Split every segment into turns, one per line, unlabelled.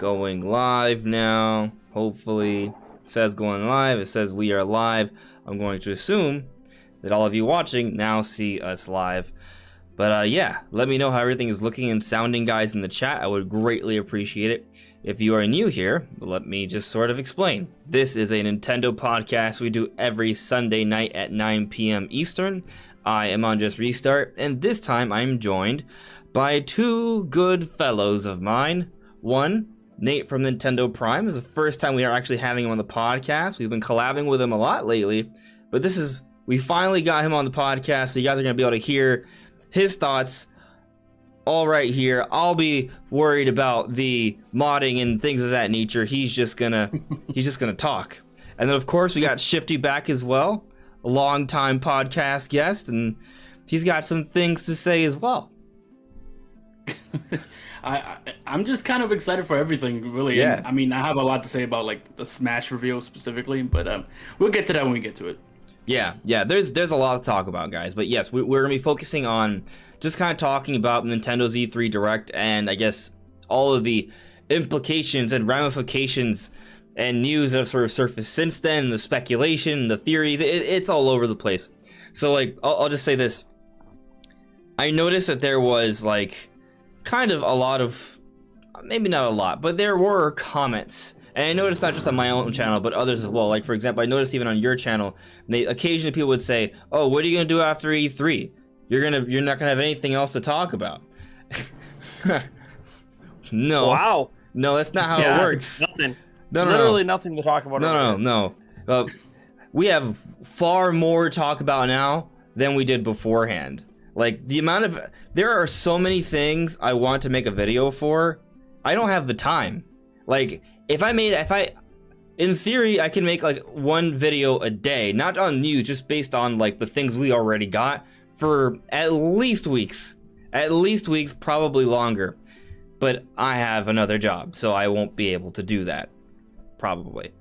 going live now. Hopefully, it says going live. It says we are live. I'm going to assume that all of you watching now see us live. But yeah, let me know how everything is looking and sounding, guys, in the chat. I would greatly appreciate it. If you are new here, let me just sort of explain. This is a Nintendo podcast we do every Sunday night at 9 p.m. Eastern. I am on Just Restart, and this time I'm joined by two good fellows of mine. One, Nate from Nintendo Prime. This is the first time we are actually having him on the podcast. We've been collabing with him a lot lately, but we finally got him on the podcast, so you guys are going to be able to hear his thoughts all right here. I'll be worried about the modding and things of that nature. He's just gonna talk. And then of course we got Shifty back as well, a long-time podcast guest, and he's got some things to say as well.
I'm just kind of excited for everything, really.
Yeah.
And, I mean, I have a lot to say about like the Smash reveal specifically, but we'll get to that when we get to it.
Yeah, there's a lot to talk about, guys. But yes, we're going to be focusing on just kind of talking about Nintendo's E3 Direct and I guess all of the implications and ramifications and news that have sort of surfaced since then, the speculation, the theories, it's all over the place. So like, I'll just say this. I noticed that there was like kind of a lot of, maybe not a lot, but there were comments. And I noticed not just on my own channel, but others as well. Like, for example, I noticed even on your channel, occasionally people would say, oh, what are you going to do after E3? You're not going to have anything else to talk about. No.
Wow.
No, that's not how it works.
Nothing.
No.
Literally nothing to talk about.
No. We have far more to talk about now than we did beforehand. Like, there are so many things I want to make a video for. I don't have the time. Like, in theory, I can make like one video a day, not on news, just based on like the things we already got for at least weeks, probably longer. But I have another job, so I won't be able to do that, probably.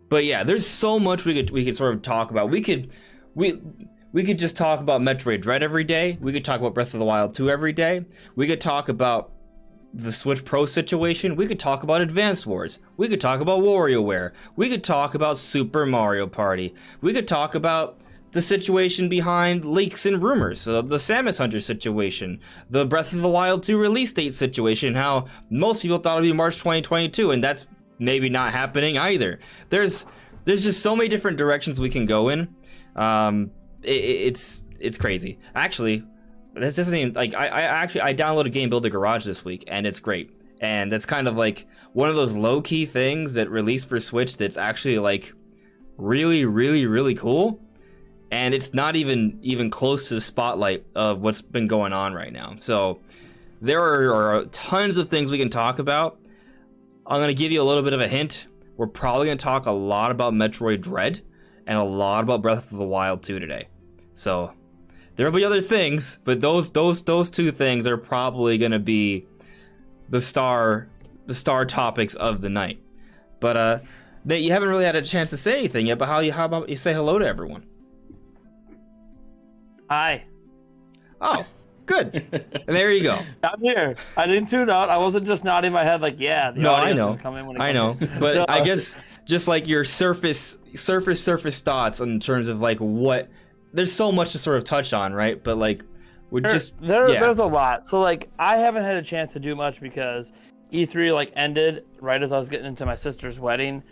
But yeah, there's so much we could sort of talk about. We could just talk about Metroid Dread every day. We could talk about Breath of the Wild 2 every day. We could talk about the Switch Pro situation. We could talk about Advanced Wars. We could talk about WarioWare. We could talk about Super Mario Party. We could talk about the situation behind leaks and rumors, the Samus Hunter situation, the Breath of the Wild 2 release date situation, how most people thought it would be March 2022, and that's maybe not happening either. There's just so many different directions we can go in. It's crazy. Actually, this isn't even, like, I downloaded Game Builder Garage this week, and it's great. And that's kind of like one of those low-key things that released for Switch that's actually like really, really, really cool. And it's not even close to the spotlight of what's been going on right now. So there are tons of things we can talk about. I'm going to give you a little bit of a hint. We're probably going to talk a lot about Metroid Dread and a lot about Breath of the Wild 2 today. So there will be other things, but those two things are probably going to be the star topics of the night. But Nate, you haven't really had a chance to say anything yet, but how about you say hello to everyone?
Hi.
Oh, good. And there you go.
I'm here. I didn't tune out. I wasn't just nodding my head like, yeah, the audience will come in when it comes
I know.
in.
But
No.
I guess just like your surface thoughts in terms of like what, there's so much to sort of touch on, right? But like
there's a lot. So like I haven't had a chance to do much because E3 like ended right as I was getting into my sister's wedding.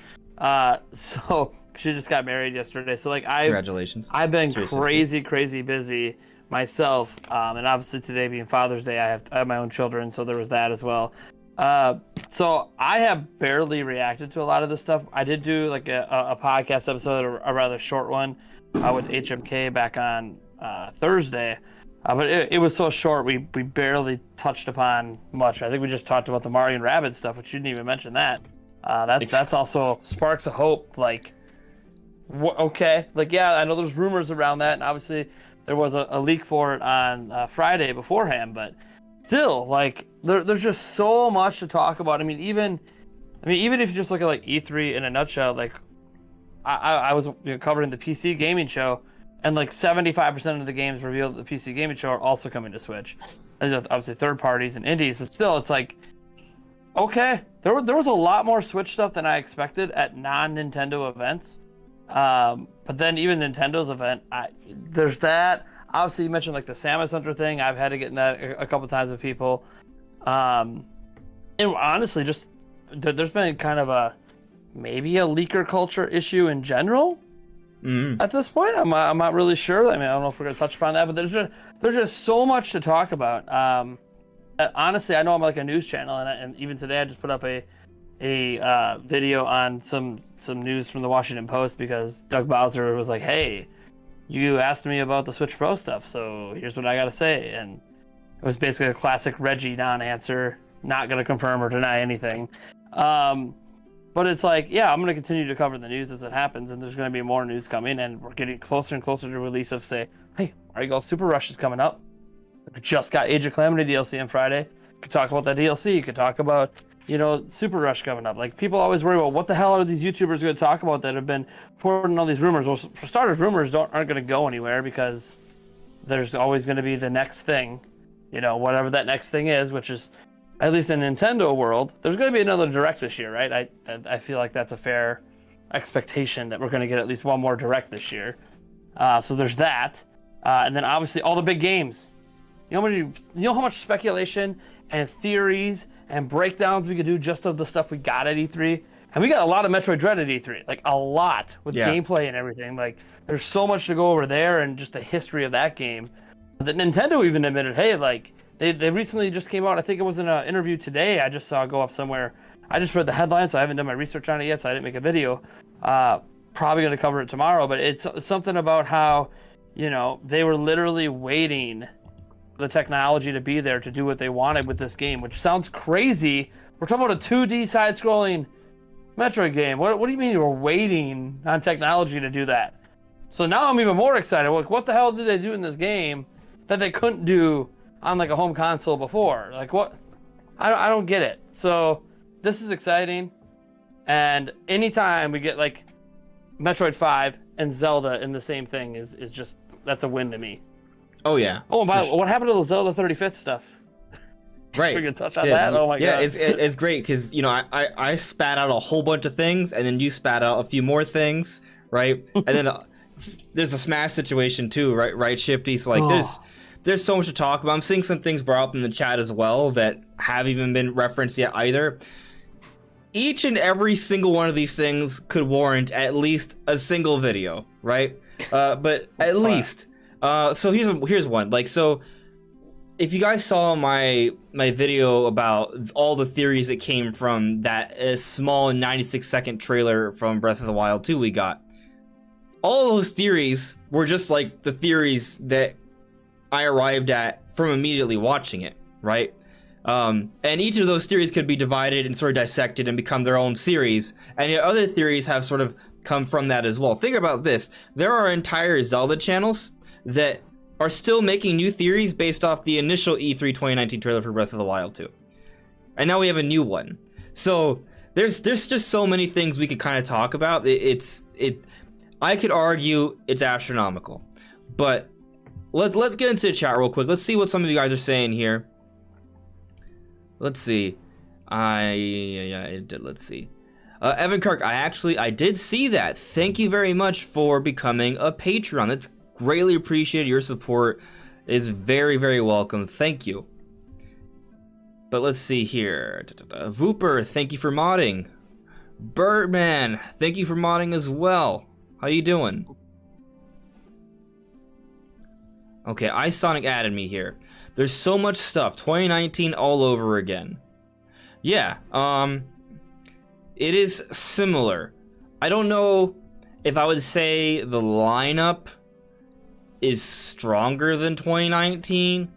So she just got married yesterday. So like
congratulations.
I've been crazy busy myself. And obviously today being Father's Day, I have my own children, so there was that as well. So I have barely reacted to a lot of this stuff. I did do like a podcast episode, a rather short one, with HMK back on Thursday. But it was so short, we barely touched upon much. I think we just talked about the Mario and Rabbids stuff, which you didn't even mention that. That's also sparks of hope. Like, okay, like yeah, I know there's rumors around that, and obviously there was a leak for it on Friday beforehand, but still, like there's just so much to talk about. I mean, even if you just look at like E3 in a nutshell, like I was covering the PC gaming show, and like 75% of the games revealed at the PC gaming show are also coming to Switch. There's obviously third parties and indies, but still, it's like okay. There was a lot more Switch stuff than I expected at non-Nintendo events. But then even Nintendo's event, there's that. Obviously, you mentioned like the Samus Hunter thing. I've had to get in that a couple times with people. And honestly, just there's been kind of maybe a leaker culture issue in general. At this point, I'm not really sure. I mean, I don't know if we're gonna touch upon that, but there's just so much to talk about. Honestly, I know I'm like a news channel, and even today I just put up a video on some news from the Washington Post because Doug Bowser was like, "Hey, you asked me about the Switch Pro stuff, so here's what I gotta say." And it was basically a classic Reggie non-answer, not gonna confirm or deny anything. But it's like, yeah, I'm going to continue to cover the news as it happens, and there's going to be more news coming, and we're getting closer and closer to release of, say, hey, Mario Golf Super Rush is coming up. We just got Age of Calamity DLC on Friday. You could talk about that DLC. You could talk about, Super Rush coming up. Like, people always worry about what the hell are these YouTubers going to talk about that have been reporting all these rumors. Well, for starters, rumors aren't going to go anywhere because there's always going to be the next thing, whatever that next thing is, which is, at least in Nintendo world, there's going to be another Direct this year, right? I feel like that's a fair expectation that we're going to get at least one more Direct this year. So there's that. And then obviously all the big games. You know how much speculation and theories and breakdowns we could do just of the stuff we got at E3? And we got a lot of Metroid Dread at E3. Like, a lot with gameplay and everything. Like, there's so much to go over there and just the history of that game. That Nintendo even admitted, hey, like, They recently just came out. I think it was in an interview today. I just saw it go up somewhere. I just read the headline, so I haven't done my research on it yet, so I didn't make a video. Probably going to cover it tomorrow, but it's something about how, they were literally waiting for the technology to be there to do what they wanted with this game, which sounds crazy. We're talking about a 2D side-scrolling Metroid game. What do you mean you were waiting on technology to do that? So now I'm even more excited. Like, what the hell did they do in this game that they couldn't do on like a home console before? Like, what? I don't get it. So this is exciting, and anytime we get like Metroid 5 and Zelda in the same thing is just, that's a win to me.
Oh yeah.
Oh, and by the way, what happened to the Zelda 35th stuff?
Right.
We can touch on that. Oh my god.
Yeah, it's great because I spat out a whole bunch of things, and then you spat out a few more things, right? And then there's a Smash situation too, right, Shifty? So like there's so much to talk about. I'm seeing some things brought up in the chat as well that haven't even been referenced yet either. Each and every single one of these things could warrant at least a single video, right? But at least. So here's one. Like, so if you guys saw my video about all the theories that came from that small 96-second trailer from Breath of the Wild 2 we got, all those theories were just like the theories that I arrived at from immediately watching it, right? And each of those theories could be divided and sort of dissected and become their own series, and yet other theories have sort of come from that as well. Think about this. There are entire Zelda channels that are still making new theories based off the initial E3 2019 trailer for Breath of the Wild 2. And now we have a new one. So there's just so many things we could kind of talk about. I could argue it's astronomical. But let's get into the chat real quick. Let's see what some of you guys are saying here. Let's see. Let's see. Evan Kirk, I did see that. Thank you very much for becoming a Patreon. That's greatly appreciated. Your support is very, very welcome. Thank you. But let's see here. Vooper, thank you for modding. Birdman, thank you for modding as well. How you doing? Okay, iSonic added me here. There's so much stuff. 2019 all over again. Yeah, it is similar. I don't know if I would say the lineup is stronger than 2019,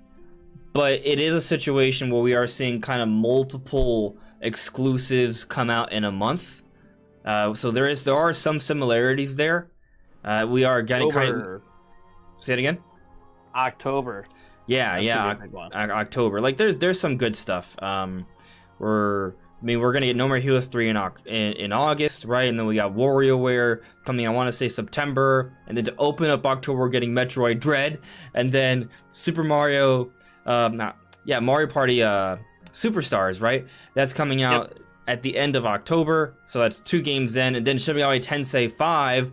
but it is a situation where we are seeing kind of multiple exclusives come out in a month. So there are some similarities there. We are getting kind of... Say it again?
October.
Yeah, October. Like there's some good stuff. We're gonna get No More Heroes 3 in August, right? And then we got WarioWare coming, I want to say September, and then to open up October, we're getting Metroid Dread, and then Super Mario, Mario Party Superstars, right? That's coming out at the end of October, so that's 2 games then. And then Shin Megami Tensei 5,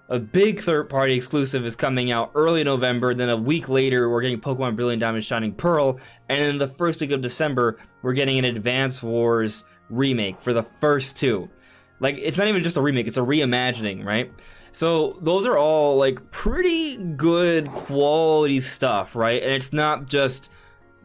a big third-party exclusive, is coming out early November. Then a week later, we're getting Pokemon Brilliant Diamond Shining Pearl. And then the first week of December, we're getting an Advance Wars remake for the first 2. Like, it's not even just a remake, it's a reimagining, right? So those are all like pretty good quality stuff, right? And it's not just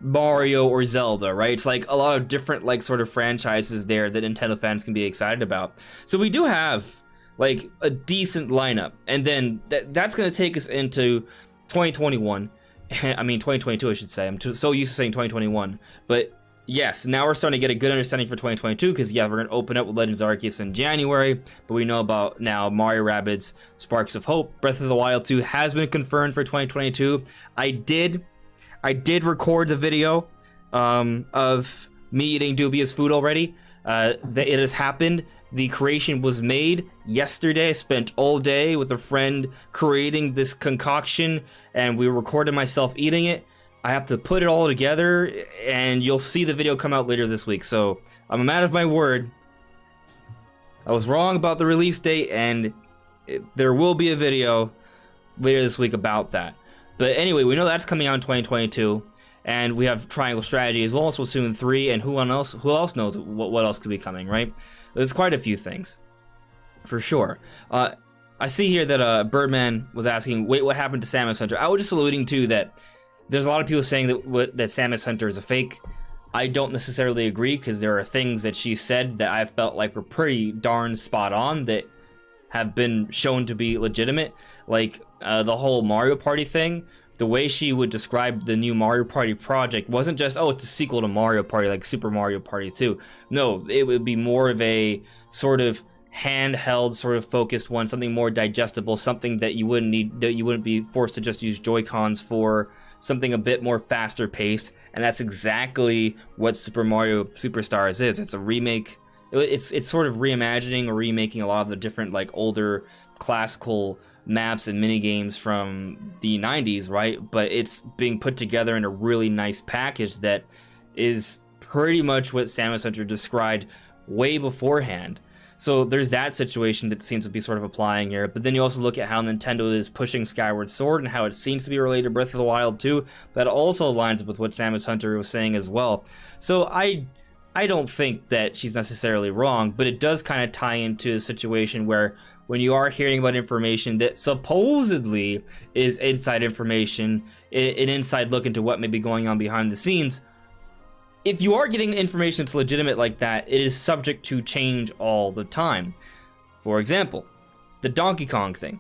Mario or Zelda, right? It's like a lot of different like sort of franchises there that Nintendo fans can be excited about. So we do have like a decent lineup, and then that's going to take us into 2021. I mean 2022, I should say. I'm so used to saying 2021, but yes, now we're starting to get a good understanding for 2022, because we're going to open up with Legends Arceus in January, but we know about now Mario Rabbids Sparks of Hope. Breath of the Wild 2 has been confirmed for 2022. I did record the video of me eating dubious food already. It has happened. The creation was made yesterday. I spent all day with a friend creating this concoction, and we recorded myself eating it. I have to put it all together, and you'll see the video come out later this week. So I'm a man of my word. I was wrong about the release date, and there will be a video later this week about that. But anyway, we know that's coming out in 2022, and we have Triangle Strategy as well, so soon 3, and who else knows what else could be coming, right? There's quite a few things, for sure. I see here that Birdman was asking, wait, what happened to Samus Hunter? I was just alluding to that. There's a lot of people saying that Samus Hunter is a fake. I don't necessarily agree, because there are things that she said that I felt like were pretty darn spot on that have been shown to be legitimate. Like the whole Mario Party thing, the way she would describe the new Mario Party project wasn't just, oh, it's a sequel to Mario Party, like Super Mario Party 2. No, it would be more of a sort of handheld, sort of focused one, something more digestible, something that you wouldn't be forced to just use Joy-Cons for, something a bit more faster paced. And that's exactly what Super Mario Superstars is. It's a remake. It's sort of reimagining or remaking a lot of the different like older classical maps and mini games from the 90s, right? But it's being put together in a really nice package that is pretty much what Samus Hunter described way beforehand. So there's that situation that seems to be sort of applying here. But then you also look at how Nintendo is pushing Skyward Sword and how it seems to be related to Breath of the Wild 2. That also aligns with what Samus Hunter was saying as well. So I don't think that she's necessarily wrong, but it does kind of tie into a situation where when you are hearing about information that supposedly is inside information, an inside look into what may be going on behind the scenes, if you are getting information that's legitimate like that, it is subject to change all the time. For example, the Donkey Kong thing.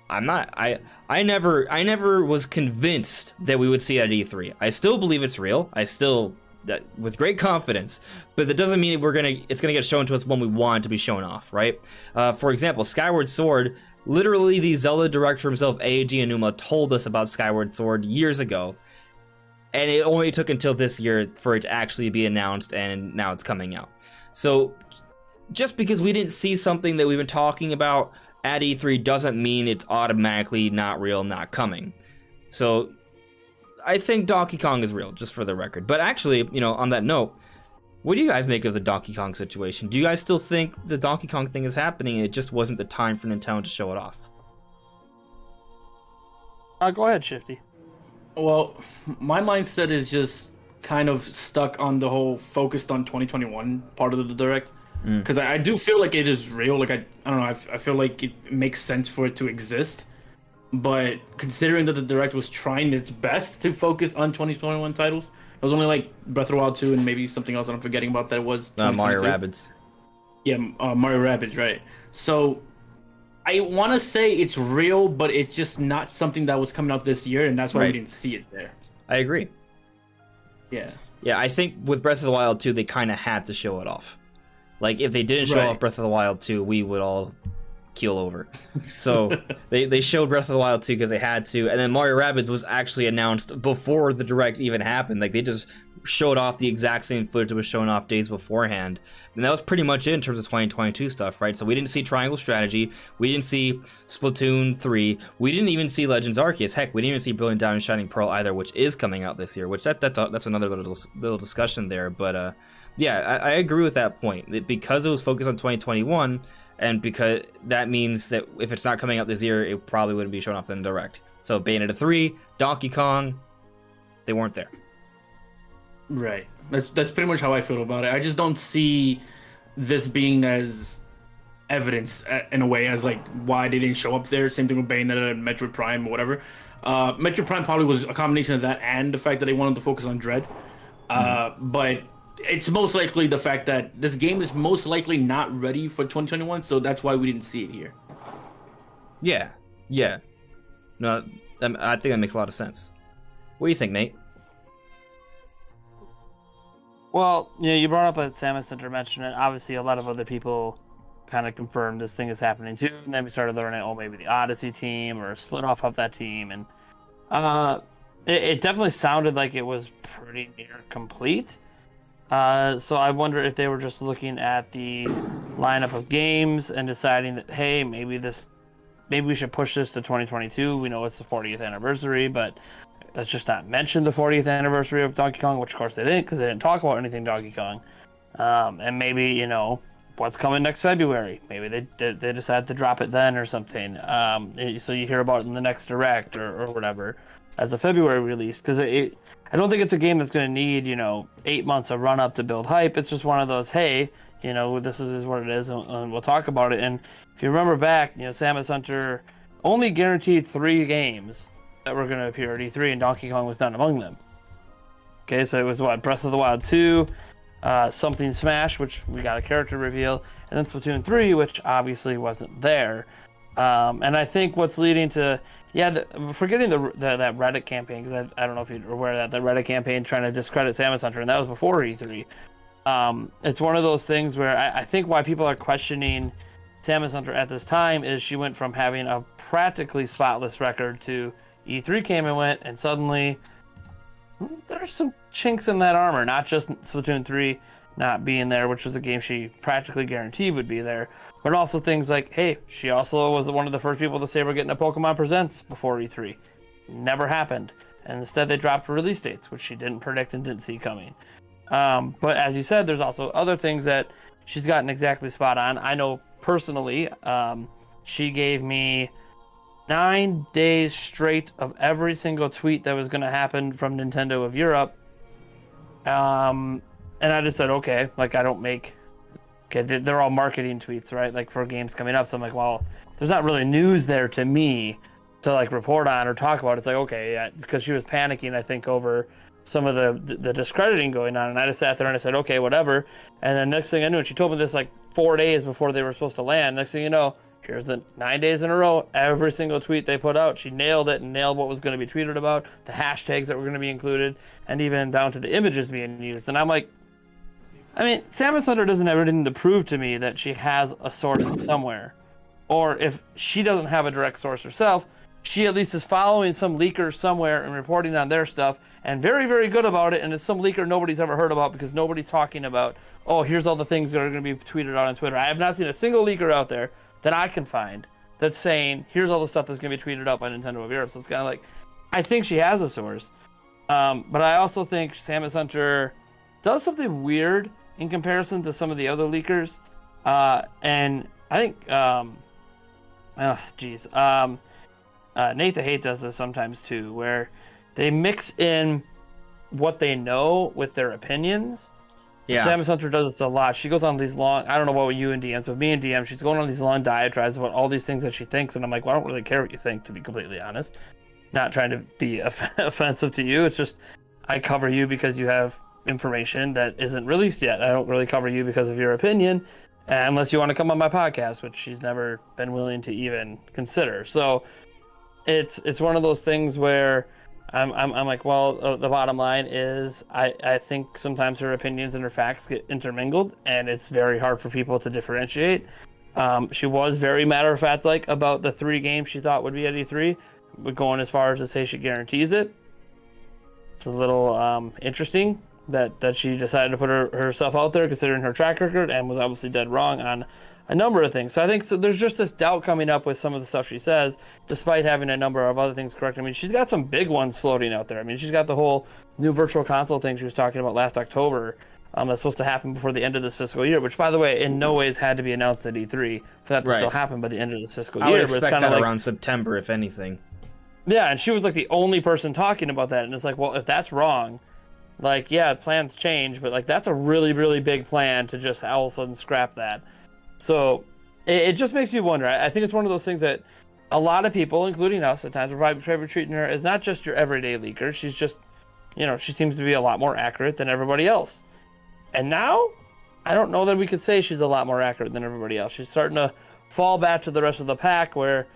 I never was convinced that we would see it at E3. I still believe it's real. With great confidence, but that doesn't mean it's gonna get shown to us when we want it to be shown off, right? For example, Skyward Sword, literally the Zelda director himself, Eiji Aonuma, told us about Skyward Sword years ago, and it only took until this year for it to actually be announced, and now it's coming out. So just because we didn't see something that we've been talking about at E3 doesn't mean it's automatically not real, not coming. So I think Donkey Kong is real, just for the record. But actually, on that note, what do you guys make of the Donkey Kong situation? Do you guys still think the Donkey Kong thing is happening and it just wasn't the time for Nintendo to show it off?
Go ahead, Shifty.
Well, my mindset is just kind of stuck on the whole focused on 2021 part of the Direct. Because I do feel like it is real. Like, I don't know, I feel like it makes sense for it to exist. But considering that the Direct was trying its best to focus on 2021 titles, it was only like Breath of the Wild 2 and maybe something else that I'm forgetting about that was
Mario Rabbids.
Yeah, Mario Rabbids, right. So I want to say it's real, but it's just not something that was coming out this year, and that's why we didn't see it there.
I agree.
Yeah.
Yeah, I think with Breath of the Wild 2, they kind of had to show it off. Like, if they didn't show off Breath of the Wild 2, we would all keel over. So they showed Breath of the Wild 2 because they had to, and then Mario Rabbids was actually announced before the Direct even happened. Like, they just showed off the exact same footage that was shown off days beforehand. And that was pretty much it in terms of 2022 stuff, right? So we didn't see Triangle Strategy, we didn't see Splatoon 3, we didn't even see Legends Arceus. Heck, we didn't even see Brilliant Diamond Shining Pearl either, which is coming out this year, which that's another little discussion there. But yeah, I agree with that point. Because it was focused on 2021, and because that means that if it's not coming out this year, it probably wouldn't be shown off in Direct. So Bayonetta 3, Donkey Kong, they weren't there.
Right. That's pretty much how I feel about it. I just don't see this being as evidence in a way as like why they didn't show up there. Same thing with Bayonetta and Metroid Prime or whatever. Metroid Prime probably was a combination of that and the fact that they wanted to focus on Dread. But it's most likely the fact that this game is most likely not ready for 2021, so that's why we didn't see it here.
Yeah. No, I think that makes a lot of sense. What do you think, Nate?
Well, you brought up that Samus Hunter mentioned it. Obviously, a lot of other people kind of confirmed this thing is happening too. And then we started learning, maybe the Odyssey team or a split off of that team. And it definitely sounded like it was pretty near complete. So I wonder if they were just looking at the lineup of games and deciding that, hey, maybe we should push this to 2022. We know it's the 40th anniversary, but let's just not mention the 40th anniversary of Donkey Kong, which of course they didn't, because they didn't talk about anything Donkey Kong. And maybe, what's coming next February. Maybe they decide to drop it then or something. So you hear about it in the next Direct or whatever as a February release. Because I don't think it's a game that's going to need, 8 months of run up to build hype. It's just one of those, hey, this is what it is, and we'll talk about it. And if you remember back, Samus Hunter only guaranteed 3 games that were going to appear at E3, and Donkey Kong was not among them. Okay, so it was Breath of the Wild 2, Something Smash, which we got a character reveal, and then Splatoon 3, which obviously wasn't there. And I think what's leading to, forgetting that Reddit campaign, because I don't know if you're aware of that Reddit campaign trying to discredit Samus Hunter, and that was before E3. It's one of those things where I think why people are questioning Samus Hunter at this time is she went from having a practically spotless record to E3 came and went, and suddenly there's some chinks in that armor. Not just Splatoon 3 not being there, which was a game she practically guaranteed would be there, but also things like, hey, she also was one of the first people to say we're getting a Pokemon Presents before E3. Never happened. And instead they dropped release dates, which she didn't predict and didn't see coming. But as you said, there's also other things that she's gotten exactly spot on. I know personally, she gave me 9 days straight of every single tweet that was going to happen from Nintendo of Europe. And I just said, okay, they're all marketing tweets, right? Like for games coming up. So I'm like, well, there's not really news there to me to report on or talk about. It's like, okay, yeah, because she was panicking, I think, over some of the discrediting going on. And I just sat there and I said, okay, whatever. And then next thing I knew, and she told me this 4 days before they were supposed to land. Next thing you know, here's the 9 days in a row. Every single tweet they put out, she nailed it and nailed what was going to be tweeted about, the hashtags that were going to be included, and even down to the images being used. And I'm like, Samus Hunter doesn't have anything to prove to me that she has a source somewhere. Or if she doesn't have a direct source herself, she at least is following some leaker somewhere and reporting on their stuff, and very, very good about it. And it's some leaker nobody's ever heard about because nobody's talking about, here's all the things that are going to be tweeted out on Twitter. I have not seen a single leaker out there that I can find that's saying, here's all the stuff that's going to be tweeted out by Nintendo of Europe. So it's kind of I think she has a source. But I also think Samus Hunter does something weird in comparison to some of the other leakers. And I think, Nate the Hate does this sometimes too, where they mix in what they know with their opinions. Yeah. Samus Hunter does this a lot. She goes on these long, I don't know about you and DMs, but me and DM, she's going on these long diatribes about all these things that she thinks. And I'm like, well, I don't really care what you think, to be completely honest. Not trying to be offensive to you. It's just, I cover you because you have information that isn't released yet. I don't really cover you because of your opinion, unless you want to come on my podcast, which she's never been willing to even consider. So it's one of those things where I'm like, well, the bottom line is I think sometimes her opinions and her facts get intermingled, and it's very hard for people to differentiate. She was very matter-of-fact about the 3 games she thought would be at E3, but going as far as to say she guarantees it. It's a little interesting, that she decided to put herself out there considering her track record, and was obviously dead wrong on a number of things. So I think there's just this doubt coming up with some of the stuff she says, despite having a number of other things correct. I mean, she's got some big ones floating out there. I mean, she's got the whole new virtual console thing she was talking about last October. That's supposed to happen before the end of this fiscal year, which, by the way, in no ways had to be announced at E3 for that to still happen by the end of this fiscal year.
I would expect
but it's
that
like,
around September, if anything.
Yeah, and she was like the only person talking about that, and it's like, well, if that's wrong, like, yeah, plans change, but like that's a really, really big plan to just all of a sudden scrap that. So it just makes you wonder. I think it's one of those things that a lot of people, including us at times, are probably treating her as not just your everyday leaker. She's just, she seems to be a lot more accurate than everybody else. And now, I don't know that we could say she's a lot more accurate than everybody else. She's starting to fall back to the rest of the pack, where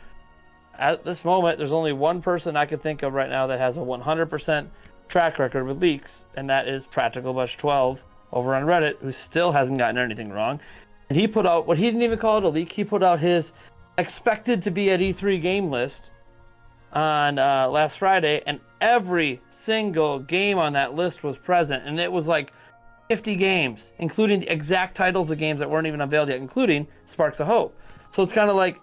at this moment, there's only one person I can think of right now that has a 100% track record with leaks, and that is Practical Bush 12 over on Reddit, who still hasn't gotten anything wrong. And he put out what he didn't even call it a leak. He put out his expected to be at E3 game list on last Friday, and every single game on that list was present, and it was like 50 games, including the exact titles of games that weren't even unveiled yet, including Sparks of Hope. So it's kind of like,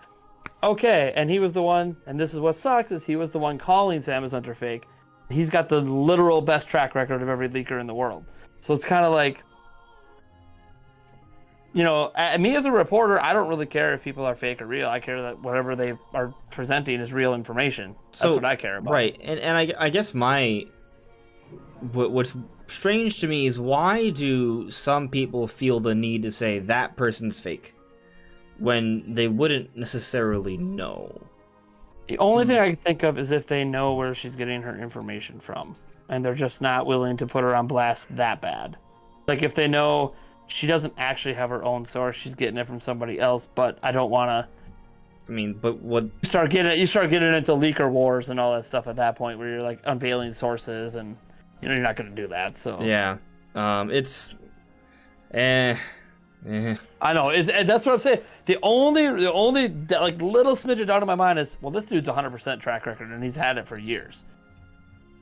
okay, and he was the one, and this is what sucks, is he was the one calling Samus Hunter fake. He's got the literal best track record of every leaker in the world. So it's kind of like, me as a reporter, I don't really care if people are fake or real. I care that whatever they are presenting is real information. That's what I care about.
Right, and I guess what's strange to me is, why do some people feel the need to say that person's fake when they wouldn't necessarily know?
The only thing I can think of is if they know where she's getting her information from, and they're just not willing to put her on blast that bad. Like if they know she doesn't actually have her own source, she's getting it from somebody else, but I don't want to.
I mean, but what
you start getting into leaker wars and all that stuff at that point, where you're like unveiling sources, and you're not going to do that. So
yeah, it's
I know that's what I'm saying. The only like little smidget out of my mind is, well, this dude's 100% track record, and he's had it for years.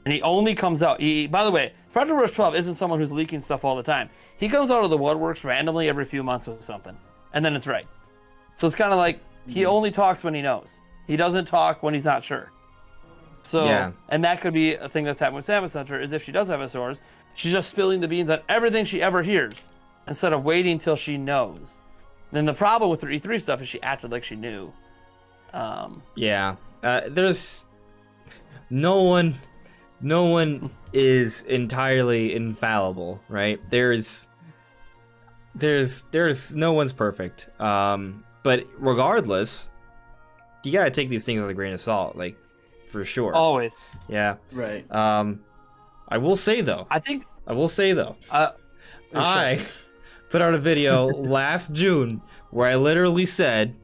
And he only comes out. By the way, Project Rush 12 isn't someone who's leaking stuff all the time. He comes out of the woodworks randomly every few months with something, and then it's right. So it's kind of like he only talks when he knows. He doesn't talk when he's not sure. So, yeah. And that could be a thing that's happened with Samus Hunter, is if she does have a source, she's just spilling the beans on everything she ever hears, instead of waiting till she knows. Then the problem with her E3 stuff is she acted like she knew.
There's no one is entirely infallible, right? There's no one's perfect. But regardless, you gotta take these things with a grain of salt, like, for sure.
Always.
Yeah.
Right.
I will say though. I put out a video last June where I literally said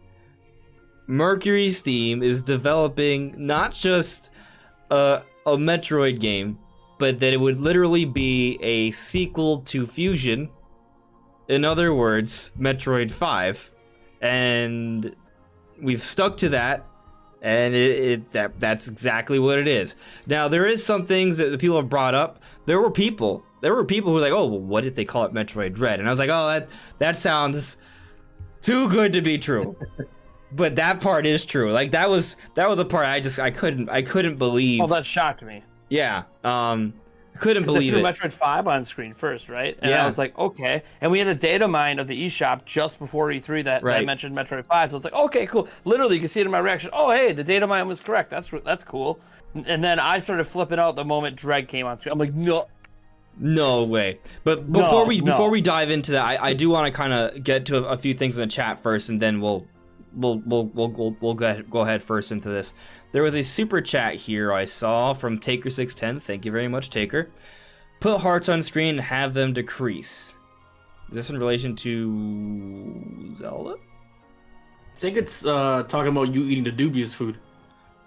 Mercury Steam is developing not just a Metroid game, but that it would literally be a sequel to Fusion. In other words, Metroid 5. And we've stuck to that, and that's exactly what it is. Now, there is some things that the people have brought up. There were people who were like, oh, well, what if they call it Metroid Dread? And I was like, oh, that sounds too good to be true. But that part is true. Like that was a part I couldn't believe.
Oh, that shocked me.
Yeah. I couldn't believe it.
They threw Metroid 5 on screen first, right? And I was like, okay. And we had a data mine of the eShop just before E3 that mentioned Metroid 5. So it's like, okay, cool. Literally, you can see it in my reaction. Oh, hey, the data mine was correct. That's cool. And then I started flipping out the moment Dread came on screen. I'm like,
no way. But before we dive into that, I do want to kind of get to a few things in the chat first, and then we'll go ahead first into this. There was a super chat here I saw from Taker610. Thank you very much, Taker. Put hearts on screen and have them decrease. Is this in relation to Zelda?
I think it's talking about you eating the dubious food.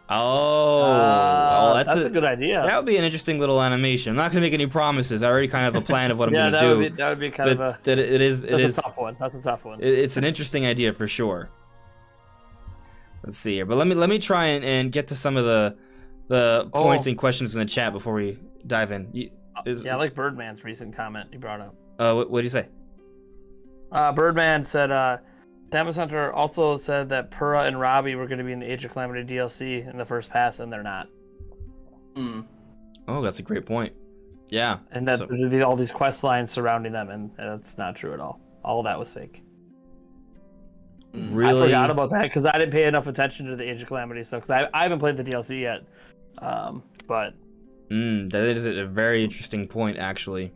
That's
a good idea.
That would be an interesting little animation. I'm not going to make any promises. I already kind of have a plan of what I'm going to do.
That would be kind of a...
It is
a tough one. That's a tough one.
It's an interesting idea for sure. Let's see here. But let me try and get to some of the points and questions in the chat before we dive in.
I like Birdman's recent comment he brought up.
What do you say?
Birdman said, Samus Hunter also said that Purah and Robbie were going to be in the Age of Calamity DLC in the first pass, and they're not.
Oh, that's a great point. Yeah.
And that there's going to be all these quest lines surrounding them, and that's not true at all. All of that was fake.
Really?
I forgot about that because I didn't pay enough attention to the Age of Calamity stuff because I haven't played the DLC yet. But
that is a very interesting point, actually.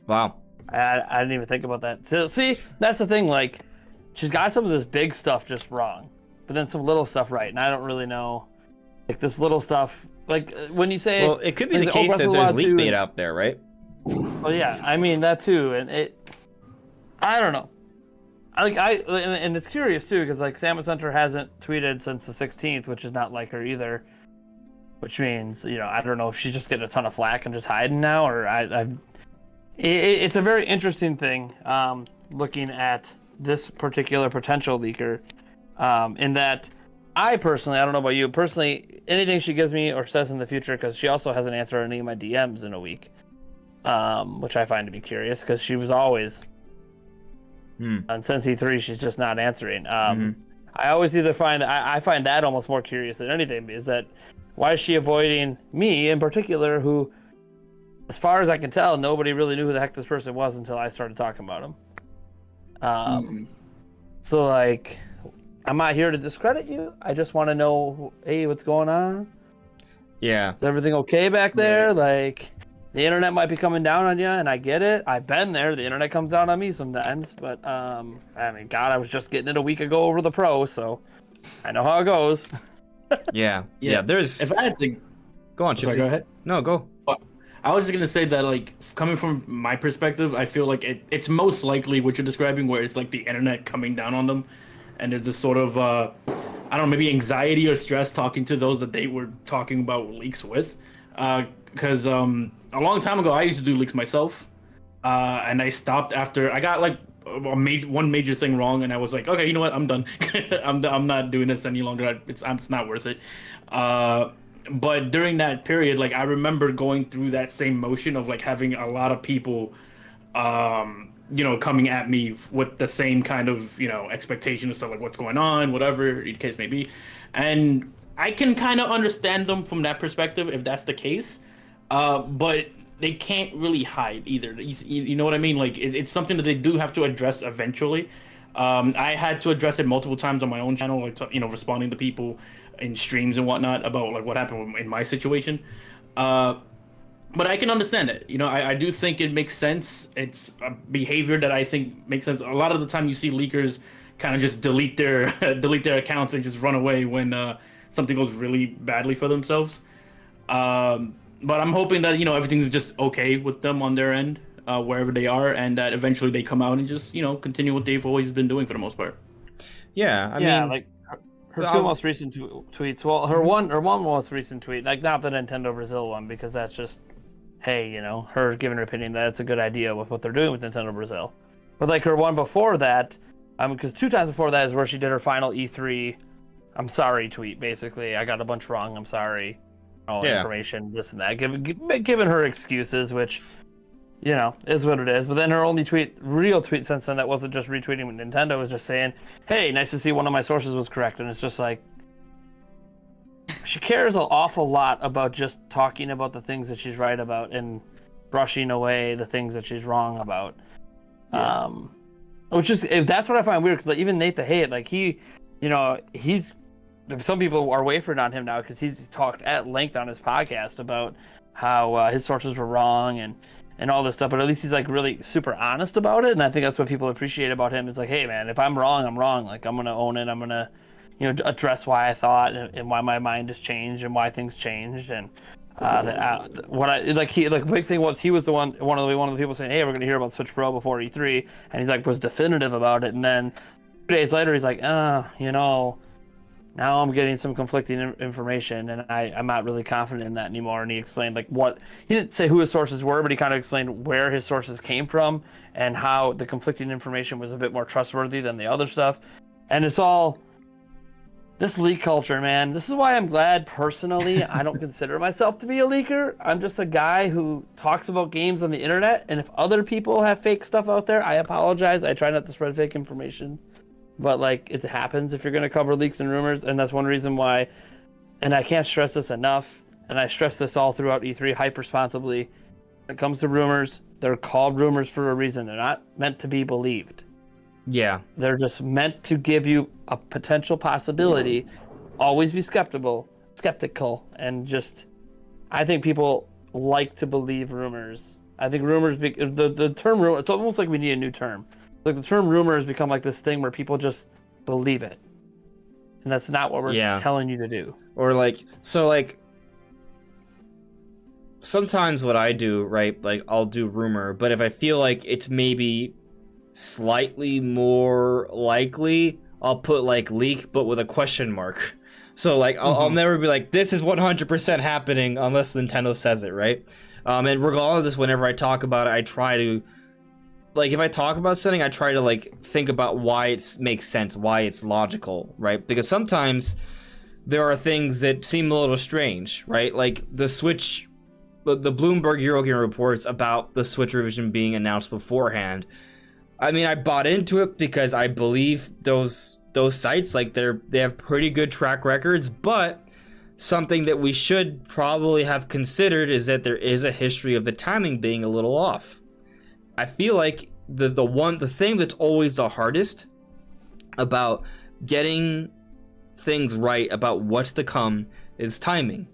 Wow.
I didn't even think about that. So, see, that's the thing. Like, she's got some of this big stuff just wrong, but then some little stuff right, and I don't really know. Like this little stuff, like when you say,
well, it could be the case that there's leak bait out there, right?
Well, yeah, I mean that too, and I don't know. And it's curious too because like Samus Hunter hasn't tweeted since the 16th, which is not like her either. Which means, I don't know if she's just getting a ton of flack and just hiding now, or it's a very interesting thing looking at this particular potential leaker, in that I personally, I don't know about you, personally, anything she gives me or says in the future, because she also hasn't answered any of my DMs in a week, which I find to be curious because she was always on since E3, she's just not answering. I always either find I find that almost more curious than anything, is that why is she avoiding me in particular, who, as far as I can tell, nobody really knew who the heck this person was until I started talking about him. So, like, I'm not here to discredit you. I just want to know, hey, what's going on?
Yeah.
Is everything okay back there? Like, the internet might be coming down on you, and I get it. I've been there. The internet comes down on me sometimes. But, I mean, God, I was just getting it a week ago over the Pro, so I know how it goes.
Yeah. There's.
If I had to
go on, Chip.
Sorry, go ahead.
No, go.
I was just gonna say that, like, coming from my perspective, I feel like it's most likely what you're describing, where it's like the internet coming down on them, and there's this sort of I don't know, maybe anxiety or stress talking to those that they were talking about leaks with, because a long time ago I used to do leaks myself, and I stopped after I got like one major thing wrong, and I was like, okay, you know what, I'm done. I'm not doing this any longer. It's not worth it. But during that period, like, I remember going through that same motion of like having a lot of people, coming at me with the same kind of, expectation and stuff, like what's going on, whatever the case may be. And I can kind of understand them from that perspective if that's the case. But they can't really hide either. You know what I mean? Like, it's something that they do have to address eventually. I had to address it multiple times on my own channel, like, responding to people in streams and whatnot about like what happened in my situation. But I can understand it. I do think it makes sense. It's a behavior that I think makes sense. A lot of the time you see leakers kind of just delete their accounts and just run away when something goes really badly for themselves. But I'm hoping that, everything's just okay with them on their end, wherever they are, and that eventually they come out and just, continue what they've always been doing for the most part.
Yeah, I mean,
like her two most recent tweets. Well, her one most recent tweet, like, not the Nintendo Brazil one, because that's just, hey, her giving her opinion that it's a good idea with what they're doing with Nintendo Brazil. But like her one before that, because 2 times before that is where she did her final E3 I'm sorry tweet, basically. I got a bunch wrong, I'm sorry. Information, this and that. Giving her excuses, which, is what it is. But then her only real tweet since then that wasn't just retweeting with Nintendo was just saying, hey, nice to see one of my sources was correct. And it's just like, she cares an awful lot about just talking about the things that she's right about and brushing away the things that she's wrong about. Yeah. Which is, that's what I find weird, because like, even Nate the Hate, like he's, some people are wafering on him now because he's talked at length on his podcast about how his sources were wrong and all this stuff, but at least he's like really super honest about it, and I think that's what people appreciate about him. Is like, hey man, if I'm wrong, I'm wrong. Like, I'm gonna own it. I'm gonna, address why I thought and why my mind has changed and why things changed. And big thing was he was one of the people saying, hey, we're gonna hear about Switch Pro before E3, and he's like was definitive about it, and then 2 days later he's like, now I'm getting some conflicting information, and I'm not really confident in that anymore. And he explained he didn't say who his sources were, but he kind of explained where his sources came from and how the conflicting information was a bit more trustworthy than the other stuff. And it's all, This leak culture, man. This is why I'm glad, personally, I don't consider myself to be a leaker. I'm just a guy who talks about games on the internet, and if other people have fake stuff out there, I apologize. I try not to spread fake information. But, like, it happens if you're going to cover leaks and rumors, and that's one reason why, and I can't stress this enough, and I stress this all throughout E3 hyper-responsibly. When it comes to rumors, they're called rumors for a reason. They're not meant to be believed.
Yeah.
They're just meant to give you a potential possibility. Always be skeptical, and just, I think people like to believe rumors. I think rumors, the term rumor, it's almost like we need a new term. Like the term rumor has become like this thing where people just believe it. And that's not what we're telling you to do.
Or like, so like, sometimes what I do, right, like I'll do rumor, but if I feel like it's maybe slightly more likely, I'll put like leak but with a question mark. So like I'll never be like, this is 100% happening unless Nintendo says it, right? And regardless, whenever I talk about it, I try to, like, if I talk about something, I try to like think about why it makes sense, why it's logical, right? Because sometimes there are things that seem a little strange, right? Like the Switch, the Bloomberg Eurogamer reports about the Switch revision being announced beforehand. I mean, I bought into it because I believe those sites, like they have pretty good track records, but something that we should probably have considered is that there is a history of the timing being a little off. I feel like the thing that's always the hardest about getting things right about what's to come is timing.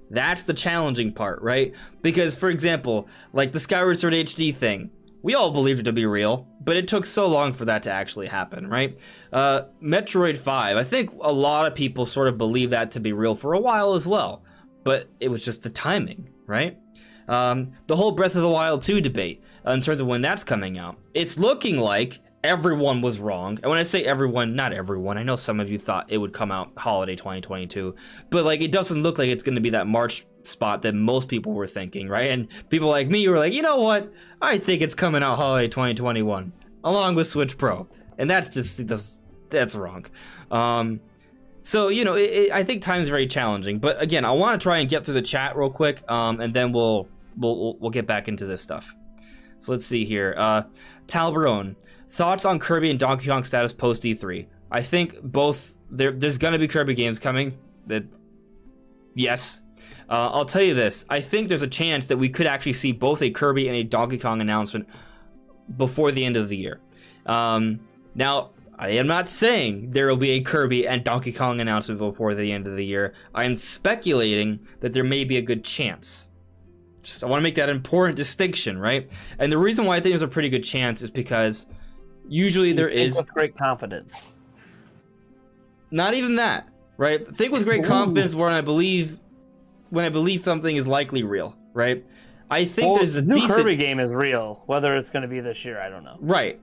That's the challenging part, right? Because, for example, like the Skyward Sword HD thing, we all believed it to be real, but it took so long for that to actually happen, right? Metroid 5, I think a lot of people sort of believe that to be real for a while as well, but it was just the timing, right? The whole Breath of the Wild 2 debate, in terms of when that's coming out, it's looking like everyone was wrong. And when I say everyone, not everyone, I know some of you thought it would come out holiday 2022, but like it doesn't look like it's going to be that March spot that most people were thinking, right? And people like me were like, you know what? I think it's coming out holiday 2021 along with Switch Pro. And that's that's wrong. So, you know, I think time is very challenging, but again, I want to try and get through the chat real quick, and then we'll get back into this stuff. So let's see here. Talbarone, thoughts on Kirby and Donkey Kong status post E3? I think both there's gonna be Kirby games coming. Yes. I'll tell you this. I think there's a chance that we could actually see both a Kirby and a Donkey Kong announcement before the end of the year. Now, I am not saying there will be a Kirby and Donkey Kong announcement before the end of the year. I am speculating that there may be a good chance. I want to make that important distinction, right? And the reason why I think there's a pretty good chance is because usually there is
with great confidence.
Not even that, right? Think with great confidence when I believe something is likely real, right? I think there's a
new Kirby game is real. Whether it's going to be this year, I don't know.
Right.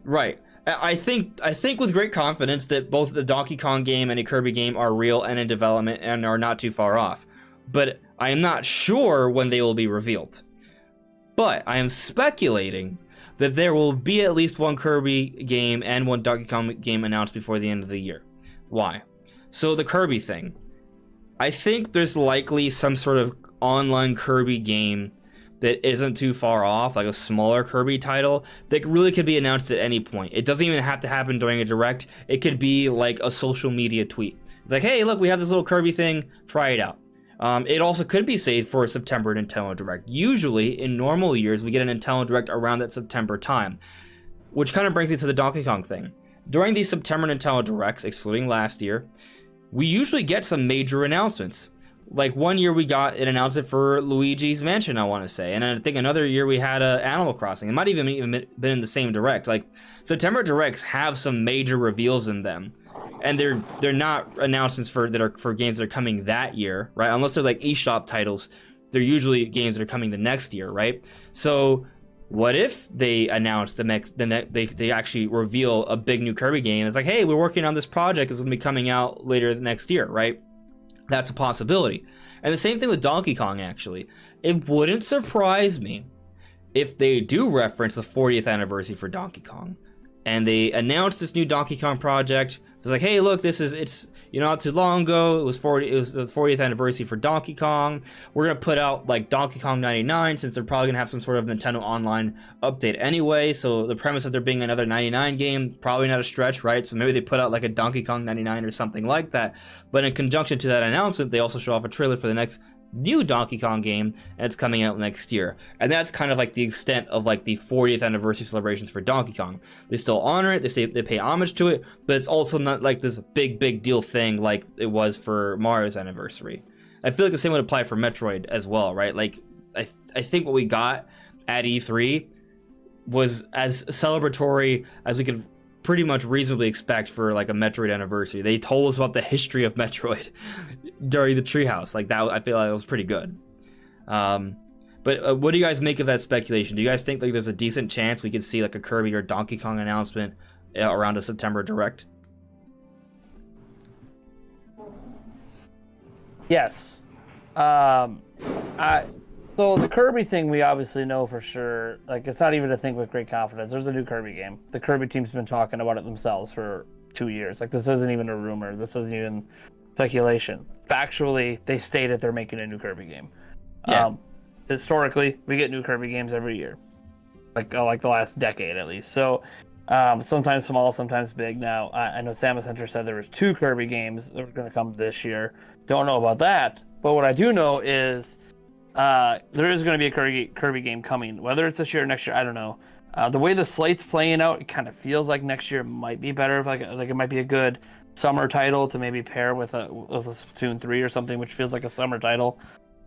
I think with great confidence that both the Donkey Kong game and a Kirby game are real and in development and are not too far off. But I am not sure when they will be revealed. But I am speculating that there will be at least one Kirby game and one Donkey Kong game announced before the end of the year. Why? So the Kirby thing. I think there's likely some sort of online Kirby game that isn't too far off, like a smaller Kirby title, that really could be announced at any point. It doesn't even have to happen during a direct. It could be like a social media tweet. It's like, hey, look, we have this little Kirby thing, try it out. It also could be saved for a September Nintendo Direct. Usually, in normal years, we get a Nintendo Direct around that September time, which kind of brings me to the Donkey Kong thing. During these September Nintendo Directs, excluding last year, we usually get some major announcements. Like one year we got an announcement for Luigi's Mansion, I want to say, and I think another year we had Animal Crossing. It might even been in the same Direct. Like September Directs have some major reveals in them. And they're not announcements that are for games that are coming that year, right? Unless they're like eShop titles, they're usually games that are coming the next year, right? So what if they announce they actually reveal a big new Kirby game? It's like, hey, we're working on this project. It's gonna be coming out later next year, right? That's a possibility. And the same thing with Donkey Kong, actually. It wouldn't surprise me if they do reference the 40th anniversary for Donkey Kong, and they announce this new Donkey Kong project. It's like, hey, look, it's not too long ago, it was the 40th anniversary for Donkey Kong. We're gonna put out like Donkey Kong 99 since they're probably gonna have some sort of Nintendo Online update anyway. So the premise of there being another 99 game, probably not a stretch, right? So maybe they put out like a Donkey Kong 99 or something like that. But in conjunction to that announcement, they also show off a trailer for the next new Donkey Kong game, and it's coming out next year. And that's kind of like the extent of like the 40th anniversary celebrations for Donkey Kong. They still honor it, they pay homage to it, but it's also not like this big deal thing like it was for Mario's anniversary. I feel like the same would apply for Metroid as well, right? Like I think what we got at E3 was as celebratory as we could pretty much reasonably expect for like a Metroid anniversary. They told us about the history of Metroid during the treehouse. Like that, I feel like it was pretty good. But what do you guys make of that speculation? Do you guys think like there's a decent chance we could see like a Kirby or Donkey Kong announcement around a September Direct?
Yes. So the Kirby thing, we obviously know for sure. Like, it's not even a thing with great confidence. There's a new Kirby game. The Kirby team's been talking about it themselves for 2 years. Like, this isn't even a rumor. This isn't even speculation. Factually, they stated they're making a new Kirby game.
Yeah.
Historically, we get new Kirby games every year, like the last decade at least. So sometimes small, sometimes big. Now, I know Samus Hunter said there was 2 Kirby games that were going to come this year. Don't know about that, but what I do know is there is going to be a Kirby game coming. Whether it's this year or next year, I don't know. The way the slate's playing out, it kind of feels like next year might be better. If like it might be a good summer title to maybe pair with a Splatoon 3 or something, which feels like a summer title.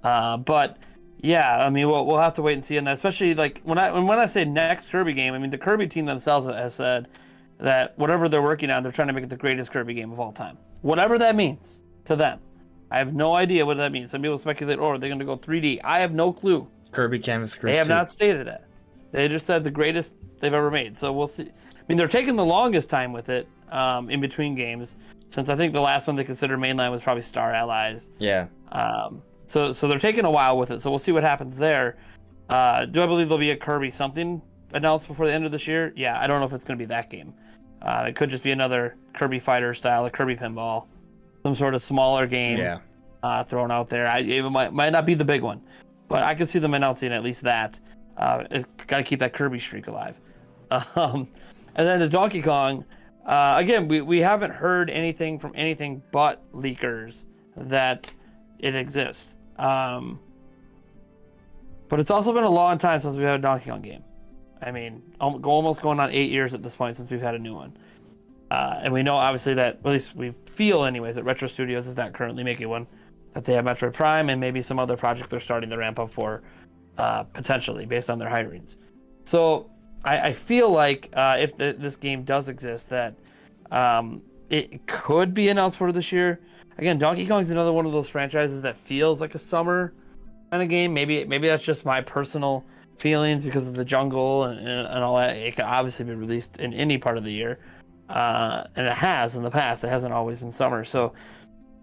But yeah, I mean, we'll have to wait and see on that. Especially like when I say next Kirby game, I mean the Kirby team themselves has said that whatever they're working on, they're trying to make it the greatest Kirby game of all time. Whatever that means to them. I have no idea what that means. Some people speculate, oh, are they going to go 3D? I have no clue.
Kirby Canvas Cruise
They have
2.
not stated that. They just said the greatest they've ever made. So we'll see. I mean, they're taking the longest time with it in between games, since I think the last one they considered mainline was probably Star Allies.
Yeah.
So they're taking a while with it. So we'll see what happens there. Do I believe there'll be a Kirby something announced before the end of this year? Yeah, I don't know if it's going to be that game. It could just be another Kirby Fighter style, a Kirby Pinball. Some sort of smaller game thrown out there. It might not be the big one, but I could see them announcing at least that. It's got to keep that Kirby streak alive. And then the Donkey Kong, again, we haven't heard anything from anything but leakers that it exists. But it's also been a long time since we've had a Donkey Kong game. I mean, almost going on 8 years at this point since we've had a new one. And we know, obviously, that, at least we feel anyways, that Retro Studios is not currently making one. That they have Metroid Prime and maybe some other project they're starting to ramp up for, potentially, based on their hirings. So I feel like if this game does exist, that it could be announced for this year. Again, Donkey Kong's another one of those franchises that feels like a summer kind of game. Maybe that's just my personal feelings because of the jungle and all that. It could obviously be released in any part of the year. And it has in the past. It hasn't always been summer. So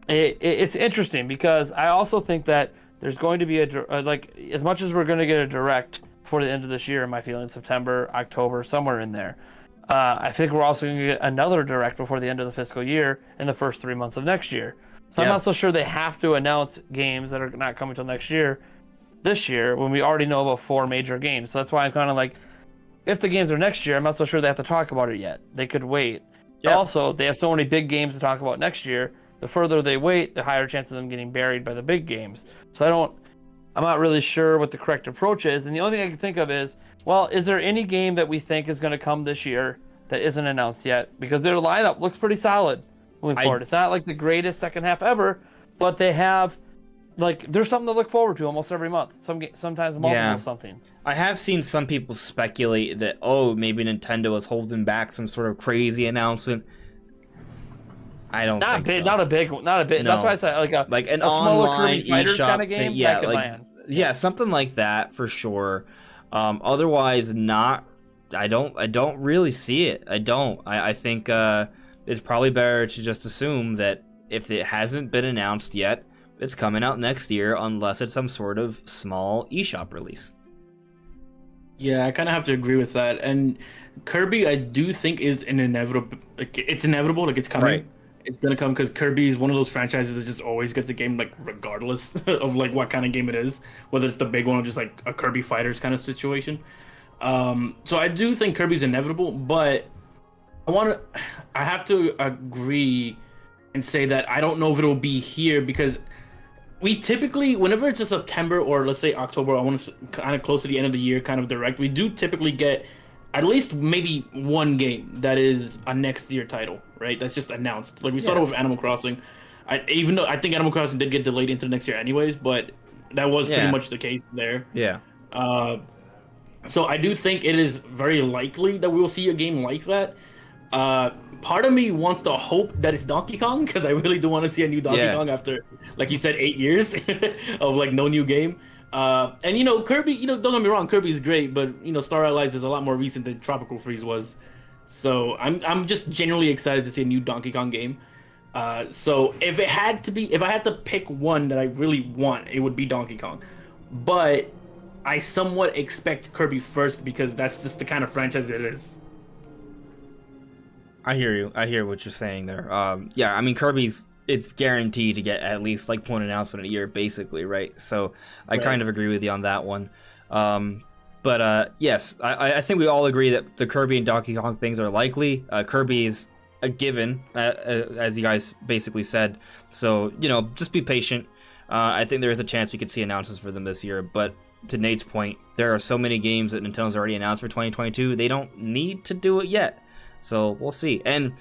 it's interesting because I also think that there's going to be like, as much as we're going to get a direct before the end of this year, in my feeling, September, October, somewhere in there. I think we're also going to get another direct before the end of the fiscal year in the first 3 months of next year. So I'm not so sure they have to announce games that are not coming till next year, this year, when we already know about 4 major games. So that's why I'm kind of like, if the games are next year, I'm not so sure they have to talk about it yet. They could wait. Yeah. Also, they have so many big games to talk about next year. The further they wait, the higher chance of them getting buried by the big games. So I'm not really sure what the correct approach is. And the only thing I can think of is, well, is there any game that we think is going to come this year that isn't announced yet? Because their lineup looks pretty solid moving forward. It's not like the greatest second half ever, but they have, like, there's something to look forward to almost every month. Sometimes multiple something. I
have seen some people speculate that, maybe Nintendo is holding back some sort of crazy announcement. I don't think so.
Not a big one. Not a big. No. That's why I said like
an
a
online
eShop kind of game.
Thing. Yeah, something like that for sure. Otherwise, not. I don't really see it. I don't. I think it's probably better to just assume that if it hasn't been announced yet, it's coming out next year, unless it's some sort of small eShop release.
Yeah, I kind of have to agree with that. And Kirby, I do think is an inevitable. Like, it's inevitable. Like, it's coming.
Right.
It's gonna come because Kirby is one of those franchises that just always gets a game like regardless of like what kind of game it is, whether it's the big one or just like a Kirby Fighters kind of situation. So I do think Kirby's inevitable, but I have to agree and say that I don't know if it'll be here because we typically, whenever it's a September or let's say October, I want to kind of close to the end of the year kind of direct, we do typically get at least maybe one game that is a next year title, right? That's just announced. Like we started with Animal Crossing. Even though I think Animal Crossing did get delayed into next year anyways, but that was pretty much the case there.
Yeah.
So I do think it is very likely that we will see a game like that. Part of me wants to hope that it's Donkey Kong because I really do want to see a new Donkey Kong after, like you said, 8 years of like no new game. And you know, Kirby, you know, don't get me wrong, Kirby is great, but you know, Star Allies is a lot more recent than Tropical Freeze was. So I'm just genuinely excited to see a new Donkey Kong game. So if I had to pick one that I really want, it would be Donkey Kong. But I somewhat expect Kirby first because that's just the kind of franchise it is.
I hear you. I hear what you're saying there. Yeah, I mean, it's guaranteed to get at least like one announcement a year, basically, right? So I kind of agree with you on that one. But yes, I think we all agree that the Kirby and Donkey Kong things are likely. Kirby is a given, as you guys basically said. So, you know, just be patient. I think there is a chance we could see announcements for them this year. But to Nate's point, there are so many games that Nintendo's already announced for 2022. They don't need to do it yet. So we'll see. And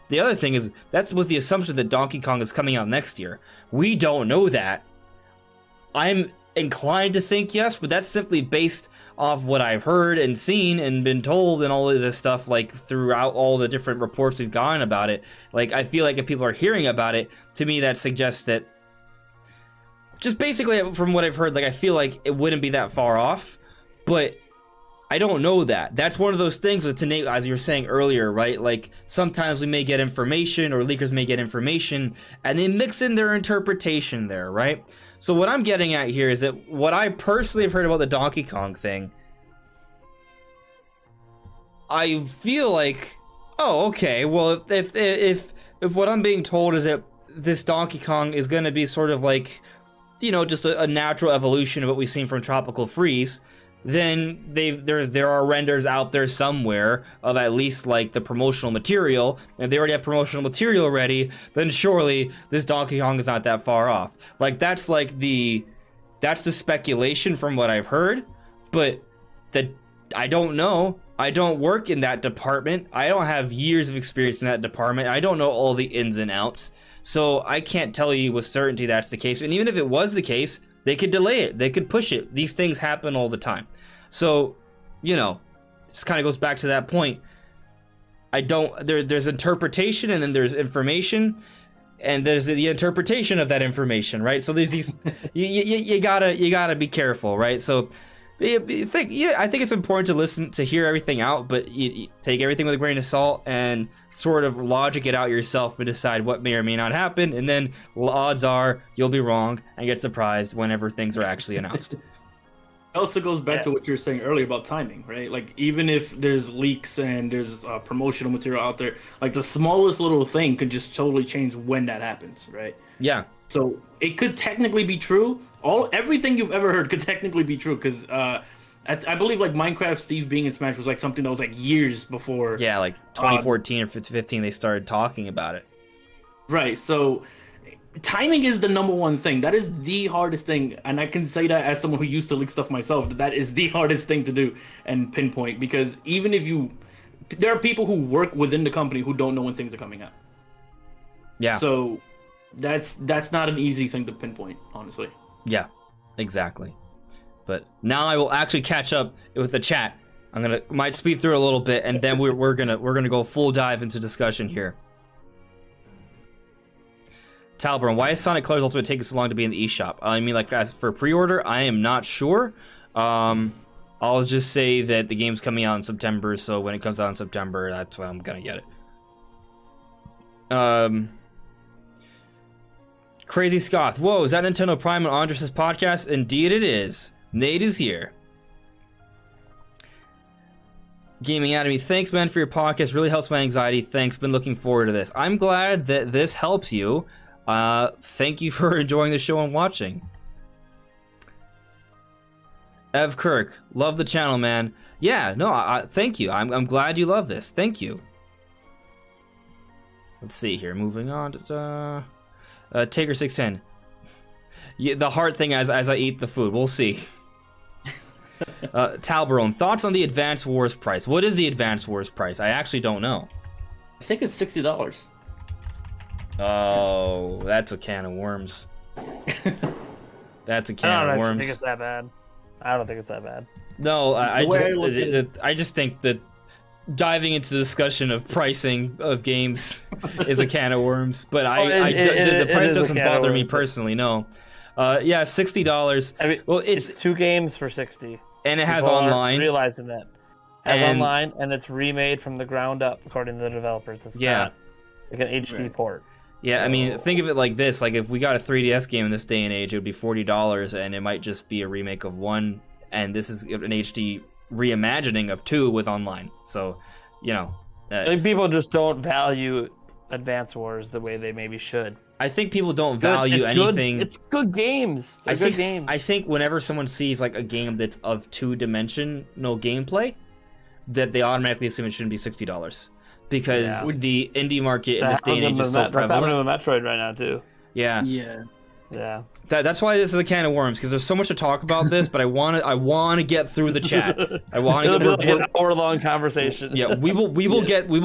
the other thing is, that's with the assumption that Donkey Kong is coming out next year. We don't know that. I'm inclined to think yes, but that's simply based off what I've heard and seen and been told and all of this stuff, like throughout all the different reports we've gotten about it. Like, I feel like if people are hearing about it, to me that suggests that, just basically from what I've heard, like I feel like it wouldn't be that far off, but I don't know that. That's one of those things that, to Nate, as you were saying earlier, right? Like, sometimes we may get information, or leakers may get information, and they mix in their interpretation there, right? So what I'm getting at here is that what I personally have heard about the Donkey Kong thing, I feel like, oh, okay, well, if what I'm being told is that this Donkey Kong is going to be sort of like, you know, just a natural evolution of what we've seen from Tropical Freeze, then there are renders out there somewhere of at least like the promotional material. If they already have promotional material ready, then surely this Donkey Kong is not that far off. Like that's the speculation from what I've heard, but I don't know. I don't work in that department. I don't have years of experience in that department. I don't know all the ins and outs. So I can't tell you with certainty that's the case. And even if it was the case, they could delay it. They could push it. These things happen all the time. So, you know, just kind of goes back to that point. There's interpretation and then there's information, and there's the interpretation of that information, right? So there's these, you gotta be careful, right? So I think it's important to hear everything out, but you take everything with a grain of salt and sort of logic it out yourself and decide what may or may not happen. And then odds are you'll be wrong and get surprised whenever things are actually announced.
It also goes back to what you were saying earlier about timing, right? Like, even if there's leaks and there's promotional material out there, like the smallest little thing could just totally change when that happens, right?
Yeah.
So it could technically be true. Everything you've ever heard could technically be true, because I believe like Minecraft Steve being in Smash was like something that was like years before.
Yeah, like 2014 or 2015 they started talking about it.
Right. So timing is the number one thing. That is the hardest thing, and I can say that as someone who used to leak stuff myself. That is the hardest thing to do and pinpoint, because even if there are people who work within the company who don't know when things are coming out.
Yeah.
So that's not an easy thing to pinpoint, honestly.
Yeah, exactly. But now I will actually catch up with the chat. Might speed through a little bit, and then we're gonna go full dive into discussion here. Talburn, why is Sonic Colors Ultimate taking so long to be in the eShop? I mean, like, as for pre-order, I am not sure. I'll just say that the game's coming out in September, so when it comes out in September, that's when I'm gonna get it. Crazy Scoth, whoa, is that Nintendo Prime on Andres' podcast? Indeed it is. Nate is here. Gaming Anatomy, thanks, man, for your podcast. Really helps my anxiety. Thanks. Been looking forward to this. I'm glad that this helps you. Thank you for enjoying the show and watching. Ev Kirk, love the channel, man. Yeah, no, thank you. I'm glad you love this. Thank you. Let's see here. Moving on to Taker 610. Yeah, the hard thing as I eat the food. We'll see. Talbarone, thoughts on the Advance Wars price? What is the Advance Wars price? I actually don't know.
I think it's $60.
Oh, that's a can of worms. That's a can of worms.
I don't think it's that bad. I don't think it's that bad.
No, I just think that diving into the discussion of pricing of games is a can of worms. But the price doesn't bother me personally. No. Yeah, $60.
I mean, well, it's 2 games for $60,
and it has online.
Realizing that, online, and it's remade from the ground up, according to the developers. It's not like an HD port.
Yeah, I mean, think of it like this: like if we got a 3DS game in this day and age, it would be $40, and it might just be a remake of 1, and this is an HD reimagining of 2 with online. So,
like people just don't value Advance Wars the way they maybe should.
I think people don't value anything.
It's good games. They're good games.
I think whenever someone sees like a game that's of 2-dimensional gameplay, that they automatically assume it shouldn't be $60 because the indie market in this day and age is so prevalent.
That's happening with Metroid right now too.
Yeah.
Yeah.
That's why this is a can of worms, because there's so much to talk about this, but I want to get through the chat. I want to
get an hour-long conversation.
Yeah, we will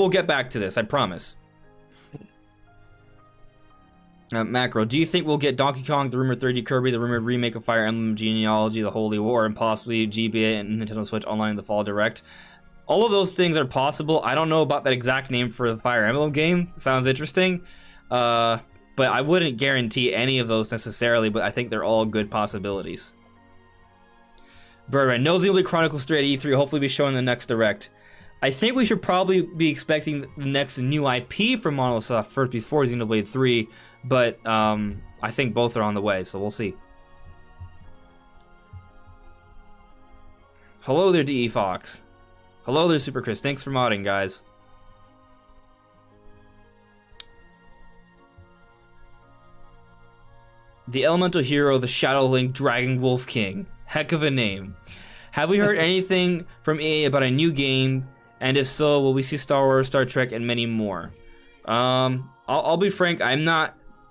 get back to this. I promise. Macro, do you think we'll get Donkey Kong, the rumored 3D Kirby, the rumored remake of Fire Emblem Genealogy, the Holy War, and possibly GBA and Nintendo Switch Online in the fall direct? All of those things are possible. I don't know about that exact name for the Fire Emblem game. Sounds interesting. But I wouldn't guarantee any of those necessarily, but I think they're all good possibilities. Birdman, no Xenoblade Chronicles 3 at E3, hopefully be shown in the next direct. I think we should probably be expecting the next new IP from Monolith first before Xenoblade 3, but I think both are on the way, so we'll see. Hello there, DE Fox. Hello there, Super Chris. Thanks for modding, guys. The Elemental Hero, the Shadow Link, Dragon Wolf King. Heck of a name. Have we heard anything from EA about a new game? And if so, will we see Star Wars, Star Trek, and many more? I'll be frank, I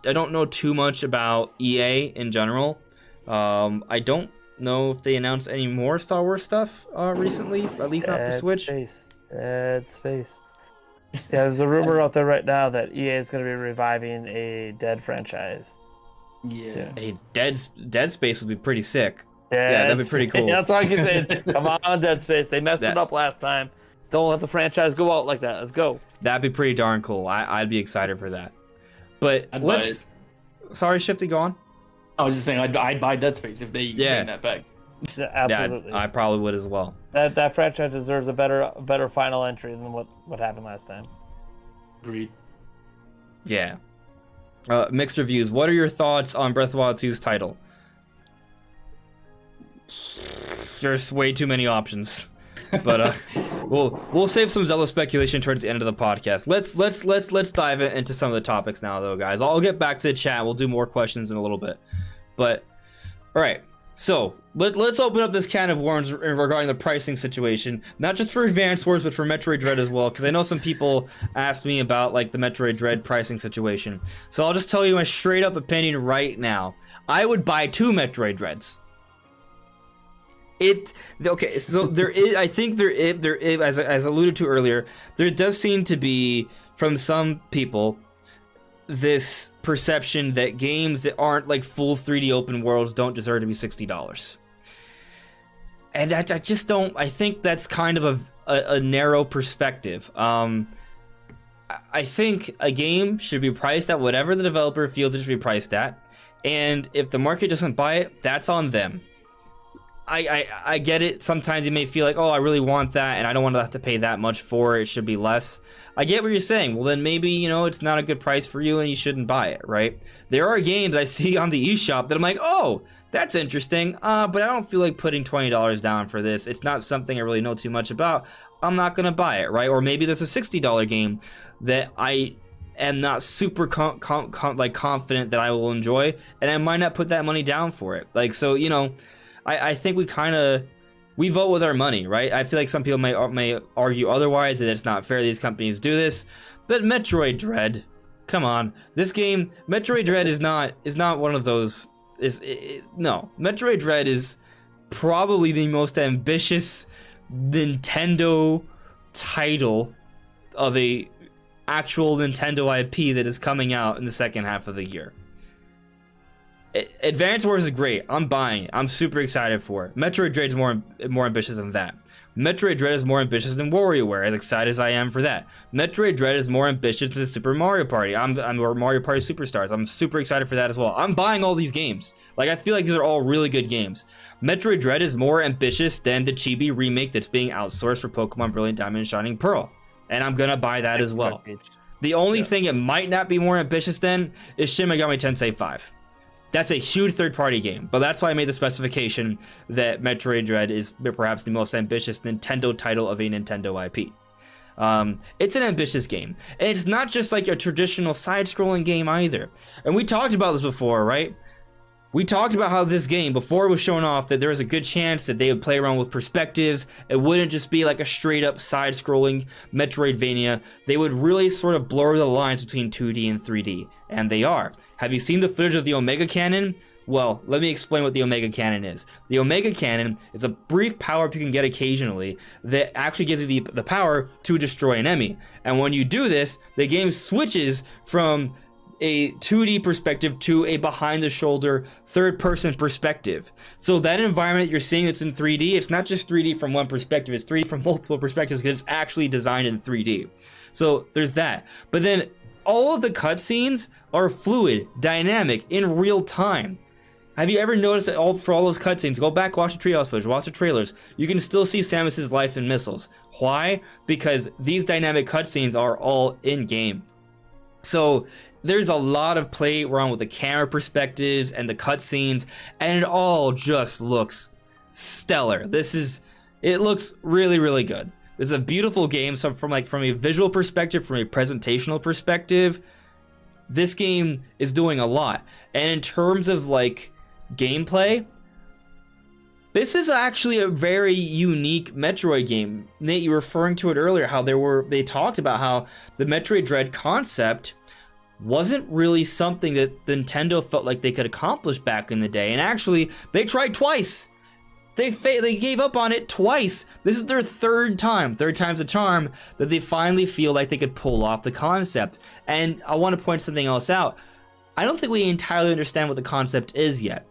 don't know too much about EA in general. I don't know if they announced any more Star Wars stuff recently, at least not for Switch.
Dead Space. Yeah, there's a rumor out there right now that EA is going to be reviving a dead franchise.
Yeah.
A Dead Space would be pretty sick.
Yeah,
that'd be pretty cool.
That's all I can say. Come on, Dead Space. They messed it up last time. Don't let the franchise go out like that. Let's go.
That'd be pretty darn cool. I'd be excited for that. But let's... Sorry, Shifty, go on.
I was just saying, I'd buy Dead Space if they bring that back.
Yeah, absolutely.
Yeah, I probably would as well.
That franchise deserves a better final entry than what happened last time.
Agreed.
Yeah. Mixed reviews. What are your thoughts on Breath of the Wild 2's title? There's way too many options. But we'll save some zealous speculation towards the end of the podcast. Let's dive into some of the topics now, though, guys. I'll get back to the chat. We'll do more questions in a little bit. But all right, so let's open up this can of worms regarding the pricing situation, not just for Advance Wars, but for Metroid Dread as well, because I know some people asked me about like the Metroid Dread pricing situation. So I'll just tell you my straight up opinion right now. I would buy 2 Metroid Dreads. So there is, I think there is, as alluded to earlier, there does seem to be, from some people, this perception that games that aren't like full 3D open worlds don't deserve to be $60. And I just don't, I think that's kind of a narrow perspective. I think a game should be priced at whatever the developer feels it should be priced at. And if the market doesn't buy it, that's on them. I get it. Sometimes you may feel like, oh, I really want that, and I don't want to have to pay that much for it. It should be less. I get what you're saying. Well, then maybe, it's not a good price for you, and you shouldn't buy it, right? There are games I see on the eShop that I'm like, oh, that's interesting, but I don't feel like putting $20 down for this. It's not something I really know too much about. I'm not gonna buy it, right? Or maybe there's a $60 game that I am not super confident that I will enjoy, and I might not put that money down for it. Like, so, you know, I think we vote with our money, right? I feel like some people may argue otherwise, that it's not fair these companies do this, but Metroid Dread, come on, this game, Metroid Dread is not one of those. No, Metroid Dread is probably the most ambitious Nintendo title of a actual Nintendo IP that is coming out in the second half of the year. Advance Wars is great. I'm buying it. I'm super excited for it. Metroid Dread is more ambitious than that. Metroid Dread is more ambitious than WarioWare, as excited as I am for that. Metroid Dread is more ambitious than Super Mario Party. Or Mario Party Superstars. I'm super excited for that as well. I'm buying all these games. Like, I feel like these are all really good games. Metroid Dread is more ambitious than the Chibi remake that's being outsourced for Pokemon Brilliant Diamond and Shining Pearl. And I'm gonna buy that as well. The only thing it might not be more ambitious than is Shin Megami Tensei 5. That's a huge third-party game, but that's why I made the specification that Metroid Dread is perhaps the most ambitious Nintendo title of a Nintendo IP. It's an ambitious game, and it's not just like a traditional side-scrolling game either. And we talked about this before, right? We talked about how this game, before it was shown off, that there was a good chance that they would play around with perspectives. It wouldn't just be like a straight-up side-scrolling Metroidvania. They would really sort of blur the lines between 2D and 3D, and they are. Have you seen the footage of the Omega Cannon? Well, let me explain what the Omega Cannon is. The Omega Cannon is a brief power-up you can get occasionally that actually gives you the power to destroy an enemy. And when you do this, the game switches from a 2D perspective to a behind-the-shoulder, third-person perspective. So that environment you're seeing that's in 3D, it's not just 3D from one perspective, it's 3D from multiple perspectives because it's actually designed in 3D. So there's that. But then all of the cutscenes are fluid, dynamic, in real time. Have you ever noticed that for all those cutscenes, go back, watch the Treehouse footage, watch the trailers, you can still see Samus's life and missiles. Why? Because these dynamic cutscenes are all in-game. So there's a lot of play around with the camera perspectives and the cutscenes, and it all just looks stellar. It looks really, really good. This is a beautiful game. So from a visual perspective, from a presentational perspective, this game is doing a lot. And in terms of like gameplay, this is actually a very unique Metroid game. Nate, you were referring to it earlier, how they talked about how the Metroid Dread concept wasn't really something that Nintendo felt like they could accomplish back in the day. And actually, they tried twice. They gave up on it twice. This is their third time's the charm, that they finally feel like they could pull off the concept. And I want to point something else out. I don't think we entirely understand what the concept is yet.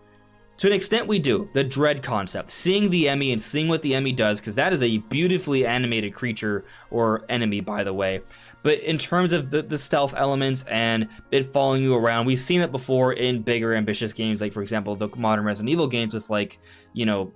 To an extent we do, the Dread concept, seeing the Emmy and seeing what the Emmy does, because that is a beautifully animated creature, or enemy by the way. But in terms of the stealth elements and it following you around, we've seen it before in bigger ambitious games, like for example the modern Resident Evil games with, like, you know,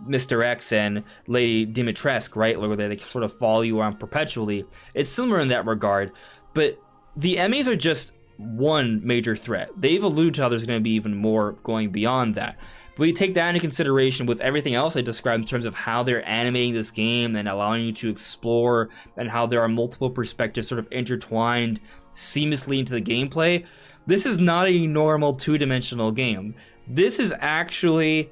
Mr. X and Lady Dimitrescu, right, where they sort of follow you around perpetually. It's similar in that regard, but the Emmys are just one major threat. They've alluded to how there's going to be even more going beyond that. But you take that into consideration with everything else I described in terms of how they're animating this game and allowing you to explore, and how there are multiple perspectives sort of intertwined seamlessly into the gameplay. This is not a normal two-dimensional game. This is actually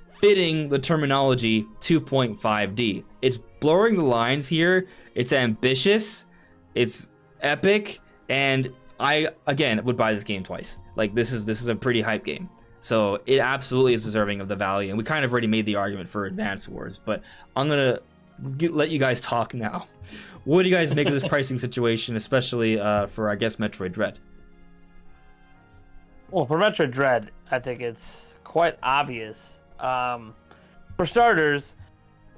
fitting the terminology 2.5D. It's blurring the lines here. It's ambitious. It's epic. And I, again, would buy this game twice. Like, this is a pretty hype game. So it absolutely is deserving of the value. And we kind of already made the argument for Advance Wars, but I'm going to let you guys talk now. What do you guys make of this pricing situation, especially for, I guess, Metroid Dread?
Well, for Metroid Dread, I think it's quite obvious. For starters,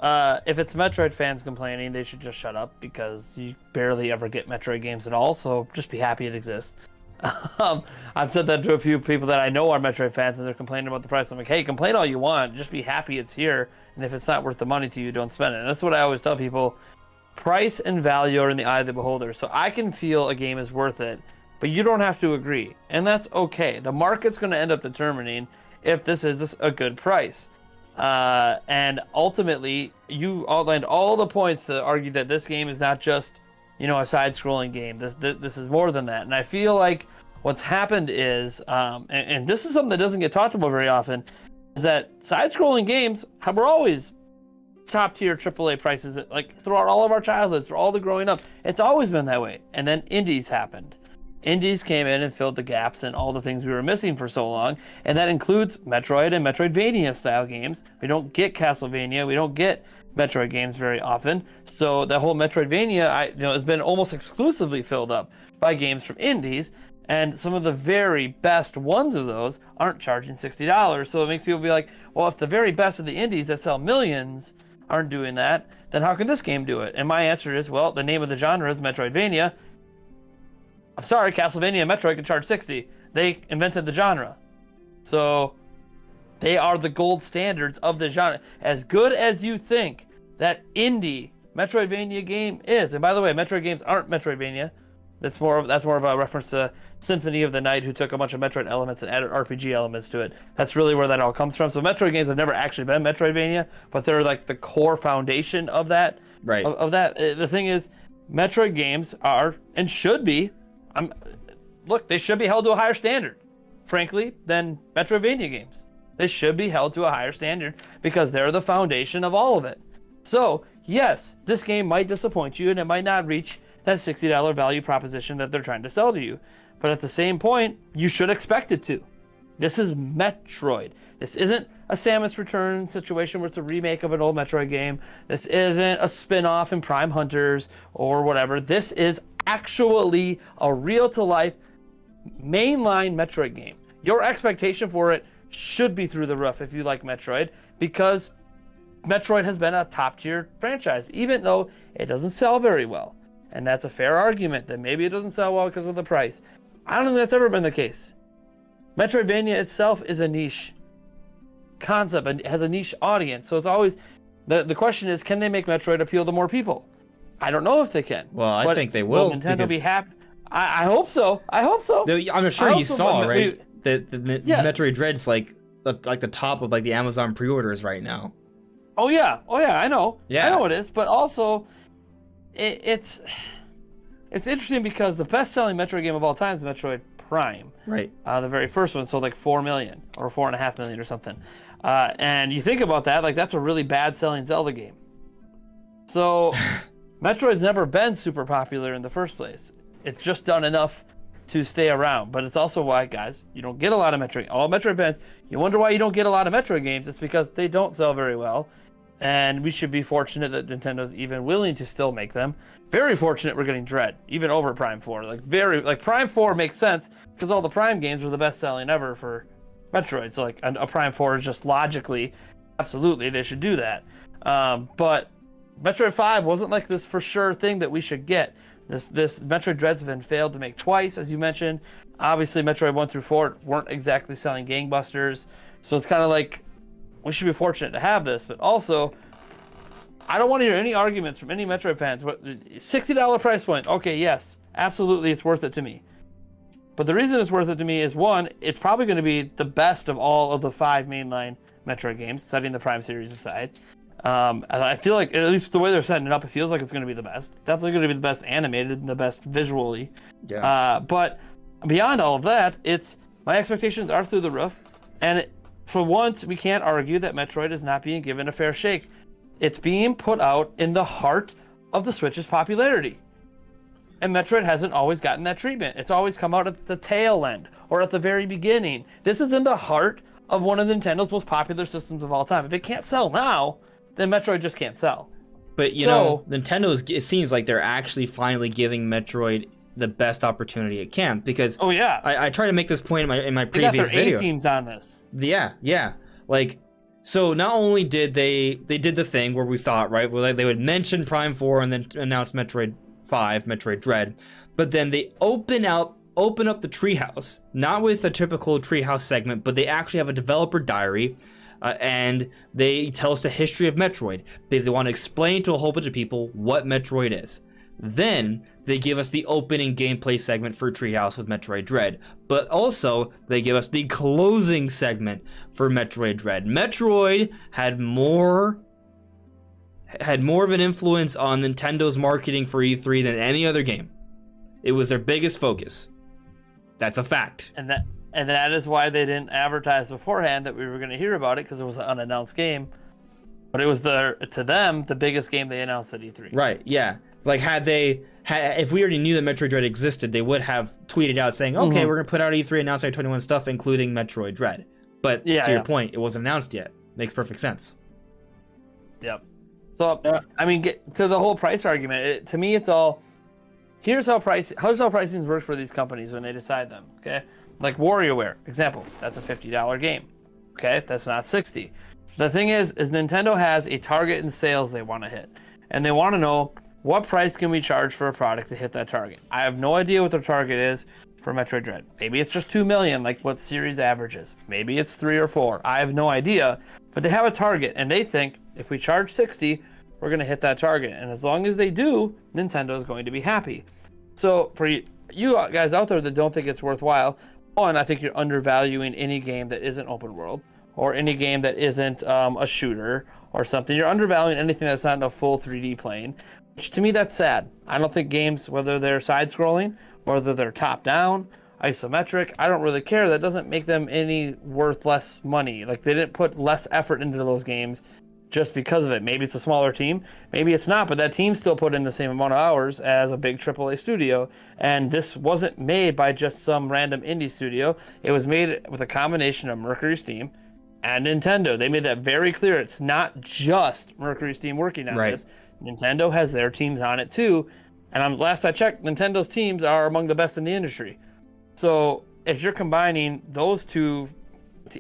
if it's Metroid fans complaining, they should just shut up, because you barely ever get Metroid games at all, so just be happy it exists. I've said that to a few people that I know are Metroid fans, and they're complaining about the price. I'm like, hey, complain all you want, just be happy it's here, and if it's not worth the money to you, don't spend it. And that's what I always tell people. Price and value are in the eye of the beholder, so I can feel a game is worth it, but you don't have to agree, and that's okay. The market's going to end up determining if this is a good price. And ultimately, you outlined all the points to argue that this game is not just, a side-scrolling game. This is more than that. And I feel like what's happened is, and this is something that doesn't get talked about very often, is that side-scrolling games were always top-tier AAA prices, like throughout all of our childhoods, through all the growing up. It's always been that way. And then indies happened. Indies came in and filled the gaps and all the things we were missing for so long, and that includes Metroid and Metroidvania style games. We don't get Castlevania, we don't get Metroid games very often, so the whole Metroidvania has been almost exclusively filled up by games from indies, and some of the very best ones of those aren't charging $60. So it makes people be like, well, if the very best of the indies that sell millions aren't doing that, then how can this game do it? And my answer is, well, the name of the genre is Metroidvania. I'm sorry, Castlevania and Metroid can charge $60. They invented the genre. So they are the gold standards of the genre. As good as you think that indie Metroidvania game is, and by the way, Metroid games aren't Metroidvania. That's more of a reference to Symphony of the Night, who took a bunch of Metroid elements and added RPG elements to it. That's really where that all comes from. So Metroid games have never actually been Metroidvania, but they're like the core foundation of that.
Right.
Of that. The thing is, Metroid games are and should be. Look, they should be held to a higher standard, frankly, than Metroidvania games. They should be held to a higher standard because they're the foundation of all of it. So, yes, this game might disappoint you and it might not reach that $60 value proposition that they're trying to sell to you. But at the same point, you should expect it to. This is Metroid. This isn't a Samus Return situation where it's a remake of an old Metroid game. This isn't a spin-off in Prime Hunters or whatever. This is actually a real-to-life mainline Metroid game. Your expectation for it should be through the roof if you like Metroid, because Metroid has been a top-tier franchise, even though it doesn't sell very well. And that's a fair argument that maybe it doesn't sell well because of the price. I don't think that's ever been the case. Metroidvania itself is a niche concept and has a niche audience. So it's always, the question is, can they make Metroid appeal to more people? I don't know if they can.
Well, I think they will.
Will Nintendo be happy? I hope so. I hope so.
I'm sure you saw, right? The Metroid Dread's like the top of like the Amazon pre-orders right now.
Oh yeah, I know.
Yeah.
I know it is, but also it's interesting because the best-selling Metroid game of all time is Metroid Prime.
Right.
The very first one sold like 4 million or 4.5 million or something. And you think about that, like that's a really bad-selling Zelda game. So Metroid's never been super popular in the first place. It's just done enough to stay around. But it's also why, guys, you don't get a lot of Metroid. All Metroid fans, you wonder why you don't get a lot of Metroid games. It's because they don't sell very well. And we should be fortunate that Nintendo's even willing to still make them. Very fortunate we're getting Dread, even over Prime 4. Like Prime 4 makes sense because all the Prime games were the best selling ever for Metroid. So like a Prime 4 is just logically, absolutely, they should do that. But Metroid 5 wasn't like this for sure thing that we should get. This Metroid Dread's been failed to make twice, as you mentioned. Obviously, Metroid 1 through 4 weren't exactly selling gangbusters. So it's kind of like, we should be fortunate to have this. But also, I don't want to hear any arguments from any Metroid fans. $60 price point. Okay, yes, absolutely, it's worth it to me. But the reason it's worth it to me is, one, it's probably going to be the best of all of the 5 mainline Metroid games, setting the Prime series aside. I feel like, at least the way they're setting it up, it feels like it's going to be the best. Definitely going to be the best animated and the best visually.
Yeah.
But beyond all of that, my expectations are through the roof. And for once, we can't argue that Metroid is not being given a fair shake. It's being put out in the heart of the Switch's popularity. And Metroid hasn't always gotten that treatment. It's always come out at the tail end or at the very beginning. This is in the heart of one of Nintendo's most popular systems of all time. If it can't sell now, then Metroid just can't sell.
But you know, it seems like they're actually finally giving Metroid the best opportunity it can, because I tried to make this point in my previous video.
They got their A-teams on this.
Yeah. Like, so not only did they did the thing where we thought, right, where they would mention Prime 4 and then announce Metroid 5, Metroid Dread, but then they open up the treehouse, not with a typical treehouse segment, but they actually have a developer diary. And they tell us the history of Metroid because they want to explain to a whole bunch of people what Metroid is. Then they give us the opening gameplay segment for Treehouse with Metroid Dread, but also they give us the closing segment for Metroid Dread. Metroid had more of an influence on Nintendo's marketing for E3 than any other game. It was their biggest focus. That's a fact.
And that is why they didn't advertise beforehand that we were going to hear about it, because it was an unannounced game. But it was to them the biggest game they announced at E3.
Right? Yeah. Like if we already knew that Metroid Dread existed, they would have tweeted out saying, "Okay, we're gonna put out E3 announced 21 stuff, including Metroid Dread." But to your point, it wasn't announced yet. Makes perfect sense.
Yep. So I mean, get to the whole price argument. To me, it's all. Here's how pricing works for these companies when they decide them. Okay, like WarioWare example. That's a $50 game. Okay, that's not $60. The thing is Nintendo has a target in sales they want to hit, and they want to know, what price can we charge for a product to hit that target? I have no idea what their target is for Metroid Dread. Maybe it's just 2 million, like what series averages. Maybe it's 3 or 4. I have no idea. But they have a target, and they think if we charge 60, we're going to hit that target. And as long as they do, Nintendo is going to be happy. So for you guys out there that don't think it's worthwhile, one, I think you're undervaluing any game that isn't open world, or any game that isn't a shooter or something. You're undervaluing anything that's not in a full 3D plane. Which to me, that's sad. I don't think games, whether they're side-scrolling, whether they're top-down, isometric, I don't really care. That doesn't make them any worth less money. Like, they didn't put less effort into those games just because of it. Maybe it's a smaller team, maybe it's not, but that team still put in the same amount of hours as a big AAA studio. And this wasn't made by just some random indie studio. It was made with a combination of Mercury Steam and Nintendo. They made that very clear. It's not just Mercury Steam working on this. Nintendo has their teams on it too, and last I checked, Nintendo's teams are among the best in the industry. So if you're combining those two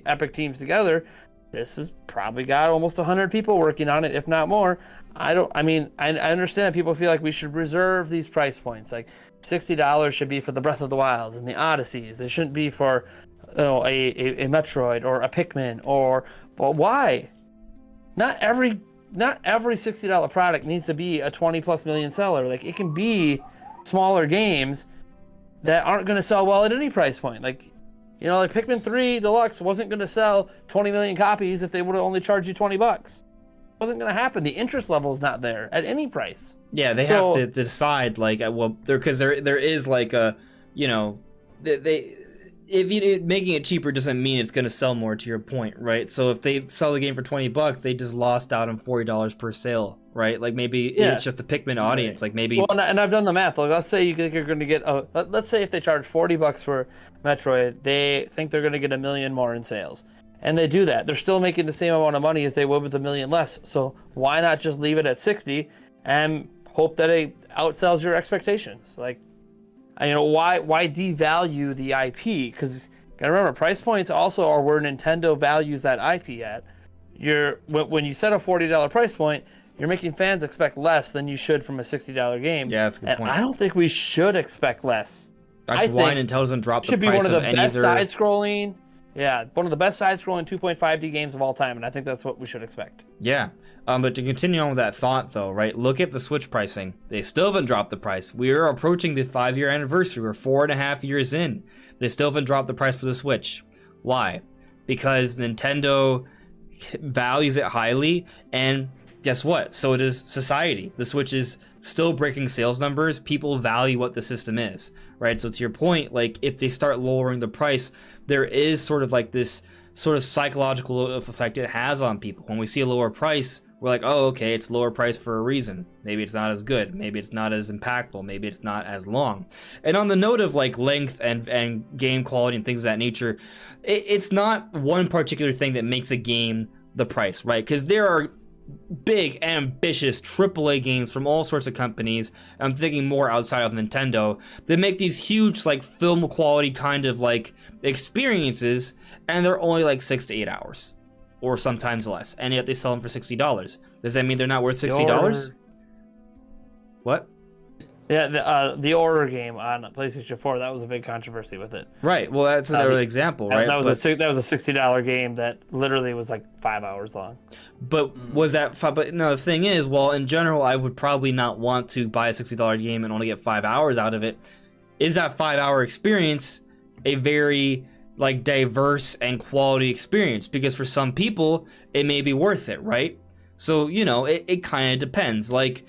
epic teams together, this has probably got almost 100 people working on it, if not more. I understand that people feel like we should reserve these price points. Like $60 should be for the Breath of the Wilds and the Odysseys. They shouldn't be for a Metroid or a Pikmin but why? Not every $60 product needs to be a 20+ million seller. Like, it can be smaller games that aren't going to sell well at any price point. Like Pikmin 3 Deluxe wasn't going to sell 20 million copies if they would have only charged you $20. It wasn't going to happen. The interest level is not there at any price.
Yeah, they have to decide, like, because there is like a, if you making it cheaper doesn't mean it's going to sell more, to your point, right? So if they sell the game for $20, they just lost out on $40 per sale, right? Like, maybe it's just a Pikmin audience, like maybe. Well,
and I've done the math. Like, let's say you think you're going to get let's say if they charge $40 for Metroid, they think they're going to get 1 million more in sales, and they do that. They're still making the same amount of money as they would with 1 million less. So why not just leave it at 60 and hope that it outsells your expectations? Like, why devalue the IP? Because gotta remember, price points also are where Nintendo values that IP at. When you set a $40 price point, you're making fans expect less than you should from a $60 game.
Yeah, that's a good point.
I don't think we should expect less.
That's why Nintendo doesn't drop the price of any of their...
should be one of the best side-scrolling... Yeah, one of the best side-scrolling 2.5D games of all time, and I think that's what we should expect.
Yeah, but to continue on with that thought, though, right? Look at the Switch pricing. They still haven't dropped the price. We are approaching the 5-year anniversary. We're 4.5 years in. They still haven't dropped the price for the Switch. Why? Because Nintendo values it highly, and guess what? So does society. The Switch is still breaking sales numbers. People value what the system is, right? So to your point, like, if they start lowering the price, there is sort of like this sort of psychological effect it has on people. When we see a lower price, we're like, oh, okay, it's lower price for a reason. Maybe it's not as good. Maybe it's not as impactful. Maybe it's not as long. And on the note of like length and game quality and things of that nature, it's not one particular thing that makes a game the price, right? Because there are big, ambitious AAA games from all sorts of companies. I'm thinking more outside of Nintendo. They make these huge, like, film quality kind of like experiences, and they're only like 6 to 8 hours, or sometimes less, and yet they sell them for $60. Does that mean they're not worth $60? What?
Yeah, the Order game on PlayStation 4, that was a big controversy with it.
Right. Well, that's another example, right?
That was a $60 game that literally was like 5 hours long.
But was that? But no, the thing is, well, in general, I would probably not want to buy a $60 game and only get 5 hours out of it. Is that 5 hour experience a very like diverse and quality experience? Because for some people, it may be worth it, right? So it kind of depends. Like,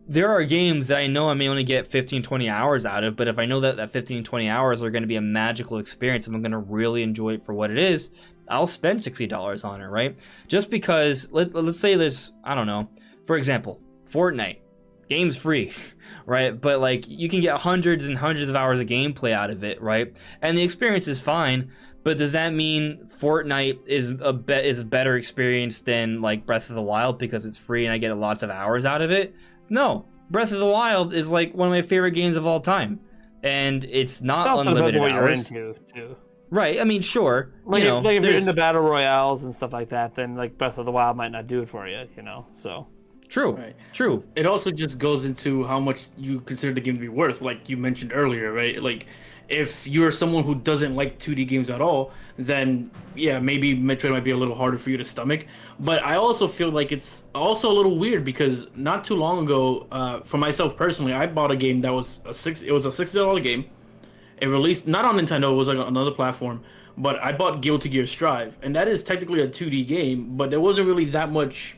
there are games that I know I may only get 15, 20 hours out of, but if I know that 15, 20 hours are going to be a magical experience and I'm going to really enjoy it for what it is, I'll spend $60 on it, right? Just because, let's say there's, I don't know, for example, Fortnite, game's free, right? But like, you can get hundreds and hundreds of hours of gameplay out of it, right? And the experience is fine, but does that mean Fortnite is a better experience than like Breath of the Wild because it's free and I get lots of hours out of it? No, Breath of the Wild is like one of my favorite games of all time, and it's not unlimited
what
hours.
You're into, too.
Right. I mean, sure.
Like if you're into battle royales and stuff like that, then like Breath of the Wild might not do it for you. So.
True.
Right.
True.
It also just goes into how much you consider the game to be worth, like you mentioned earlier, right? Like, if you're someone who doesn't like 2D games at all, then yeah, maybe Metroid might be a little harder for you to stomach. But I also feel like it's also a little weird because not too long ago, for myself personally, I bought a game that was a $60 game. It released not on Nintendo, it was like on another platform. But I bought Guilty Gear Strive, and that is technically a 2D game, but there wasn't really that much,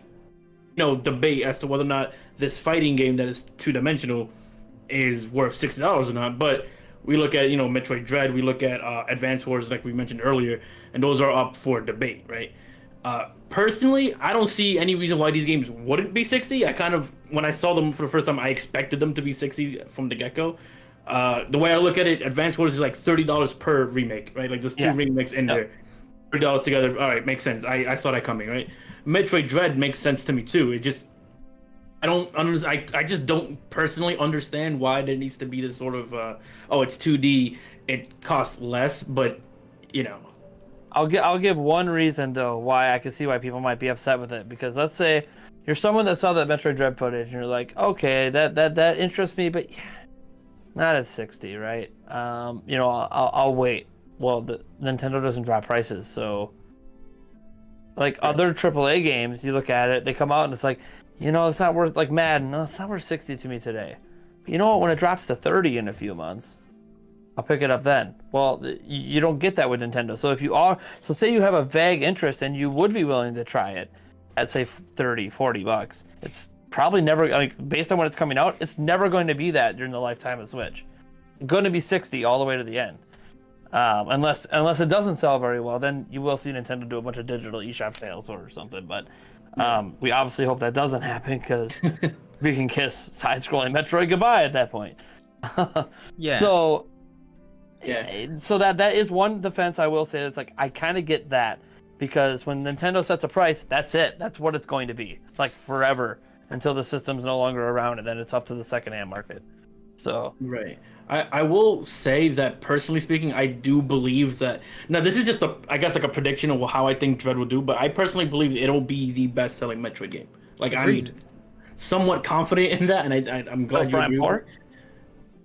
debate as to whether or not this fighting game that is two-dimensional is worth $60 or not. But we look at, Metroid Dread, we look at Advance Wars, like we mentioned earlier, and those are up for debate, right? Personally, I don't see any reason why these games wouldn't be 60. When I saw them for the first time, I expected them to be 60 from the get-go. The way I look at it, Advance Wars is like $30 per remake, right? Like, there's two remakes in there. $30 together, all right, makes sense. I saw that coming, right? Metroid Dread makes sense to me, too. It just... I just don't personally understand why there needs to be this sort of it's 2D, it costs less, but
I'll give one reason though why I can see why people might be upset with it, because let's say you're someone that saw that Metroid Dread footage and you're like, okay, that interests me, but yeah, not at 60, right? I'll wait. Well, the Nintendo doesn't drop prices, so like other AAA games, you look at it, they come out and it's like, it's not worth, like Madden, no, it's not worth 60 to me today. But you know what? When it drops to 30 in a few months, I'll pick it up then. Well, you don't get that with Nintendo. So say you have a vague interest and you would be willing to try it at say 30, $40. It's probably never, based on when it's coming out, it's never going to be that during the lifetime of Switch. It's going to be 60 all the way to the end. Unless it doesn't sell very well, then you will see Nintendo do a bunch of digital eShop sales or something. But we obviously hope that doesn't happen, because we can kiss side-scrolling Metroid goodbye at that point.
Yeah.
So that is one defense I will say. That's like, I kind of get that, because when Nintendo sets a price, that's it. That's what it's going to be, like forever, until the system's no longer around, and then it's up to the secondhand market. So
right. I will say that, personally speaking, I do believe that... Now, this is just, I guess, like a prediction of how I think Dread will do, but I personally believe it'll be the best-selling Metroid game. Like,
Agreed.
I'm somewhat confident in that, and I'm glad you agree with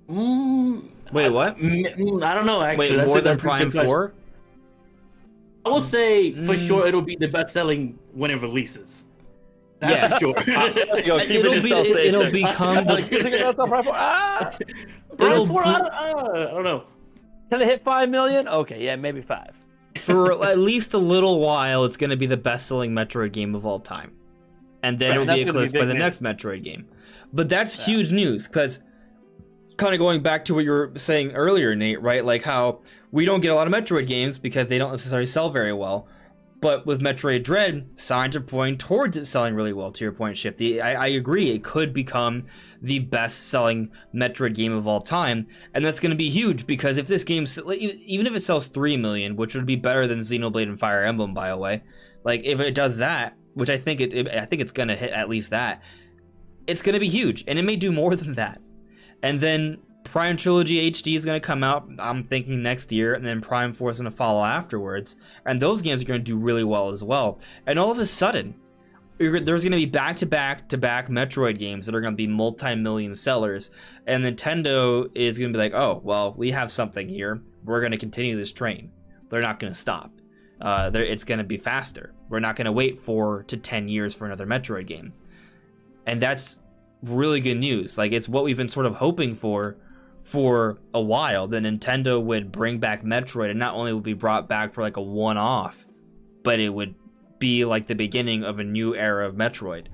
me.
Wait, what?
I don't know, actually.
Wait, more than Prime 4?
I will say, for sure, it'll be the best-selling when it releases. That's for sure.
It'll become the...
I don't know.
Can it hit 5 million? Okay, yeah, maybe 5.
For at least a little while, it's going to be the best-selling Metroid game of all time. And then it'll be eclipsed by the next Metroid game. But that's huge news, because kind of going back to what you were saying earlier, Nate, right? Like how we don't get a lot of Metroid games because they don't necessarily sell very well. But with Metroid Dread, signs are pointing towards it selling really well, to your point, Shifty. I agree, it could become the best-selling Metroid game of all time, and that's going to be huge, because if this game, even if it sells 3 million, which would be better than Xenoblade and Fire Emblem, by the way, like, if it does that, which I think it's going to hit at least that, it's going to be huge, and it may do more than that. And then Prime Trilogy HD is going to come out, I'm thinking next year, and then Prime 4 is going to follow afterwards, and those games are going to do really well as well. And all of a sudden, there's going to be back-to-back Metroid games that are going to be multi-million sellers, and Nintendo is going to be like, oh, well, we have something here. We're going to continue this train. They're not going to stop. It's going to be faster. We're not going to wait 4 to 10 years for another Metroid game. And that's really good news. Like, it's what we've been sort of hoping for a while, that Nintendo would bring back Metroid, and not only would be brought back for like a one-off, but it would be like the beginning of a new era of Metroid.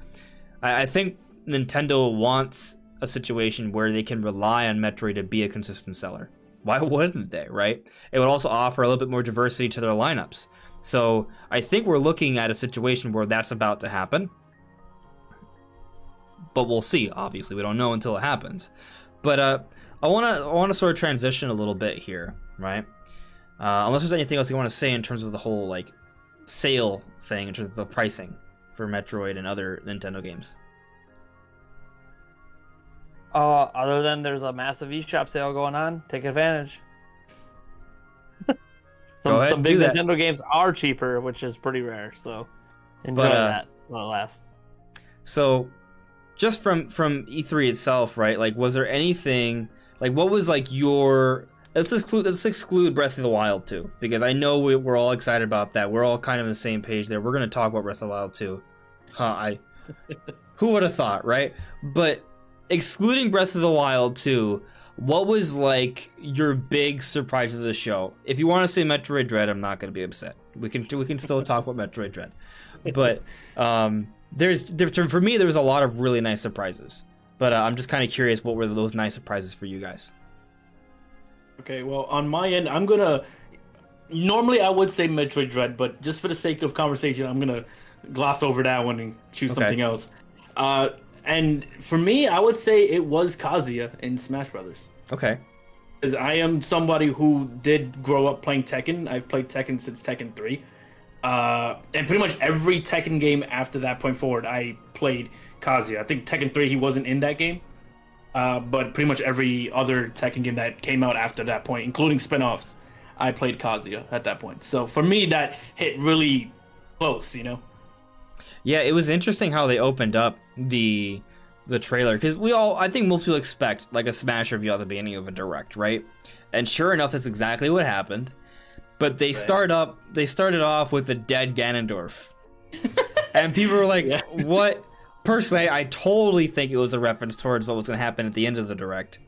I think Nintendo wants a situation where they can rely on Metroid to be a consistent seller. Why wouldn't they, right? It would also offer a little bit more diversity to their lineups. So I think we're looking at a situation where that's about to happen. But we'll see. Obviously, we don't know until it happens. But I want to sort of transition a little bit here, right? Unless there's anything else you want to say in terms of the whole like sale thing, in terms of the pricing for Metroid and other Nintendo games.
Other than there's a massive eShop sale going on, take advantage. Some big Nintendo games are cheaper, which is pretty rare. So enjoy that while it lasts.
So, just from E3 itself, right? Like, was there anything like what was like your let's exclude Breath of the Wild 2, because I know we're all excited about that. We're all kind of on the same page there. We're going to talk about Breath of the Wild 2. Who would have thought, right? But excluding Breath of the Wild 2, what was like your big surprise of the show? If you want to say Metroid Dread, I'm not going to be upset. We can still talk about Metroid Dread. But for me, there was a lot of really nice surprises. But I'm just kind of curious, what were those nice surprises for you guys?
Okay, well, on my end, normally I would say Metroid Dread, but just for the sake of conversation, I'm gonna gloss over that one and choose something else. And for me, I would say it was Kazuya in Smash Brothers.
Okay.
Because I am somebody who did grow up playing Tekken. I've played Tekken since Tekken 3. And pretty much every Tekken game after that point forward, I played Kazuya. I think Tekken 3, he wasn't in that game. But pretty much every other Tekken game that came out after that point, including spin-offs, I played Kazuya at that point. So for me, that hit really close, you know?
Yeah, it was interesting how they opened up the trailer, because I think most people expect like a Smash review at the beginning of a Direct, right? And sure enough, that's exactly what happened. But they started off with a dead Ganondorf. And people were like, what? Personally, I totally think it was a reference towards what was going to happen at the end of the Direct.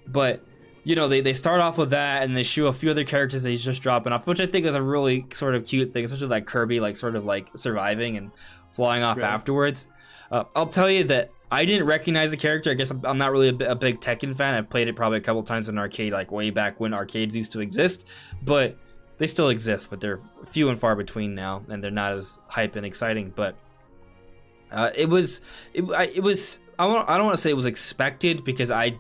But, you know, they start off with that, and they show a few other characters that he's just dropping off, which I think is a really sort of cute thing, especially like Kirby, like sort of like surviving and flying off afterwards. I'll tell you that I didn't recognize the character. I guess I'm not really a big Tekken fan. I've played it probably a couple times in arcade, like way back when arcades used to exist. But they still exist, but they're few and far between now, and they're not as hype and exciting. But it was. I don't want to say it was expected, because I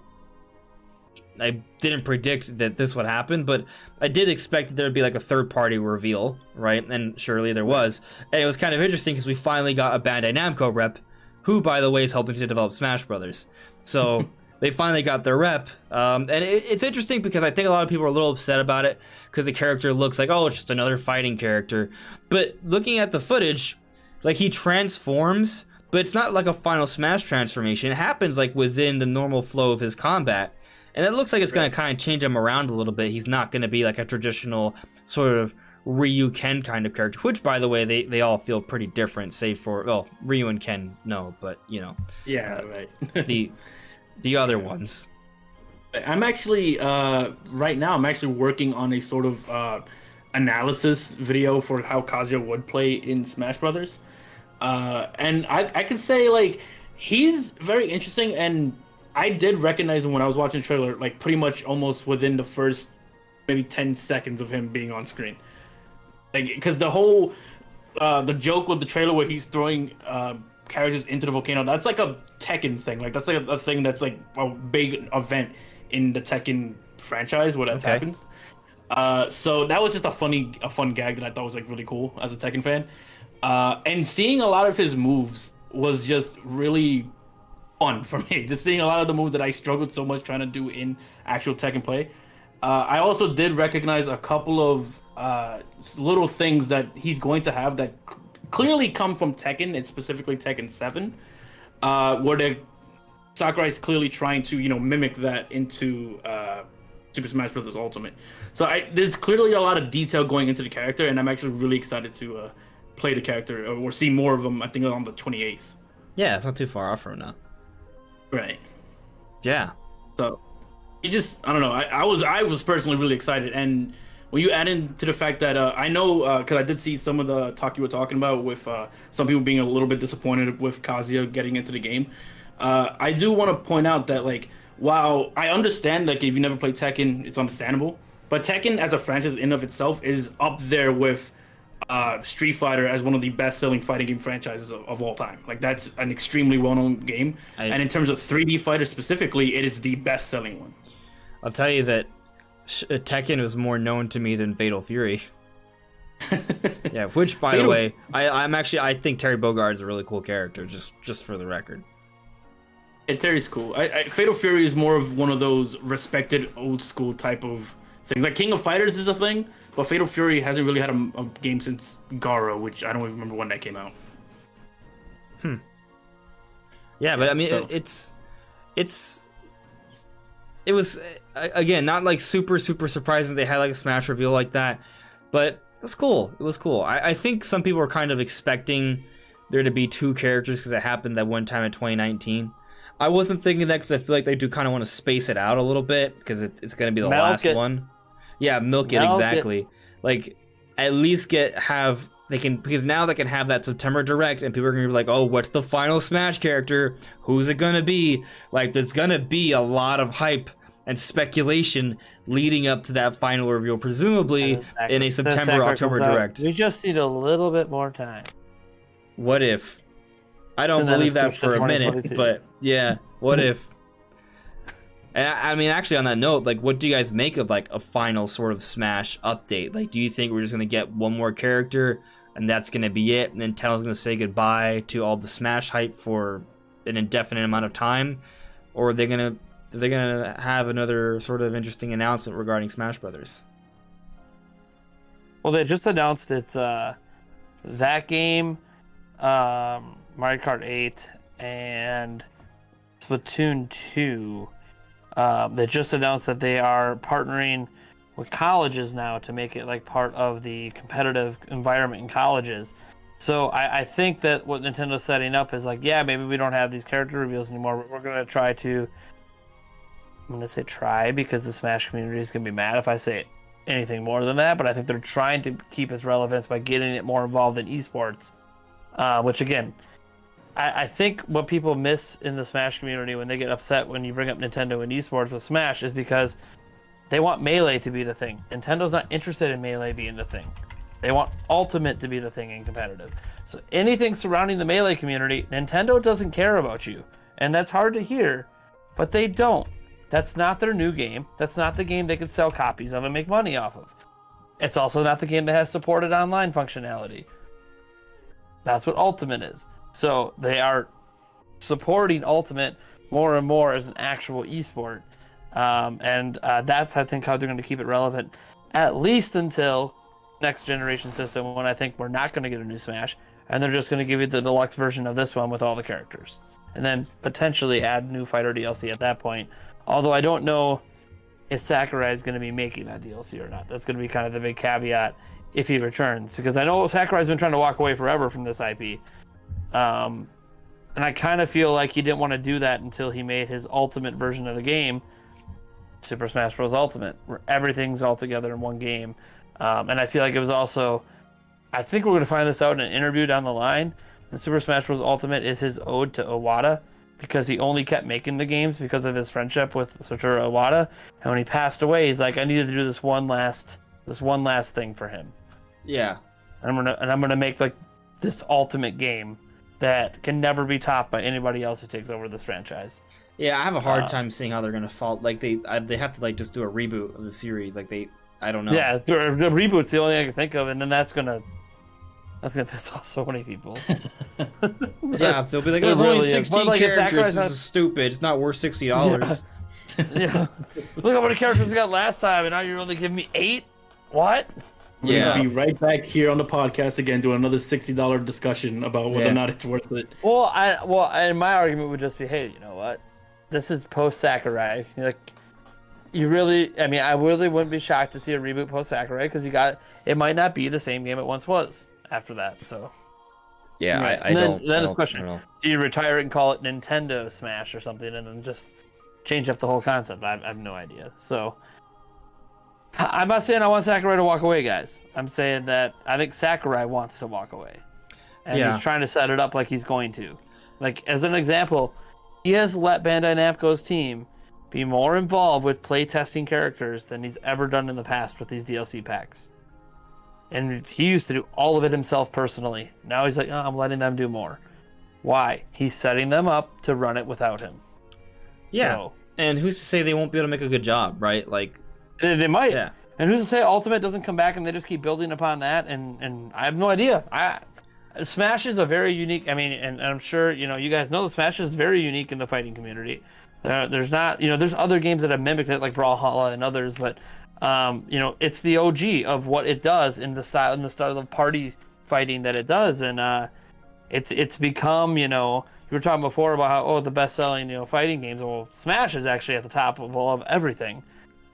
didn't predict that this would happen, but I did expect that there'd be like a third-party reveal, right? And surely there was. And it was kind of interesting because we finally got a Bandai Namco rep, who, by the way, is helping to develop Smash Brothers. So they finally got their rep. And it's interesting because I think a lot of people are a little upset about it because the character looks like, oh, it's just another fighting character. But looking at the footage, like, he transforms, but it's not like a Final Smash transformation. It happens like within the normal flow of his combat. And it looks like it's going to kind of change him around a little bit. He's not going to be like a traditional sort of Ryu Ken kind of character, which, by the way, they all feel pretty different, save for, well, Ryu and Ken, no, but, you know.
Yeah, right.
the other ones.
I'm actually, right now, I'm actually working on a sort of analysis video for how Kazuya would play in Smash Brothers. And I could say, like, he's very interesting, and I did recognize him when I was watching the trailer, like, pretty much almost within the first maybe 10 seconds of him being on screen. Like, because the whole, the joke with the trailer where he's throwing characters into the volcano, that's like a Tekken thing. Like, that's like a thing that's like a big event in the Tekken franchise where that happens. So that was just a fun gag that I thought was like really cool as a Tekken fan. And seeing a lot of his moves was just really fun for me. Just seeing a lot of the moves that I struggled so much trying to do in actual Tekken play. I also did recognize a couple of little things that he's going to have that clearly come from Tekken, and specifically Tekken 7, where Sakurai's clearly trying to, mimic that into Super Smash Bros. Ultimate. So there's clearly a lot of detail going into the character, and I'm actually really excited to play the character or see more of them. I think on the 28th.
Yeah, it's not too far off from now.
Right.
Yeah.
So it's just, I don't know. I was personally really excited, and when you add into the fact that I know, because I did see some of the talk you were talking about with some people being a little bit disappointed with Kazuya getting into the game, I do want to point out that, like, while I understand, like, if you never played Tekken, it's understandable, but Tekken as a franchise in of itself is up there with Street Fighter as one of the best-selling fighting game franchises of all time. Like, that's an extremely well-known game, and in terms of 3D fighter specifically, it is the best-selling one.
I'll tell you that Tekken was more known to me than Fatal Fury. Yeah, which, by the way, I think Terry Bogard is a really cool character, just for the record.
And Terry's cool. Fatal Fury is more of one of those respected old school type of things. Like King of Fighters is a thing, but Fatal Fury hasn't really had a game since Garo, which I don't even remember when that came out.
Yeah, but I mean,
so.
It was, again, not like super surprising they had like a Smash reveal like that, but it was cool. It was cool. I think some people were kind of expecting there to be two characters because it happened that one time in 2019. I wasn't thinking that because I feel like they do kind of want to space it out a little bit because it's going to be the last one. Yeah, milk it, exactly. Like, at least because now they can have that September Direct, and people are going to be like, oh, what's the final Smash character? Who's it going to be? Like, there's going to be a lot of hype and speculation leading up to that final reveal, presumably in a September, October Direct.
We just need a little bit more time.
What if? I don't believe that for a minute, but yeah, what if? And I mean, actually, on that note, like, what do you guys make of like a final sort of Smash update? Like, do you think we're just gonna get one more character and that's gonna be it, and then Nintendo's gonna say goodbye to all the Smash hype for an indefinite amount of time, or are they gonna have another sort of interesting announcement regarding Smash Brothers?
Well, they just announced it's that game, Mario Kart 8, and Splatoon 2. They just announced that they are partnering with colleges now to make it like part of the competitive environment in colleges. So I think that what Nintendo's setting up is like, yeah, maybe we don't have these character reveals anymore, but we're going to try to, I'm going to say try because the Smash community is going to be mad if I say anything more than that, but I think they're trying to keep its relevance by getting it more involved in esports, which again, I think what people miss in the Smash community when they get upset when you bring up Nintendo and esports with Smash is because they want Melee to be the thing. Nintendo's not interested in Melee being the thing. They want Ultimate to be the thing in competitive. So anything surrounding the Melee community, Nintendo doesn't care about you. And that's hard to hear, but they don't. That's not their new game. That's not the game they could sell copies of and make money off of. It's also not the game that has supported online functionality. That's what Ultimate is. So they are supporting Ultimate more and more as an actual esport. And that's, I think, how they're going to keep it relevant, at least until next generation system, when I think we're not going to get a new Smash, and they're just going to give you the deluxe version of this one with all the characters. And then potentially add new fighter DLC at that point. Although I don't know if Sakurai is going to be making that DLC or not. That's going to be kind of the big caveat if he returns. Because I know Sakurai's been trying to walk away forever from this IP. And I kind of feel like he didn't want to do that until he made his ultimate version of the game, Super Smash Bros. Ultimate, where everything's all together in one game. And I feel like it was also, I think we're going to find this out in an interview down the line, and Super Smash Bros. Ultimate is his ode to Iwata, because he only kept making the games because of his friendship with Satoru Iwata. And when he passed away, he's like, I needed to do this one last thing for him.
Yeah.
And I'm gonna make like this ultimate game that can never be topped by anybody else who takes over this franchise.
Yeah, I have a hard time seeing how they're gonna fall. Like they have to like just do a reboot of the series. Like I don't know.
Yeah, the reboot's the only thing I can think of, and then that's gonna piss off so many people.
Yeah, they'll be like, there's only 16 characters. This is stupid. It's not worth $60.
Yeah. Look how many characters we got last time, and now you're only giving me 8. What?
We're
Yeah.
gonna be right back here on the podcast again, doing another $60 discussion about whether or not it's worth it.
And my argument would just be, hey, you know what? This is post Sakurai. Like, I really wouldn't be shocked to see a reboot post Sakurai because it might not be the same game it once was after that. So.
Yeah,
Right.
I don't.
Then
I
it's
don't
question:
know.
do you retire it and call it Nintendo Smash or something, and then just change up the whole concept? I have no idea. So I'm not saying I want Sakurai to walk away, guys. I'm saying that I think Sakurai wants to walk away, and he's trying to set it up like he's going to. Like, as an example, he has let Bandai Namco's team be more involved with playtesting characters than he's ever done in the past with these DLC packs. And he used to do all of it himself personally. Now he's like, oh, I'm letting them do more. Why? He's setting them up to run it without him.
Yeah.
So,
And who's to say they won't be able to make a good job, right? Like,
they might.
Yeah.
And who's to say Ultimate doesn't come back and they just keep building upon that? And I have no idea. Smash is a very unique. And I'm sure you guys know that Smash is very unique in the fighting community. There's not, there's other games that have mimicked it, like Brawlhalla and others, but it's the OG of what it does in the style of party fighting that it does, and it's become, you were talking before about how the best selling fighting games. Well, Smash is actually at the top of everything,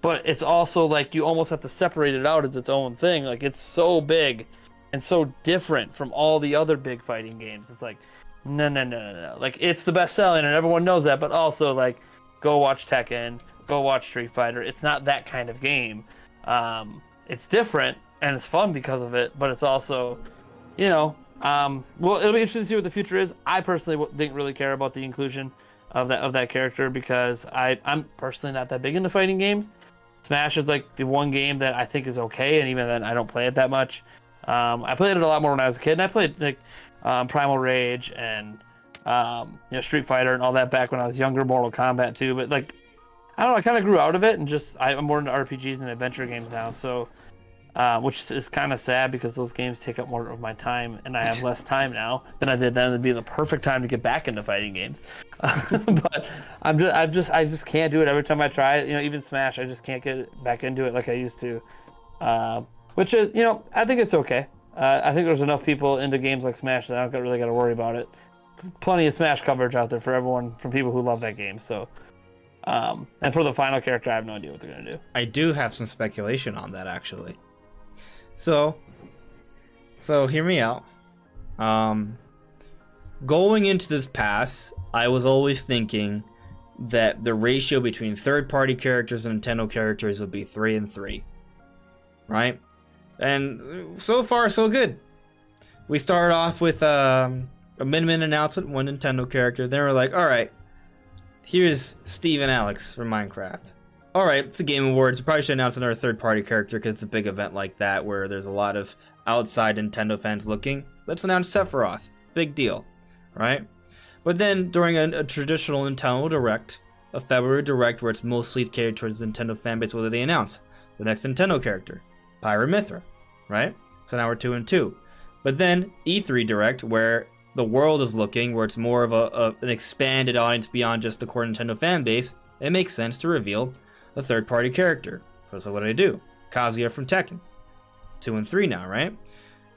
but it's also like you almost have to separate it out as its own thing. Like, it's so big and so different from all the other big fighting games. It's like no. Like, it's the best selling and everyone knows that, but also, like, go watch Tekken, go watch Street Fighter. It's not that kind of game. It's different and it's fun because of it, but it's also, well, it'll be interesting to see what the future is. I personally didn't really care about the inclusion of that character because I'm personally not that big into fighting games. Smash is like the one game that I think is okay, and even then I don't play it that much. I played it a lot more when I was a kid, and I played like Primal Rage and Street Fighter and all that back when I was younger, Mortal Kombat too, but like, I don't know, I kind of grew out of it and I'm more into RPGs and adventure games now, so which is kind of sad because those games take up more of my time and I have less time now than I did then. It'd be the perfect time to get back into fighting games. But I just can't do it every time I try it. Even Smash, I just can't get back into it like I used to. Which is, I think it's okay. I think there's enough people into games like Smash that I don't really got to worry about it. Plenty of Smash coverage out there for everyone, from people who love that game. So, and for the final character, I have no idea what they're gonna do.
I do have some speculation on that, actually. So hear me out. Going into this pass, I was always thinking that the ratio between third-party characters and Nintendo characters would be 3-3, right? And so far, so good. We started off with a Min announcement, one Nintendo character. Then we're like, all right, here's Steve and Alex from Minecraft. All right, it's the Game Awards. We probably should announce another third-party character because it's a big event like that where there's a lot of outside Nintendo fans looking. Let's announce Sephiroth. Big deal, right? But then during a traditional Nintendo Direct, a February Direct where it's mostly catered towards the Nintendo fanbase, what do they announce? The next Nintendo character, Pyramithra, right? So now we're 2-2. But then E3 Direct, where the world is looking, where it's more of an expanded audience beyond just the core Nintendo fan base, it makes sense to reveal a third-party character. So what do? Kazuya from Tekken. 2-3 now, right?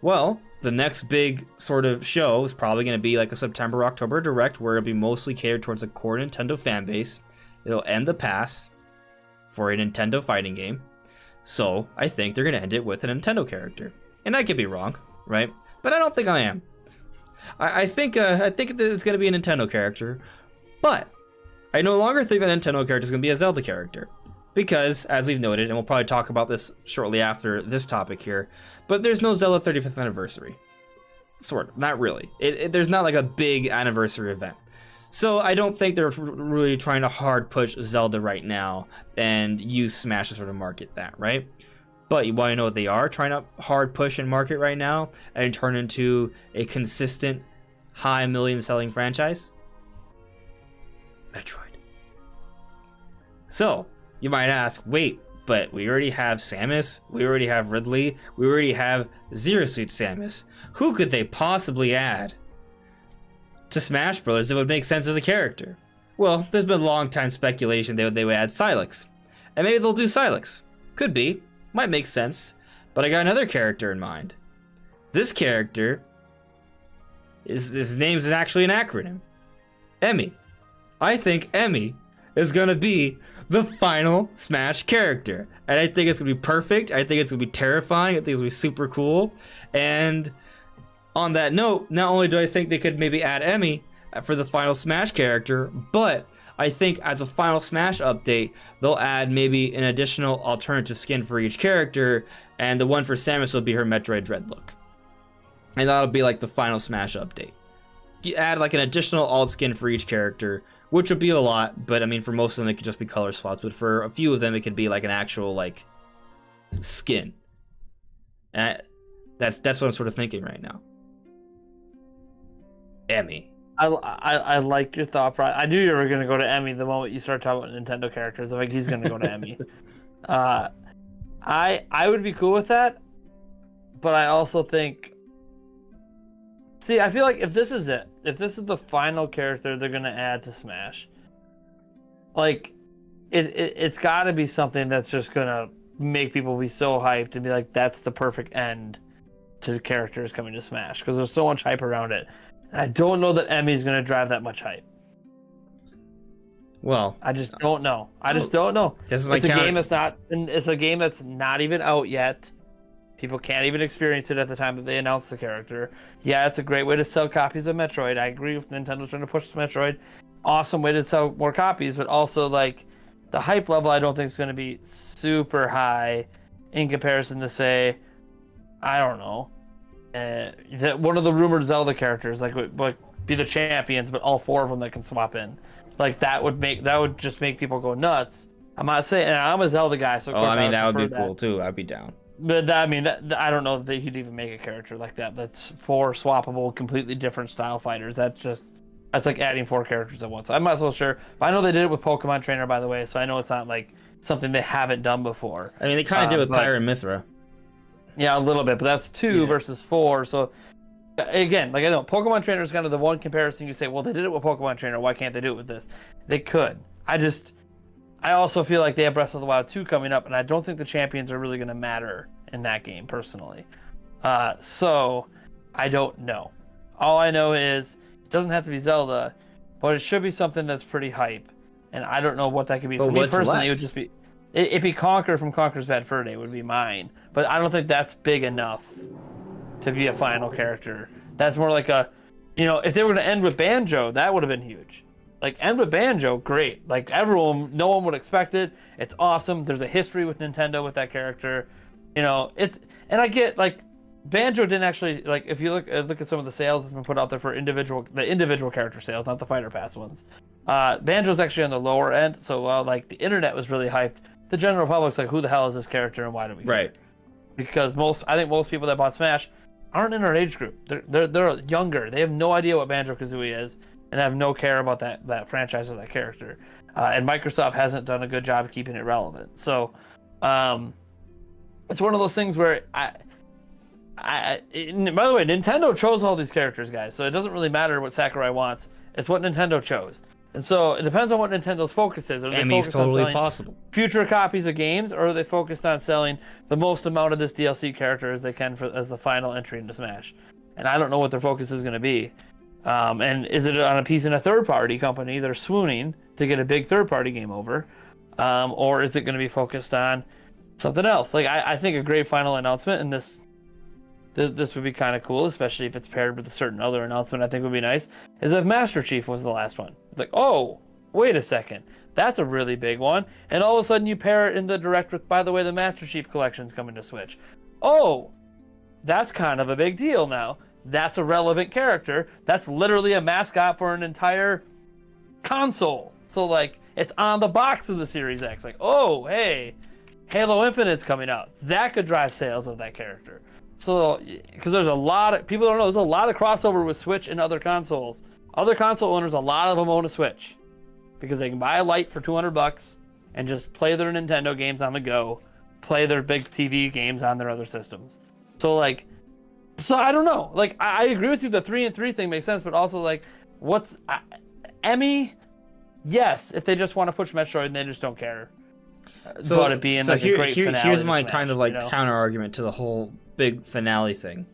Well, the next big sort of show is probably going to be like a September-October Direct, where it'll be mostly catered towards a core Nintendo fan base. It'll end the pass for a Nintendo fighting game. So I think they're going to end it with a Nintendo character. And I could be wrong, right? But I don't think I am. I think that it's going to be a Nintendo character, but I no longer think that Nintendo character is going to be a Zelda character. Because, as we've noted, and we'll probably talk about this shortly after this topic here, but there's no Zelda 35th anniversary. Sort of, not really. There's not like a big anniversary event. So I don't think they're really trying to hard push Zelda right now and use Smash to sort of market that, right? But you want to know what they are trying to hard push and market right now and turn into a consistent high million selling franchise? Metroid. So, you might ask, wait, but we already have Samus, we already have Ridley, we already have Zero Suit Samus. Who could they possibly add to Smash Bros. That would make sense as a character? Well, there's been a long time speculation they would add Sylix. And maybe they'll do Sylix. Could be. Might make sense. But I got another character in mind. This character his name's actually an acronym. Emmy. I think Emmy is gonna be the final Smash character. And I think it's gonna be perfect. I think it's gonna be terrifying. I think it's gonna be super cool. And on that note, not only do I think they could maybe add Emmy for the final Smash character, but I think as a final Smash update, they'll add maybe an additional alternative skin for each character, and the one for Samus will be her Metroid Dread look. And that'll be like the final Smash update. You add like an additional alt skin for each character, which would be a lot, but I mean for most of them it could just be color swaps, but for a few of them it could be like an actual like skin. And that's what I'm sort of thinking right now. Emmy.
I like your thought process. I knew you were going to go to Emmy the moment you started talking about Nintendo characters. I'm like, he's going to go to Emmy. I would be cool with that, but I also think... See, I feel like if this is it, if this is the final character they're going to add to Smash, like, it's got to be something that's just going to make people be so hyped and be like, that's the perfect end to the characters coming to Smash, because there's so much hype around it. I don't know that Emmy's going to drive that much hype.
Well,
I just don't know. Don't know. It's a game that's not. It's a game that's not even out yet. People can't even experience it at the time that they announce the character. Yeah, it's a great way to sell copies of Metroid. I agree with Nintendo's trying to push Metroid. Awesome way to sell more copies, but also like the hype level I don't think is going to be super high in comparison to, say, I don't know, that one of the rumored Zelda characters like would be the champions, but all 4 of them that can swap in. Like that would just make people go nuts. I'm not saying, and I'm a Zelda guy, so of course
I mean that would be cool too. I'd be down.
But I mean, I don't know that he'd even make a character like that. That's 4 swappable, completely different style fighters. That's like adding 4 characters at once. I'm not so sure. But I know they did it with Pokemon Trainer, by the way, so I know it's not like something they haven't done before.
I mean, they kind of did with Pyra and Mithra.
Yeah, a little bit, but that's 2 versus 4. So again, like I know Pokemon Trainer is kind of the one comparison you say, well, they did it with Pokemon Trainer. Why can't they do it with this? They could. I also feel like they have Breath of the Wild 2 coming up, and I don't think the champions are really going to matter in that game, personally. So, I don't know. All I know is, it doesn't have to be Zelda, but it should be something that's pretty hype. And I don't know what that could be. For me personally, it would just be... It'd be Conker from Conker's Bad Fur Day would be mine. But I don't think that's big enough to be a final character. That's more like a... if they were going to end with Banjo, that would have been huge. Like, end with Banjo, great. Like, no one would expect it. It's awesome. There's a history with Nintendo with that character. And I get, like, Banjo didn't actually, like, if you look at some of the sales that's been put out there for the individual character sales, not the Fighter Pass ones. Banjo's actually on the lower end, so while, like, the internet was really hyped, the general public's like, who the hell is this character and why do we care? Right. Because I think most people that bought Smash aren't in our age group. They're younger. They have no idea what Banjo-Kazooie is, and have no care about that franchise or that character. And Microsoft hasn't done a good job of keeping it relevant. So, it's one of those things where by the way, Nintendo chose all these characters, guys, so it doesn't really matter what Sakurai wants. It's what Nintendo chose. And so it depends on what Nintendo's focus is. Are they focused totally on selling future copies of games, or are they focused on selling the most amount of this DLC character as they can as the final entry into Smash? And I don't know what their focus is going to be. And is it on appeasing a third-party company that are swooning to get a big third-party game over? Or is it going to be focused on something else? Like, I think a great final announcement, and this would be kind of cool, especially if it's paired with a certain other announcement I think would be nice, is if Master Chief was the last one. It's like, oh, wait a second. That's a really big one. And all of a sudden you pair it in the direct with, by the way, the Master Chief collection's coming to Switch. Oh, that's kind of a big deal now. That's a relevant character. That's literally a mascot for an entire console. So, like, it's on the box of the Series X. Like, oh, hey, Halo Infinite's coming out. That could drive sales of that character. So, because there's a lot of, people don't know, there's a lot of crossover with Switch and other consoles. Other console owners, a lot of them own a Switch. Because they can buy a Lite for $200 and just play their Nintendo games on the go. Play their big TV games on their other systems. So, like, I don't know. Like, I agree with you, the 3-and-3 thing makes sense, but also, like, Emmy? Yes, if they just want to push Metroid and they just don't care. about it being like a great finale.
Here's my
Smash,
kind of like
you know?
counter argument to the whole big finale thing.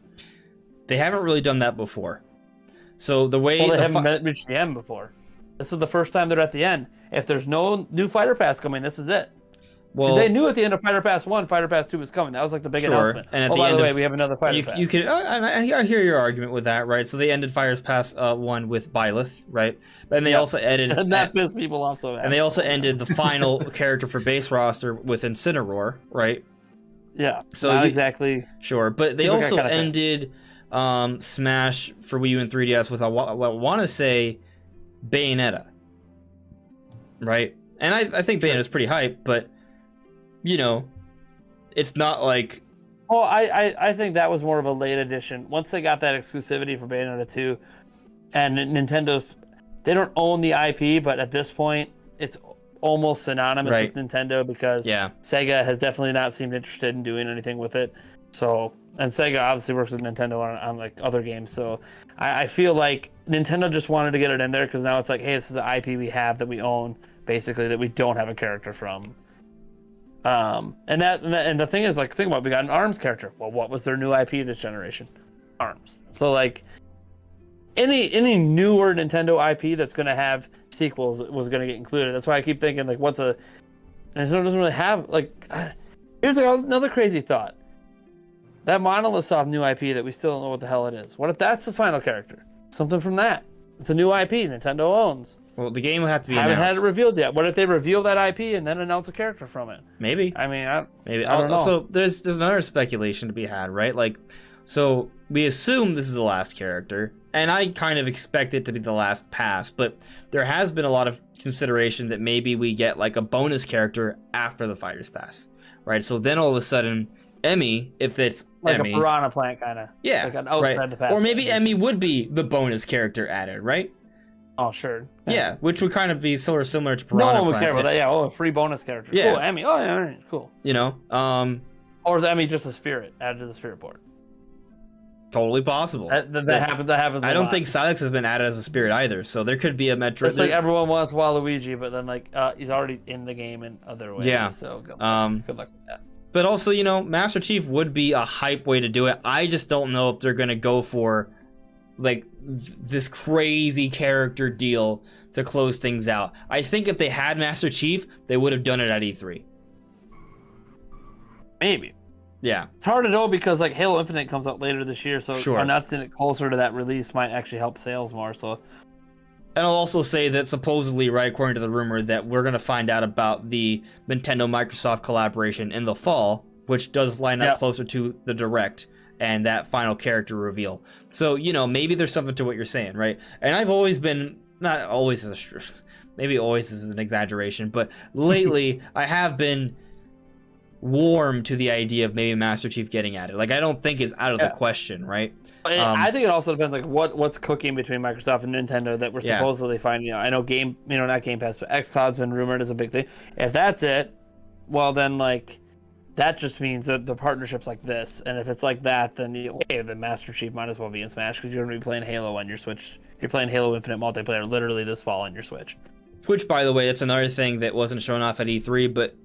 They haven't really done that before. So the way
they haven't reached the end before. This is the first time they're at the end. If there's no new Fighter Pass coming, this is it. Well, they knew at the end of Fighter Pass 1, Fighter Pass 2 was coming. That was like the big announcement.
And
by the way, we have another Fighter Pass.
You could, I hear your argument with that, right? So they ended Fighter Pass 1 with Byleth, right? And they also ended...
and that pissed people off so bad.
And they also ended the final character for base roster with Incineroar, right?
Yeah,
so
not exactly...
Sure, but they also ended Smash for Wii U and 3DS with, I want to say, Bayonetta, right? And I think Bayonetta's pretty hype, but... You know, it's not like...
Well, I think that was more of a late addition. Once they got that exclusivity for Bayonetta 2, and Nintendo's... They don't own the IP, but at this point, it's almost synonymous with Nintendo because Sega has definitely not seemed interested in doing anything with it. So, and Sega obviously works with Nintendo on like other games. So I feel like Nintendo just wanted to get it in there because now it's like, hey, this is the IP we have that we own, basically, that we don't have a character from. And the thing is, like, think about it, we got an ARMS character. Well, what was their new IP this generation? ARMS. So like any newer Nintendo IP that's gonna have sequels was gonna get included. That's why I keep thinking like, Nintendo doesn't really have like. Here's another crazy thought. That Monolith Soft new IP that we still don't know what the hell it is. What if that's the final character? Something from that. It's a new IP Nintendo owns.
Well, the game would have to be announced.
Haven't had it revealed yet. What if they reveal that IP and then announce a character from it?
Maybe.
I mean,
maybe.
I don't know.
So there's another speculation to be had, right? Like, so we assume this is the last character, and I kind of expect it to be the last pass, but there has been a lot of consideration that maybe we get like a bonus character after the Fighters Pass, right? So then all of a sudden, Emmy, if it's
like
Emmy,
a Piranha Plant kind of,
yeah,
like an outside the pass,
or maybe Emmy would be the bonus character added, right?
Oh, sure.
Yeah, which would kind of be sort of similar to Piranha
No one would
Plant.
care about that. Yeah, a free bonus character.
Yeah.
Cool, Emmy. Oh, yeah, all right, cool.
You know,
or is Emmy just a spirit added to the spirit port?
Totally possible.
That happens. That happens.
I don't think Silex has been added as a spirit either, so there could be a Metroid.
It's like everyone wants Waluigi, but then like he's already in the game in other ways.
Yeah.
So good luck with that.
But also, you know, Master Chief would be a hype way to do it. I just don't know if they're gonna go for like this crazy character deal to close things out. I think if they had Master Chief, they would have done it at E3.
Maybe.
Yeah.
It's hard to know because like Halo Infinite comes out later this year, so
sure.
announcing it closer to that release might actually help sales more. So.
And I'll also say that supposedly, right, according to the rumor, that we're gonna find out about the Nintendo-Microsoft collaboration in the fall, which does line up closer to the Direct and that final character reveal. So, you know, maybe there's something to what you're saying, right? And I've always been, not always, maybe always is an exaggeration, but lately I have been warm to the idea of maybe Master Chief getting at it. Like, I don't think it's out of the question, right?
I think it also depends, like, what's cooking between Microsoft and Nintendo that we're supposedly finding. You know, I know not Game Pass, but xCloud's been rumored as a big thing. If that's it, well, then, like, that just means that the partnership's like this. And if it's like that, then, then Master Chief might as well be in Smash because you're going to be playing Halo on your Switch. You're playing Halo Infinite multiplayer literally this fall on your Switch.
Which, by the way, that's another thing that wasn't shown off at E3, but...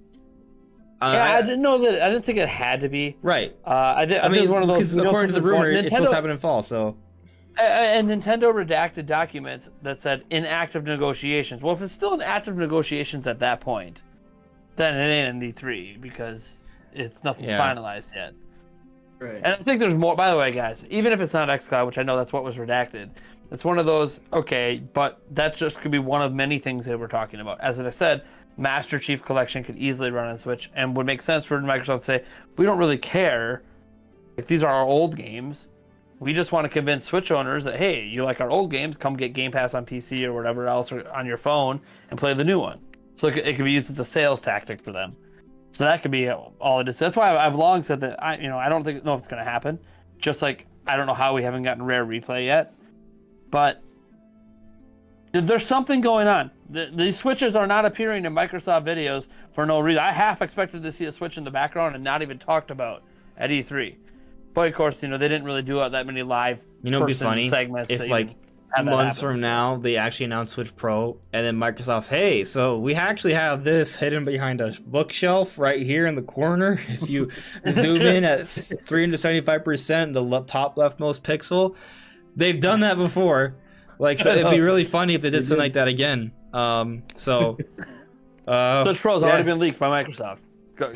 I didn't know that. I didn't think it had to be.
Right.
I mean, one of those.
According to the rumor, it's supposed to happen in fall. So.
And Nintendo redacted documents that said in active negotiations. Well, if it's still in active negotiations at that point, then it ain't in E3 because nothing's finalized yet.
Right.
And I think there's more. By the way, guys, even if it's not xCloud, which I know that's what was redacted, it's one of those. Okay, but that just could be one of many things that we're talking about. As I said. Master Chief Collection could easily run on Switch and would make sense for Microsoft to say, we don't really care if these are our old games. We just want to convince Switch owners that, hey, you like our old games, come get Game Pass on PC or whatever else or on your phone and play the new one. So it could be used as a sales tactic for them. So that could be all it is. That's why I've long said that I don't know if it's going to happen. Just like I don't know how we haven't gotten Rare Replay yet. But there's something going on. These Switches are not appearing in Microsoft videos for no reason. I half expected to see a Switch in the background and not even talked about at E3. But of course, they didn't really do that many live
it'd be funny
segments.
if like
have that
months
happen,
from
so.
now they actually announce Switch Pro, and then Microsoft's, hey, so we actually have this hidden behind a bookshelf right here in the corner. If you zoom in at 375%, the top leftmost pixel, they've done that before. Like, so it'd be really funny if they did something like that again. Switch
Pro's already been leaked by Microsoft. Go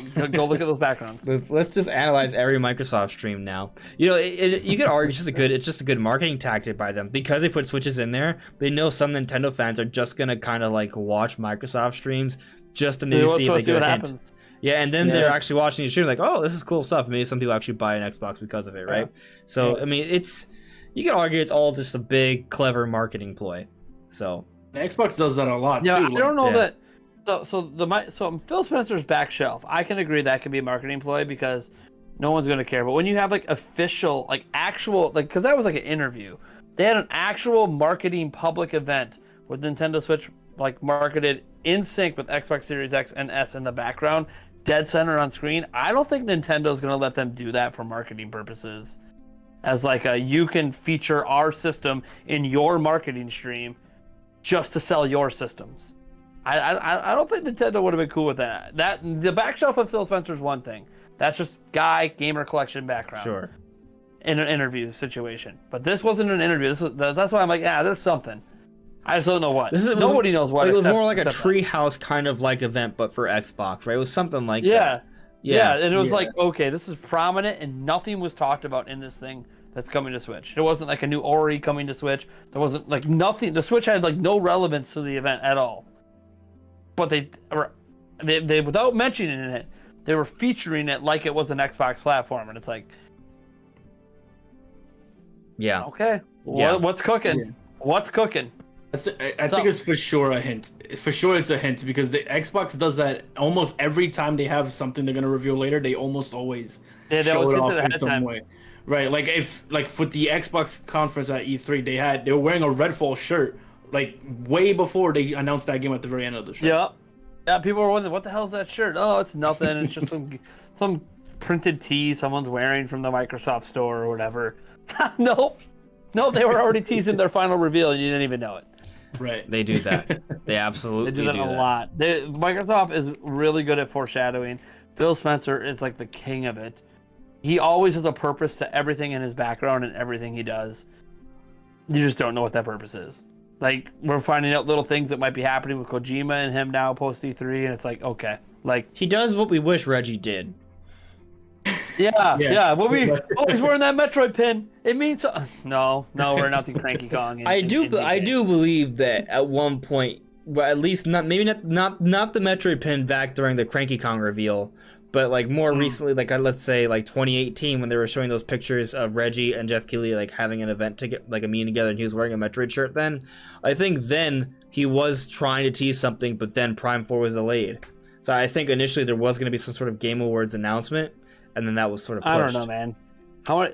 look at those backgrounds.
Let's just analyze every Microsoft stream now. You know, you could argue it's just a good marketing tactic by them, because they put Switches in there. They know some Nintendo fans are just gonna kind of like watch Microsoft streams just to maybe see if they get a hint. Happens. Yeah, and then they're actually watching the stream like, oh, this is cool stuff. Maybe some people actually buy an Xbox because of it, right? So I mean, you could argue it's all just a big clever marketing ploy. So
the Xbox does that a lot too.
I don't know that. So Phil Spencer's back shelf, I can agree that could be a marketing ploy because no one's going to care. But when you have like official, like actual, like, because that was like an interview, they had an actual marketing public event with Nintendo Switch like marketed in sync with Xbox Series X and S in the background, dead center on screen. I don't think Nintendo's going to let them do that for marketing purposes. As like you can feature our system in your marketing stream just to sell your systems. I don't think Nintendo would have been cool with that. The back shelf of Phil Spencer's one thing. That's just guy gamer collection background.
Sure.
In an interview situation, but this wasn't an interview. That's why I'm like, there's something. I just don't know what. Nobody knows what.
It was more like a treehouse kind of like event, but for Xbox, right? It was something like that.
Yeah, and it was like, okay, this is prominent, and nothing was talked about in this thing that's coming to Switch. There wasn't like a new Ori coming to Switch. There wasn't like nothing. The Switch had like no relevance to the event at all. But they without mentioning it, they were featuring it like it was an Xbox platform, and it's like, okay, what's cooking? Yeah. What's cooking?
I think it's for sure a hint. For sure, it's a hint because the Xbox does that almost every time they have something they're gonna reveal later. They almost always show it off in some way, right? Like for the Xbox conference at E3, they were wearing a Redfall shirt. Like way before they announced that game at the very end of the show.
Yeah. People were wondering, what the hell is that shirt? Oh, it's nothing. It's just some printed tee someone's wearing from the Microsoft store or whatever. Nope. They were already teasing their final reveal, and you didn't even know it.
Right.
They do that. They absolutely
do that a lot. Microsoft is really good at foreshadowing. Phil Spencer is like the king of it. He always has a purpose to everything in his background and everything he does. You just don't know what that purpose is. Like, we're finding out little things that might be happening with Kojima and him now post E3, and it's like, okay. Like,
he does what we wish Reggie did.
Yeah. He's wearing that Metroid pin. It means no. We're announcing Cranky Kong.
I do believe that at one point, well, at least not the Metroid pin back during the Cranky Kong reveal, but like more recently, like let's say like 2018 when they were showing those pictures of Reggie and Jeff Keighley like having an event to get like a meeting together, and he was wearing a Metroid shirt. Then I think he was trying to tease something, but then Prime 4 was delayed. So I think initially there was going to be some sort of Game Awards announcement, and then that was sort of pushed.
I don't know, man.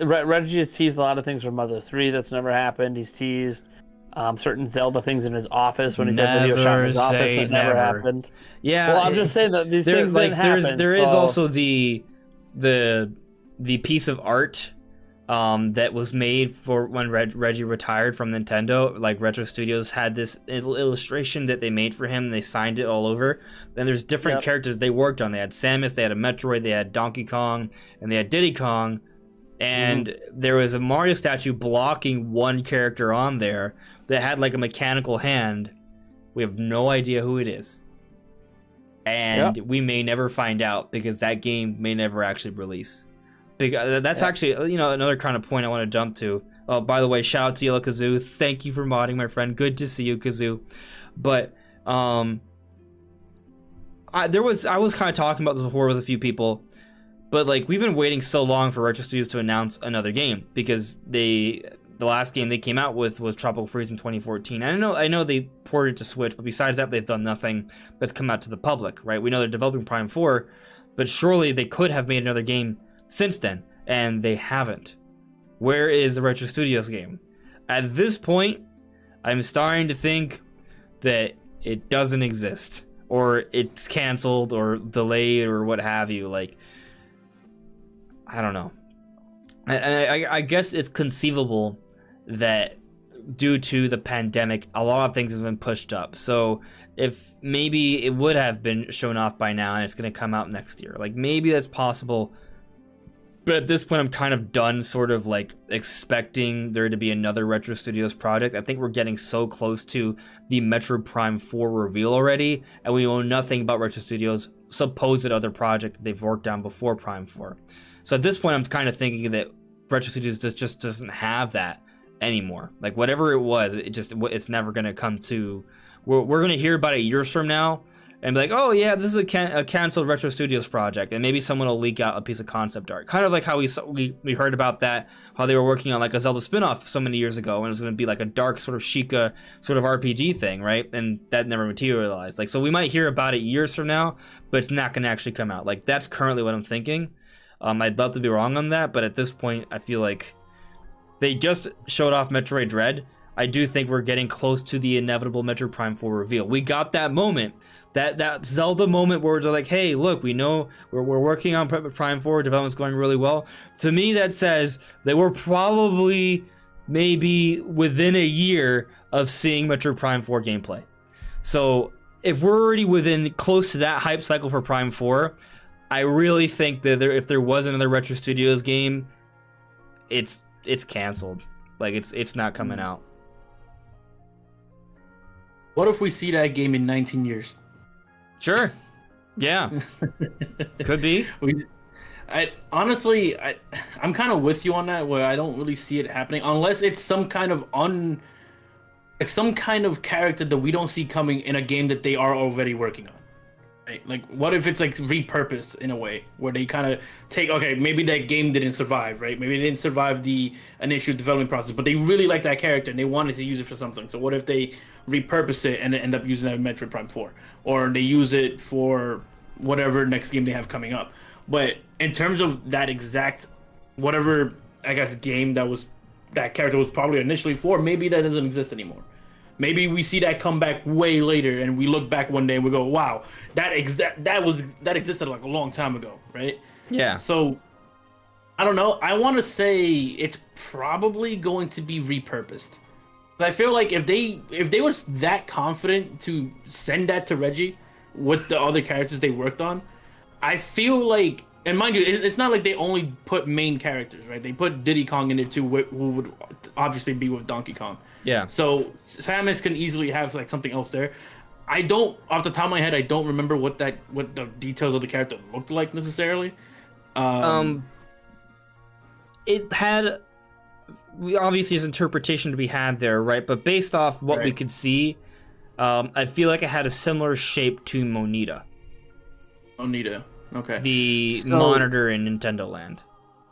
Reggie has teased a lot of things from Mother 3 that's never happened. He's teased certain Zelda things in his office when he's at Video Shop in his office that never happened.
Yeah.
Well, I'm just saying that these things didn't happen.
There is also the piece of art that was made for when Reggie retired from Nintendo. Like Retro Studios had this illustration that they made for him, and they signed it all over. Then there's different characters they worked on. They had Samus, they had a Metroid, they had Donkey Kong, and they had Diddy Kong. And there was a Mario statue blocking one character on there that had like a mechanical hand. We have no idea who it is. And we may never find out because that game may never actually release. Because that's actually, another kind of point I want to jump to. Oh, by the way, shout out to Yellow Kazoo. Thank you for modding, my friend. Good to see you, Kazoo. But I was kind of talking about this before with a few people. But like we've been waiting so long for Retro Studios to announce another game because the last game they came out with was Tropical Freeze in 2014. I know they ported it to Switch, but besides that they've done nothing that's come out to the public, right? We know they're developing Prime 4, but surely they could have made another game since then, and they haven't. Where is the Retro Studios game? At this point, I'm starting to think that it doesn't exist, or it's canceled or delayed or what have you. Like, I don't know. I guess it's conceivable that due to the pandemic, a lot of things have been pushed up. So if maybe it would have been shown off by now and it's going to come out next year, like maybe that's possible. But at this point, I'm kind of done sort of like expecting there to be another Retro Studios project. I think we're getting so close to the Metroid Prime 4 reveal already, and we know nothing about Retro Studios' supposed other project that they've worked on before Prime 4. So at this point, I'm kind of thinking that Retro Studios just doesn't have that anymore. Like whatever it was, it's never going to come to. We're going to hear about it years from now and be like, oh yeah, this is a canceled Retro Studios project, and maybe someone will leak out a piece of concept art, kind of like how we heard about that, how they were working on like a Zelda spinoff so many years ago, and it was going to be like a dark sort of Sheikah sort of RPG thing, right? And that never materialized. Like, so we might hear about it years from now, but it's not going to actually come out. Like, that's currently what I'm thinking. I'd love to be wrong on that, but at this point, I feel like they just showed off Metroid Dread. I do think we're getting close to the inevitable Metroid Prime 4 reveal. We got that moment, that Zelda moment where they're like, hey, look, we know we're working on Prime 4, development's going really well. To me, that says that we're probably maybe within a year of seeing Metroid Prime 4 gameplay. So if we're already within close to that hype cycle for Prime 4, I really think that if there was another Retro Studios game, it's canceled. Like it's not coming out.
What if we see that game in 19 years?
Sure. Yeah. Could be.
I'm kind of with you on that, where I don't really see it happening unless it's some kind of some kind of character that we don't see coming in a game that they are already working on. Right? Like, what if it's like repurposed in a way where they kind of take, okay, maybe that game didn't survive, right? Maybe it didn't survive the initial development process, but they really like that character and they wanted to use it for something. So what if they repurpose it and end up using it in Metroid Prime 4, or they use it for whatever next game they have coming up? But in terms of that exact whatever, I guess, game that character was probably initially for, maybe that doesn't exist anymore. Maybe we see that come back way later, and we look back one day and we go, "Wow, that existed like a long time ago, right?"
Yeah.
So I don't know. I want to say it's probably going to be repurposed. But I feel like if they were that confident to send that to Reggie with the other characters they worked on, I feel like, and mind you, it's not like they only put main characters, right? They put Diddy Kong in it too, who would obviously be with Donkey Kong. Yeah. So Samus can easily have like something else there. I don't, off the top of my head, I don't remember what the details of the character looked like necessarily.
It had, obviously, there's interpretation to be had there, right? But based off what we could see, I feel like it had a similar shape to Monita.
Monita, okay.
The monitor in Nintendo Land.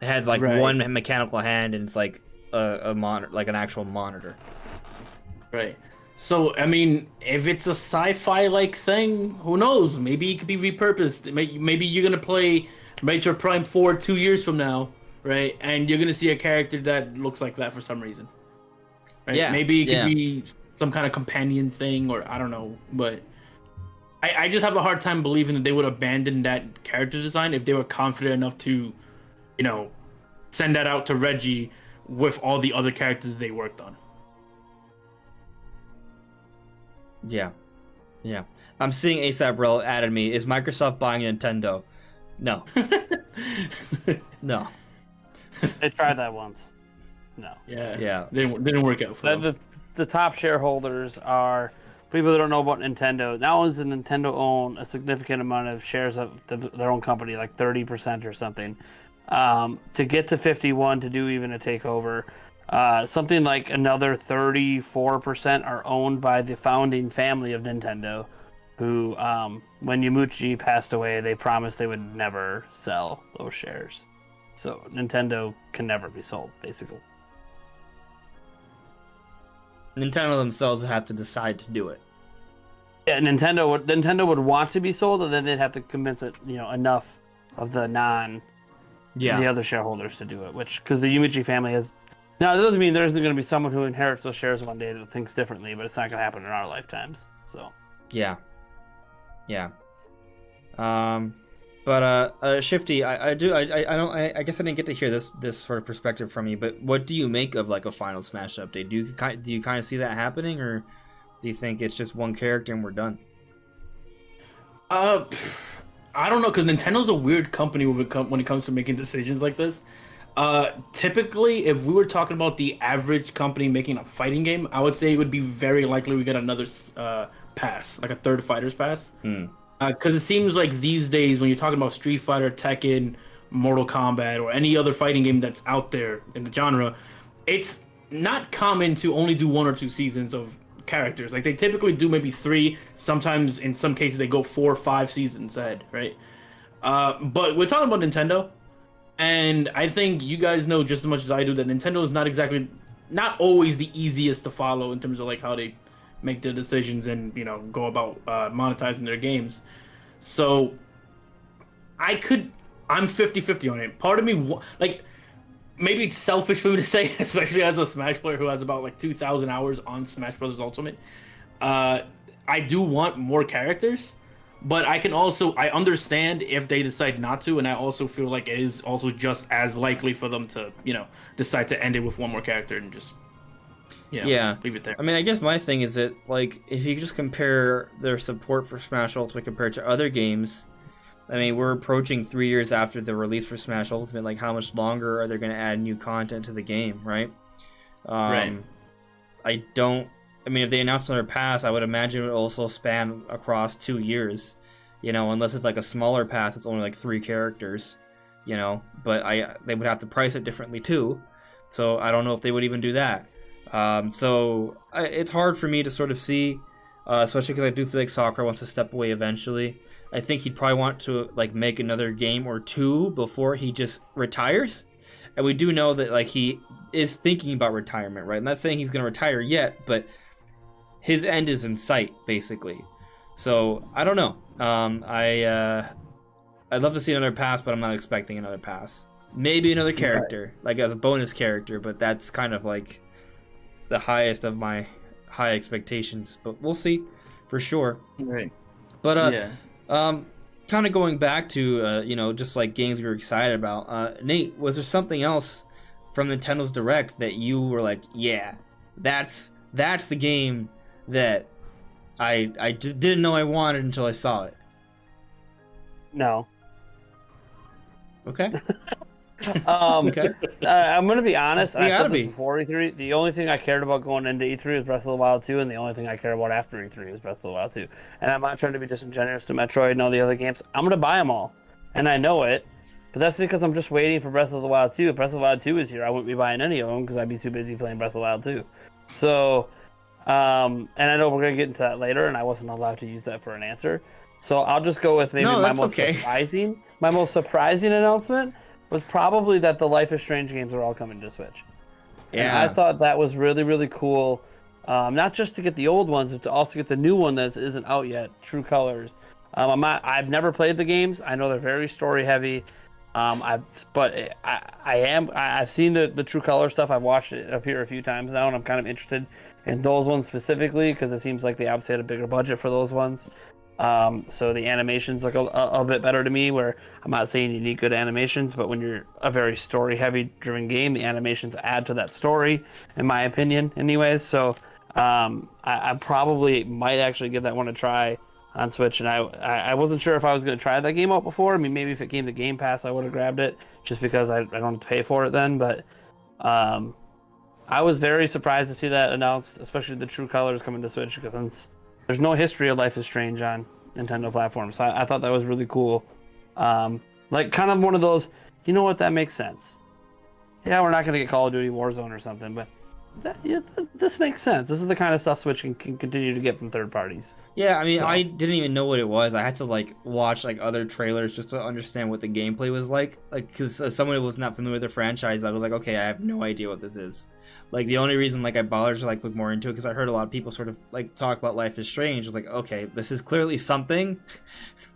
It has like one mechanical hand, and it's like a monitor, like an actual monitor.
Right. So, I mean, if it's a sci-fi like thing, who knows? Maybe it could be repurposed. Maybe you're gonna play Metroid Prime 4 2 years from now, right? And you're gonna see a character that looks like that for some reason. Right? Yeah. Maybe it could be some kind of companion thing, or I don't know. But I just have a hard time believing that they would abandon that character design if they were confident enough to, send that out to Reggie with all the other characters they worked on.
Yeah. I'm seeing ASAP Rel added me. Is Microsoft buying Nintendo? No. No.
They tried that once. No.
Yeah. Didn't work out for them.
The top shareholders are people that don't know about Nintendo. Not only does Nintendo own a significant amount of shares of their own company, like 30% or something, to get to 51 to do even a takeover. Something like another 34% are owned by the founding family of Nintendo, who, when Yamauchi passed away, they promised they would never sell those shares. So Nintendo can never be sold, basically.
Nintendo themselves have to decide to do it.
Yeah, Nintendo would want to be sold, and then they'd have to convince it, enough of the the other shareholders to do it. Because the Yamauchi family has. Now, that doesn't mean there isn't going to be someone who inherits those shares one day that thinks differently, but it's not going to happen in our lifetimes. So.
Yeah. But Shifty, I guess I didn't get to hear this sort of perspective from you. But what do you make of like a final Smash update? Do you kind of see that happening, or do you think it's just one character and we're done?
I don't know, because Nintendo's a weird company when it comes to making decisions like this. Typically, if we were talking about the average company making a fighting game, I would say it would be very likely we get another pass, like a third Fighters Pass. Because it seems like these days, when you're talking about Street Fighter, Tekken, Mortal Kombat, or any other fighting game that's out there in the genre, it's not common to only do 1 or 2 seasons of characters. Like, they typically do maybe 3. Sometimes, in some cases, they go 4 or 5 seasons ahead, right? But we're talking about Nintendo, and I think you guys know just as much as I do that Nintendo is not always the easiest to follow in terms of like how they make their decisions and, you know, go about monetizing their games. So I'm 50-50 on it. Part of me, like, maybe it's selfish for me to say, especially as a Smash player who has about like 2,000 hours on Smash Bros. Ultimate. I do want more characters, but I understand if they decide not to, and I also feel like it is also just as likely for them to, you know, decide to end it with one more character and just, you know,
yeah,
leave it there.
I mean, I guess my thing is that, like, if you just compare their support for Smash Ultimate compared to other games, I mean, we're approaching 3 years after the release for Smash Ultimate. Like, how much longer are they going to add new content to the game, right?
Right.
I mean, if they announced another pass, I would imagine it would also span across 2 years, you know, unless it's like a smaller pass, it's only like 3 characters, you know, but they would have to price it differently too, so I don't know if they would even do that. It's hard for me to sort of see, especially because I do feel like Sakura wants to step away eventually. I think he'd probably want to like make another game or 2 before he just retires. And we do know that like he is thinking about retirement, right? I'm not saying he's going to retire yet, but his end is in sight, basically. So I don't know. I'd love to see another pass, but I'm not expecting another pass. Maybe another character, like as a bonus character, but that's kind of like the highest of my high expectations. But we'll see, for sure.
Right.
But kind of going back to you know, just like games we were excited about. Nate, was there something else from Nintendo's Direct that you were like, yeah, that's the game that I didn't know I wanted until I saw it?
No.
Okay.
Okay. I'm gonna be honest. I said this
be
before E3. The only thing I cared about going into E3 was Breath of the Wild 2, and the only thing I care about after E3 is Breath of the Wild 2. And I'm not trying to be disingenuous to Metroid and all the other games. I'm gonna buy them all, and I know it. But that's because I'm just waiting for Breath of the Wild 2. If Breath of the Wild 2 is here, I wouldn't be buying any of them because I'd be too busy playing Breath of the Wild 2. So, and I know we're gonna get into that later, and I wasn't allowed to use that for an answer. So I'll just go with maybe my most surprising announcement was probably that the Life is Strange games are all coming to Switch. Yeah, and I thought that was really, really cool. Not just to get the old ones, but to also get the new one that isn't out yet, True Colors. I've never played the games. I know they're very story heavy. I've seen the True Color stuff. I've watched it appear a few times now, and I'm kind of interested in those ones specifically because it seems like they obviously had a bigger budget for those ones. So the animations look a bit better to me, where I'm not saying you need good animations, but when you're a very story-heavy driven game, the animations add to that story, in my opinion, anyways. So I probably might actually give that one a try on Switch, and I wasn't sure if I was going to try that game out before. I mean, maybe if it came to Game Pass, I would have grabbed it, just because I don't have to pay for it then, but I was very surprised to see that announced, especially the True Colors coming to Switch, because since there's no history of Life is Strange on Nintendo platforms. So I thought that was really cool. Like, kind of one of those, you know what, that makes sense. Yeah, we're not going to get Call of Duty Warzone or something, but this makes sense. This is the kind of stuff Switch can continue to get from third parties.
Yeah, I mean, I didn't even know what it was. I had to, like, watch, like, other trailers just to understand what the gameplay was like. Like, because as someone who was not familiar with the franchise, I was like, okay, I have no idea what this is. Like, the only reason, like, I bothered to, like, look more into it, because I heard a lot of people sort of, like, talk about Life is Strange. I was like, okay, this is clearly something.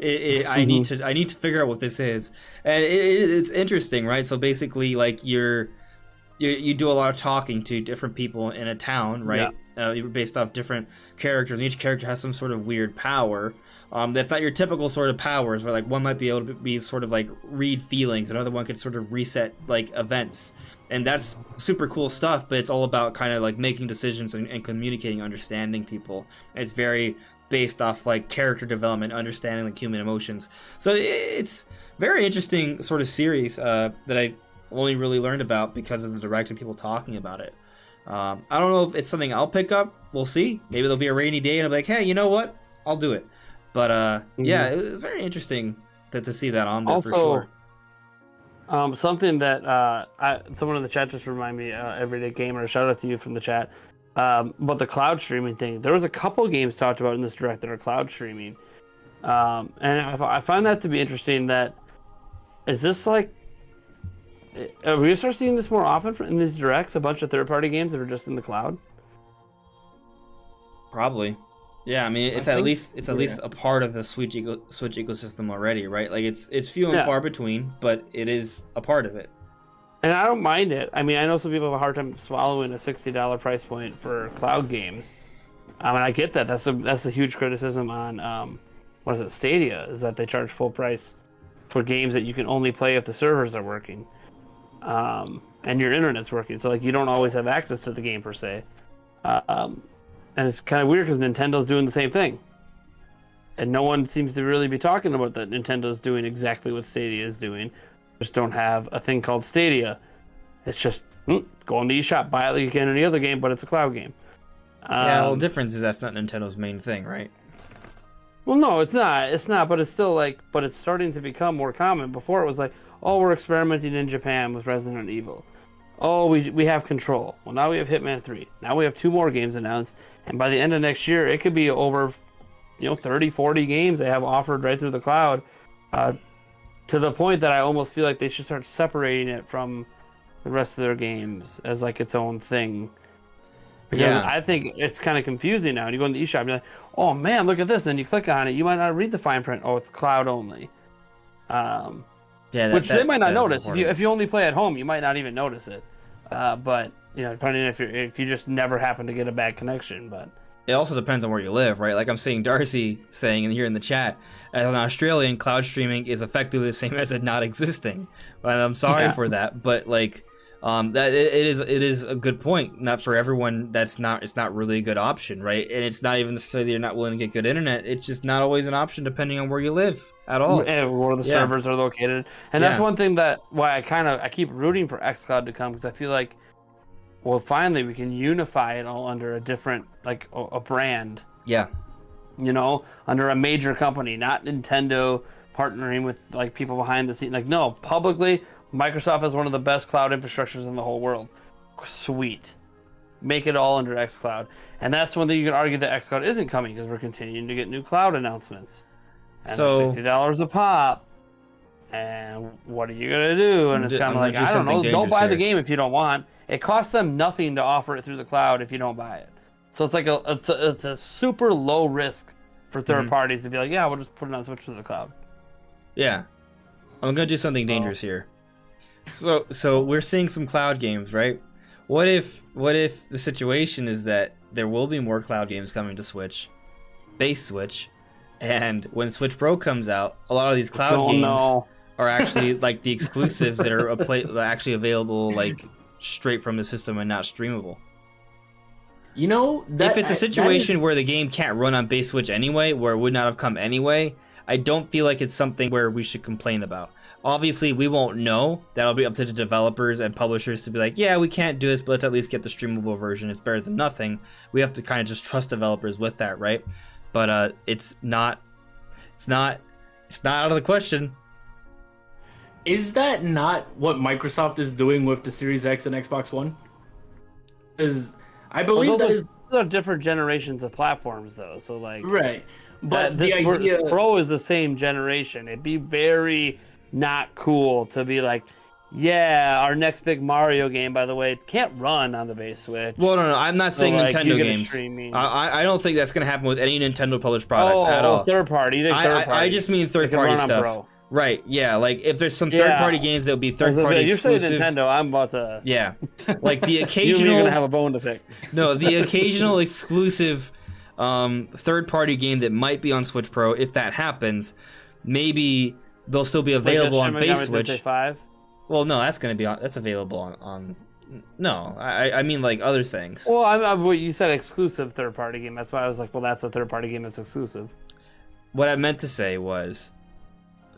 I need to figure out what this is. And it's interesting, right? So basically, like, you do a lot of talking to different people in a town, right? Yeah. Based off different characters. And each character has some sort of weird power. That's not your typical sort of powers, where like one might be able to be sort of like read feelings, another one could sort of reset like events, and that's super cool stuff. But it's all about kind of like making decisions and communicating, understanding people. It's very based off like character development, understanding like human emotions. So it's very interesting sort of series that I only really learned about because of the direct and people talking about it. I don't know if it's something I'll pick up. We'll see. Maybe there'll be a rainy day and I'll be like, hey, you know what? I'll do it. But yeah, it was very interesting to see that on there for sure.
Something that someone in the chat just reminded me, Everyday Gamer, shout out to you from the chat, about the cloud streaming thing. There was a couple games talked about in this direct that are cloud streaming. And I find that to be interesting. Is this like, are we going to start seeing this more often in these directs, a bunch of third-party games that are just in the cloud?
Probably. Yeah, I mean, it's at least a part of the Switch ecosystem already, right? Like it's few and far between, but it is a part of it.
And I don't mind it. I mean, I know some people have a hard time swallowing a $60 price point for cloud games. I mean, I get that. That's a huge criticism on Stadia, is that they charge full price for games that you can only play if the servers are working, and your internet's working. So like you don't always have access to the game per se. And it's kind of weird because Nintendo's doing the same thing. And no one seems to really be talking about that Nintendo's doing exactly what Stadia is doing. Just don't have a thing called Stadia. It's just go on the eShop, buy it like you can any other game, but it's a cloud game.
Yeah, well, the difference is that's not Nintendo's main thing, right?
Well, no, it's not. It's not, but it's still like, but it's starting to become more common. Before it was like, oh, we're experimenting in Japan with Resident Evil. Oh, we have Control. Well, now we have Hitman 3. Now we have 2 more games announced. And by the end of next year, it could be over, 30, 40 games they have offered right through the cloud, to the point that I almost feel like they should start separating it from the rest of their games as like its own thing. Because I think it's kind of confusing now. And you go in the eShop and you're like, oh man, look at this. And you click on it, you might not read the fine print. Oh, it's cloud only. Which they might not notice. If you only play at home, you might not even notice it. But depending if you just never happen to get a bad connection. But
it also depends on where you live, right? Like I'm seeing Darcy saying here in the chat, as an Australian, cloud streaming is effectively the same as it not existing. But I'm sorry for that, but like that it is a good point. Not for everyone. It's not really a good option, right? And it's not even necessarily you're not willing to get good internet. It's just not always an option depending on where you live at all.
And where the servers are located. And that's one thing why I keep rooting for xCloud to come, because I feel like, well, finally we can unify it all under a different, like a brand. Yeah. Under a major company, not Nintendo partnering with like people behind the scenes. Like, no, publicly, Microsoft has one of the best cloud infrastructures in the whole world. Sweet. Make it all under xCloud. And that's one thing you can argue that xCloud isn't coming, because we're continuing to get new cloud announcements. And so $60 a pop. And what are you going to do? And it's kind of like, I don't know, don't buy the game if you don't want. It costs them nothing to offer it through the cloud if you don't buy it. So it's like it's a super low risk for third parties to be like, yeah, we'll just put it on Switch to the cloud.
Yeah. I'm going to do something dangerous here. So we're seeing some cloud games, right? What if the situation is that there will be more cloud games coming to Switch, base Switch, and when Switch Pro comes out, a lot of these cloud games are actually like the exclusives that are actually available like straight from the system and not streamable. If it's a situation where the game can't run on base Switch anyway, where it would not have come anyway, I don't feel like it's something where we should complain about. Obviously, we won't know. That'll be up to the developers and publishers to be like, yeah, we can't do this, but let's at least get the streamable version. It's better than nothing. We have to kind of just trust developers with that, right? But it's not out of the question.
Is that not what Microsoft is doing with the Series X and Xbox One? Because I believe those
are different generations of platforms, though. So like,
right, but
this Pro is the same generation. It'd be very not cool to be like, yeah, our next big Mario game, by the way, it can't run on the base Switch.
Well, no, I'm not saying Nintendo games. I don't think that's going to happen with any Nintendo published products at all.
Third party.
I just mean third party stuff. Right, yeah, like if there's some third party games that would be third party exclusive.
You're saying Nintendo, I'm about to.
Yeah, like the occasional.
You're going to have a bone to pick.
No, the occasional exclusive third-party game that might be on Switch Pro. If that happens, maybe they'll still be available on base Switch.
5?
Well, no, that's available on no, I mean like other things.
Well, what you said exclusive third-party game. That's why I was like, well, that's a third-party game that's exclusive.
What I meant to say was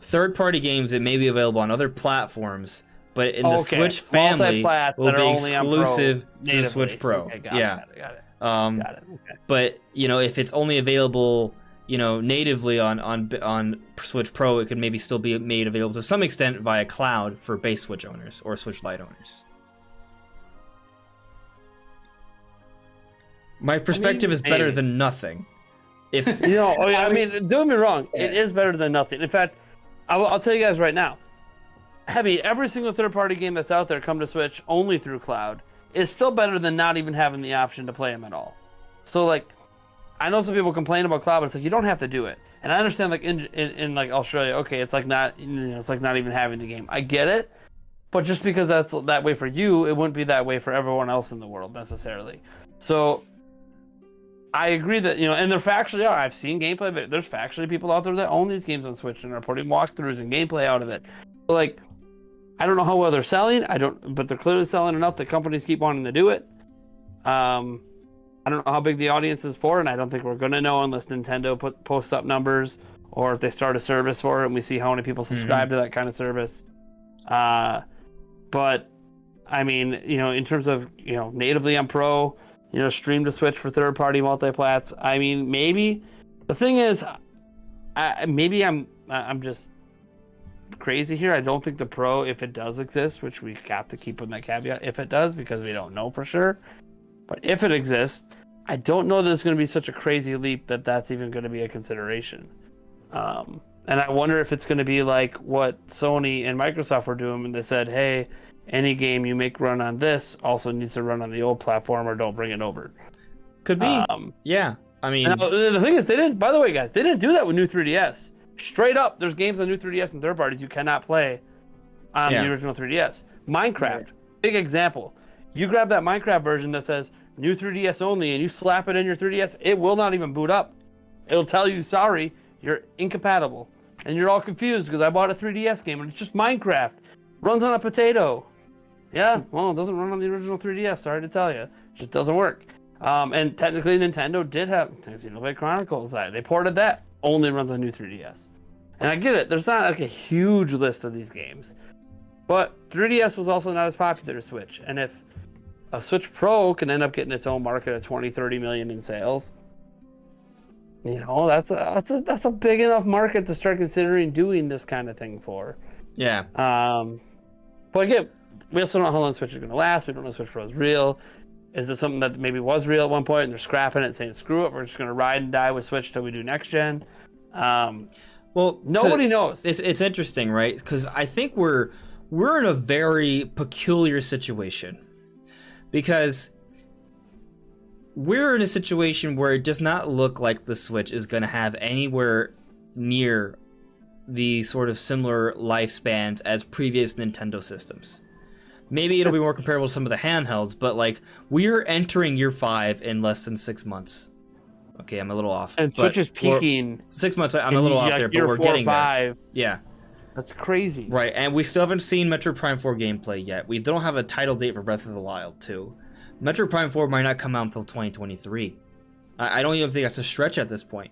third-party games that may be available on other platforms, but in the Switch family will be exclusive to the Switch Pro.
Okay, got it.
Okay. But if it's only available, natively on Switch Pro, it could maybe still be made available to some extent via cloud for base Switch owners or Switch Lite owners. My perspective is better than nothing. If
I mean, don't get me wrong, it is better than nothing. In fact, I'll tell you guys right now, every single third-party game that's out there come to Switch only through cloud is still better than not even having the option to play them at all. So like, I know some people complain about cloud, but it's like you don't have to do it. And I understand like in like Australia, okay, it's like not it's like not even having the game. I get it, but just because that's that way for you, it wouldn't be that way for everyone else in the world necessarily. So I agree that, and there factually are. I've seen gameplay, but there's factually people out there that own these games on Switch and are putting walkthroughs and gameplay out of it. So like, I don't know how well they're selling. But they're clearly selling enough that companies keep wanting to do it. I don't know how big the audience is for it, and I don't think we're going to know unless Nintendo posts up numbers or if they start a service for it and we see how many people subscribe to that kind of service. But I mean, in terms of, natively on Pro, stream to Switch for third-party multiplats. I mean, maybe. The thing is, maybe I'm just crazy here. I don't think the Pro, if it does exist, which we got to keep in that caveat, if it does, because we don't know for sure. But if it exists, I don't know that it's going to be such a crazy leap that that's even going to be a consideration. And I wonder if it's going to be like what Sony and Microsoft were doing when they said, hey, any game you make run on this also needs to run on the old platform or don't bring it over.
Could be. Yeah. I mean,
now, the thing is, by the way, guys, they didn't do that with new 3DS. Straight up, there's games on new 3DS and third parties you cannot play on the original 3DS. Minecraft, big example. You grab that Minecraft version that says new 3DS only and you slap it in your 3DS, it will not even boot up. It'll tell you, sorry, you're incompatible. And you're all confused because I bought a 3DS game and it's just Minecraft. Runs on a potato. Yeah, well, it doesn't run on the original 3DS, sorry to tell you. It just doesn't work. And technically Nintendo did have Xenoblade Chronicles. They ported that. Only runs on new 3DS. And I get it, there's not like a huge list of these games. But 3DS was also not as popular as Switch. And if a Switch Pro can end up getting its own market of 20-30 million in sales, that's a big enough market to start considering doing this kind of thing for.
Yeah.
But again, we also don't know how long Switch is going to last. We don't know if Switch Pro is real. Is it something that maybe was real at one point and they're scrapping it, saying screw it, we're just going to ride and die with Switch till we do next gen?
Well,
nobody knows.
It's interesting, right? Because I think we're in a very peculiar situation because we're in a situation where it does not look like the Switch is going to have anywhere near the sort of similar lifespans as previous Nintendo systems. Maybe it'll be more comparable to some of the handhelds, but like we're entering year 5 in less than 6 months. Okay, I'm a little off.
And Switch is peaking.
6 months, I'm a little off there, but we're getting there. Yeah.
That's crazy.
Right, and we still haven't seen Metroid Prime 4 gameplay yet. We don't have a title date for Breath of the Wild 2. Metroid Prime 4 might not come out until 2023. I don't even think that's a stretch at this point.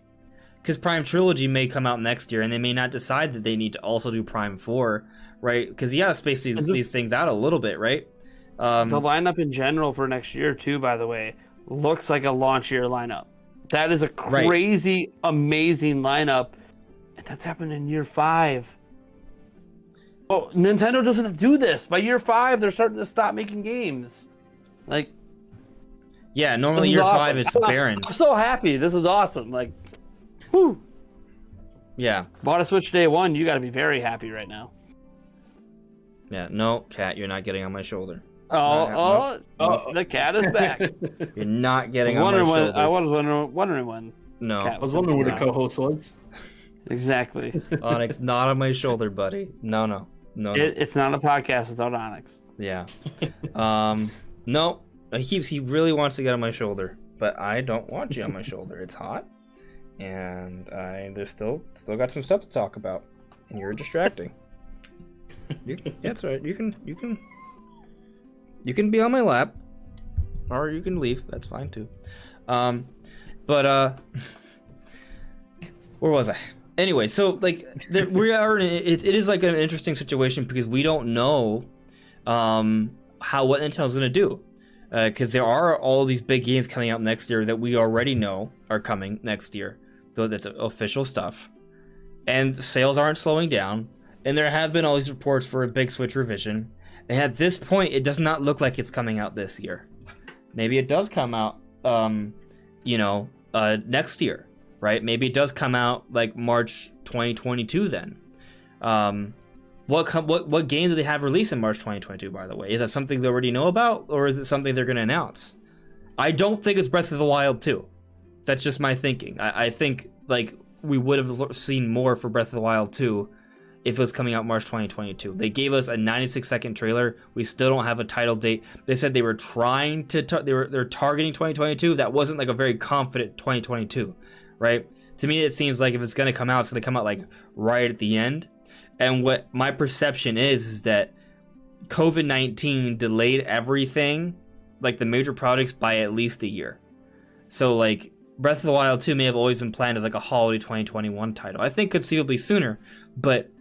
Because Prime Trilogy may come out next year, and they may not decide that they need to also do Prime 4, right? Because you gotta space these things out a little bit, right?
The lineup in general for next year, too, by the way, looks like a launch year lineup. That is a crazy, amazing lineup, and that's happened in year 5. Oh, Nintendo doesn't do this. By year 5, they're starting to stop making games. Like,
yeah, normally year 5 is barren.
I'm so happy. This is awesome. Like, whew.
Yeah.
Bought a Switch day 1. You got to be very happy right now.
Yeah, no, cat, you're not getting on my shoulder.
Oh, the cat is back.
You're not getting on my shoulder.
I was wondering when.
No.
I was wondering where the co-host was.
Exactly.
Onyx, not on my shoulder, buddy. No.
It's not a podcast without Onyx.
Yeah. No, he really wants to get on my shoulder. but I don't want you on my shoulder. It's hot, and there's still got some stuff to talk about, and you're distracting. That's right. You can be on my lap, or you can leave. That's fine too. But where was I? Anyway, so like we are. It is like an interesting situation because we don't know what Nintendo's gonna do, because there are all these big games coming out next year that we already know are coming next year. So that's official stuff, and sales aren't slowing down. And there have been all these reports for a big Switch revision. And at this point, it does not look like it's coming out this year. Maybe it does come out, next year, right? Maybe it does come out like March 2022 then. What game do they have released in March 2022, by the way? Is that something they already know about, or is it something they're going to announce? I don't think it's Breath of the Wild 2. That's just my thinking. I think like we would have seen more for Breath of the Wild 2 if it was coming out March 2022. They gave us a 96-second trailer. We still don't have a title date. They said they were trying to they're targeting 2022. That wasn't like a very confident 2022, right? To me, it seems like if it's going to come out, it's going to come out like right at the end. And what my perception is that COVID-19 delayed everything, like the major projects, by at least a year. So like Breath of the Wild 2 may have always been planned as like a holiday 2021 title. I think conceivably sooner, but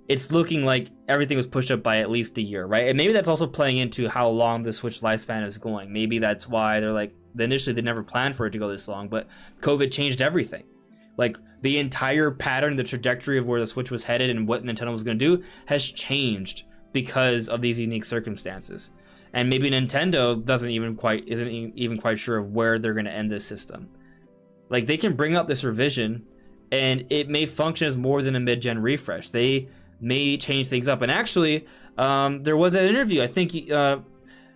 it's looking like everything was pushed up by at least a year, right? And maybe that's also playing into how long the Switch lifespan is going. Maybe that's why they're like, initially they never planned for it to go this long, but COVID changed everything. Like the entire pattern, the trajectory of where the Switch was headed and what Nintendo was going to do has changed because of these unique circumstances. And maybe Nintendo isn't even quite sure of where they're going to end this system. Like they can bring up this revision and it may function as more than a mid-gen refresh. They may change things up. And actually, there was an interview, I think,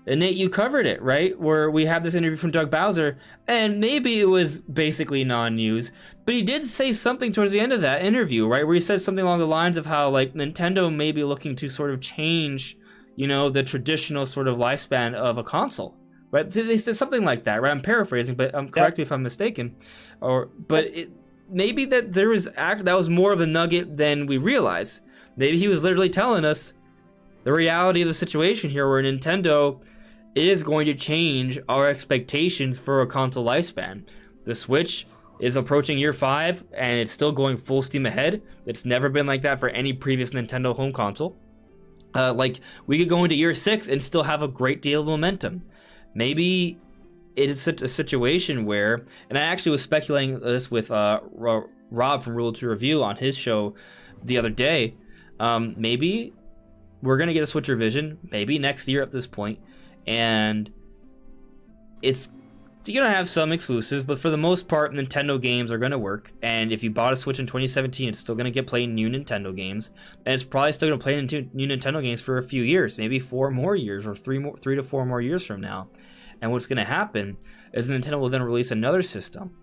Nate, you covered it, right? Where we had this interview from Doug Bowser, and maybe it was basically non-news, but he did say something towards the end of that interview, right? Where he said something along the lines of how, like, Nintendo may be looking to sort of change, the traditional sort of lifespan of a console, right? So they said something like that, right? I'm paraphrasing, but correct me if I'm mistaken. Maybe that that was more of a nugget than we realize. Maybe he was literally telling us the reality of the situation here, where Nintendo is going to change our expectations for a console lifespan. The Switch is approaching year 5, and it's still going full steam ahead. It's never been like that for any previous Nintendo home console. We could go into year 6 and still have a great deal of momentum. Maybe it is a situation where, and I actually was speculating this with Rob from Rule 2 Review on his show the other day. Maybe we're going to get a Switch revision, maybe next year at this point, and it's going to have some exclusives, but for the most part, Nintendo games are going to work, and if you bought a Switch in 2017, it's still going to get playing new Nintendo games, and it's probably still going to play new Nintendo games for a few years, maybe 4 more years, or 3 to 4 more years from now. And what's going to happen is Nintendo will then release another system,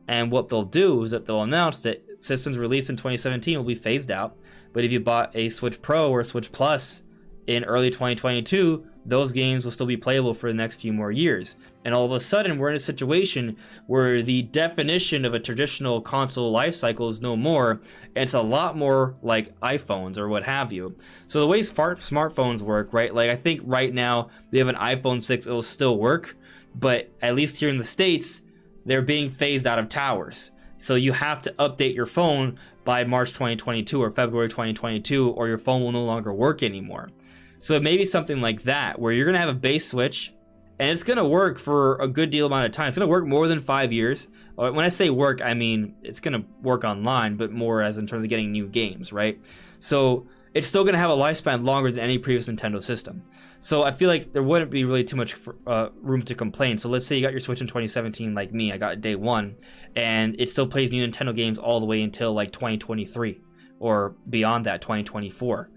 and what they'll do is that they'll announce that systems released in 2017 will be phased out. But if you bought a Switch Pro or a Switch Plus in early 2022, those games will still be playable for the next few more years. And all of a sudden, we're in a situation where the definition of a traditional console life cycle is no more, and it's a lot more like iPhones or what have you. So the way smartphones work, right? Like I think right now, they have an iPhone 6, it'll still work, but at least here in the States, they're being phased out of towers. So you have to update your phone by March 2022 or February 2022, or your phone will no longer work anymore. So it may be something like that, where you're going to have a base Switch, and it's going to work for a good deal amount of time. It's going to work more than 5 years. When I say work, I mean it's going to work online, but more as in terms of getting new games, right? So it's still going to have a lifespan longer than any previous Nintendo system. So I feel like there wouldn't be really too much room to complain. So let's say you got your Switch in 2017 like me, I got it day 1, and it still plays new Nintendo games all the way until like 2023 or beyond that, 2024.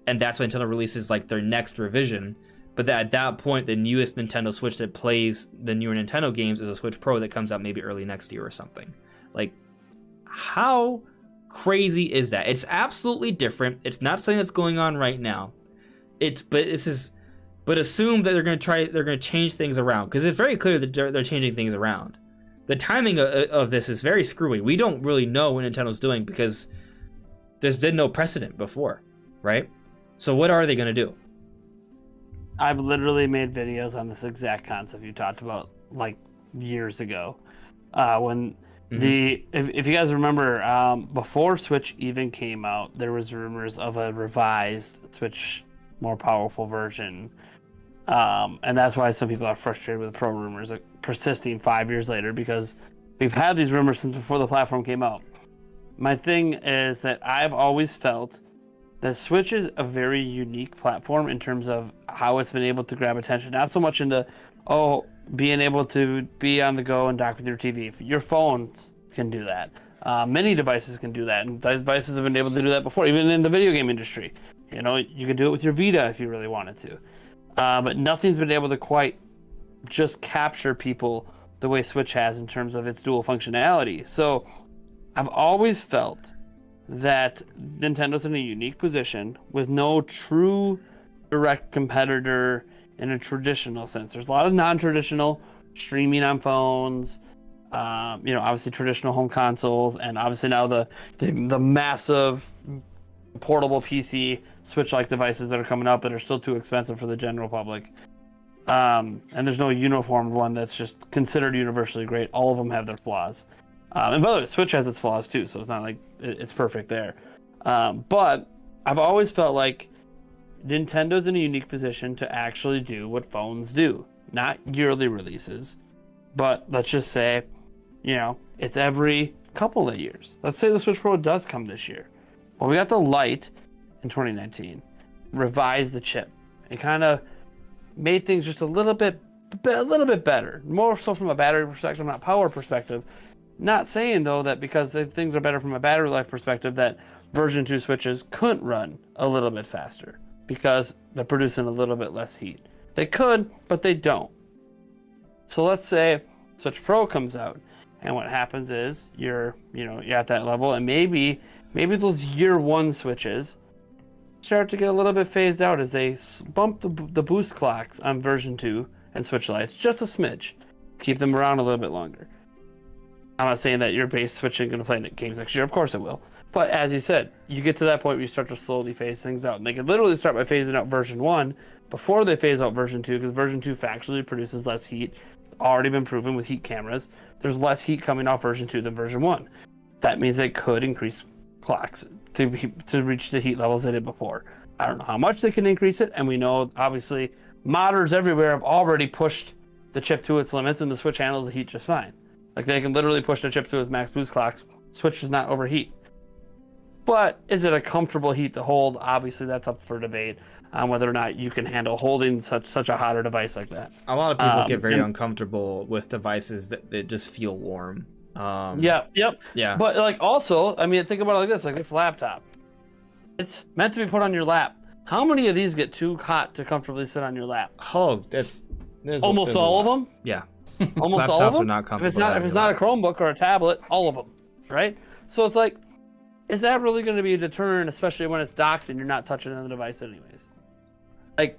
And that's when Nintendo releases like their next revision. But at that point, the newest Nintendo Switch that plays the newer Nintendo games is a Switch Pro that comes out maybe early next year or something. Like, how crazy is that? It's absolutely different. It's not something that's going on right now. But this is but assume that they're going to change things around, because it's very clear that they're changing things around. The timing of this is very screwy. We don't really know what Nintendo's doing because there's been no precedent before, right? So what are they going to do?
I've literally made videos on this exact concept you talked about like years ago. When if you guys remember, before Switch even came out, there was rumors of a revised Switch, more powerful version. And that's why some people are frustrated with Pro rumors persisting 5 years later, because we've had these rumors since before the platform came out. My thing is that I've always felt that Switch is a very unique platform in terms of how it's been able to grab attention. Not so much into, being able to be on the go and dock with your TV. Your phones can do that. Many devices can do that, and devices have been able to do that before, even in the video game industry. You know, you could do it with your Vita if you really wanted to. But nothing's been able to quite just capture people the way Switch has in terms of its dual functionality. So I've always felt that Nintendo's in a unique position with no true direct competitor in a traditional sense. There's a lot of non-traditional streaming on phones, obviously traditional home consoles, and obviously now the massive portable PC Switch-like devices that are coming up that are still too expensive for the general public. And there's no uniformed one that's just considered universally great. All of them have their flaws. And by the way, Switch has its flaws too, so it's not like it's perfect there. But I've always felt like Nintendo's in a unique position to actually do what phones do. Not yearly releases, but let's just say, it's every couple of years. Let's say the Switch Pro does come this year. Well, we got the Lite in 2019, revised the chip, and kind of made things just a little bit better. More so from a battery perspective, not power perspective. Not saying, though, that because things are better from a battery life perspective, that version 2 Switches couldn't run a little bit faster because they're producing a little bit less heat. They could, but they don't. So let's say Switch Pro comes out, and what happens is you're at that level, and maybe those year one Switches start to get a little bit phased out as they bump the boost clocks on version 2 and Switch Lites just a smidge. Keep them around a little bit longer. I'm not saying that your base Switch isn't going to play games next year. Of course it will. But as you said, you get to that point where you start to slowly phase things out. And they could literally start by phasing out version 1 before they phase out version 2, because version 2 factually produces less heat. Already been proven with heat cameras. There's less heat coming off version 2 than version 1. That means they could increase clocks to reach the heat levels they did before. I don't know how much they can increase it, and we know, obviously, modders everywhere have already pushed the chip to its limits, and the Switch handles the heat just fine. Like, they can literally push the chip to its max boost clocks. Switch does not overheat. But is it a comfortable heat to hold? Obviously, that's up for debate on whether or not you can handle holding such a hotter device like that.
A lot of people get very uncomfortable with devices that just feel warm.
Yeah. But like also, I mean, think about it like this: like this laptop, it's meant to be put on your lap. How many of these get too hot to comfortably sit on your lap?
Oh, there's
almost all of them.
Yeah,
almost all of them. Are not comfortable. If it's not a Chromebook or a tablet, all of them, right? So it's like, is that really going to be a deterrent, especially when it's docked and you're not touching the device anyways? Like,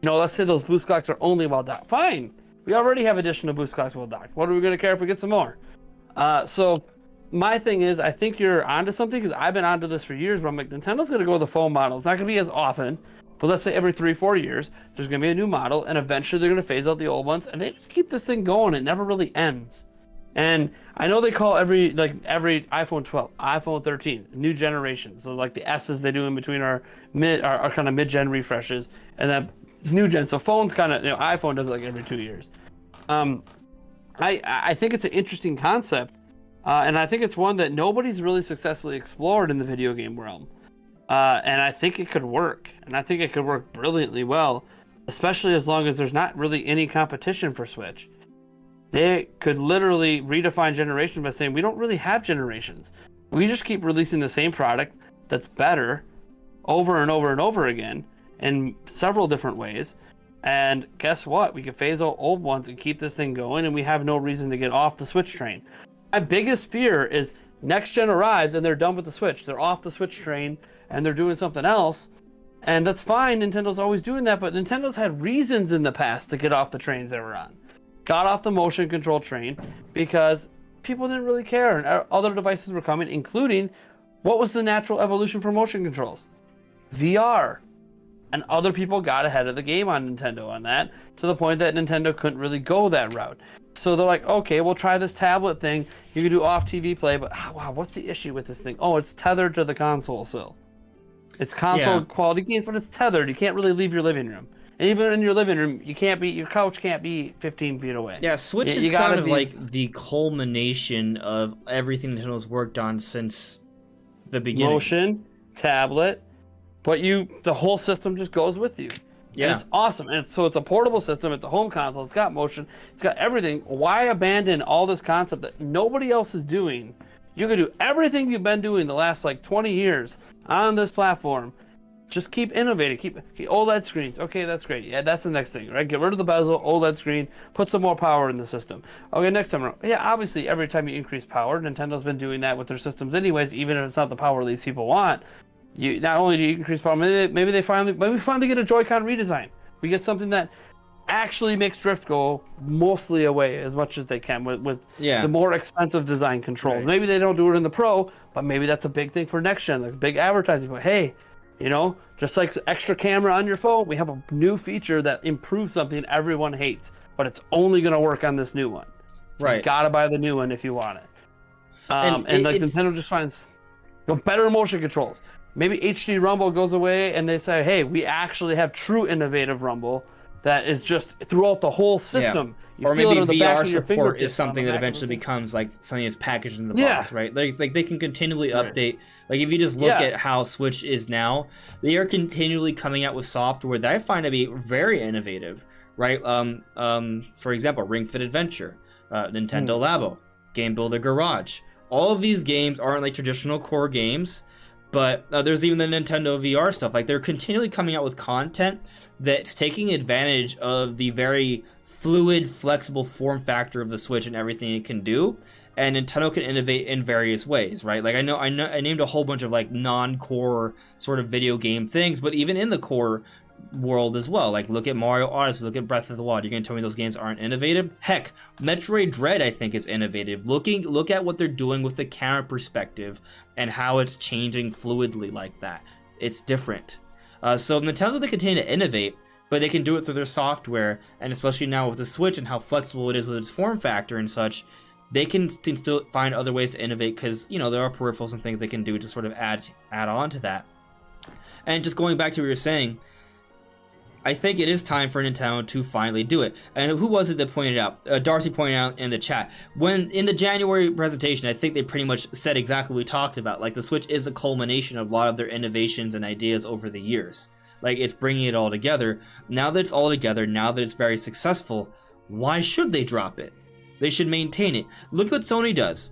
let's say those boost clocks are only while docked. Fine, we already have additional boost clocks while docked. What are we going to care if we get some more? So my thing is, I think you're onto something, because I've been onto this for years, but I'm like, Nintendo's going to go with the phone model. It's not going to be as often, but let's say every 3-4 years, there's going to be a new model, and eventually they're going to phase out the old ones, and they just keep this thing going. It never really ends. And I know they call every iPhone 12, iPhone 13, new generation. So like the S's they do in between are kind of mid-gen refreshes, and then new gen. So phones kind of, iPhone does it like every 2 years. I think it's an interesting concept, and I think it's one that nobody's really successfully explored in the video game realm. And I think it could work, and I think it could work brilliantly well, especially as long as there's not really any competition for Switch. They could literally redefine generations by saying, we don't really have generations. We just keep releasing the same product that's better over and over and over again in several different ways. And guess what? We can phase out old ones and keep this thing going, and we have no reason to get off the Switch train. My biggest fear is next gen arrives and they're done with the Switch. They're off the Switch train and they're doing something else. And that's fine. Nintendo's always doing that, but Nintendo's had reasons in the past to get off the trains they were on. Got off the motion control train because people didn't really care, and other devices were coming, including what was the natural evolution for motion controls? VR. And other people got ahead of the game on Nintendo on that, to the point that Nintendo couldn't really go that route. So they're like, okay, we'll try this tablet thing. You can do off TV play, but wow, what's the issue with this thing? Oh, it's tethered to the console still. It's console quality games, but it's tethered. You can't really leave your living room. And even in your living room, your couch can't be 15 feet away.
Yeah, Switch is kind of like the culmination of everything Nintendo's worked on since the beginning.
Motion, tablet, but the whole system just goes with you. Yeah. And it's awesome. And so it's a portable system. It's a home console. It's got motion. It's got everything. Why abandon all this concept that nobody else is doing? You can do everything you've been doing the last 20 years on this platform. Just keep innovating. Keep OLED screens. Okay, that's great. Yeah, that's the next thing, right? Get rid of the bezel, OLED screen, put some more power in the system. Okay, next time around. Yeah, obviously, every time you increase power, Nintendo's been doing that with their systems anyways, even if it's not the power these people want. You not only do you increase power, maybe we finally get a Joy-Con redesign. We get something that actually makes drift go mostly away as much as they can with the more expensive design controls. Right. Maybe they don't do it in the Pro, but maybe that's a big thing for next gen, like big advertising. But hey, just like extra camera on your phone, we have a new feature that improves something everyone hates, but it's only going to work on this new one. So
right.
You gotta buy the new one if you want it. Nintendo just finds better motion controls. Maybe HD Rumble goes away and they say, hey, we actually have true innovative Rumble that is just throughout the whole system.
Yeah. Or maybe VR support is something that eventually becomes something that's packaged in the box, right? Like they can continually update. Like if you just look at how Switch is now, they are continually coming out with software that I find to be very innovative, right? For example, Ring Fit Adventure, Nintendo Labo, Game Builder Garage. All of these games aren't traditional core games, but there's even the Nintendo VR stuff. They're continually coming out with content that's taking advantage of the very fluid, flexible form factor of the Switch and everything it can do. And Nintendo can innovate in various ways, right? I named a whole bunch of non-core sort of video game things, but even in the core world as well. Look at Mario Odyssey, look at Breath of the Wild. You're gonna tell me those games aren't innovative? Heck, Metroid Dread I think is innovative. Look at what they're doing with the camera perspective and how it's changing fluidly like that. It's different. So Nintendo's going to continue to innovate, but they can do it through their software, and especially now with the Switch and how flexible it is with its form factor and such, they can still find other ways to innovate because, there are peripherals and things they can do to sort of add on to that. And just going back to what you were saying, I think it is time for Nintendo to finally do it. And who was it that pointed out? Darcy pointed out in the chat. When in the January presentation, I think they pretty much said exactly what we talked about. The Switch is the culmination of a lot of their innovations and ideas over the years. It's bringing it all together. Now that it's all together, now that it's very successful, why should they drop it? They should maintain it. Look what Sony does.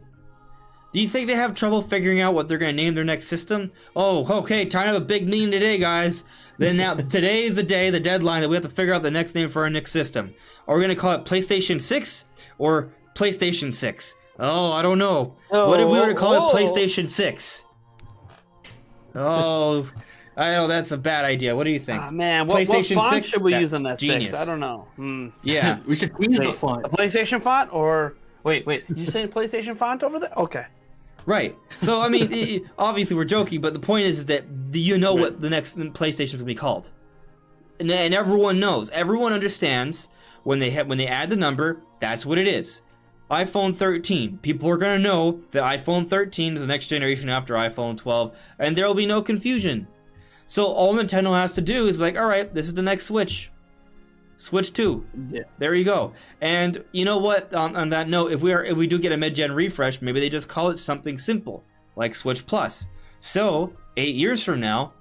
Do you think they have trouble figuring out what they're going to name their next system? Oh, okay, time to have a big meeting today, guys. Then now, today is the day, the deadline, that we have to figure out the next name for our next system. Are we going to call it PlayStation 6 or PlayStation 6? Oh, I don't know. What if we were to call it PlayStation 6? Oh, I know that's a bad idea. What do you think?
Man, what font should we use on that genius. 6? I don't know.
Yeah.
We should use the font.
A PlayStation font or... Wait, you saying PlayStation font over there? Okay.
Right. So, obviously we're joking, but the point is that what the next PlayStation is going to be called. And everyone knows. Everyone understands when they add the number, that's what it is. iPhone 13. People are going to know that iPhone 13 is the next generation after iPhone 12, and there will be no confusion. So all Nintendo has to do is be all right, this is the next Switch. Switch 2. Yeah. There you go. And you know what? On that note, if we do get a mid-gen refresh, maybe they just call it something simple, like Switch Plus. So 8 years from now,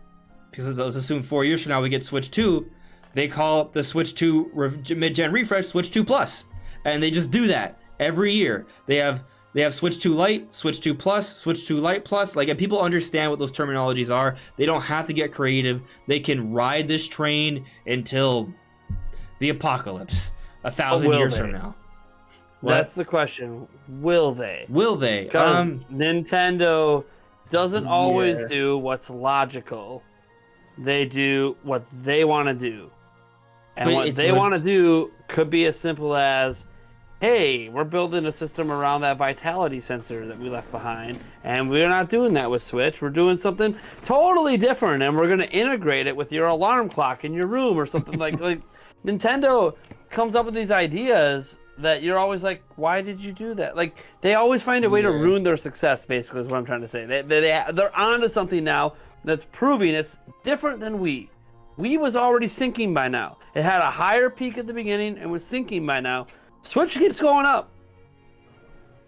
because let's assume 4 years from now we get Switch 2, they call the Switch 2 mid-gen refresh Switch 2 Plus, and they just do that every year. They have Switch 2 Lite, Switch 2 Plus, Switch 2 Lite Plus. If people understand what those terminologies are, they don't have to get creative. They can ride this train until the apocalypse 1,000 years from now.
That's the question. Will they?
Will they?
Because Nintendo doesn't always do what's logical. they do what they want to do. And
But
what
it's
they
what-
want to do could be as simple as, hey, we're building a system around that vitality sensor that we left behind, and we're not doing that with Switch. We're doing something totally different, and we're going to integrate it with your alarm clock in your room or something like Nintendo comes up with these ideas that you're always like, why did you do that? Like, they always find a way to ruin their success, basically, is what I'm trying to say. They're onto something now that's proving it's different than Wii. Wii was already sinking by now. It had a higher peak at the beginning and was sinking by now. Switch keeps going up.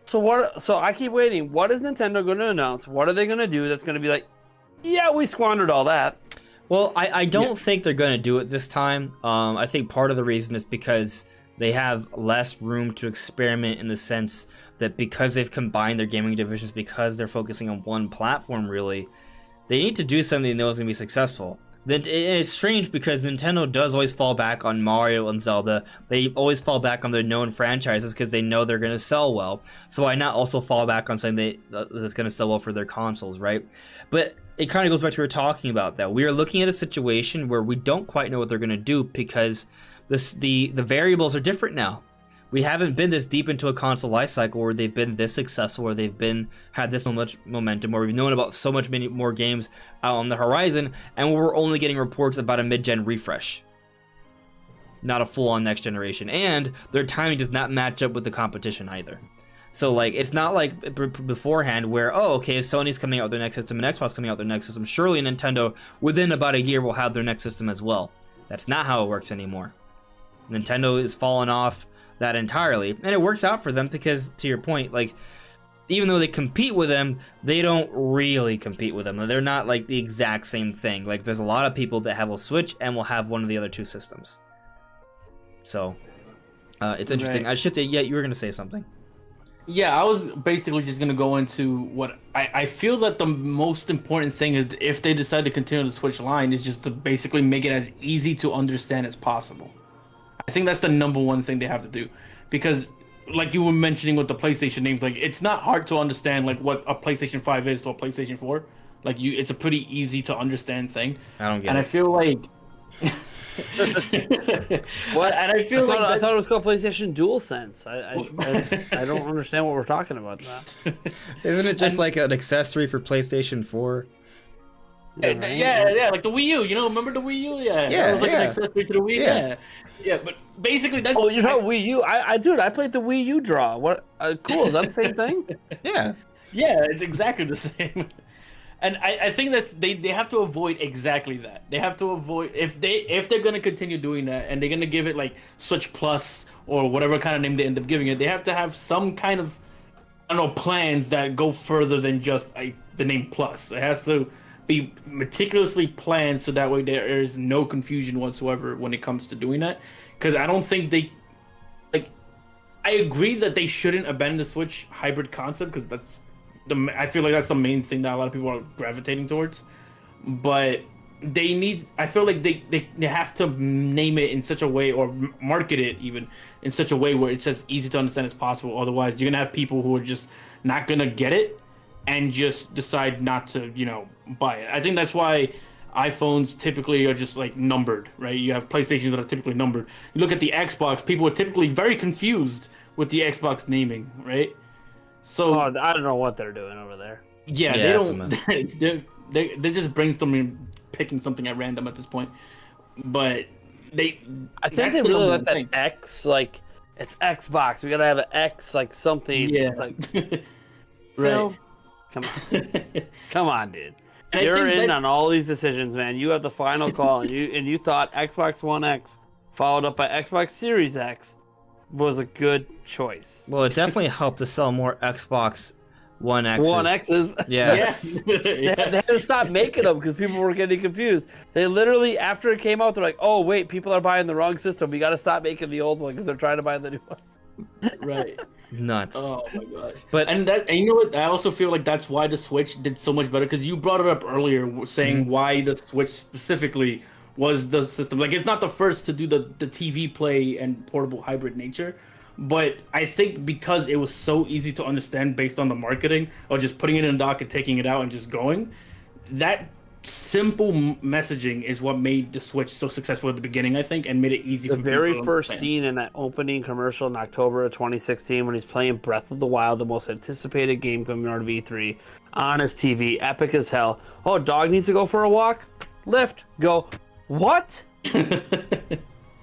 So I keep waiting. What is Nintendo going to announce? What are they going to do that's going to be like, yeah, we squandered all that?
Well, I don't think they're going to do it this time. I think part of the reason is because they have less room to experiment, in the sense that because they've combined their gaming divisions, because they're focusing on one platform, really, they need to do something they know is going to be successful. It's strange because Nintendo does always fall back on Mario and Zelda. They always fall back on their known franchises because they know they're going to sell well. So why not also fall back on something that's going to sell well for their consoles, right? But it kind of goes back to what we were talking about, that we are looking at a situation where we don't quite know what they're going to do, because the variables are different now. We haven't been this deep into a console life cycle where they've been this successful, where they've had this much momentum, where we've known about so many more games out on the horizon, and we're only getting reports about a mid-gen refresh, not a full-on next generation. And their timing does not match up with the competition either. So like, it's not like beforehand where, oh, okay, Sony's coming out with their next system and Xbox coming out with their next system. Surely Nintendo, within about a year, will have their next system as well. That's not how it works anymore. Nintendo is falling off that entirely, and it works out for them because, to your point, like, even though they compete with them, they don't really compete with them. They're not like the exact same thing. Like, there's a lot of people that have a Switch and will have one of the other two systems. So it's interesting.
Right.
IAmShifty, yeah, you were gonna say something.
Yeah, I was basically just going to go into what I feel that the most important thing is, if they decide to continue the Switch line, is just to basically make it as easy to understand as possible. I think that's the number one thing they have to do, because like you were mentioning with the PlayStation names, like, it's not hard to understand like what a PlayStation 5 is to a PlayStation 4. Like, it's a pretty easy to understand thing.
I don't get
and
it.
I feel like
What?
And I feel
I thought it was called PlayStation DualSense. I don't understand what we're talking about now.
Isn't it just like an accessory for PlayStation 4?
Yeah, like the Wii U. You know, remember the Wii U? Yeah,
Yeah,
it was like
yeah.
an accessory to the Wii.
Yeah.
Yeah. But basically, that's.
Oh, you're talking Wii U? Dude, I played the Wii U draw. What? Cool. Is that the same thing?
Yeah.
Yeah, it's exactly the same. And I think that they have to avoid exactly that. They have to avoid, if they're gonna continue doing that, and they're gonna give it like Switch Plus or whatever kind of name they end up giving it, they have to have some kind of, I don't know, plans that go further than just the name Plus. It has to be meticulously planned so that way there is no confusion whatsoever when it comes to doing that. Because I don't think they, like, I agree that they shouldn't abandon the Switch hybrid concept, because I feel like that's the main thing that a lot of people are gravitating towards. But I feel like they have to name it in such a way, or market it even in such a way where it's as easy to understand as possible. Otherwise, you're gonna have people who are just not gonna get it and just decide not to, buy it. I think that's why iPhones typically are just like numbered, right? You have PlayStations that are typically numbered. You look at the Xbox, people are typically very confused with the Xbox naming, right? So
I don't know what they're doing over there.
yeah,
Yeah,
they
it's a
don't. They're just brainstorming, picking something at random at this point. But
I think they really let that X, like, it's Xbox. We gotta have an X, like something.
Yeah.
It's like,
Right.
Phil, come on, dude.
And I
You're
think
in
that-
on all these decisions, man. You have the final call, and you thought Xbox One X, followed up by Xbox Series X, was a good choice.
Well, it definitely helped to sell more Xbox One X's.
One X's.
Yeah.
They had to stop making them because people were getting confused. They literally, after it came out, they're like, "Oh wait, people are buying the wrong system. We got to stop making the old one because they're trying to buy the new one."
Right.
Nuts.
Oh my gosh.
But
And you know what? I also feel like that's why the Switch did so much better, because you brought it up earlier, saying why the Switch specifically was the system. Like, it's not the first to do the TV play and portable hybrid nature, but I think because it was so easy to understand based on the marketing, or just putting it in a dock and taking it out and just going, that simple messaging is what made the Switch so successful at the beginning, I think, and made it easy
The
for
very
people to
first
understand.
scene in that opening commercial in October of 2016 when he's playing Breath of the Wild, the most anticipated game coming out of E3, on his TV, epic as hell. Oh, dog needs to go for a walk? Lift. Go. What?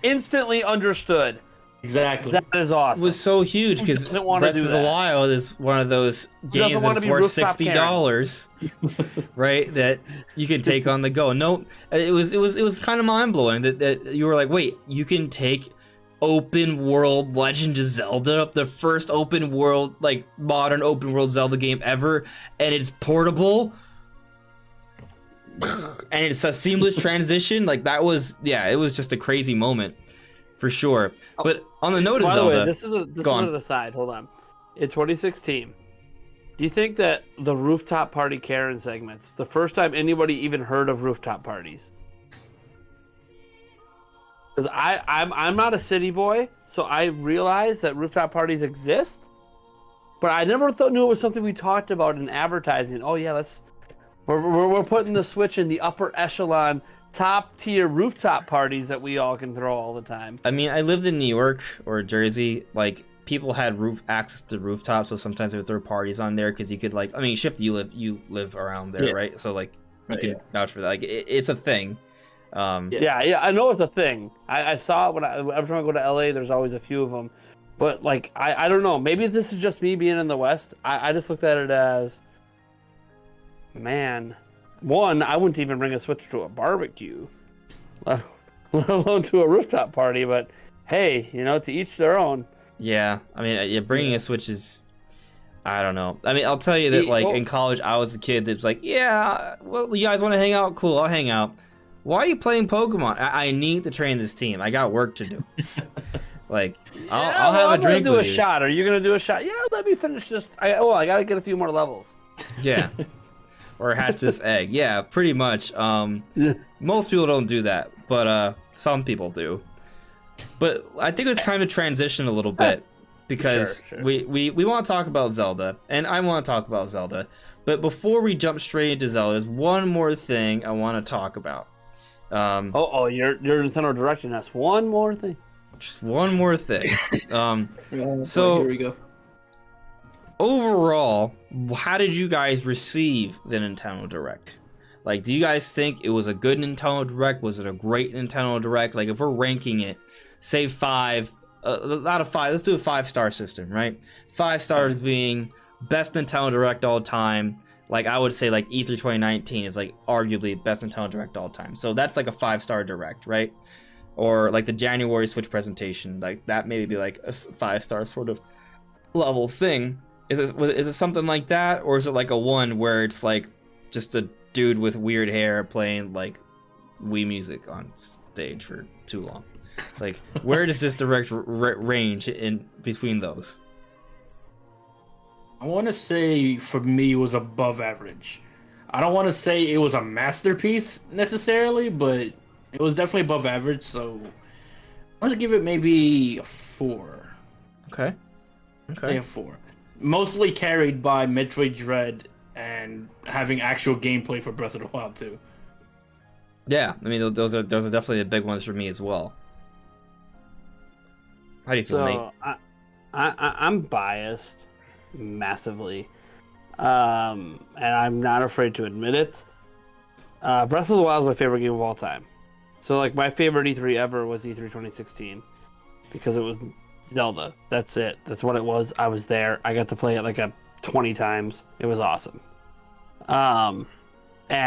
Instantly understood.
Exactly.
That is awesome.
It was so huge because
doesn't wanna
Breath
do
of the
that?
Wild is one of those
doesn't
games
wanna
that's
be
worth
rooftop
$60, right? That you can take on the go. No, it was kind of mind blowing that you were like, wait, you can take open world Legend of Zelda, the first open world, like modern open world Zelda game ever, and it's portable. And it's a seamless transition. Like that was, yeah, it was just a crazy moment for sure. But on the note of
By the
Zelda,
way, this is an aside. Hold on. In 2016, do you think that the rooftop party Karen segments, the first time anybody even heard of rooftop parties? Because I'm not a city boy, so I realize that rooftop parties exist, but I never knew it was something we talked about in advertising. Oh yeah, we're putting the Switch in the upper echelon, top tier rooftop parties that we all can throw all the time.
I mean, I lived in New York or Jersey. Like people had access to rooftops, so sometimes they would throw parties on there because you could like. I mean, Shifty, you live around there,
Yeah.
right? So like you
Right,
can
yeah.
vouch for that. Like it's a thing.
Yeah, I know it's a thing. I saw it every time I go to LA. There's always a few of them, but like I don't know. Maybe this is just me being in the West. I just looked at it as, man, one, I wouldn't even bring a Switch to a barbecue, let alone to a rooftop party. But hey, to each their own.
Yeah, I mean, bringing a Switch is, I don't know. I mean, I'll tell you that like in college, I was a kid that's like, yeah, well, you guys want to hang out? Cool, I'll hang out. Why are you playing Pokemon? I need to train this team. I got work to do. Like, I'll have a drink
do
with
a
you.
shot. Are you gonna do a shot? Yeah, let me finish this. I gotta get a few more levels.
Yeah. Or hatch this egg. Yeah, pretty much. Most people don't do that, but some people do. But I think it's time to transition a little bit because
Sure.
we want to talk about Zelda, and I want to talk about Zelda. But before we jump straight into Zelda, there's one more thing I want to talk about.
You're Nintendo directing us. One more thing.
Just one more thing.
Yeah,
So-
here we go.
Overall, how did you guys receive the Nintendo Direct? Like, do you guys think it was a good Nintendo Direct? Was it a great Nintendo Direct? Like, if we're ranking it, say 5, out of 5, let's do a 5-star system, right? 5 stars being best Nintendo Direct all time. Like, I would say, like, E3 2019 is, like, arguably best Nintendo Direct all time. So that's, like, a 5-star Direct, right? Or, like, the January Switch presentation. Like, that maybe be, like, a 5-star sort of level thing. Is it something like that? Or is it, like, a 1 where it's, like, just a dude with weird hair playing, like, Wii music on stage for too long? Like, where does this Direct range in between those?
I want to say for me it was above average. I don't want to say it was a masterpiece necessarily, but it was definitely above average. So I want to give it maybe a 4.
Okay.
Say a 4. Mostly carried by Metroid Dread and having actual gameplay for Breath of the Wild too.
Yeah, I mean those are definitely the big ones for me as well. How do you feel, Nate?
So I'm biased massively, and I'm not afraid to admit it. Breath of the Wild is my favorite game of all time. So like my favorite E3 ever was E3 2016 because it was Zelda. That's it. That's what it was. I was there. I got to play it like 20 times. It was awesome. And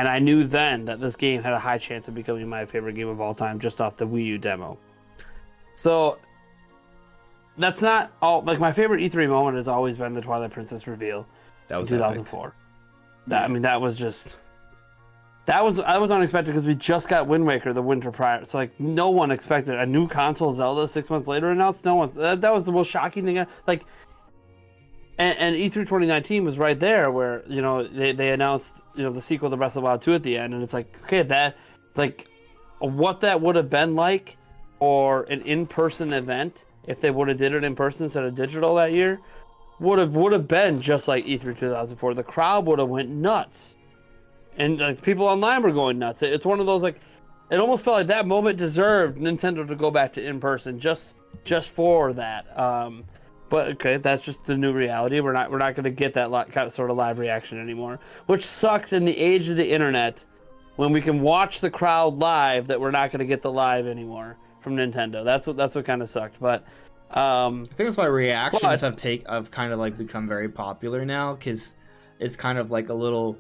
I knew then that this game had a high chance of becoming my favorite game of all time just off the Wii U demo. So that's not all. Like my favorite E3 moment has always been the Twilight Princess reveal.
That was
in 2004. That was unexpected because we just got Wind Waker the winter prior. So like no one expected a new console Zelda 6 months later announced. No one. That was the most shocking thing. Like, and E3 2019 was right there where they announced the sequel to Breath of the Wild 2 at the end, and it's like okay, that like what that would have been like, or an in-person event if they would have did it in person instead of digital that year, would have been just like E3 2004. The crowd would have went nuts. and like people online were going nuts. It's one of those like, it almost felt like that moment deserved Nintendo to go back to in person just for that. But okay, that's just the new reality. We're not going to get that kind of sort of live reaction anymore, which sucks in the age of the internet when we can watch the crowd live. That we're not going to get the live anymore from Nintendo. That's what kind of sucked. But I
think that's why reactions have kind of like become very popular now, because it's kind of like a little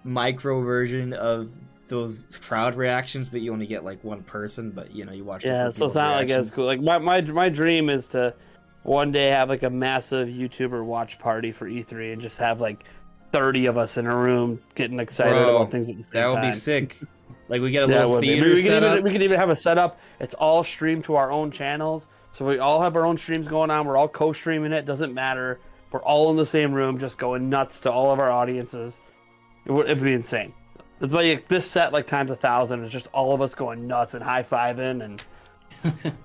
micro version of those crowd reactions, but you only get like one person, but you know, you watch.
Yeah, so it's not like as cool. Like my dream is to one day have like a massive YouTuber watch party for E3 and just have like 30 of us in a room getting excited about things at the same time.
That would be sick. Like we get a little theater set up.
We could even have a setup. It's all streamed to our own channels, so we all have our own streams going on. We're all co-streaming it. Doesn't matter. We're all in the same room, just going nuts to all of our audiences. It'd be insane. It's like this set like times 1,000. It's just all of us going nuts and high-fiving and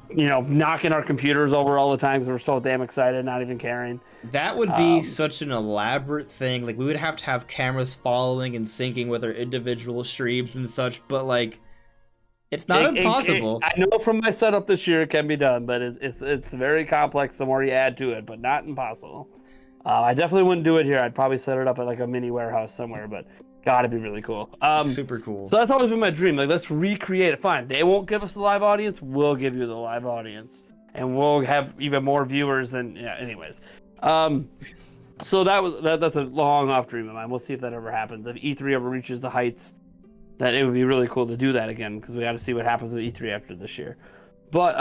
you know, knocking our computers over all the time because we're so damn excited, not even caring.
That would be such an elaborate thing. Like we would have to have cameras following and syncing with our individual streams and such, but like it's not impossible.
I know from my setup this year it can be done, but it's very complex the more you add to it, but not impossible. I definitely wouldn't do it here. I'd probably set it up at like a mini warehouse somewhere, but God, it'd be really cool.
Super cool.
So that's always been my dream. Like, let's recreate it. Fine, they won't give us the live audience. We'll give you the live audience, and we'll have even more viewers than. Yeah. Anyways, so that's a long off dream of mine. We'll see if that ever happens. If E3 ever reaches the heights, that it would be really cool to do that again, because we got to see what happens with E3 after this year. But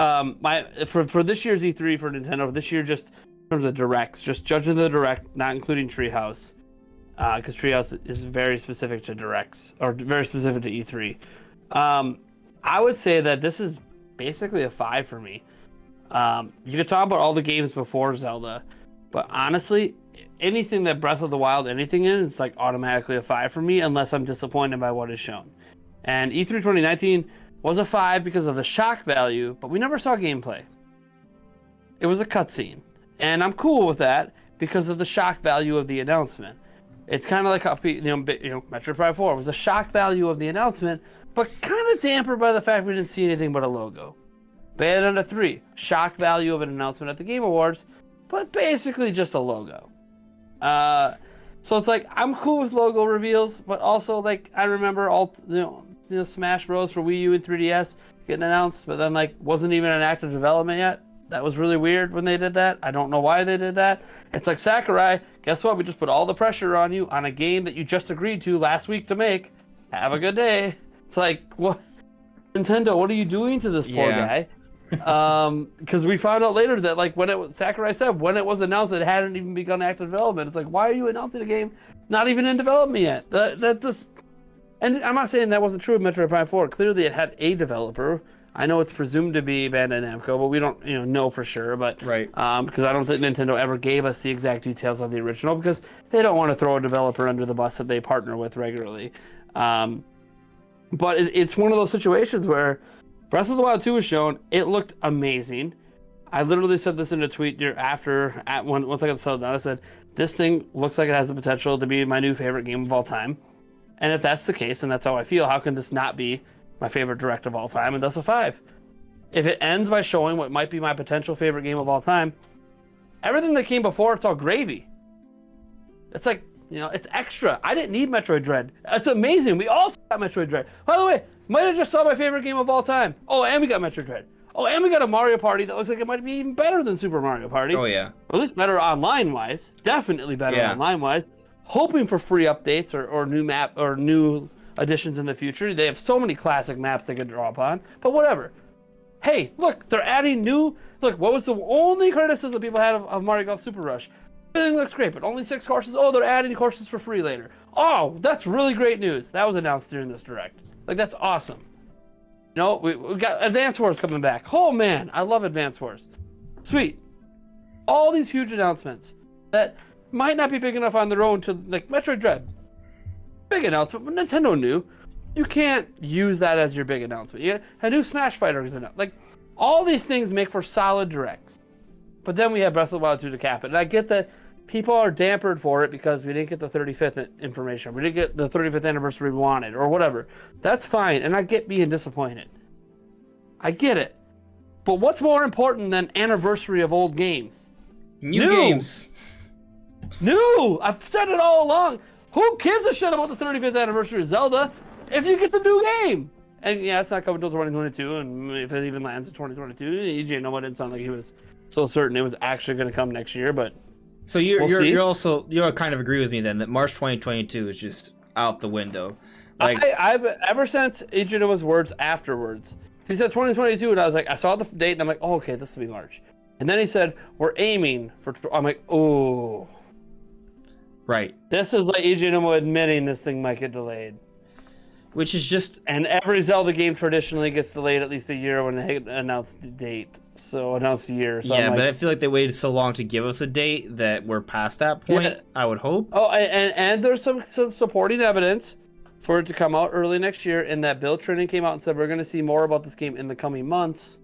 for this year's E3 for Nintendo, this year just in terms of directs, just judging the direct, not including Treehouse. Because Treehouse is very specific to directs, or very specific to E3. I would say that this is basically a 5 for me. You could talk about all the games before Zelda, but honestly, anything that Breath of the Wild, anything in, it's like automatically a 5 for me, unless I'm disappointed by what is shown. And E3 2019 was a 5 because of the shock value, but we never saw gameplay. It was a cutscene, and I'm cool with that because of the shock value of the announcement. It's kind of like how Metroid Prime 4 was the shock value of the announcement, but kind of dampened by the fact we didn't see anything but a logo. Bayonetta 3, shock value of an announcement at the Game Awards, but basically just a logo. So it's like I'm cool with logo reveals, but also like I remember all Smash Bros for Wii U and 3DS getting announced, but then like wasn't even in active development yet. That was really weird when they did that. I don't know why they did that. It's like, Sakurai, guess what? We just put all the pressure on you on a game that you just agreed to last week to make. Have a good day. It's like, what? Nintendo, what are you doing to this poor guy? Because we found out later that like Sakurai said when it was announced it hadn't even begun active development. It's like, why are you announcing a game not even in development yet? That just, and I'm not saying that wasn't true of Metroid Prime 4. Clearly it had a developer. I know it's presumed to be Bandai Namco, but we don't know for sure. But
right,
because I don't think Nintendo ever gave us the exact details of the original, because they don't want to throw a developer under the bus that they partner with regularly. But it's one of those situations where Breath of the Wild 2 was shown. It looked amazing. I literally said this in a tweet once I got settled down. I said, this thing looks like it has the potential to be my new favorite game of all time. And if that's the case, and that's how I feel, how can this not be my favorite direct of all time, and thus a 5? If it ends by showing what might be my potential favorite game of all time, everything that came before, it's all gravy. It's like, it's extra. I didn't need Metroid Dread. It's amazing. We all got Metroid Dread. By the way, might have just saw my favorite game of all time. Oh, and we got Metroid Dread. Oh, and we got a Mario Party that looks like it might be even better than Super Mario Party.
Oh, yeah.
Or at least better online-wise. Definitely better online-wise. Hoping for free updates or new map or new additions in the future. They have so many classic maps they could draw upon, but whatever. Hey, look, they're adding new. Look, what was the only criticism people had of Mario Golf Super Rush? Everything looks great, but only 6 courses. Oh, they're adding courses for free later. Oh, that's really great news. That was announced during this direct. Like, that's awesome. We got Advance Wars coming back. Oh man, I love Advance Wars. Sweet. All these huge announcements that might not be big enough on their own to, like, Metroid Dread. Big announcement, but Nintendo knew. You can't use that as your big announcement. A new Smash Fighter is announced. Like, all these things make for solid directs. But then we have Breath of the Wild 2 to cap it. And I get that people are dampered for it because we didn't get the 35th information. We didn't get the 35th anniversary we wanted or whatever. That's fine. And I get being disappointed. I get it. But what's more important than anniversary of old games?
New games.
New! I've said it all along. Who gives a shit about the 35th anniversary of Zelda if you get the new game? And yeah, it's not coming until 2022, and if it even lands in 2022, EJ Noah didn't sound like he was so certain it was actually going to come next year, but
so you kind of agree with me then that March 2022 is just out the window. Like
I've ever since EJ Noah's words afterwards, he said 2022, and I was like, I saw the date, and I'm like, oh, okay, this will be March. And then he said, we're aiming for. I'm like, oh,
right.
This is like EJ Noah admitting this thing might get delayed.
Which is just...
And every Zelda game traditionally gets delayed at least a year when they announce the date. So, announce the year. So
yeah, but I feel like they waited so long to give us a date that we're past that point, yeah. I would hope.
Oh, and there's some supporting evidence for it to come out early next year, in that Bill Trinen came out and said we're going to see more about this game in the coming months.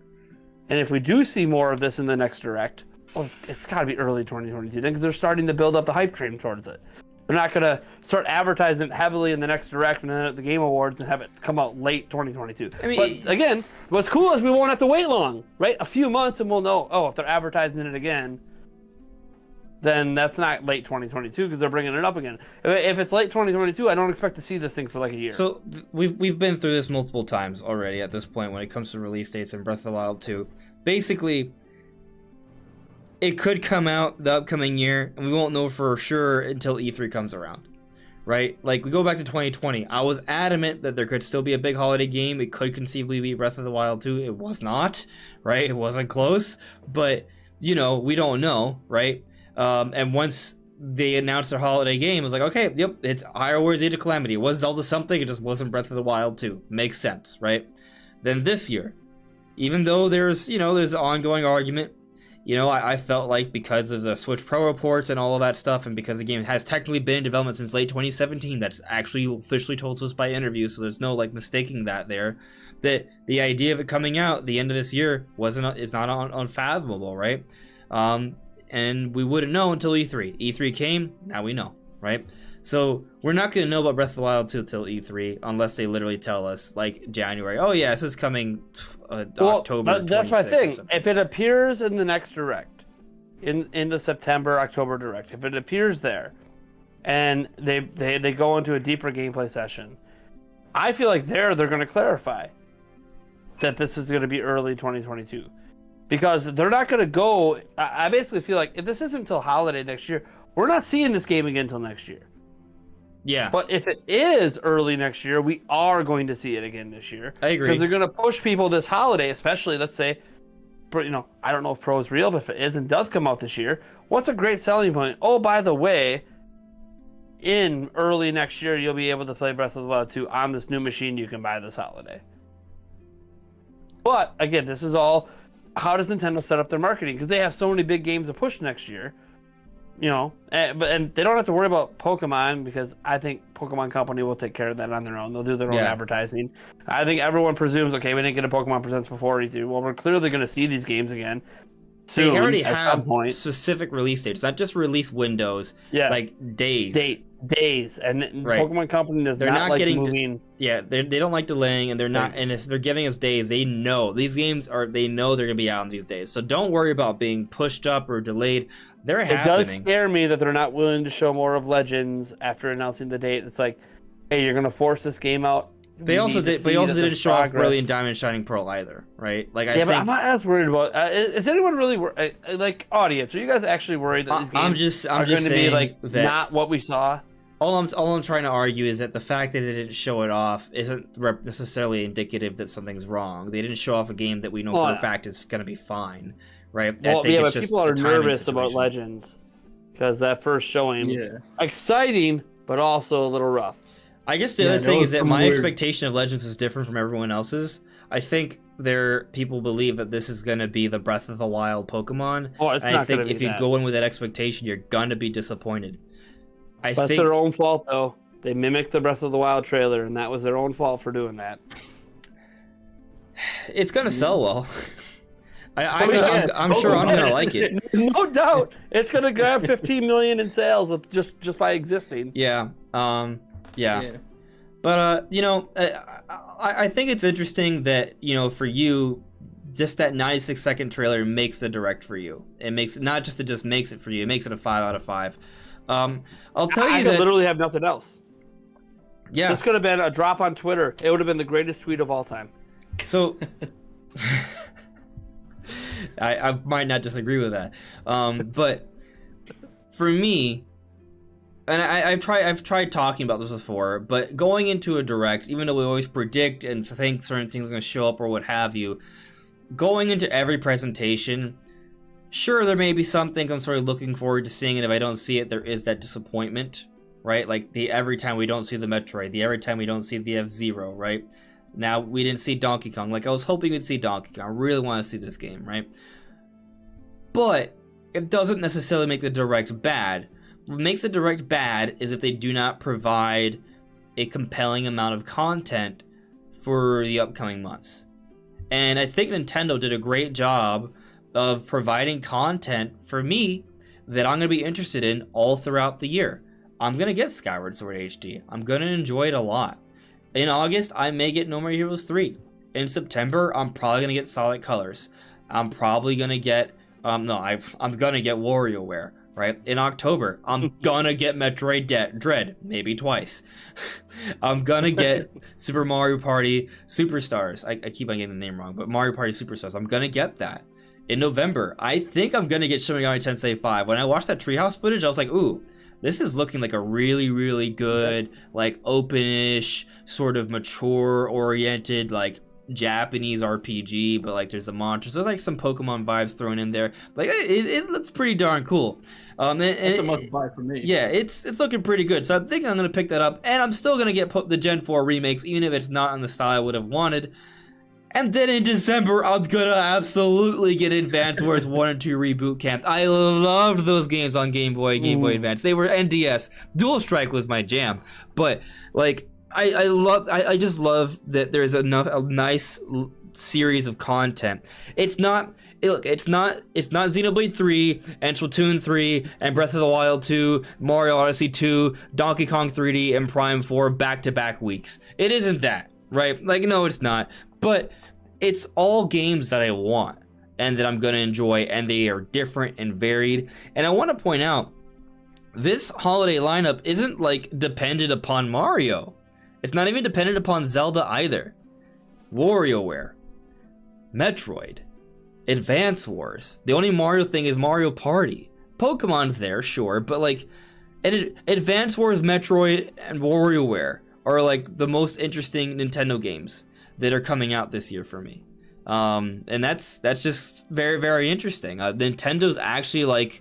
And if we do see more of this in the next Direct, well, it's got to be early 2022 then, because they're starting to build up the hype train towards it. They're not going to start advertising it heavily in the next Direct and then at the Game Awards and have it come out late 2022. I mean, but again, what's cool is we won't have to wait long, right? A few months and we'll know, oh, if they're advertising it again, then that's not late 2022 because they're bringing it up again. If it's late 2022, I don't expect to see this thing for like a year.
So we've been through this multiple times already at this point when it comes to release dates in Breath of the Wild 2. Basically, it could come out the upcoming year, and we won't know for sure until E3 comes around, right? Like, we go back to 2020. I was adamant that there could still be a big holiday game. It could conceivably be Breath of the Wild 2. It was not, right? It wasn't close, but, you know, we don't know, right? And once they announced their holiday game, it was like, okay, yep, it's Hyrule Age of Calamity. It was Zelda something, it just wasn't Breath of the Wild 2. Makes sense, right? Then this year, even though there's an ongoing argument, you know, I felt like because of the Switch Pro reports and all of that stuff, and because the game has technically been in development since late 2017, that's actually officially told to us by interviews, so there's no, like, mistaking that there, that the idea of it coming out the end of this year is not unfathomable, right? And we wouldn't know until E3. E3 came, now we know, right? So we're not going to know about Breath of the Wild 2 until E3, unless they literally tell us, like, January, oh yeah, this is coming October.
That's my thing. If it appears in the next Direct, in the September-October Direct, if it appears there, and they go into a deeper gameplay session, I feel like they're going to clarify that this is going to be early 2022. Because they're not going to go... I basically feel like if this isn't until holiday next year, we're not seeing this game again until next year.
Yeah.
But if it is early next year, we are going to see it again this year.
I agree.
Because they're going to push people this holiday, especially, let's say, you know, I don't know if Pro is real, but if it is and does come out this year, what's a great selling point? Oh, by the way, in early next year, you'll be able to play Breath of the Wild 2 on this new machine you can buy this holiday. But, again, this is all... How does Nintendo set up their marketing? Because they have so many big games to push next year, you know. And they don't have to worry about Pokemon, because I think Pokemon Company will take care of that on their own. They'll do their own advertising. I think everyone presumes, okay, we didn't get a Pokemon Presents before E3. Well, we're clearly going to see these games again soon.
They already
at
have
some point.
Specific release dates, not just release windows. Yeah, like days.
Days, and Pokemon Company does not like moving.
They don't like delaying, and they're not. And if they're giving us days, they know these games are. They know they're gonna be out on these days. So don't worry about being pushed up or delayed. They're happening. It does
scare me that they're not willing to show more of Legends after announcing the date. It's like, hey, you're gonna force this game out.
They also didn't show off Brilliant Diamond Shining Pearl either, right? Like, I think,
but I'm not as worried about. Is anyone really like audience? Are you guys actually worried that these games are going to be like not what we saw?
All I'm trying to argue is that the fact that they didn't show it off isn't necessarily indicative that something's wrong. They didn't show off a game that we know for a fact is going to be fine, right?
Well, but people are nervous about Legends because that first showing, exciting, but also a little rough.
I guess the other thing is that my expectation of Legends is different from everyone else's. I think people believe that this is going to be the Breath of the Wild Pokemon.
Oh, it's not
I think if you go in with that expectation, you're going to be disappointed.
That's their own fault, though. They mimicked the Breath of the Wild trailer, and that was their own fault for doing that.
It's going to sell well. I'm sure I'm gonna like it.
No doubt, it's gonna grab 15 million in sales with just by existing.
Yeah. Yeah. But I think it's interesting that for you, just that 96-second trailer makes the direct for you. It makes it not just makes it for you. It makes it a 5 out of 5. I'll tell you that
I literally have nothing else.
Yeah.
This could have been a drop on Twitter. It would have been the greatest tweet of all time.
So I might not disagree with that. But for me, and I've tried talking about this before, but going into a direct, even though we always predict and think certain things are going to show up or what have you, going into every presentation, sure, there may be some things I'm sort of looking forward to seeing, and if I don't see it, there is that disappointment, right? Like every time we don't see the Metroid, every time we don't see the F-Zero, right? Now, we didn't see Donkey Kong. Like, I was hoping we'd see Donkey Kong. I really want to see this game, right? But it doesn't necessarily make the direct bad. What makes the direct bad is if they do not provide a compelling amount of content for the upcoming months. And I think Nintendo did a great job of providing content for me that I'm going to be interested in all throughout the year. I'm going to get Skyward Sword HD. I'm going to enjoy it a lot. In August, I may get No More Heroes 3. In September, I'm probably going to get Solid Colors. I'm probably going to get... I'm going to get WarioWare, right? In October, I'm going to get Metroid Dread, maybe twice. I'm going to get Super Mario Party Superstars. I keep on getting the name wrong, but Mario Party Superstars. I'm going to get that. In November, I think I'm going to get Shin Megami Tensei 5. When I watched that Treehouse footage, I was like, ooh, this is looking like a really, really good, like, open-ish, sort of mature-oriented, like, Japanese RPG, but, like, there's the monsters. There's, like, some Pokemon vibes thrown in there. Like, it looks pretty darn cool.
That's a must-buy for me.
Yeah, it's looking pretty good. So I think I'm going to pick that up, and I'm still going to get the Gen 4 remakes, even if it's not in the style I would have wanted. And then in December, I'm gonna absolutely get Advance Wars 1 and 2 Reboot Camp. I loved those games on Game Boy Advance. They were NDS. Dual Strike was my jam. But, like, I just love that there's a nice series of content. It's not Xenoblade 3 and Splatoon 3 and Breath of the Wild 2, Mario Odyssey 2, Donkey Kong 3D, and Prime 4 back-to-back weeks. It isn't that, right? Like, no, it's not. But it's all games that I want and that I'm going to enjoy, and they are different and varied. And I want to point out, this holiday lineup isn't, like, dependent upon Mario. It's not even dependent upon Zelda either. WarioWare, Metroid, Advance Wars. The only Mario thing is Mario Party. Pokemon's there, sure, but, like, Advance Wars, Metroid, and WarioWare are, like, the most interesting Nintendo games that are coming out this year for me. And that's just very, very interesting. Nintendo's actually, like,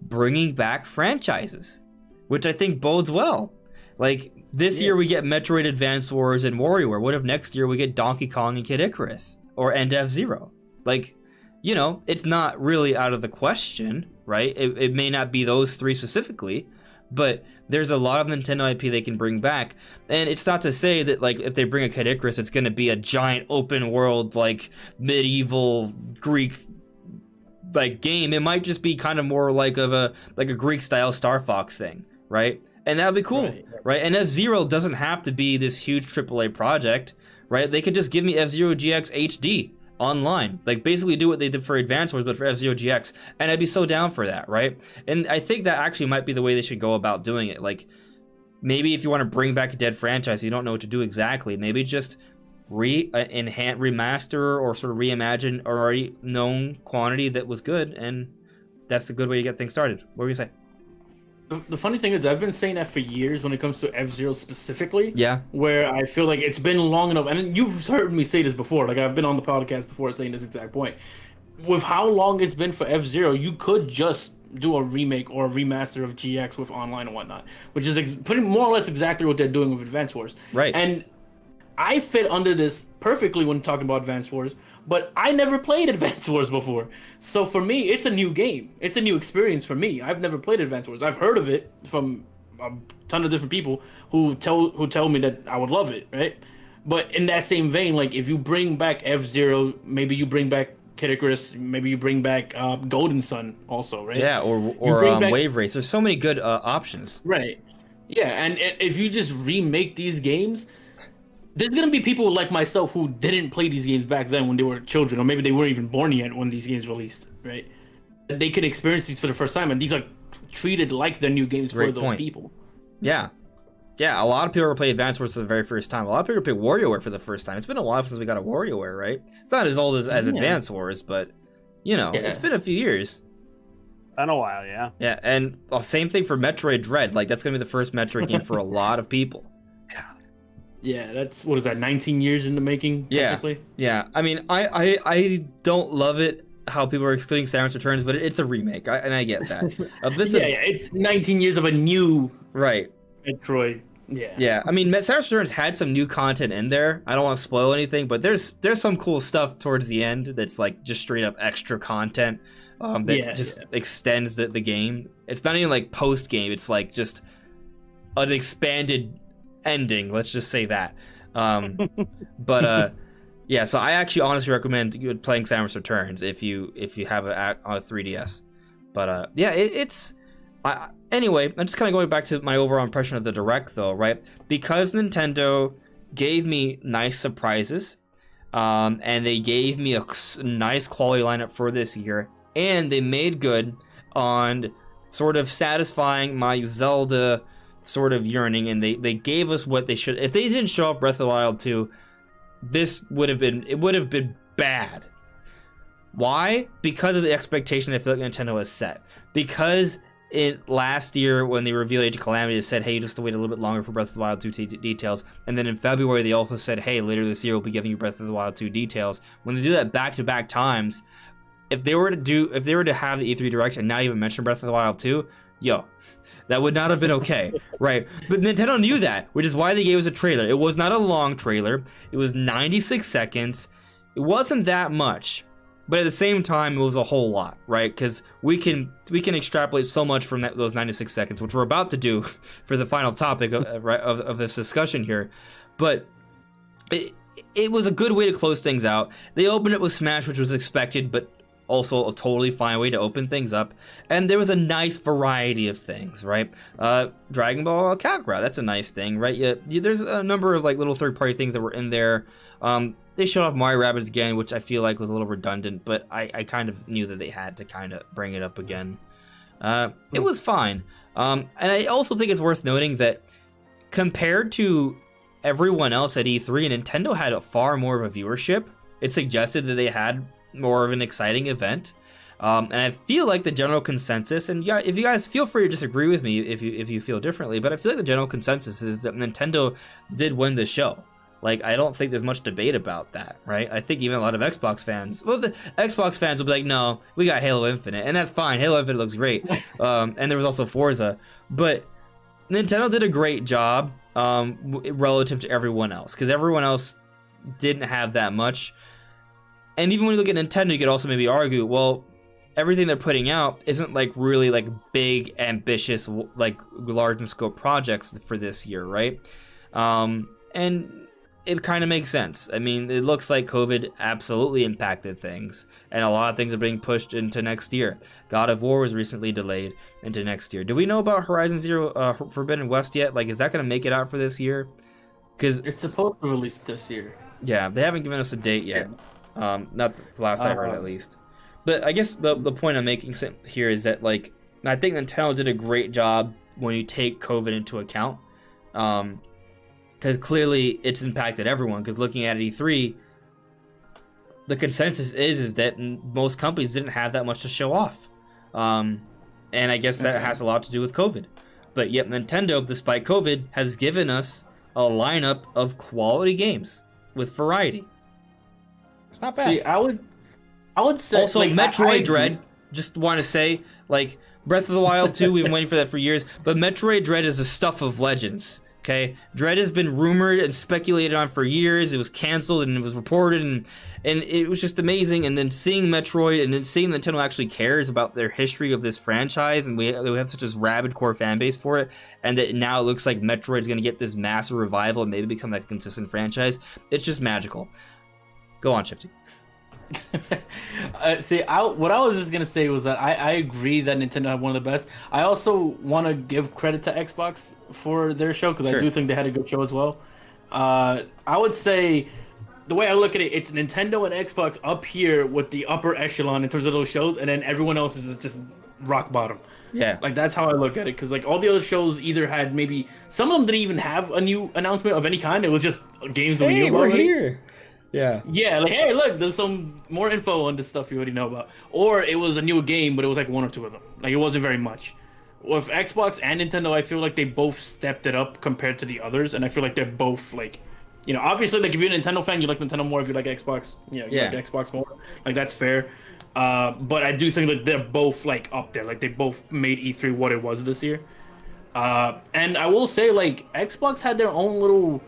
bringing back franchises, which I think bodes well. Like, this year we get Metroid Advance Wars and WarioWare. What if next year we get Donkey Kong and Kid Icarus? Or F-Zero? Like, it's not really out of the question, right? It may not be those three specifically, but there's a lot of Nintendo IP they can bring back. And it's not to say that, like, if they bring a Kid Icarus, it's going to be a giant open world, like, medieval Greek, like, game. It might just be kind of more like a Greek style Star Fox thing, right? And that would be cool, right? And F-Zero doesn't have to be this huge AAA project, right? They could just give me F-Zero GX HD online, like, basically do what they did for Advance Wars, but for F-Zero GX, and I'd be so down for that, right? And I think that actually might be the way they should go about doing it. Like, maybe if you want to bring back a dead franchise, you don't know what to do exactly, maybe just remaster or sort of reimagine already known quantity that was good, and that's the good way to get things started. What were you saying?
The funny thing is, I've been saying that for years when it comes to F-Zero specifically.
Yeah.
Where I feel like it's been long enough, and you've heard me say this before. Like, I've been on the podcast before saying this exact point. With how long it's been for F-Zero, you could just do a remake or a remaster of GX with online and whatnot, which is pretty more or less exactly what they're doing with Advance Wars.
Right.
And I fit under this perfectly when talking about Advance Wars, but I never played Advance Wars before. So for me, it's a new game. It's a new experience for me. I've never played Advance Wars. I've heard of it from a ton of different people who tell me that I would love it, right? But in that same vein, like, if you bring back F-Zero, maybe you bring back Kid Icarus. Maybe you bring back Golden Sun also, right?
Yeah, or
back...
Wave Race. There's so many good options.
Right. Yeah, and if you just remake these games, there's gonna be people like myself who didn't play these games back then when they were children, or maybe they weren't even born yet when these games released, right? They could experience these for the first time, and these are treated like the new games for those people.
Yeah. Yeah, a lot of people play Advance Wars for the very first time. A lot of people play WarioWare for the first time. It's been a while since we got a WarioWare, right? It's not as old as Advance Wars, but, it's been a few years.
Been a while, yeah.
Yeah, and same thing for Metroid Dread. Like, that's going to be the first Metroid game for a lot of people.
Yeah, that's, what is that, 19 years in the making, technically?
Yeah. I mean, I don't love it, how people are excluding Samus Returns, but it's a remake, and I get that.
It's 19 years of a new...
Right.
Metroid. Yeah.
I mean, Samus Returns had some new content in there. I don't want to spoil anything, but there's some cool stuff towards the end that's like just straight up extra content that extends the game. It's not even like post game. It's like just an expanded ending. Let's just say that. Yeah. So I actually honestly recommend playing Samus Returns if you have a 3DS. But it's. Anyway, I'm just kind of going back to my overall impression of the Direct, though, right? Because Nintendo gave me nice surprises, and they gave me a nice quality lineup for this year, and they made good on sort of satisfying my Zelda sort of yearning, and they gave us what they should. If they didn't show off Breath of the Wild 2, it would have been bad. Why? Because of the expectation I feel like Nintendo has set. Because last year when they revealed Age of Calamity, they said, hey, you just have to wait a little bit longer for Breath of the Wild 2 details. And then in February, they also said, hey, later this year, we'll be giving you Breath of the Wild 2 details. When they do that back-to-back times, if they were to have the E3 Direct and not even mention Breath of the Wild 2, that would not have been okay, right? But Nintendo knew that, which is why they gave us a trailer. It was not a long trailer. It was 96 seconds. It wasn't that much. But at the same time, it was a whole lot, right? Because we can extrapolate so much from those 96 seconds, which we're about to do for the final topic of this discussion here. But it was a good way to close things out. They opened it with Smash, which was expected, but also a totally fine way to open things up. And there was a nice variety of things, right? Dragon Ball Kakarot, that's a nice thing, right? There's a number of like little third-party things that were in there. They showed off Mario Rabbids again, which I feel like was a little redundant, but I kind of knew that they had to kind of bring it up again. It was fine. And I also think it's worth noting that compared to everyone else at E3, Nintendo had a far more of a viewership. It suggested that they had more of an exciting event. And I feel like the general consensus, and if you guys feel free to disagree with me if you feel differently, but I feel like the general consensus is that Nintendo did win the show. Like, I don't think there's much debate about that, right? I think even a lot of Xbox fans, the Xbox fans will be like, no, we got Halo Infinite, and that's fine. Halo Infinite looks great. And there was also Forza. But Nintendo did a great job relative to everyone else, because everyone else didn't have that much. And even when you look at Nintendo, you could also maybe argue, well, everything they're putting out isn't like really like big, ambitious, like large in scope projects for this year, right? And it kind of makes sense. I mean, it looks like COVID absolutely impacted things, and a lot of things are being pushed into next year. God of War was recently delayed into next year. Do we know about Horizon Zero Forbidden West yet? Like, is that going to make it out for this year? Because
it's supposed to release this year.
Yeah, they haven't given us a date yet. Not the last I heard, at least. But I guess the point I'm making here is that, like, I think Nintendo did a great job when you take COVID into account. Because clearly it's impacted everyone. Because looking at E3, the consensus is that most companies didn't have that much to show off. And I guess that has a lot to do with COVID. But yet Nintendo, despite COVID, has given us a lineup of quality games with variety. It's not bad.
See, I would say...
Also, like, Metroid Dread, just want to say, like, Breath of the Wild 2, we've been waiting for that for years, but Metroid Dread is the stuff of legends. Okay, Dread has been rumored and speculated on for years. It was canceled and it was reported, and it was just amazing. And then seeing Metroid, and then seeing Nintendo actually cares about their history of this franchise, and we have such a rabid core fan base for it, and that now it looks like Metroid is going to get this massive revival and maybe become like a consistent franchise. It's just magical. Go on, Shifty.
What I was just gonna say was that I agree that Nintendo had one of the best. I also want to give credit to Xbox for their show because I do think they had a good show as well. I would say the way I look at it, it's Nintendo and Xbox up here with the upper echelon in terms of those shows, and then everyone else is just rock bottom.
Yeah,
Like that's how I look at it, because like all the other shows either had maybe some of them didn't even have a new announcement of any kind. It was just games that we knew about already.
Here. Yeah.
Yeah, like hey, look, there's some more info on this stuff you already know about. Or it was a new game, but it was like one or two of them. Like it wasn't very much. With Xbox and Nintendo, I feel like they both stepped it up compared to the others, and I feel like they're both like, you know, obviously like if you're a Nintendo fan, you like Nintendo more. If you like Xbox, you like Xbox more. Like that's fair. But I do think that they're both like up there. Like they both made E3 what it was this year. And I will say like Xbox had their own little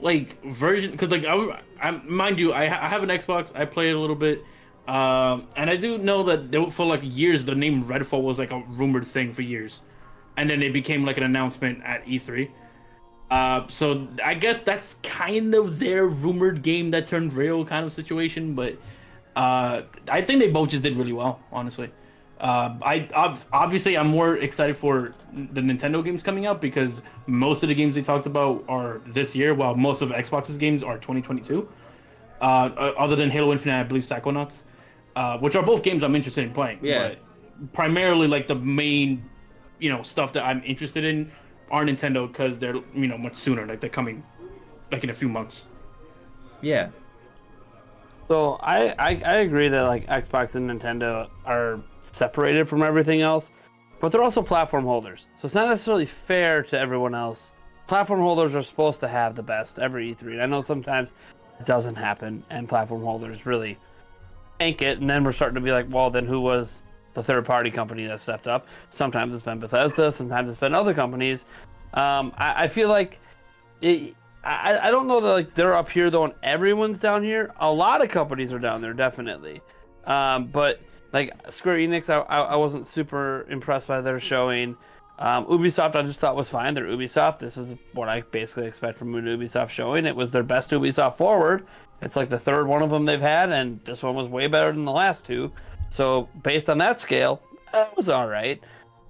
like version, because like I mind you, I have an Xbox. I play it a little bit, and I do know that for like years the name Redfall was like a rumored thing for years, and then it became like an announcement at E3. So I guess that's kind of their rumored game that turned real kind of situation, but I think they both just did really well, honestly. Obviously I'm more excited for the Nintendo games coming out because most of the games they talked about are this year, while most of Xbox's games are 2022. Other than Halo Infinite, I believe Psychonauts, which are both games I'm interested in playing.
Yeah.
But primarily, like the main, stuff that I'm interested in are Nintendo because they're much sooner. Like they're coming, like in a few months.
Yeah.
So I agree that like Xbox and Nintendo are separated from everything else, but they're also platform holders. So it's not necessarily fair to everyone else. Platform holders are supposed to have the best every E3. And I know sometimes it doesn't happen, and platform holders really tank it, and then we're starting to be like, well, then who was the third-party company that stepped up? Sometimes it's been Bethesda, sometimes it's been other companies. I feel like I don't know that like they're up here though and everyone's down here. A lot of companies are down there, definitely. But like Square Enix, I wasn't super impressed by their showing. Ubisoft I just thought was fine. They're Ubisoft. This is what I basically expect from an Ubisoft showing. It was their best Ubisoft forward. It's like the third one of them they've had, and this one was way better than the last two. So based on that scale, it was all right.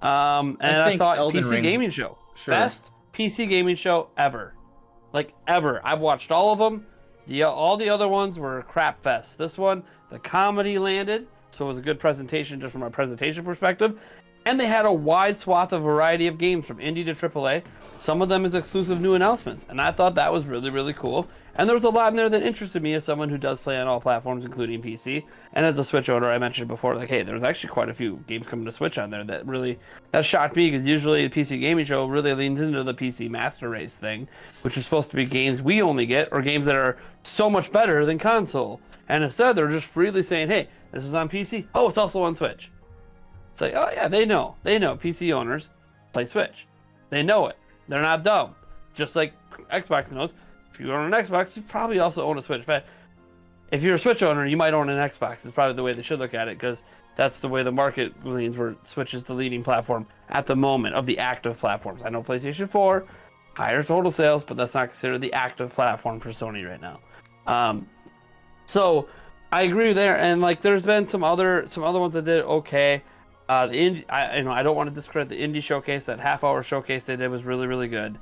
And I thought Elden PC Ring's gaming show. Sure. Best PC gaming show ever. Like ever. I've watched all of them. All the other ones were crap fest. This one, the comedy landed, so it was a good presentation just from a presentation perspective. And they had a wide swath of variety of games from indie to AAA. Some of them as exclusive new announcements. And I thought that was really, really cool. And there was a lot in there that interested me as someone who does play on all platforms, including PC. And as a Switch owner, I mentioned before, like, hey, there's actually quite a few games coming to Switch on there that shocked me, because usually the PC gaming show really leans into the PC Master Race thing, which is supposed to be games we only get, or games that are so much better than console. And instead, they're just freely saying, hey, this is on PC. Oh, it's also on Switch. It's like, oh yeah, they know. PC owners play Switch. They know it. They're not dumb. Just like Xbox knows. If you own an Xbox, you probably also own a Switch. In fact, if you're a Switch owner, you might own an Xbox. It's probably the way they should look at it, because that's the way the market leans, where Switch is the leading platform at the moment of the active platforms. I know PlayStation 4, higher total sales, but that's not considered the active platform for Sony right now. So I agree there, and like there's been some other ones that did okay. I don't want to discredit the indie showcase. That half-hour showcase they did was really, really good.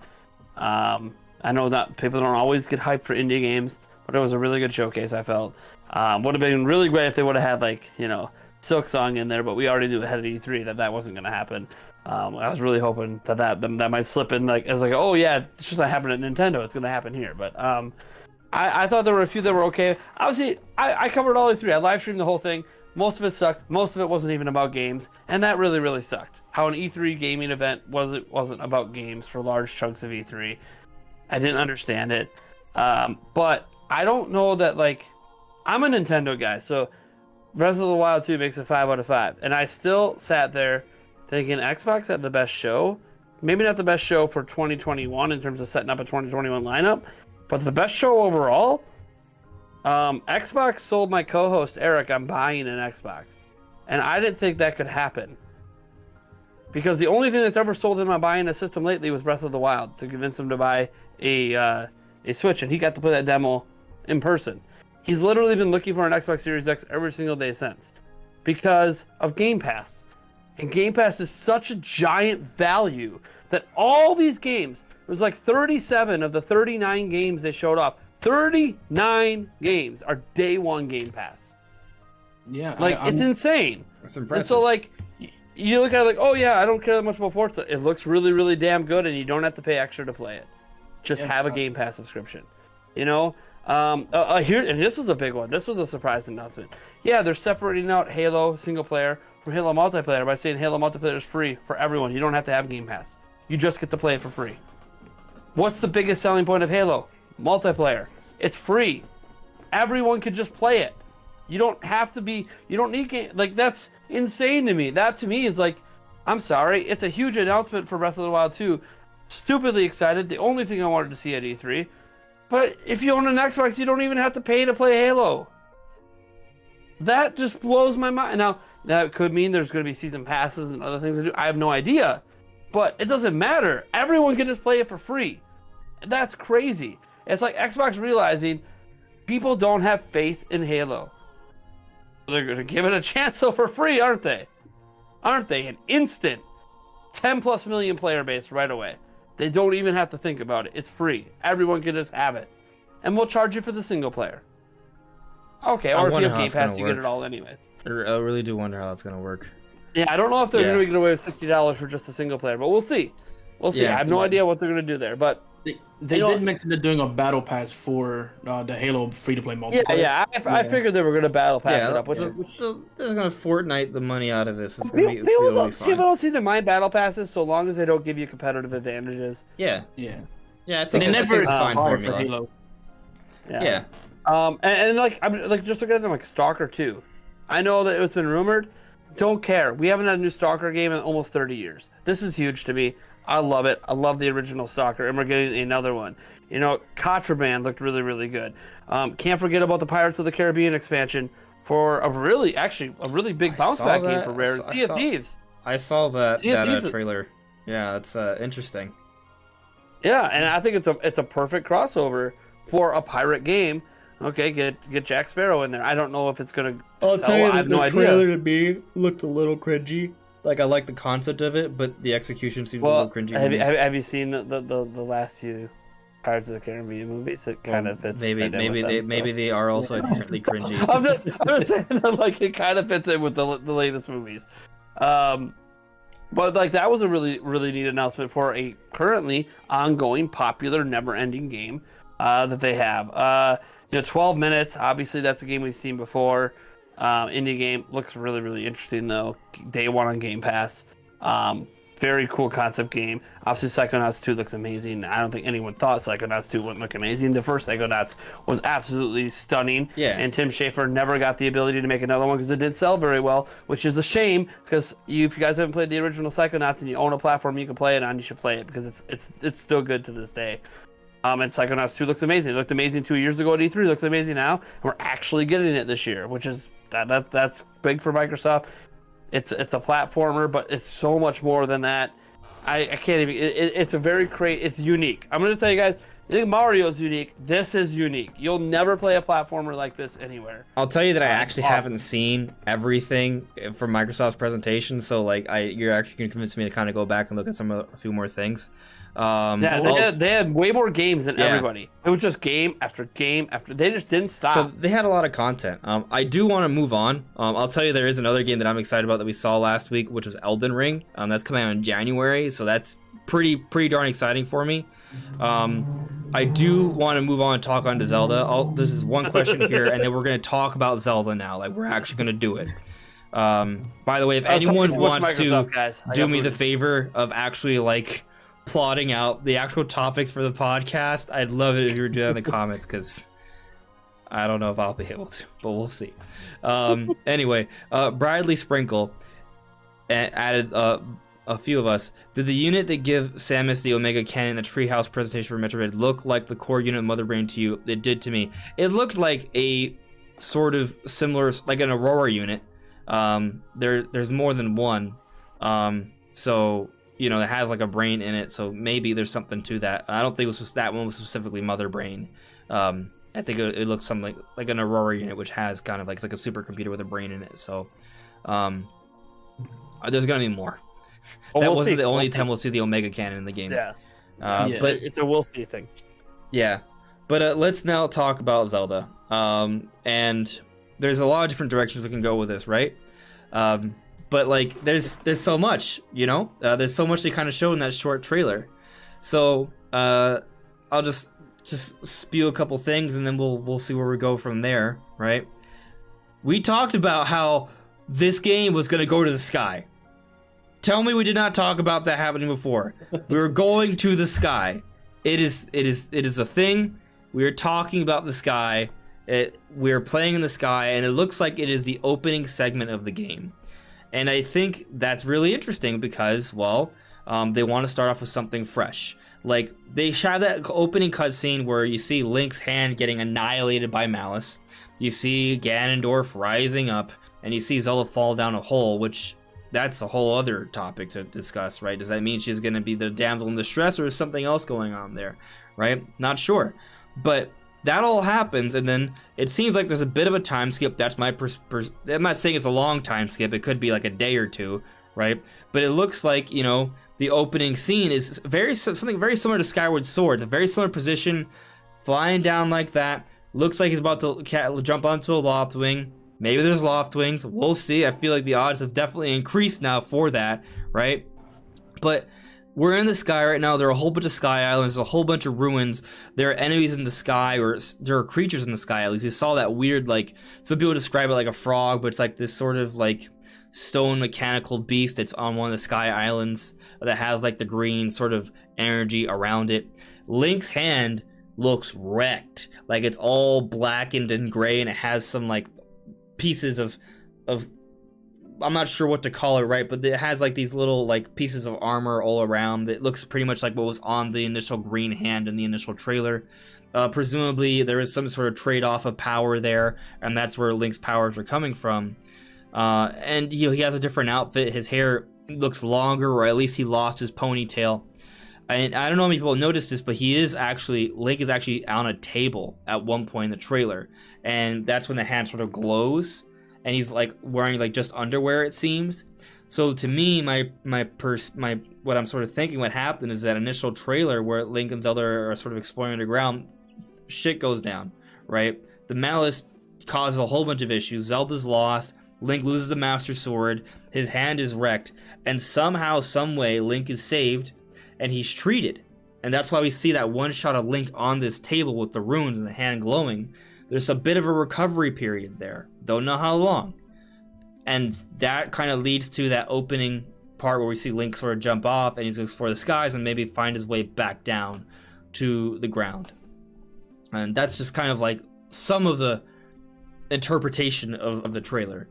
I know that people don't always get hyped for indie games, but it was a really good showcase, I felt. Would have been really great if they would have had, like, Silk Song in there, but we already knew ahead of E3 that wasn't going to happen. I was really hoping that might slip in, like, as like, oh yeah, it's just not happening at Nintendo, it's going to happen here. But I thought there were a few that were okay. Obviously, I covered all E3. I live streamed the whole thing. Most of it sucked. Most of it wasn't even about games, and that really, really sucked. How an E3 gaming event wasn't about games for large chunks of E3. I didn't understand it. But I don't know that, like, I'm a Nintendo guy, so Breath of the Wild 2 makes a 5 out of 5. And I still sat there thinking Xbox had the best show. Maybe not the best show for 2021 in terms of setting up a 2021 lineup, but the best show overall. Xbox sold my co-host Eric on buying an Xbox, and I didn't think that could happen, because the only thing that's ever sold him on buying a system lately was Breath of the Wild, to convince him to buy a Switch, and he got to play that demo in person. He's literally been looking for an Xbox Series X every single day since because of Game Pass. And Game Pass is such a giant value that all these games, it was like 37 of the 39 games they showed off. 39 games are day one Game Pass.
Yeah,
like it's insane.
That's impressive.
And so like you look at it like, oh yeah, I don't care that much about Forza. It looks really, really damn good, and you don't have to pay extra to play it. Just have a Game Pass subscription. You know, here, and this was a big one. This was a surprise announcement. Yeah, they're separating out Halo single player from Halo multiplayer by saying Halo multiplayer is free for everyone. You don't have to have Game Pass. You just get to play it for free. What's the biggest selling point of Halo? Multiplayer. It's free. Everyone could just play it. You don't have to be, you don't need game, like that's insane to me. That to me is like, I'm sorry, it's a huge announcement for Breath of the Wild 2. Stupidly excited. The only thing I wanted to see at E3. But if you own an Xbox, you don't even have to pay to play Halo. That just blows my mind. Now, that could mean there's going to be season passes and other things to do. I have no idea. But it doesn't matter. Everyone can just play it for free. That's crazy. It's like Xbox realizing people don't have faith in Halo. They're going to give it a chance so for free, aren't they? Aren't they? An instant 10 plus million player base right away. They don't even have to think about it. It's free. Everyone can just have it. And we'll charge you for the single player. Okay, or if you have Game Pass, you get it all anyways.
I really do wonder how that's going to work.
Yeah, I don't know if they're going to get away with $60 for just a single player, but we'll see. We'll see. I have no idea what they're going to do there, but...
They did mention they're doing a battle pass for the Halo free-to-play multiplayer.
Yeah, I figured they were going to battle pass it up.
So they're going to Fortnite the money out of this. It's
people,
gonna be really fun.
People don't seem to mind battle passes so long as they don't give you competitive advantages.
Yeah. I think
they never
it's a fine formula.
For Halo.
Yeah. And like I'm like just looking at them like Stalker 2. I know that it's been rumored. Don't care. We haven't had a new Stalker game in almost 30 years. This is huge to me. I love it. I love the original Stalker, and we're getting another one. You know, Contraband looked really, really good. Can't forget about the Pirates of the Caribbean expansion for a really big bounce back game for Rare. Sea of Thieves.
I saw that trailer. Yeah, that's interesting.
Yeah, and I think it's a perfect crossover for a pirate game. Okay, get Jack Sparrow in there. I don't know if it's gonna.
I'll tell you that
the
trailer to me looked a little cringy. Like I like the concept of it, but the execution seemed a little cringy.
Have you seen the last few Pirates of the Caribbean movies? It kind of fits.
Maybe they are also inherently cringy.
I'm just saying that, like it kind of fits in with the latest movies. But like that was a really, really neat announcement for a currently ongoing, popular, never-ending game that they have. 12 minutes. Obviously, that's a game we've seen before. Indie game looks really, really interesting though. Day one on Game Pass. Very cool concept game. Obviously, Psychonauts 2 looks amazing. I don't think anyone thought Psychonauts 2 wouldn't look amazing. The first Psychonauts was absolutely stunning.
Yeah.
And Tim Schafer never got the ability to make another one because it did sell very well, which is a shame because if you guys haven't played the original Psychonauts and you own a platform you can play it on, you should play it because it's still good to this day. And Psychonauts 2 looks amazing. It looked amazing 2 years ago at E3. It looks amazing now. And we're actually getting it this year, which is that's big for Microsoft. It's a platformer, but it's so much more than that. I can't even. It's a very it's unique. I'm gonna tell you guys. I think Mario's unique. This is unique. You'll never play a platformer like this anywhere.
I'll tell you that I actually haven't seen everything from Microsoft's presentation, so like you're actually gonna convince me to kind of go back and look at a few more things.
They had way more games than everybody. It was just game after game after. They just didn't stop.
So they had a lot of content. I do want to move on. I'll tell you there is another game that I'm excited about that we saw last week, which was Elden Ring. That's coming out in January, so that's pretty darn exciting for me. I do want to move on and talk on to Zelda. There's this one question here, and then we're going to talk about Zelda now. Like we're actually going to do it. By the way, if anyone wants to do me the favor of actually like plotting out the actual topics for the podcast, I'd love it if you were doing that in the comments because I don't know if I'll be able to, but we'll see. Anyway, Bradley Sprinkle added a few of us. Did the unit that give Samus the Omega Cannon in the Treehouse presentation for Metroid Dread look like the core unit Mother Brain to you? It did to me. It looked like a sort of similar, like an Aurora unit. There's more than one. So it has like a brain in it. So maybe there's something to that. I don't think that one was specifically Mother Brain. I think it looks something like an Aurora unit, which has kind of like it's like a supercomputer with a brain in it. So there's gonna be more. That wasn't the only time we'll see the Omega Cannon in the game.
Yeah.
But
it's a we'll see thing.
Yeah, but let's now talk about Zelda. And there's a lot of different directions we can go with this, right? But like, there's so much, you know. There's so much they kind of showed in that short trailer. So I'll just spew a couple things, and then we'll see where we go from there, right? We talked about how this game was gonna go to the sky. Tell me we did not talk about that happening before. We were going to the sky. It is a thing. We are talking about the sky. We are playing in the sky, and it looks like it is the opening segment of the game. And I think that's really interesting because, well, they want to start off with something fresh. Like, they have that opening cutscene where you see Link's hand getting annihilated by Malice. You see Ganondorf rising up, and you see Zelda fall down a hole, which that's a whole other topic to discuss, right? Does that mean she's going to be the damsel in distress, or is something else going on there, right? Not sure. But that all happens, and then it seems like there's a bit of a time skip. That's my I'm not saying it's a long time skip. It could be like a day or two, right? But it looks like, you know, the opening scene is something very similar to Skyward Sword. It's a very similar position, flying down like that. Looks like he's about to jump onto a loft wing. Maybe there's loft wings. We'll see. I feel like the odds have definitely increased now for that, right? But we're in the sky right now. There are a whole bunch of sky islands, a whole bunch of ruins. There are enemies in the sky, or there are creatures in the sky. At least you saw that weird, like, some people describe it like a frog, but it's like this sort of like stone mechanical beast that's on one of the sky islands that has like the green sort of energy around it. Link's hand looks wrecked. Like, it's all blackened and gray, and it has some like pieces of I'm not sure what to call it, right? But it has like these little like pieces of armor all around. It looks pretty much like what was on the initial green hand in the initial trailer. Presumably there is some sort of trade-off of power there, and that's where Link's powers are coming from. And you know, he has a different outfit. His hair looks longer, or at least he lost his ponytail. And I don't know how many people noticed this, but Link is actually on a table at one point in the trailer, and that's when the hand sort of glows, and he's like wearing like just underwear, it seems. So to me, my what I'm sort of thinking what happened is that initial trailer where Link and Zelda are sort of exploring underground, shit goes down, right? The Malice causes a whole bunch of issues. Zelda's lost. Link loses the Master Sword. His hand is wrecked, and somehow, some way, Link is saved, and he's treated. And that's why we see that one shot of Link on this table with the runes and the hand glowing. There's a bit of a recovery period there. Don't know how long. And that kind of leads to that opening part where we see Link sort of jump off, and he's going to explore the skies and maybe find his way back down to the ground. And that's just kind of like some of the interpretation of the trailer.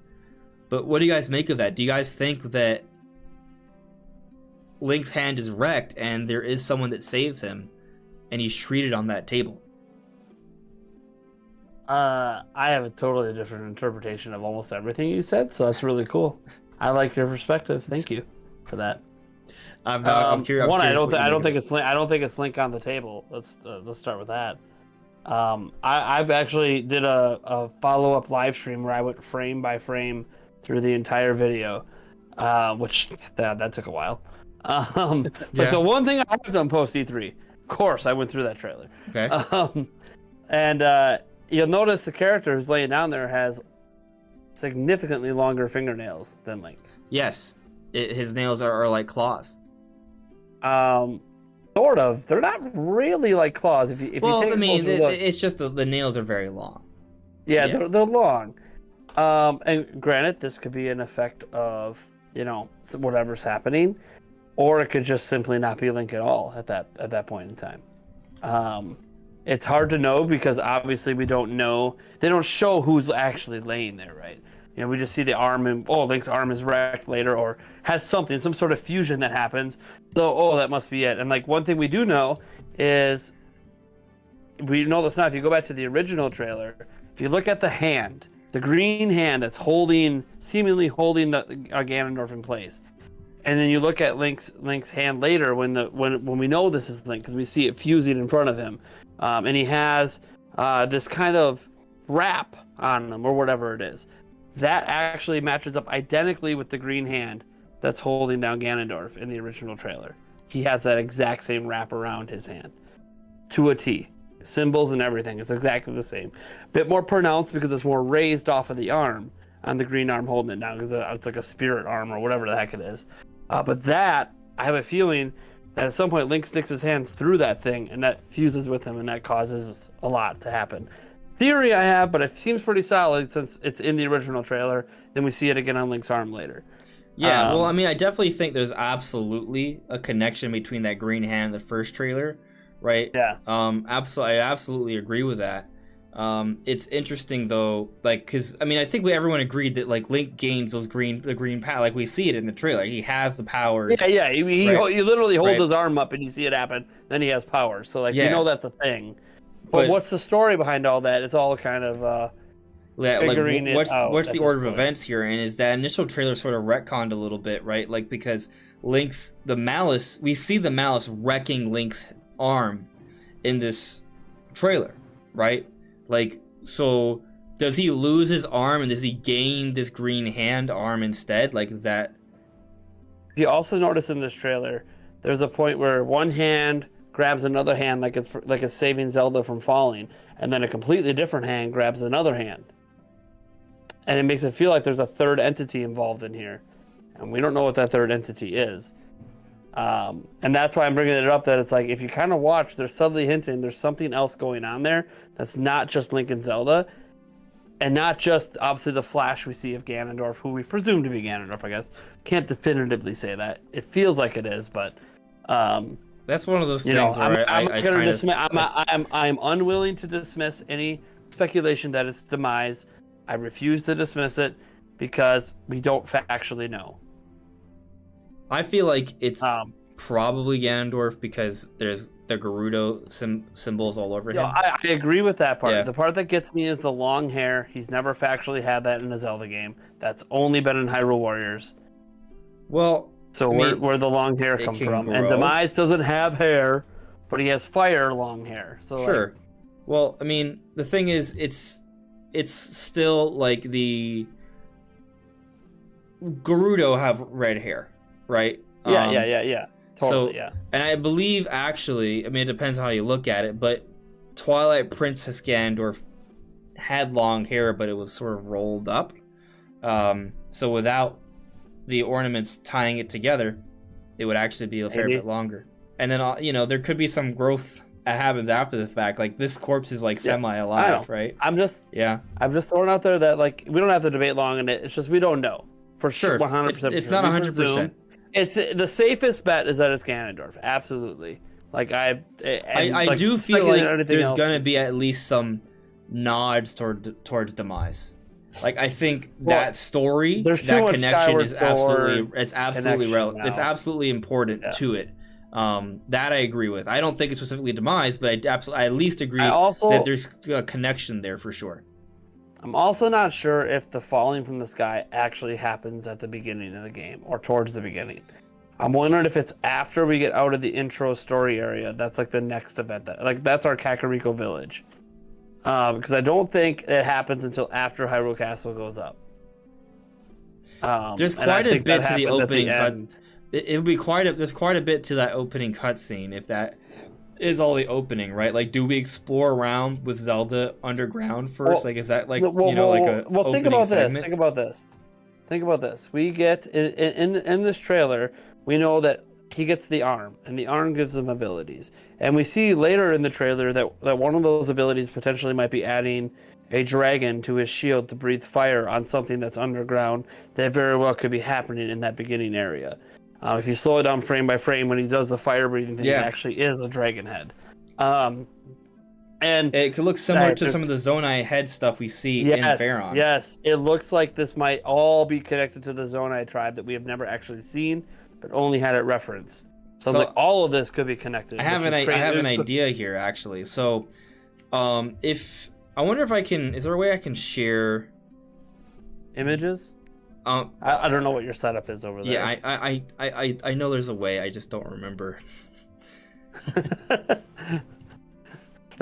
But what do you guys make of that? Do you guys think that Link's hand is wrecked and there is someone that saves him and he's treated on that table?
I have a totally different interpretation of almost everything you said, so that's really cool. I like your perspective. Thank you for that.
I'm curious.
One, I don't think it's Link on the table. Let's start with that. I've actually did a follow-up live stream where I went frame by frame through the entire video, which that took a while. But the one thing I have done post E3, of course, I went through that trailer.
Okay.
And you'll notice the character who's laying down there has significantly longer fingernails than Link.
Yes, his nails are like claws.
Sort of. They're not really like claws. If you take
I mean,
a closer look.
it's just the nails are very long.
Yeah, they're long. And granted, this could be an effect of, you know, whatever's happening, or it could just simply not be Link at all at that point in time. It's hard to know because obviously we don't know. They don't show who's actually laying there, right? You know, we just see the arm and Link's arm is wrecked later, or has some sort of fusion that happens. So that must be it. And like one thing we do know is we know this now. If you go back to the original trailer, if you look at the hand, the green hand that's seemingly holding the Ganondorf in place, and then you look at Link's hand later when we know this is Link because we see it fusing in front of him, and he has this kind of wrap on them or whatever it is. That actually matches up identically with the green hand that's holding down Ganondorf in the original trailer. He has that exact same wrap around his hand to a T. Symbols and everything is exactly the same. Bit more pronounced because it's more raised off of the arm on the green arm holding it down because it's like a spirit arm or whatever the heck it is. But that, I have a feeling that at some point Link sticks his hand through that thing and that fuses with him and that causes a lot to happen. Theory I have, but it seems pretty solid since it's in the original trailer. Then we see it again on Link's arm later.
Yeah, well, I mean, I definitely think there's absolutely a connection between that green hand and the first trailer, right?
Yeah.
I absolutely agree with that. It's interesting though, like, because I mean, I think everyone agreed that like Link gains the green power, like we see it in the trailer. He has the powers.
Yeah. He literally holds
Right.
his arm up and you see it happen. Then he has powers. So like,
Yeah.
you know that's a thing. But what's the story behind all that? It's all kind of figuring it
what's
out
what's
at
the
this
order of
point.
events here? And is that initial trailer sort of retconned a little bit, right? Like because the malice, we see the malice wrecking Link's arm in this trailer, right? Like, so does he lose his arm and does he gain this green hand arm instead? Like, is that?
You also notice in this trailer, there's a point where one hand grabs another hand like it's saving Zelda from falling, and then a completely different hand grabs another hand. And it makes it feel like there's a third entity involved in here. And we don't know what that third entity is. And that's why I'm bringing it up, that it's like, if you kind of watch, they're subtly hinting there's something else going on there that's not just Link and Zelda, and not just, obviously, the flash we see of Ganondorf, who we presume to be Ganondorf, I guess. Can't definitively say that. It feels like it is, but...
That's one of those things where
I'm unwilling to dismiss any speculation that it's demise. I refuse to dismiss it because we don't factually know.
I feel like it's probably Ganondorf because there's the Gerudo symbols all over him.
I agree with that part.
Yeah.
The part that gets me is the long hair. He's never factually had that in a Zelda game. That's only been in Hyrule Warriors.
Well,
So where the long hair comes from.
grow.
And Demise doesn't have hair, but he has fire long hair. So
sure.
Like,
Well, I mean, the thing is, it's still like the Gerudo have red hair, right?
Yeah. Totally,
so,
yeah.
And I believe, actually, I mean, it depends on how you look at it, but Twilight Princess Ganondorf had long hair, but it was sort of rolled up. So without the ornaments tying it together, it would actually be a fair bit longer. And then, there could be some growth that happens after the fact. Like, this corpse is, like, semi-alive, right?
I'm just throwing out there that, like, we don't have to debate long on it. It's just we don't know. For sure. 100%.
It's not 100%.
It's the safest bet is that it's Ganondorf. Absolutely. Like, I
do feel like there's going to be at least some nods towards Demise. Like, I think that story, that connection is absolutely relevant. It's absolutely important to it. That I agree with. I don't think it's specifically Demise, but I at least agree that there's a connection there for sure.
I'm also not sure if the falling from the sky actually happens at the beginning of the game or towards the beginning. I'm wondering if it's after we get out of the intro story area. That's like the next event. That's our Kakariko village. Because I don't think it happens until after Hyrule Castle goes up.
There's quite a bit to the opening cut. There's quite a bit to that opening cutscene, if that is all the opening, right? Like, do we explore around with Zelda underground first? Is that like
think about
segment?
Think about this. We get in this trailer, we know that he gets the arm, and the arm gives him abilities. And we see later in the trailer that one of those abilities potentially might be adding a dragon to his shield to breathe fire on something that's underground that very well could be happening in that beginning area. If you slow it down frame by frame, when he does the fire breathing thing, it actually is a dragon head. And
it could look similar to some of the Zonai head stuff we see in Faron.
Yes, it looks like this might all be connected to the Zonai tribe that we have never actually seen, but only had it referenced. So like all of this could be connected.
I have an idea here, actually. So, if I wonder if I can, is there a way I can share
images? I don't know what your setup is over there.
Yeah, I know there's a way. I just don't remember.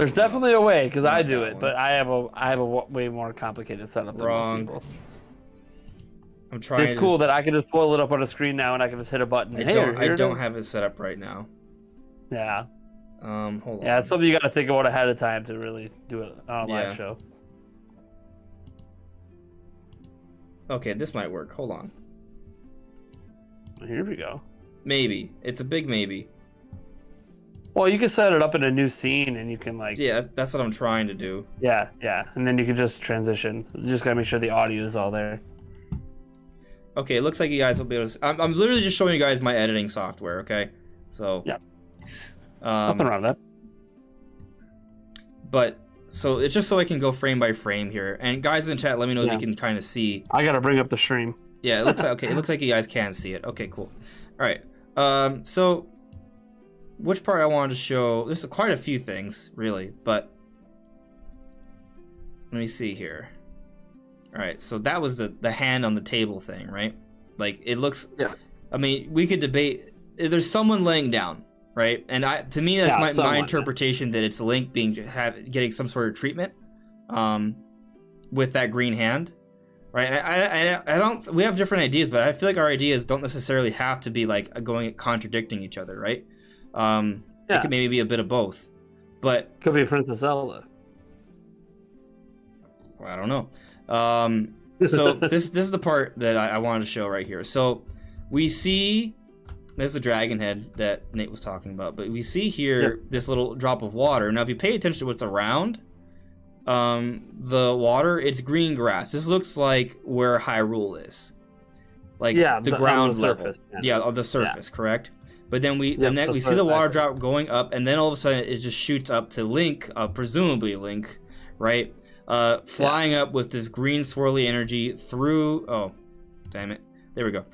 There's definitely a way because I do
that
it,
one.
but I have a way more complicated setup than most
Wrong.
people.
I'm
See,
trying.
it's cool that I can just pull it up on a screen now and I can just hit a button.
I
Here it
don't
is.
have it set up right now.
Yeah.
Hold on.
Yeah, it's something you got to think about ahead of time to really do it on a live
Yeah.
show.
Okay, this might work. Hold on.
Here we go.
Maybe. It's a big maybe.
Well, you can set it up in a new scene and you can like...
Yeah, that's what I'm trying to do.
Yeah. And then you can just transition. You just got to make sure the audio is all there.
Okay, it looks like you guys will be able to... I'm literally just showing you guys my editing software, okay? So...
Yeah. Nothing wrong with that.
But, so it's just so I can go frame by frame here. And guys in chat, let me know if you can kind of see.
I got to bring up the stream.
Yeah, it looks like, okay, it looks like you guys can see it. Okay, cool. All right. So which part I wanted to show? There's quite a few things, really, but let me see here. All right, so that was the hand on the table thing, right? Like it looks.
Yeah.
I mean, we could debate. There's someone laying down, right? And to me, that's my interpretation that it's Link getting some sort of treatment, with that green hand. Right, and I don't. We have different ideas, but I feel like our ideas don't necessarily have to be like contradicting each other, right? It could maybe be a bit of both, but
could be Princess Zelda.
Well, I don't know. So this is the part that I wanted to show right here. So we see there's the dragon head that Nate was talking about, but we see here this little drop of water. Now, if you pay attention to what's around the water, it's green grass. This looks like where Hyrule is, like the ground level.
Surface,
on the surface, correct? But then we see the water drop going up, and then all of a sudden it just shoots up to Link, presumably Link, right? Flying up with this green swirly energy through. Oh, damn it! There we go.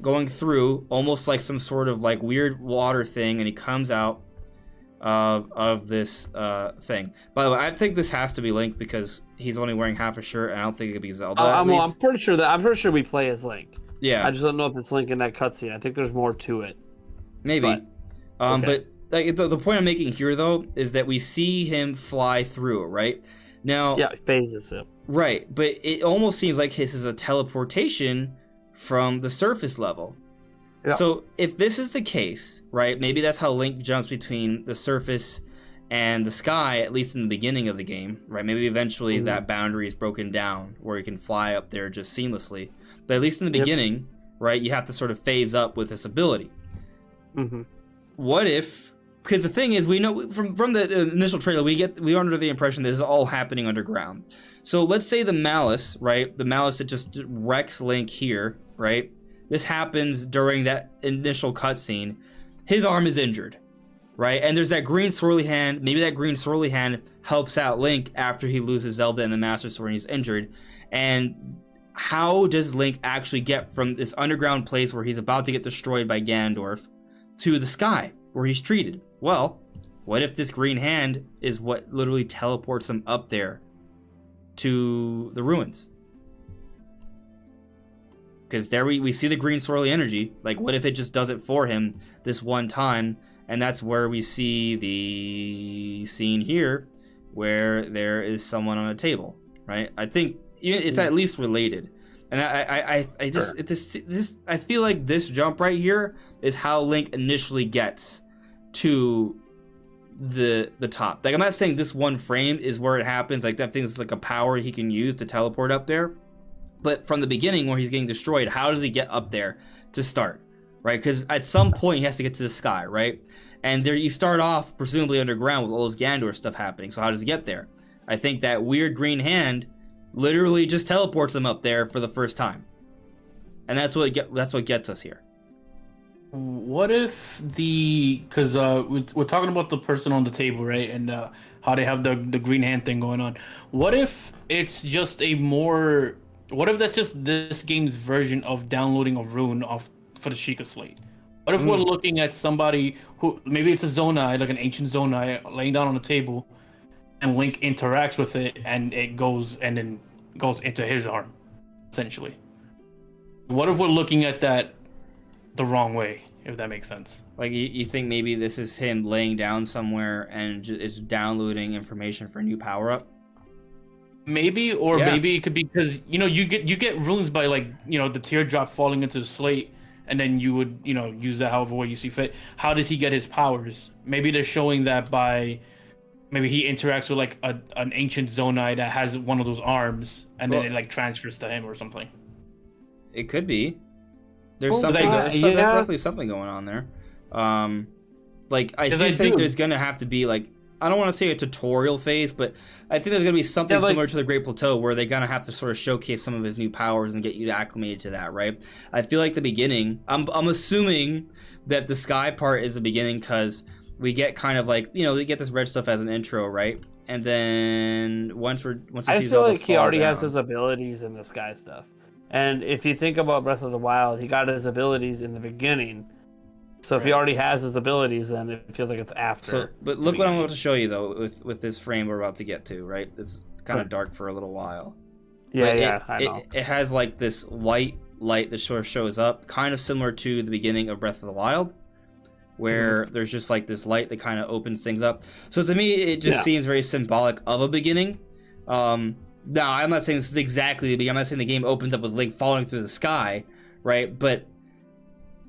Going through almost like some sort of like weird water thing, and he comes out of this thing. By the way, I think this has to be Link because he's only wearing half a shirt, and I don't think it could be Zelda.
I'm pretty sure we play as Link.
Yeah,
I just don't know if it's Link in that cutscene. I think there's more to it.
Maybe,
okay.
But like the point I'm making here though is that we see him fly through, right? Now,
phases it.
Right, but it almost seems like his is a teleportation from the surface level. Yeah. So if this is the case, right, maybe that's how Link jumps between the surface and the sky, at least in the beginning of the game, right? Maybe eventually that boundary is broken down where he can fly up there just seamlessly. But at least in the beginning, right, you have to sort of phase up with this ability.
Mm-hmm.
What if... Because the thing is, we know from the initial trailer, we are under the impression that this is all happening underground. So let's say the malice, right? The malice that just wrecks Link here, right? This happens during that initial cutscene. His arm is injured, right? And there's that green swirly hand. Maybe that green swirly hand helps out Link after he loses Zelda and the Master Sword and he's injured. And how does Link actually get from this underground place where he's about to get destroyed by Ganondorf to the sky where he's treated? Well, what if this green hand is what literally teleports him up there to the ruins? Because there we see the green swirly energy. Like, what if it just does it for him this one time? And that's where we see the scene here where there is someone on a table, right? I think it's at least related. And I feel like this jump right here is how Link initially gets to the top. Like, I'm not saying this one frame is where it happens. Like, that thing is like a power he can use to teleport up there. But from the beginning where he's getting destroyed, how does he get up there to start, right? Because at some point he has to get to the sky, right? And there you start off presumably underground with all this Ganondorf stuff happening. So how does he get there? I think that weird green hand literally just teleports him up there for the first time, and that's what gets us here.
What if because we're talking about the person on the table, right? And how they have the green hand thing going on. What if it's just what if that's just this game's version of downloading a rune for the Sheikah Slate? What if we're looking at somebody who maybe it's a Zonai, like an ancient Zonai, laying down on the table, and Link interacts with it, and it goes into his arm, essentially. What if we're looking at that the wrong way? if that makes sense.
Like, you think maybe this is him laying down somewhere and is downloading information for a new power-up?
Maybe, or maybe it could be because, you know, you get runes by, like, you know, the teardrop falling into the slate, and then you would, you know, use that however way you see fit. How does he get his powers? Maybe they're showing that by... Maybe he interacts with, like, an ancient Zonai that has one of those arms, and then it, like, transfers to him or something.
It could be. There's
Well,
something.
there's
There's definitely something going on there. Like, I do think there's gonna have to be, like, I don't want to say a tutorial phase, but I think there's gonna be something similar to the Great Plateau where they're gonna have to sort of showcase some of his new powers and get you acclimated to that, right? I feel like the beginning. I'm assuming that the sky part is the beginning because we get kind of like, you know, we get this red stuff as an intro, right? And then once he
I
sees
feel
all
like
the
he already
fall
has his abilities in the sky stuff. And if you think about Breath of the Wild, he got his abilities in the beginning. So if he already has his abilities, then it feels like it's after.
So, but look what I'm about to show you though with this frame we're about to get to, right? It's kind of dark for a little while.
Yeah, I know.
It has like this white light that sort of shows up, kind of similar to the beginning of Breath of the Wild, where there's just like this light that kind of opens things up. So to me, it just seems very symbolic of a beginning. Now, I'm not saying this is exactly the beginning. I'm not saying the game opens up with Link falling through the sky, right? But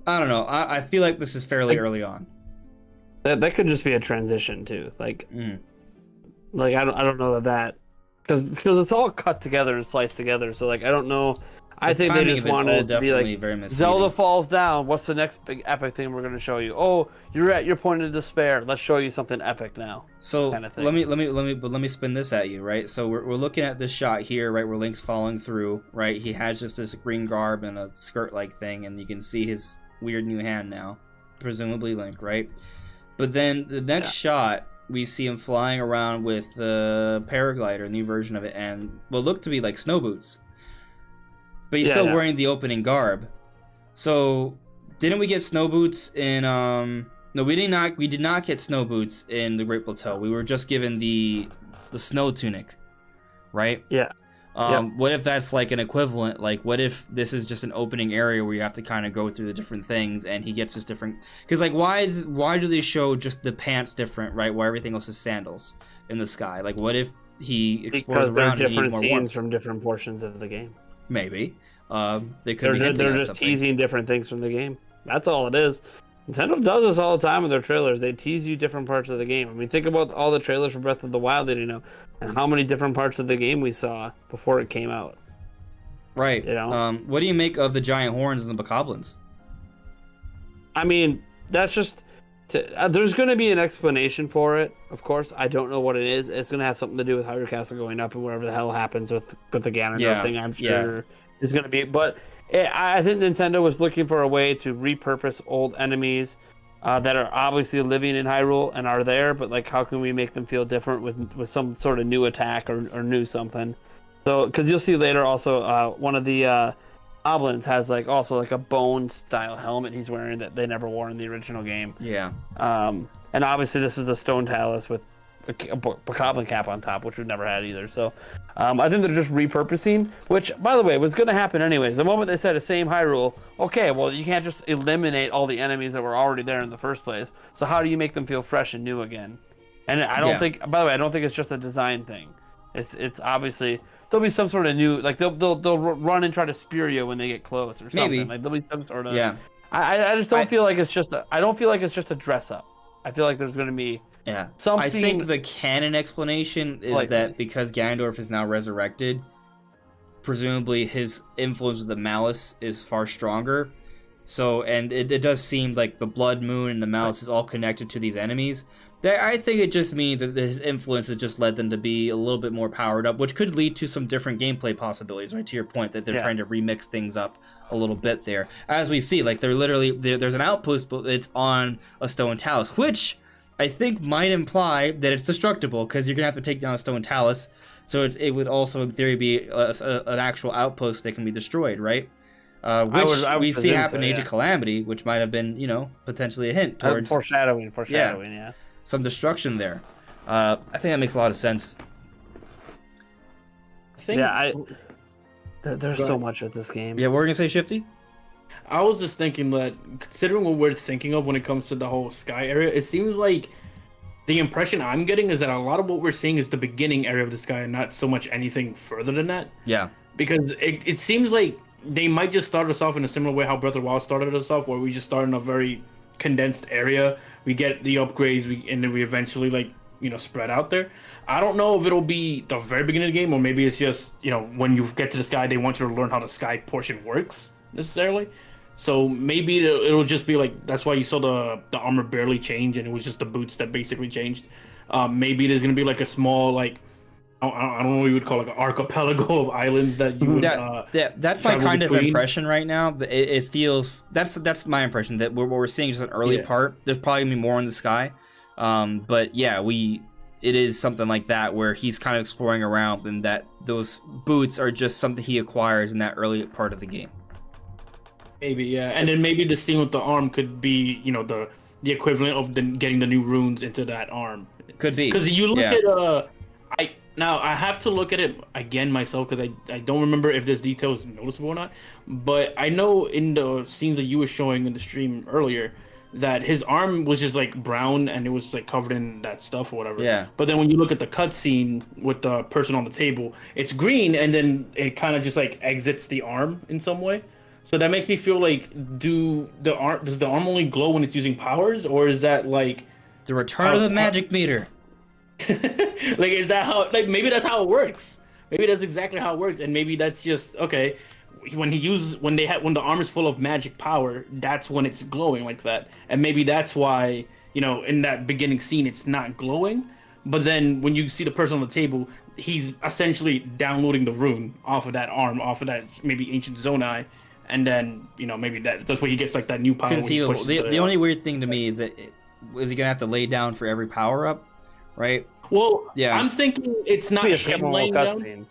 I don't know. I feel like this is fairly early on.
That could just be a transition too. Like, like I don't know that because it's all cut together and sliced together. So like I don't know. I think they just wanted it to be like Zelda falls down. What's the next big epic thing we're going to show you? Oh, you're at your point of despair. Let's show you something epic now.
So
kind of thing.
let me spin this at you, right? So we're looking at this shot here, right, where Link's falling through, right? He has just this green garb and a skirt-like thing, and you can see his weird new hand now, presumably Link, right? But then the next shot, we see him flying around with the paraglider, a new version of it, and what look to be like snow boots. But he's still wearing the opening garb. So, didn't we get snow boots in no, we did not get snow boots in the Great Plateau. We were just given the snow tunic, right?
Yeah.
What if that's like an equivalent? Like, what if this is just an opening area where you have to kind of go through the different things, and he gets just different? Because like, why do they show just the pants different, right? While everything else is sandals in the sky? Like, what if he explores around and he needs more warmth?
Because they're different scenes from different portions of the game.
Maybe. They're
just teasing different things from the game. That's all it is. Nintendo does this all the time with their trailers. They tease you different parts of the game. I mean, think about all the trailers for Breath of the Wild that you know, and how many different parts of the game we saw before it came out.
Right.
You know?
What do you make of the giant horns and the bokoblins?
I mean, that's just... there's going to be an explanation for it, of course. I don't know what it is. It's going to have something to do with Hyrule Castle going up and whatever the hell happens with the Ganondorf thing, I'm sure is going to be. But I think Nintendo was looking for a way to repurpose old enemies that are obviously living in Hyrule and are there, but like, how can we make them feel different with some sort of new attack or new something? So, because you'll see later also one of the Goblins has also a bone style helmet he's wearing that they never wore in the original game.
Yeah.
And obviously this is a stone talus with a bokoblin cap on top, which we've never had either. So I think they're just repurposing, which by the way was going to happen anyways. The moment they said the same Hyrule, okay, well you can't just eliminate all the enemies that were already there in the first place. So how do you make them feel fresh and new again? And I don't think, by the way, I don't think it's just a design thing. It's obviously there'll be some sort of new, like they'll run and try to spear you when they get close or something.
Maybe.
Like there'll be some sort of I just don't feel like it's just I don't feel like it's just a dress up. I feel like there's gonna be something.
I think the canon explanation is that because Ganondorf is now resurrected, presumably his influence with the malice is far stronger. So, and it does seem like the Blood Moon and the malice is all connected to these enemies. I think it just means that his influence has just led them to be a little bit more powered up, which could lead to some different gameplay possibilities, right? To your point, that they're trying to remix things up a little bit there. As we see, like, there's an outpost, but it's on a stone talus, which I think might imply that it's destructible, because you're going to have to take down a stone talus, so it would also, in theory, be an actual outpost that can be destroyed, right? Which we see happen in Age of Calamity, which might have been, potentially a hint towards...
Foreshadowing, yeah.
Some destruction there. I think that makes a lot of sense.
There's so much of this game.
Yeah, what were you gonna say, Shifty?
I was just thinking that, considering what we're thinking of when it comes to the whole sky area, it seems like the impression I'm getting is that a lot of what we're seeing is the beginning area of the sky and not so much anything further than that.
Yeah.
Because it seems like they might just start us off in a similar way how Breath of the Wild started us off, where we just start in a very condensed area. We get the upgrades, and then we eventually, like, you know, spread out there. I don't know if it'll be the very beginning of the game, or maybe it's just, you know, when you get to the sky, they want you to learn how the sky portion works, necessarily. So maybe it'll just be like, that's why you saw the armor barely change, and it was just the boots that basically changed. Maybe there's going to be like a small, like, I don't know what you would call, like, an archipelago of islands that you would
that's my kind of impression right now. It feels, that's my impression, that what we're seeing is an early part. There's probably going to be more in the sky. But yeah, it is something like that where he's kind of exploring around, and that those boots are just something he acquires in that early part of the game.
Maybe, yeah. And then maybe the scene with the arm could be, you know, the equivalent of getting the new runes into that arm.
Could be.
Because you look at, I have to look at it again myself, because I don't remember if this detail is noticeable or not. But I know in the scenes that you were showing in the stream earlier, that his arm was just like brown and it was like covered in that stuff or whatever.
Yeah.
But then when you look at the cutscene with the person on the table, it's green, and then it kind of just like exits the arm in some way. So that makes me feel like, does the arm only glow when it's using powers, or is that like
the return of the magic meter?
Like, is that how, like, maybe that's how it works? Maybe that's exactly how it works, and maybe that's just okay. When the arm is full of magic power, that's when it's glowing like that, and maybe that's why, you know, in that beginning scene it's not glowing. But then when you see the person on the table, he's essentially downloading the rune off of that arm, off of that maybe ancient Zonai. And then, you know, maybe that's where he gets like that new power.
Conceivable. The only weird thing to me is that is he gonna have to lay down for every power up, right?
Well, yeah. I'm thinking it's not him laying down.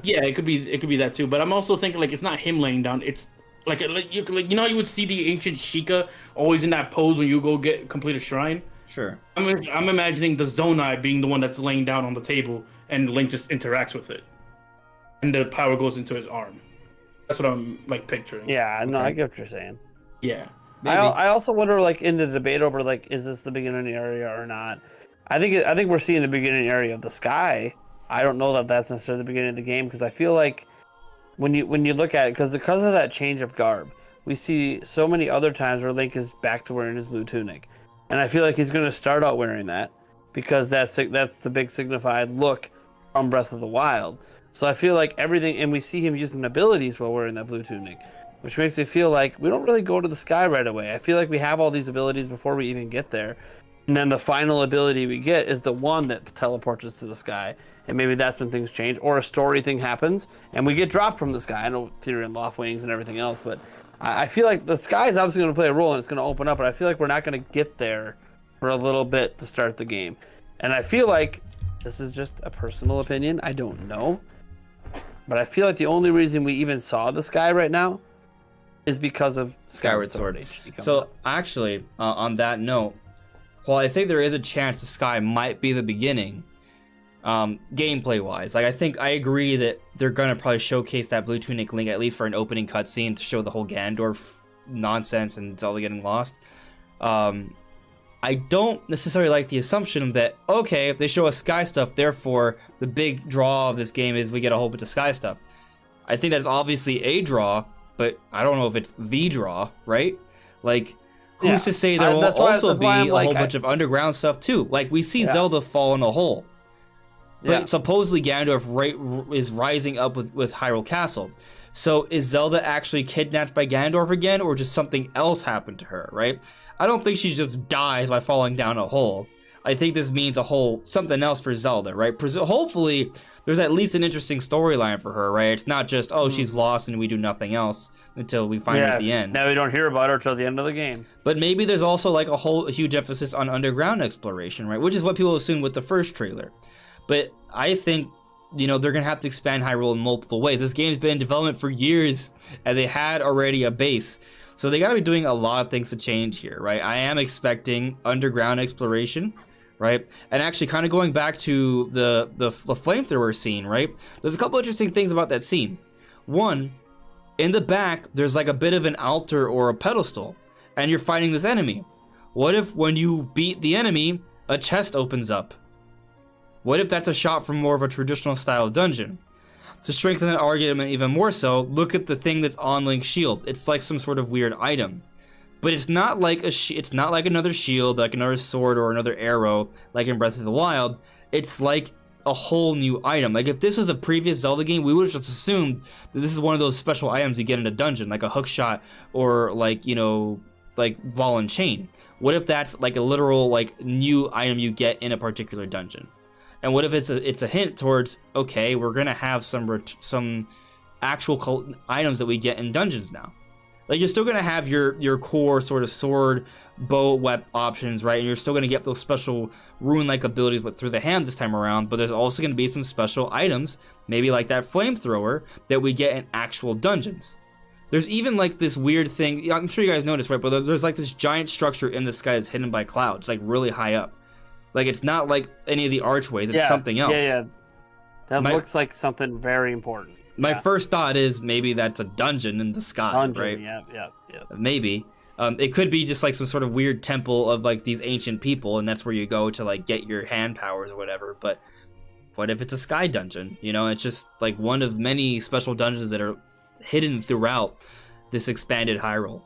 Yeah, it could be that too. But I'm also thinking, like, it's not him laying down. It's like you know how you would see the ancient Sheikah always in that pose when you go complete a shrine.
Sure.
I'm imagining the Zonai being the one that's laying down on the table, and Link just interacts with it, and the power goes into his arm. That's what I'm like picturing.
Yeah, no, I get what you're saying.
Yeah.
I also wonder, like, in the debate over, like, is this the beginning area or not? I think we're seeing the beginning area of the sky. I don't know that that's necessarily the beginning of the game, because I feel like when you look at it, because of that change of garb, we see so many other times where Link is back to wearing his blue tunic, and I feel like he's going to start out wearing that because that's the big signified look from Breath of the Wild. So I feel like everything, and we see him using abilities while wearing that blue tunic, which makes me feel like we don't really go to the sky right away. I feel like we have all these abilities before we even get there. And then the final ability we get is the one that teleports us to the sky. And maybe that's when things change, or a story thing happens and we get dropped from the sky. I know Theory and Loft Wings and everything else, but I feel like the sky is obviously going to play a role and it's going to open up, but I feel like we're not going to get there for a little bit to start the game. And I feel like, this is just a personal opinion, I don't know, but I feel like the only reason we even saw the sky right now is because of Skyward Sword HD.
So actually, on that note, while I think there is a chance the sky might be the beginning, gameplay wise, like, I agree that they're gonna probably showcase that blue tunic Link at least for an opening cutscene to show the whole Ganondorf nonsense and Zelda getting lost. I don't necessarily like the assumption that, okay, if they show us sky stuff, therefore the big draw of this game is we get a whole bunch of sky stuff. I think that's obviously a draw, but I don't know if it's the draw, right? Like, who's to say there will also be a whole bunch of underground stuff too? Like, we see Zelda fall in a hole, but supposedly Ganondorf is rising up with Hyrule Castle. So is Zelda actually kidnapped by Ganondorf again, or just something else happened to her, right? I don't think she just dies by falling down a hole. I think this means something else for Zelda, right? Hopefully, there's at least an interesting storyline for her, right? It's not just, she's lost and we do nothing else until we find her at the end.
Now we don't hear about her till the end of the game.
But maybe there's also like a huge emphasis on underground exploration, right? Which is what people assumed with the first trailer. But I think, you know, they're going to have to expand Hyrule in multiple ways. This game's been in development for years, and they had already a base. So they got to be doing a lot of things to change here, right? I am expecting underground exploration, right? And actually, kind of going back to the flamethrower scene, right? There's a couple interesting things about that scene. One, In the back, there's like a bit of an altar or a pedestal, and you're fighting this enemy. What if when you beat the enemy, a chest opens up? What if that's a shot from more of a traditional style dungeon? To strengthen that argument even more so, look at the thing that's on Link's shield. It's like some sort of weird item. But it's not like it's not like another shield, like another sword or another arrow, like in Breath of the Wild. It's like a whole new item. Like if this was a previous Zelda game, we would have just assumed that this is one of those special items you get in a dungeon, like a hook shot or like, you know, like ball and chain. What if that's like a literal like new item you get in a particular dungeon? And what if it's a hint towards, okay, we're gonna have some actual items that we get in dungeons now. Like you're still gonna have your core sort of sword, bow, web options, right? And you're still gonna get those special rune-like abilities, but through the hand this time around. But there's also gonna be some special items, maybe like that flamethrower that we get in actual dungeons. There's even like this weird thing. I'm sure you guys noticed, right? But there's like this giant structure in the sky that's hidden by clouds, like really high up. Like it's not like any of the archways, it's something else.
Yeah. That looks like something very important.
My first thought is maybe that's a dungeon in the sky, right?
Yeah.
Maybe. It could be just like some sort of weird temple of like these ancient people, and that's where you go to like get your hand powers or whatever. But what if it's a sky dungeon? You know, it's just like one of many special dungeons that are hidden throughout this expanded Hyrule.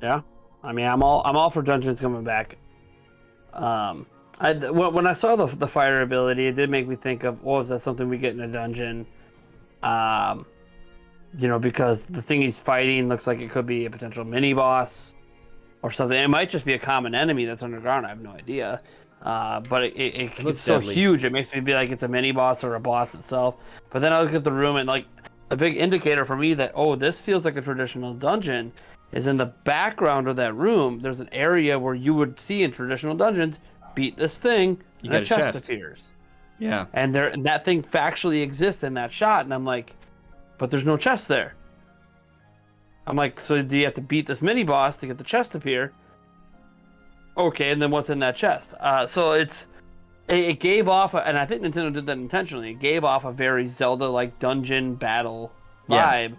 Yeah. I mean, I'm all for dungeons coming back. When I saw the fire ability, it did make me think of, is that something we get in a dungeon? You know, because the thing he's fighting looks like it could be a potential mini boss or something. It might just be a common enemy that's underground. I have no idea. But it's so huge. It makes me be like it's a mini boss or a boss itself. But then I look at the room and like a big indicator for me that this feels like a traditional dungeon is in the background of that room. There's an area where you would see in traditional dungeons, beat this thing, and a chest appears.
Yeah.
And that thing factually exists in that shot, and I'm like, but there's no chest there. I'm like, so do you have to beat this mini boss to get the chest to appear? Okay, and then what's in that chest? So it gave off, and I think Nintendo did that intentionally. It gave off a very Zelda-like dungeon battle vibe,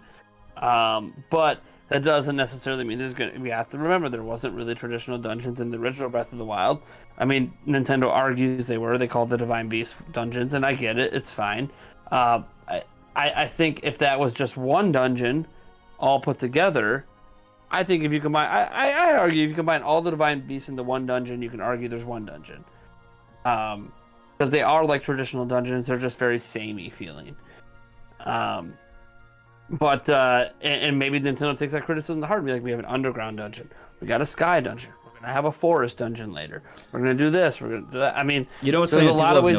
but that doesn't necessarily mean we have to remember there wasn't really traditional dungeons in the original Breath of the Wild. I mean, Nintendo argues they called the Divine Beast dungeons, and I get it, it's fine. I think if that was just one dungeon all put together, I think if you combine, I argue if you combine all the Divine Beasts into one dungeon, you can argue there's one dungeon. Because they are like traditional dungeons, they're just very samey feeling. But and maybe Nintendo takes that criticism to heart and be like, we have an underground dungeon, we got a sky dungeon, we're gonna have a forest dungeon later, we're gonna do this, we're gonna do that. I mean,
you know, there's a lot of ways.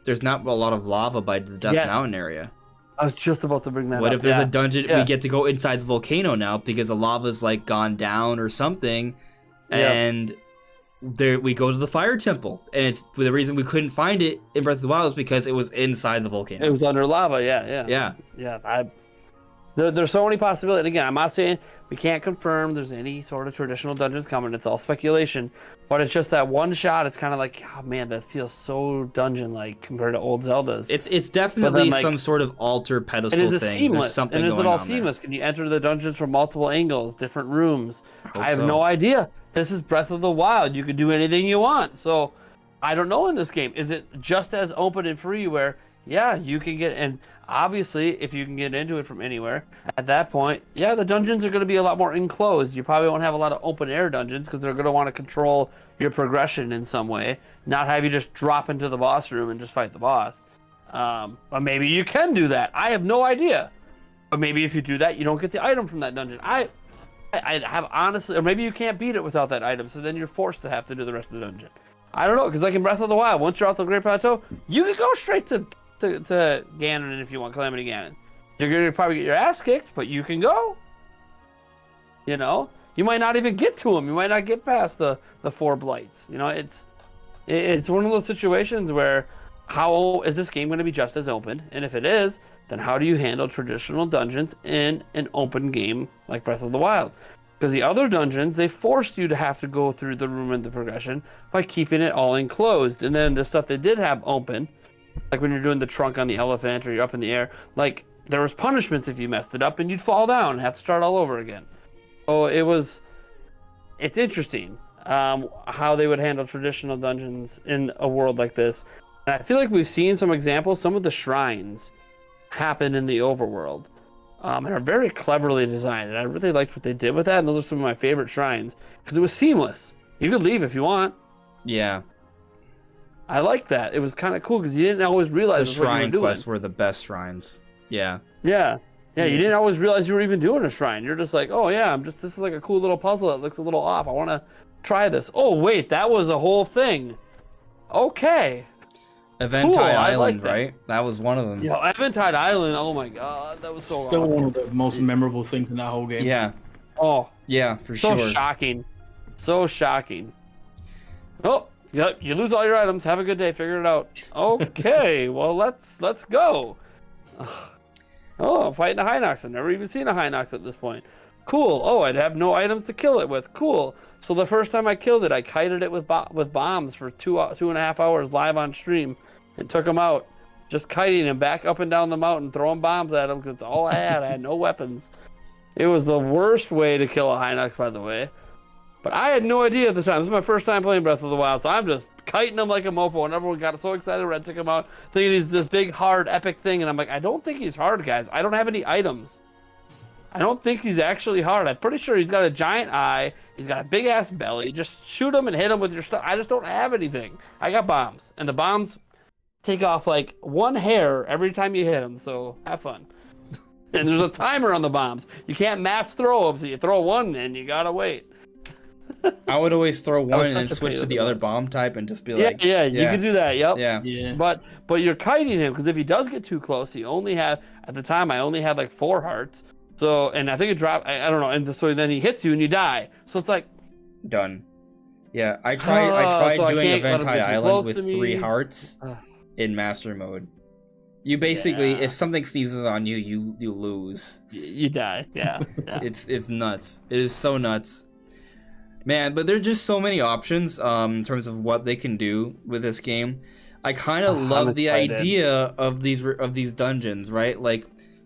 There's not a lot of lava by the Death Mountain area.
I was just about to bring that up.
What if there's a dungeon we get to go inside the volcano now because the lava's like gone down or something, and there we go to the fire temple, and it's the reason we couldn't find it in Breath of the Wild is because it was inside the volcano.
It was under lava. Yeah. There's so many possibilities. Again, I'm not saying we can't confirm there's any sort of traditional dungeons coming. It's all speculation. But it's just that one shot, it's kind of like, oh man, that feels so dungeon-like compared to old Zeldas.
It's definitely then, some sort of altar pedestal thing.
Is it seamless? And is it all seamless? Can you enter the dungeons from multiple angles, different rooms? I have no idea. This is Breath of the Wild. You could do anything you want. So I don't know in this game. Is it just as open and free where, you can get... and obviously, if you can get into it from anywhere, at that point, the dungeons are going to be a lot more enclosed. You probably won't have a lot of open air dungeons because they're going to want to control your progression in some way, not have you just drop into the boss room and just fight the boss. But maybe you can do that. I have no idea. But maybe if you do that, you don't get the item from that dungeon. I have honestly, or maybe you can't beat it without that item, so then you're forced to have to do the rest of the dungeon. I don't know, because like in Breath of the Wild, once you're out the Great Plateau, you can go straight to Ganon if you want, Calamity Ganon. You're going to probably get your ass kicked, but you can go. You know? You might not even get to him. You might not get past the 4 blights. You know, it's one of those situations where how is this game going to be just as open? And if it is, then how do you handle traditional dungeons in an open game like Breath of the Wild? Because the other dungeons, they forced you to have to go through the room and the progression by keeping it all enclosed. And then the stuff they did have open, like when you're doing the trunk on the elephant or you're up in the air, like there was punishments if you messed it up, and you'd fall down and have to start all over again. So it's interesting how they would handle traditional dungeons in a world like this. And I feel like we've seen some examples. Some of the shrines happen in the overworld and are very cleverly designed. And I really liked what they did with that. And those are some of my favorite shrines because it was seamless. You could leave if you want.
Yeah.
I like that. It was kind of cool because you didn't always realize
the shrine quests were the best shrines. Yeah.
Yeah. Yeah, you didn't always realize you were even doing a shrine. You're just like, oh yeah, this is like a cool little puzzle that looks a little off. I want to try this. Oh wait, that was a whole thing. Okay.
Eventide Island, like right? That was one of them.
Yeah, Eventide Island. Oh my god, that was so
still
awesome.
One of the most memorable things in that whole game.
Yeah.
Oh.
Yeah, for sure.
So shocking. So shocking. Oh, yep. You lose all your items. Have a good day. Figure it out. Okay. Well, let's go. Oh, I'm fighting a Hinox. I've never even seen a Hinox at this point. Cool. Oh, I'd have no items to kill it with. Cool. So the first time I killed it, I kited it with bombs for 2.5 hours live on stream and took him out. Just kiting him back up and down the mountain, throwing bombs at him because it's all I had. I had no weapons. It was the worst way to kill a Hinox, by the way. But I had no idea at the time. This is my first time playing Breath of the Wild, so I'm just kiting him like a mofo, and everyone got so excited when I took him out, thinking he's this big, hard, epic thing, and I'm like, I don't think he's hard, guys. I don't have any items. I don't think he's actually hard. I'm pretty sure he's got a giant eye. He's got a big-ass belly. Just shoot him and hit him with your stuff. I just don't have anything. I got bombs, and the bombs take off like one hair every time you hit them, so have fun. And there's a timer on the bombs. You can't mass throw them, so you throw one, and you gotta wait.
I would always throw one and switch to the other bomb type and just be like,
yeah, you could do that. Yep.
Yeah.
But you're kiting him because if he does get too close, he only had at the time I only had like 4 hearts. So and I think it dropped. I don't know. And so then he hits you and you die. So it's like
done. Yeah, I tried
so
doing Eventide Island with 3 hearts in master mode. You basically, if something sneezes on you, you lose.
You die. Yeah.
It's nuts. It is so nuts. Man, but there's just so many options in terms of what they can do with this game. I kind of love the idea of these dungeons, right? Like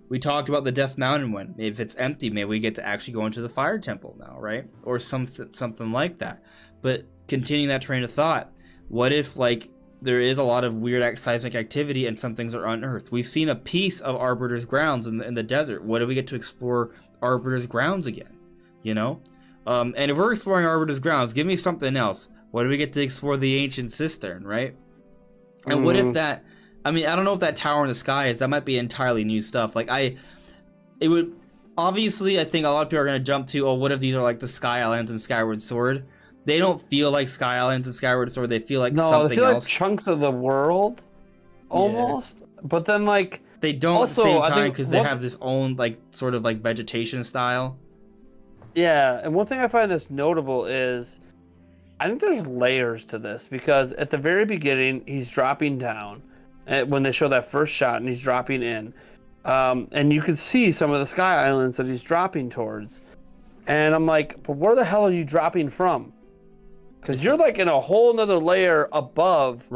we talked about the Death Mountain one. If it's empty, maybe we get to actually go into the Fire Temple now, right? Or something like that. But continuing that train of thought, what if like there is a lot of weird seismic activity and some things are unearthed? We've seen a piece of Arbiter's Grounds in the desert. What if we get to explore Arbiter's Grounds again? You know? And if we're exploring Arbiter's Grounds, give me something else. What do we get to explore the Ancient Cistern, right? And what if that... I mean, I don't know if that tower in the sky is. That might be entirely new stuff. Like, it would... Obviously, I think a lot of people are going to jump to, oh, what if these are like the Sky Islands and Skyward Sword? They don't feel like Sky Islands and Skyward Sword. They feel like something
they feel
else.
Like chunks of the world, almost. Yeah. But then, like...
They don't also, at the same time because they have this own, like, sort of, like, vegetation style.
Yeah, and one thing I find that's notable is I think there's layers to this because at the very beginning he's dropping down when they show that first shot and he's dropping in, and you can see some of the sky islands that he's dropping towards, and I'm like, but where the hell are you dropping from? Because you're like in a whole nother layer above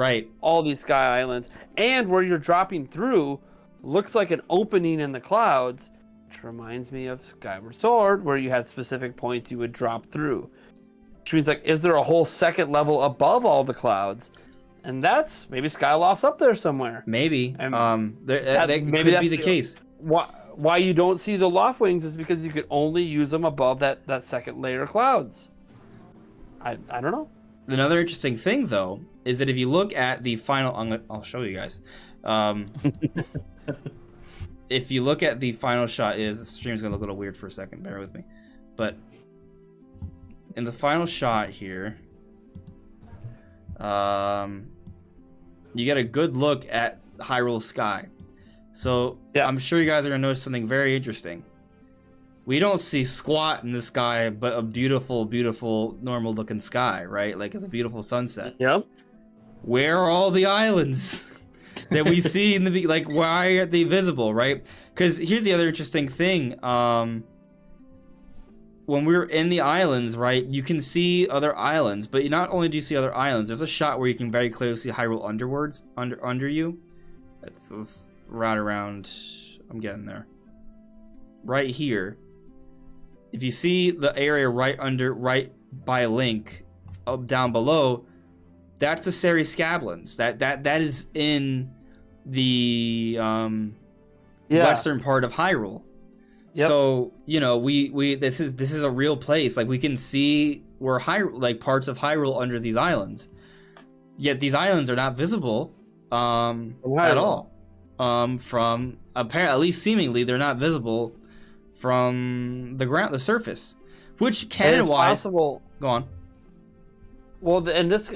all these sky islands, and where you're dropping through looks like an opening in the clouds. Which reminds me of Skyward Sword, where you had specific points you would drop through. Which means, like, is there a whole second level above all the clouds? And that's maybe Skyloft's up there somewhere.
Maybe. That maybe could be the case.
Why you don't see the loft wings is because you could only use them above that second layer of clouds. I don't know.
Another interesting thing, though, is that if you look at the final... I'll show you guys. If you look at the final shot, the stream's gonna look a little weird for a second. Bear with me, but in the final shot here, you get a good look at Hyrule Sky. So I'm sure you guys are gonna notice something very interesting. We don't see squat in the sky, but a beautiful, beautiful, normal-looking sky, right? Like it's a beautiful sunset.
Yep.
Where are all the islands that we see in the like? Why aren't they visible, right? Because here's the other interesting thing. When we're in the islands, right, you can see other islands, but not only do you see other islands, there's a shot where you can very clearly see Hyrule under you. Let's route around. I'm getting there. Right here. If you see the area right by Link, up down below, that's the Seri Scablins. That is in the western part of Hyrule. Yep. So, you know, we this is a real place. Like, we can see where parts of Hyrule under these islands. Yet these islands are not visible at all. From apparently, at least seemingly, they're not visible from the surface. Which canon-wise, possible. Go on.
Well, and this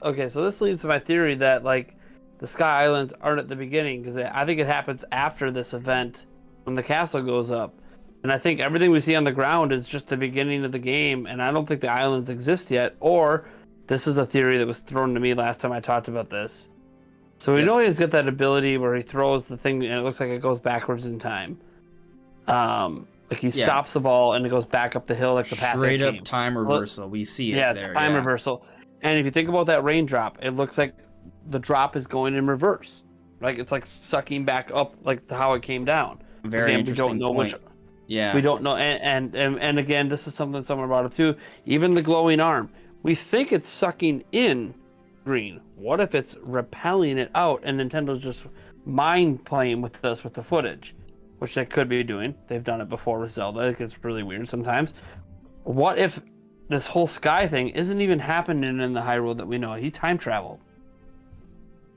okay, so this leads to my theory that like the Sky Islands aren't at the beginning, because I think it happens after this event when the castle goes up, and I think everything we see on the ground is just the beginning of the game, and I don't think the islands exist yet. Or this is a theory that was thrown to me last time I talked about this. So we know he's got that ability where he throws the thing and it looks like it goes backwards in time. Like he stops the ball and it goes back up the hill like the path.
Straight up time reversal. We see it there.
Time reversal. And if you think about that raindrop, it looks like the drop is going in reverse. Like it's like sucking back up like how it came down.
Very interesting point.
We don't know. And again, this is something someone brought up too. Even the glowing arm. We think it's sucking in green. What if it's repelling it out and Nintendo's just mind playing with us with the footage? Which they could be doing. They've done it before with Zelda. It gets really weird sometimes. What if this whole sky thing isn't even happening in the Hyrule that we know? He time traveled.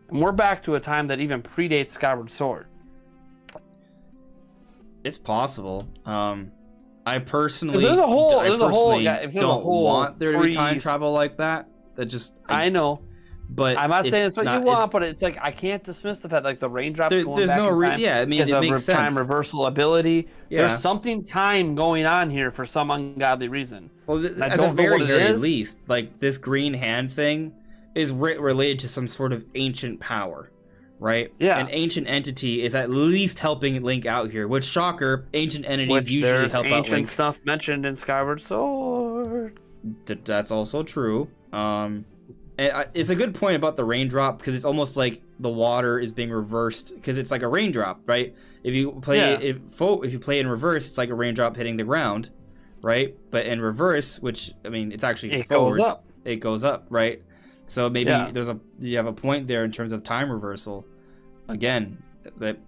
And we're back to a time that even predates Skyward Sword.
It's possible. I personally
don't
want there to be time travel like that.
I know.
But
I'm not saying it's what you want, but it's like I can't dismiss the fact like the raindrops going
there's
back
no
in time.
I mean, it makes sense.
Time reversal ability. Yeah. There's something time going on here for some ungodly reason.
Well, at the very least, like this green hand thing is related to some sort of ancient power, right?
Yeah.
An ancient entity is at least helping Link out here. Which, shocker, ancient entities usually help out Link.
Ancient stuff mentioned in Skyward Sword.
That's also true. It's a good point about the raindrop, because it's almost like the water is being reversed, because it's like a raindrop, right? If you play if you play in reverse, it's like a raindrop hitting the ground, right? But in reverse, which I mean, it's actually forwards, it goes up, right? So maybe you have a point there in terms of time reversal. Again, that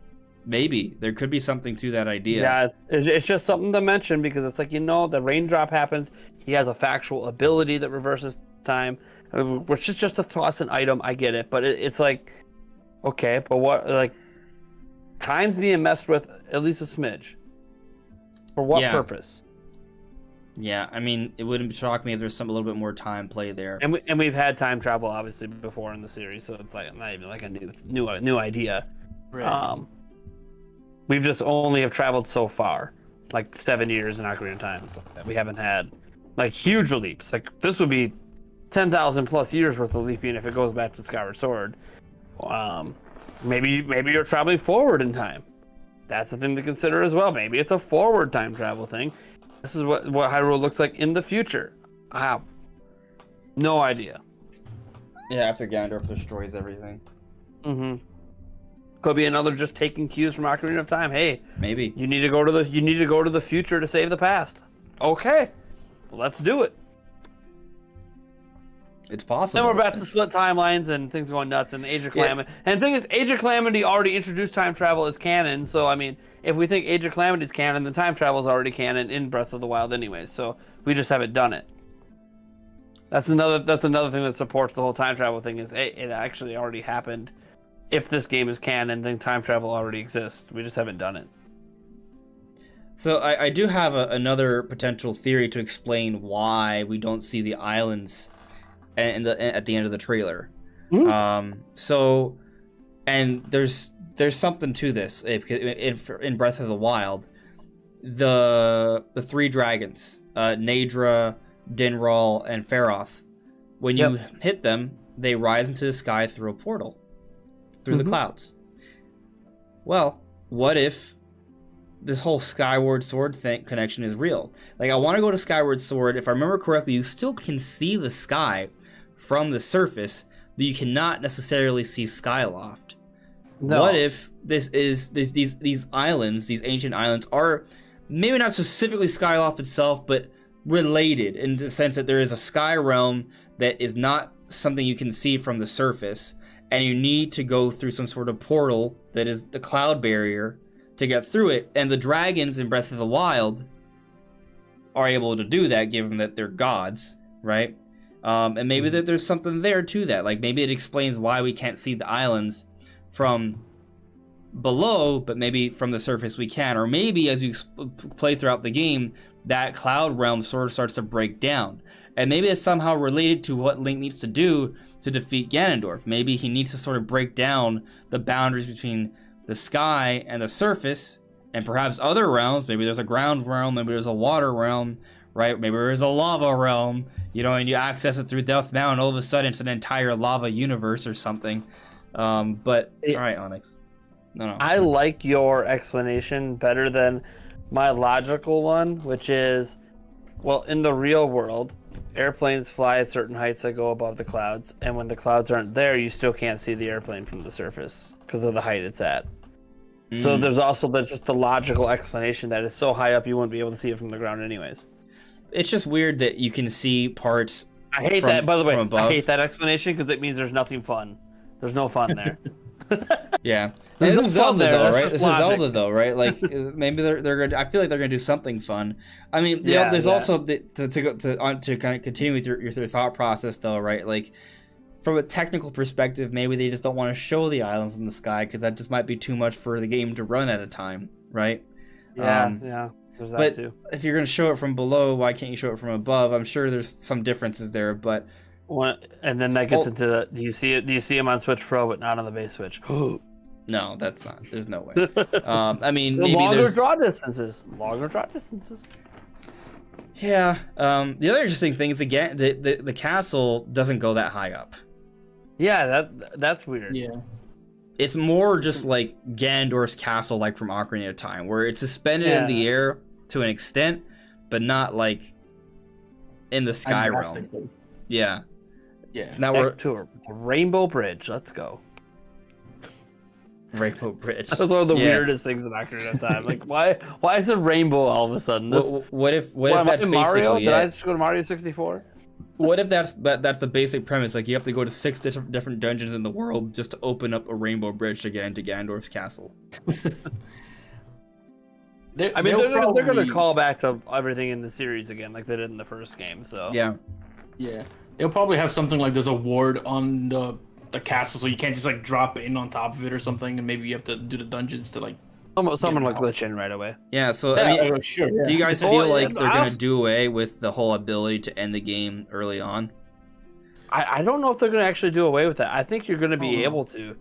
maybe there could be something to that idea.
Yeah, it's just something to mention, because it's like, you know, the raindrop happens. He has a factual ability that reverses time. Which is just to toss an item, I get it, but it's like, okay, but what, like, time's being messed with at least a smidge. For what purpose?
Yeah, I mean, it wouldn't shock me if there's a little bit more time play there.
And we've had time travel obviously before in the series, so it's like not even like a new idea.
Right.
We've just only have traveled so far, like 7 years in Ocarina of Time. So we haven't had like huge leaps. Like this would be 10,000 plus years worth of leaping if it goes back to Skyward Sword. Maybe you're traveling forward in time. That's the thing to consider as well. Maybe it's a forward time travel thing. This is what Hyrule looks like in the future. I have no idea.
Yeah, after Ganondorf destroys everything.
Mm-hmm. Could be another just taking cues from Ocarina of Time. Hey,
maybe
you need to go to the future to save the past. Okay, let's do it.
It's possible.
Then we're about to split timelines and things going nuts and Age of Calamity. And the thing is, Age of Calamity already introduced time travel as canon. So, I mean, if we think Age of Calamity is canon, then time travel is already canon in Breath of the Wild anyways. So we just haven't done it. That's another thing that supports the whole time travel thing is it actually already happened. If this game is canon, then time travel already exists. We just haven't done it.
So I do have another potential theory to explain why we don't see the islands at the end of the trailer. So, and there's something to this. In Breath of the Wild, the three dragons, Nadra, Dinral, and Feroth, when you hit them, they rise into the sky through a portal, through the clouds. Well, what if this whole Skyward Sword connection is real? Like, I want to go to Skyward Sword. If I remember correctly, you still can see the sky from the surface, but you cannot necessarily see Skyloft.
No.
What if these islands, these ancient islands, are maybe not specifically Skyloft itself, but related in the sense that there is a sky realm that is not something you can see from the surface, and you need to go through some sort of portal that is the cloud barrier to get through it, and the dragons in Breath of the Wild are able to do that given that they're gods, right? And maybe that there's something there to that. Like maybe it explains why we can't see the islands from below, but maybe from the surface we can. Or maybe as you play throughout the game, that cloud realm sort of starts to break down. And maybe it's somehow related to what Link needs to do to defeat Ganondorf. Maybe he needs to sort of break down the boundaries between the sky and the surface, and perhaps other realms. Maybe there's a ground realm, maybe there's a water realm, right? Maybe there's a lava realm, and you access it through Death Mountain. All of a sudden, it's an entire lava universe or something. But all right, Onyx. No.
I like your explanation better than my logical one, which is, well, in the real world, airplanes fly at certain heights that go above the clouds, and when the clouds aren't there, you still can't see the airplane from the surface because of the height it's at. So there's also just the logical explanation that it's so high up you wouldn't be able to see it from the ground anyways.
It's just weird that you can see parts.
I hate that, by the way. I hate that explanation because it means there's nothing fun. There's no fun there.
Yeah,
There's
this
no
is
fun
Zelda
there,
though,
that's
right?
just
This
logic.
is Zelda though, right? Like maybe they're gonna. I feel like they're gonna do something fun. I mean,
Yeah,
there's
yeah.
also to kind of continue with your thought process though, right? Like from a technical perspective, maybe they just don't want to show the islands in the sky because that just might be too much for the game to run at a time, right?
Yeah, there's that
But
too.
if you're gonna show it from below, why can't you show it from above? I'm sure there's some differences there, but
And then that gets into the, do you see him on Switch Pro but not on the base Switch?
no, that's not. There's no way. I mean, maybe
Longer
there's.
draw distances.
Yeah. The other interesting thing is again the castle doesn't go that high up.
Yeah, that's weird.
Yeah.
It's more just like Ganondorf's castle, like from Ocarina of Time, where it's suspended in the air to an extent, but not like in the sky realm. Yeah.
Yeah.
It's not
Back
where
to the Rainbow Bridge. Let's go.
Rainbow Bridge.
That's one of the
Yeah.
weirdest things in Ocarina of Time. Like, why is it rainbow all of a sudden?
What if
am I
that's
in Mario?
basically
Did I
it?
just go to Mario 64?
What if that's the basic premise? Like you have to go to 6 different dungeons in the world just to open up a rainbow bridge to get into Ganondorf's castle.
They're going to call back to everything in the series again, like they did in the first game. So
Yeah.
Yeah. They'll probably have something like there's a ward on the castle, so you can't just like drop in on top of it or something, and maybe you have to do the dungeons to like.
someone will glitch in right away.
Yeah. So
Yeah,
I mean,
sure.
do you guys
Oh,
feel
yeah,
like they're
I'll-
gonna do away with the whole ability to end the game early on?
I don't know if they're going to actually do away with that. I think you're going to be
Oh.
able to.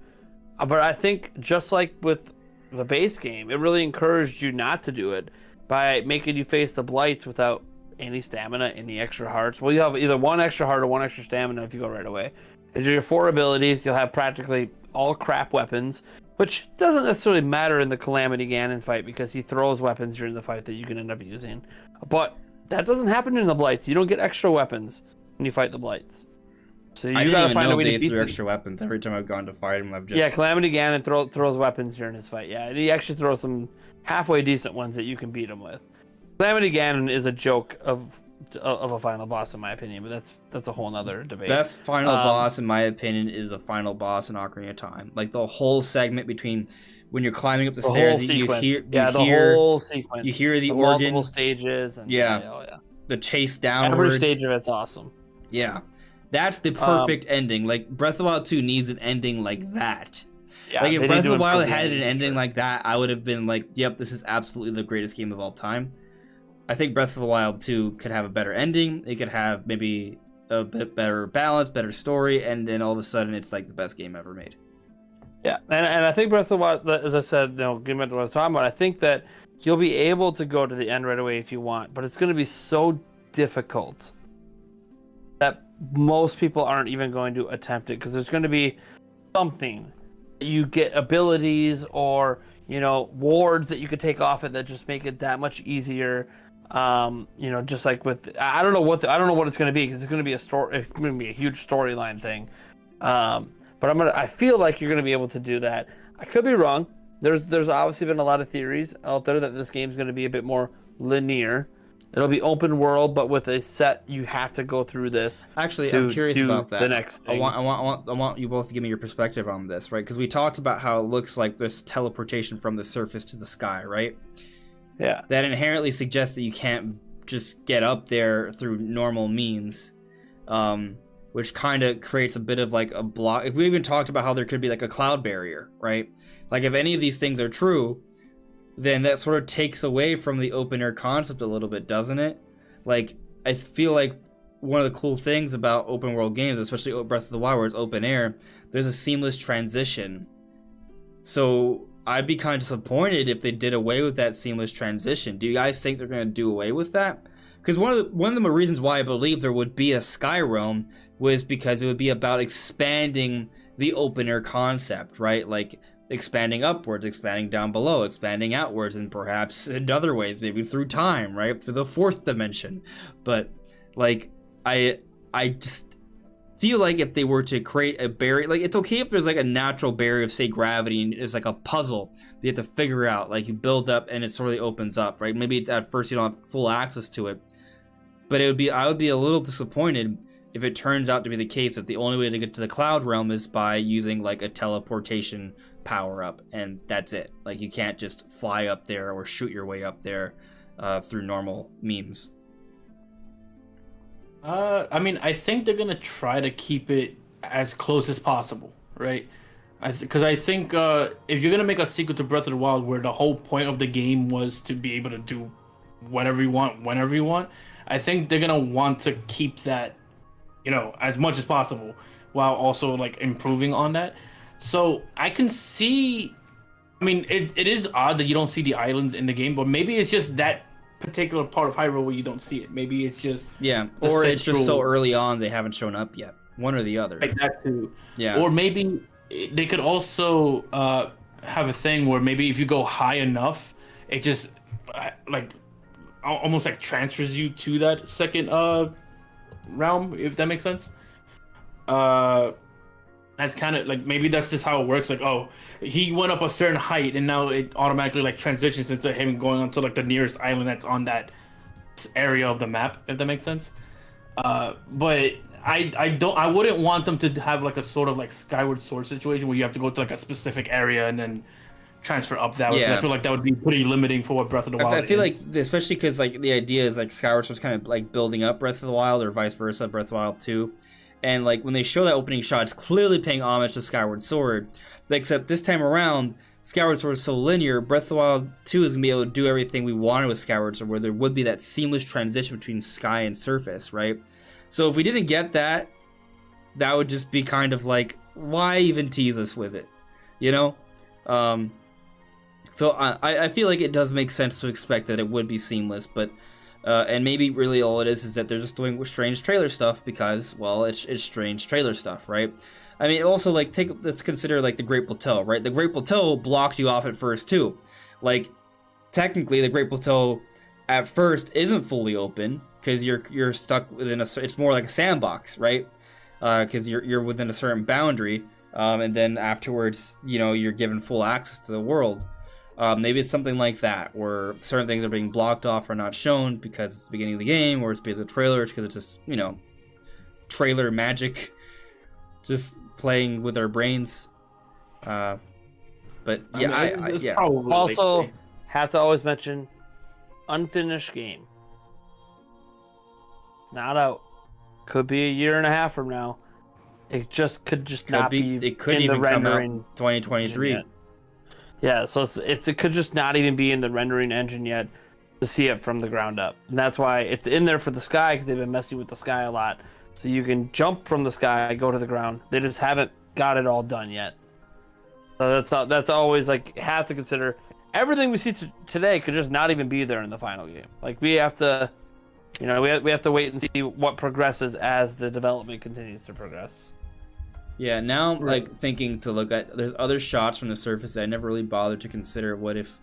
But I think just like with the base game, it really encouraged you not to do it by making you face the blights without any stamina, any extra hearts. Well, you have either one extra heart or one extra stamina if you go right away. If your 4 abilities, you'll have practically all crap weapons, which doesn't necessarily matter in the Calamity Ganon fight because he throws weapons during the fight that you can end up using. But that doesn't happen in the blights. You don't get extra weapons when you fight the blights. So
I
you
didn't
gotta
even
find
know
a way
they
to beat
threw
them.
extra weapons. Every time I've gone to fight him, I've just
Yeah, Calamity Ganon throws weapons during his fight. Yeah, and he actually throws some halfway decent ones that you can beat him with. Calamity Ganon is a joke of a final boss in my opinion, but that's a whole nother debate.
best final boss in my opinion is the final boss in Ocarina of Time. Like the whole segment between when you're climbing up the
whole
stairs, you
sequence.
hear
Whole sequence.
you hear the
multiple
organ,
stages and
Yeah. the chase
Every
downwards.
stage of it's awesome.
Yeah. That's the perfect ending. Like Breath of the Wild 2 needs an ending like that.
Yeah,
Like if
they
Breath
need
of
to
the Wild
improve the
had an
ending,
ending
sure.
like that, I would have been like, yep, this is absolutely the greatest game of all time. I think Breath of the Wild 2 could have a better ending. It could have maybe a bit better balance, better story, and then all of a sudden it's like the best game ever made.
Yeah, and I think Breath of the Wild, as I said, getting back to what I was talking about, I think that you'll be able to go to the end right away if you want, but it's going to be so difficult that most people aren't even going to attempt it because there's going to be something. You get abilities or, wards that you could take off it that just make it that much easier. Just like with, I don't know what it's going to be because it's going to be it's going to be a huge storyline thing. But I feel like you're going to be able to do that. I could be wrong. There's obviously been a lot of theories out there that this game's going to be a bit more linear. It'll be open world, but with a set, you have to go through this.
Actually, I'm curious about that.
The next thing.
I want you both to give me your perspective on this, right? Because we talked about how it looks like there's teleportation from the surface to the sky, right?
Yeah.
That inherently suggests that you can't just get up there through normal means, which kind of creates a bit of like a block. We even talked about how there could be like a cloud barrier, right? Like if any of these things are true, then that sort of takes away from the open air concept a little bit, doesn't it? Like, I feel like one of the cool things about open world games, especially Breath of the Wild, where it's open air, there's a seamless transition. So I'd be kind of disappointed if they did away with that seamless transition. Do you guys think they're going to do away with that? Because one of the reasons why I believe there would be a Sky Realm was because it would be about expanding the open air concept, right? Like, expanding upwards, expanding down below, expanding outwards, and perhaps in other ways, maybe through time, right? Through the fourth dimension. But like, I just feel like if they were to create a barrier, like it's okay if there's like a natural barrier of, say, gravity, and it's like a puzzle you have to figure out, like you build up and it sort of opens up, right? Maybe at first you don't have full access to it, but I would be a little disappointed if it turns out to be the case that the only way to get to the cloud realm is by using like a teleportation power up, and that's it. Like you can't just fly up there or shoot your way up there through normal means.
I mean, I think they're gonna try to keep it as close as possible, right? Because I think if you're gonna make a sequel to Breath of the Wild where the whole point of the game was to be able to do whatever you want, whenever you want, I think they're gonna want to keep that, as much as possible, while also like improving on that. So I can see, I mean, it is odd that you don't see the islands in the game, but maybe it's just that particular part of Hyrule where you don't see it. Maybe it's just
or it's just so early on they haven't shown up yet. One or the other.
Like that too.
Yeah.
Or maybe they could also have a thing where maybe if you go high enough, it just like almost like transfers you to that second realm, if that makes sense. That's kind of like, maybe that's just how it works. Like, oh, he went up a certain height and now it automatically like transitions into him going onto like the nearest island that's on that area of the map, if that makes sense. But I wouldn't want them to have like a sort of like Skyward Sword situation where you have to go to like a specific area and then transfer up that way.
Yeah.
I feel like that would be pretty limiting for what Breath of the Wild
I feel
is.
like, especially because like the idea is like Skyward Sword's kind of like building up Breath of the Wild, or vice versa, Breath of the Wild 2. And like when they show that opening shot, it's clearly paying homage to Skyward Sword. Except this time around, Skyward Sword is so linear. Breath of the Wild 2 is gonna be able to do everything we wanted with Skyward Sword, where there would be that seamless transition between sky and surface, right? So if we didn't get that, that would just be kind of like, why even tease us with it, So I feel like it does make sense to expect that it would be seamless, but. And maybe really all it is that they're just doing strange trailer stuff because, well, it's strange trailer stuff, right? I mean, also, like, let's consider, like, the Great Plateau, right? The Great Plateau blocked you off at first, too. Like, technically, the Great Plateau at first isn't fully open because you're stuck within it's more like a sandbox, right? Because you're within a certain boundary, and then afterwards, you're given full access to the world. Maybe it's something like that, where certain things are being blocked off or not shown because it's the beginning of the game, or it's because of the trailer, it's because it's just, trailer magic, just playing with our brains. But yeah, yeah.
Also, have to always mention, unfinished game. It's not out. Could be a year and a half from now. It could not be.
It could
in
even
the
come out
rendering
2023.
Yeah, so it could just not even be in the rendering engine yet to see it from the ground up. And that's why it's in there for the sky, because they've been messing with the sky a lot. So you can jump from the sky, go to the ground. They just haven't got it all done yet. So that's always like, have to consider everything we see today could just not even be there in the final game. Like we have to, we have to wait and see what progresses as the development continues to progress.
Yeah, now I'm like thinking to look at, there's other shots from the surface that I never really bothered to consider. What if,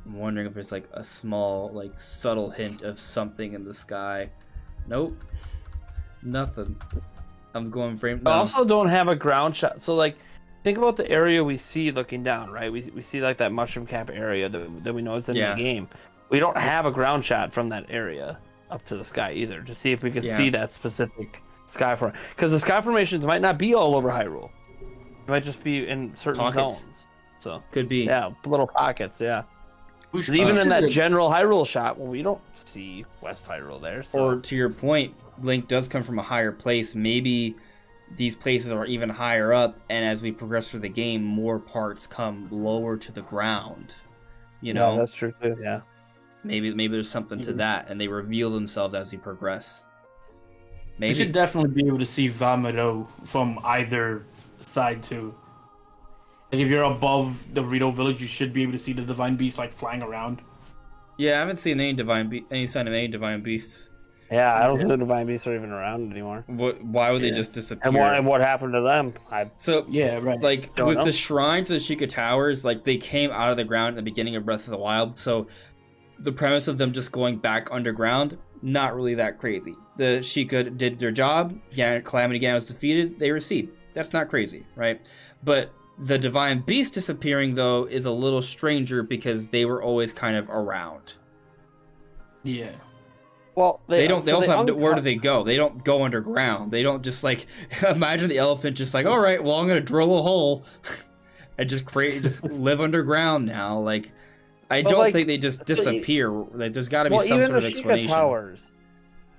I'm wondering if there's like a small, like subtle hint of something in the sky. Nope, nothing. I'm going frame.
I also don't have a ground shot. So like, think about the area we see looking down, right? We see like that mushroom cap area that we know is in the game. We don't have a ground shot from that area up to the sky either to see if we can see that specific sky formation. Because the sky formations might not be all over Hyrule. It might just be in certain zones. So
could be.
Yeah, little pockets, yeah. Even in that general Hyrule shot, well, we don't see West Hyrule there. So.
Or to your point, Link does come from a higher place. Maybe these places are even higher up, and as we progress through the game, more parts come lower to the ground. You know?
Yeah, that's true too, yeah.
Maybe there's something to that, and they reveal themselves as you progress. Maybe.
You should definitely be able to see Vamiro from either side too. Like if you're above the Rito village, you should be able to see the divine beast like flying around.
Yeah, I haven't seen any sign of any divine beasts.
Yeah, I don't think the divine beasts are even around anymore.
Why would they just disappear?
And what happened to them?
Like with the shrines of Sheikah Towers, like they came out of the ground at the beginning of Breath of the Wild, so the premise of them just going back underground, not really that crazy. The Sheikah did their job, Calamity Ganon was defeated, they recede. That's not crazy, right? But the divine beast disappearing, though, is a little stranger because they were always kind of around.
Yeah.
Well,
where do they go? They don't go underground. They don't just like imagine the elephant just like, all right, well, I'm gonna drill a hole and just live underground now. Like, I don't think they just disappear. Like, there's got to be some sort of explanation.
Sheikah Towers.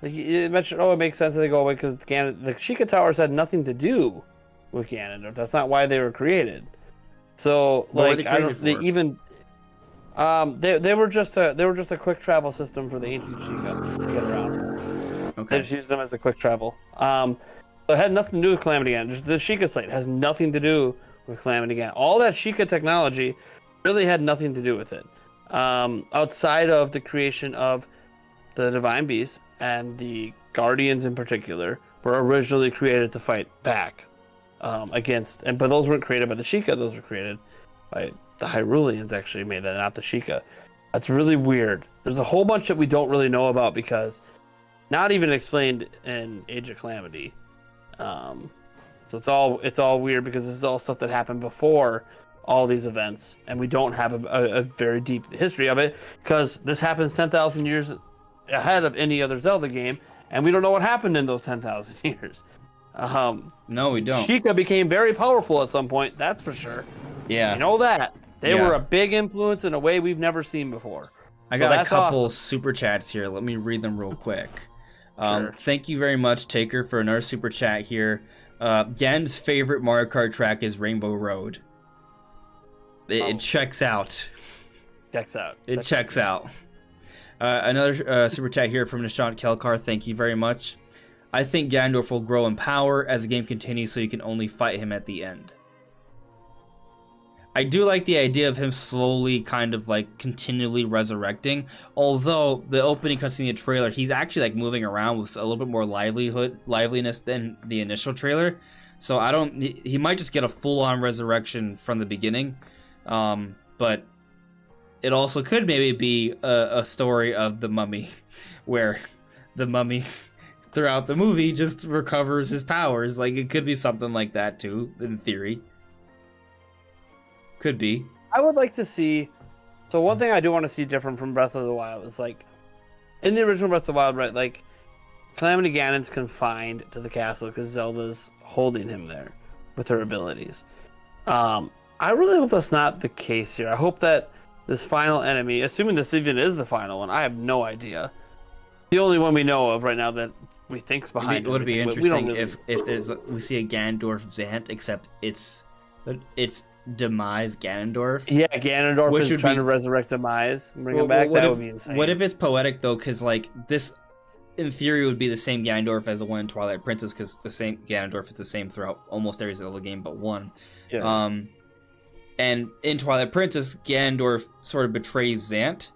Like you mentioned, it makes sense that they go away because the Sheikah Towers had nothing to do with Ganondorf. That's not why they were created. So, like, they were just a quick travel system for the ancient Sheikah to get around. Okay. They just used them as a quick travel. So it had nothing to do with Calamity Ganon. Just the Sheikah site has nothing to do with Calamity Ganon. All that Sheikah technology really had nothing to do with it. Outside of the creation of the Divine Beasts and the Guardians in particular were originally created to fight back but those weren't created by the Sheikah, those were created by the Hyruleans actually made that, not the Sheikah. That's really weird. There's a whole bunch that we don't really know about because not even explained in Age of Calamity. So it's all weird because this is all stuff that happened before all these events, and we don't have a very deep history of it because this happens 10,000 years ahead of any other Zelda game, and we don't know what happened in those 10,000 years.
No, we don't.
Sheikah became very powerful at some point, that's for sure.
Yeah.
You know that. They were a big influence in a way we've never seen before.
I got a couple super chats here. Let me read them real quick.
Sure.
Thank you very much, Taker, for another super chat here. Gan's favorite Mario Kart track is Rainbow Road. It checks out. It checks out. Another super chat here from Nishant Kelkar. Thank you very much. I think Ganondorf will grow in power as the game continues, so you can only fight him at the end. I do like the idea of him slowly kind of like continually resurrecting, although the opening cutscene in the trailer, he's actually like moving around with a little bit more liveliness than the initial trailer. So he might just get a full-on resurrection from the beginning. But it also could maybe be a story of the mummy where the mummy throughout the movie just recovers his powers. Like, it could be something like that too, in theory. Could be.
I would like to see. So one thing I do want to see different from Breath of the Wild is like in the original Breath of the Wild, right? Like Calamity Ganon's confined to the castle because Zelda's holding him there with her abilities. I really hope that's not the case here. I hope that this final enemy, assuming this even is the final one, I have no idea. The only one we know of right now that we think's behind
it would be interesting if we see a Ganondorf Zant, except it's Demise Ganondorf.
Yeah, Ganondorf is trying to resurrect Demise and bring him back. That would be insane.
What if it's poetic though? Because like this, in theory, would be the same Ganondorf as the one in Twilight Princess, because the same Ganondorf is the same throughout almost every Zelda game but one.
Yeah.
And in Twilight Princess, Ganondorf sort of betrays Zant.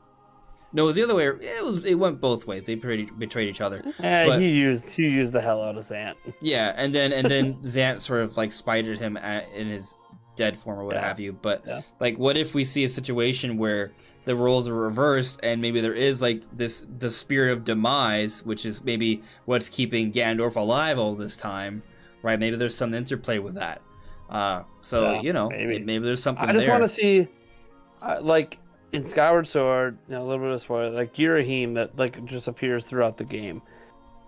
No, it was the other way. It went both ways. They betrayed each other.
He used the hell out of Zant.
Yeah, and then Zant sort of like spited him in his dead form or what have you. But like, what if we see a situation where the roles are reversed and maybe there is like the spirit of Demise, which is maybe what's keeping Ganondorf alive all this time, right? Maybe there's some interplay with that. So
Yeah,
maybe there's something.
I just
there.
want to see, like in Skyward Sword, a little bit of spoiler, like Girahim that like just appears throughout the game,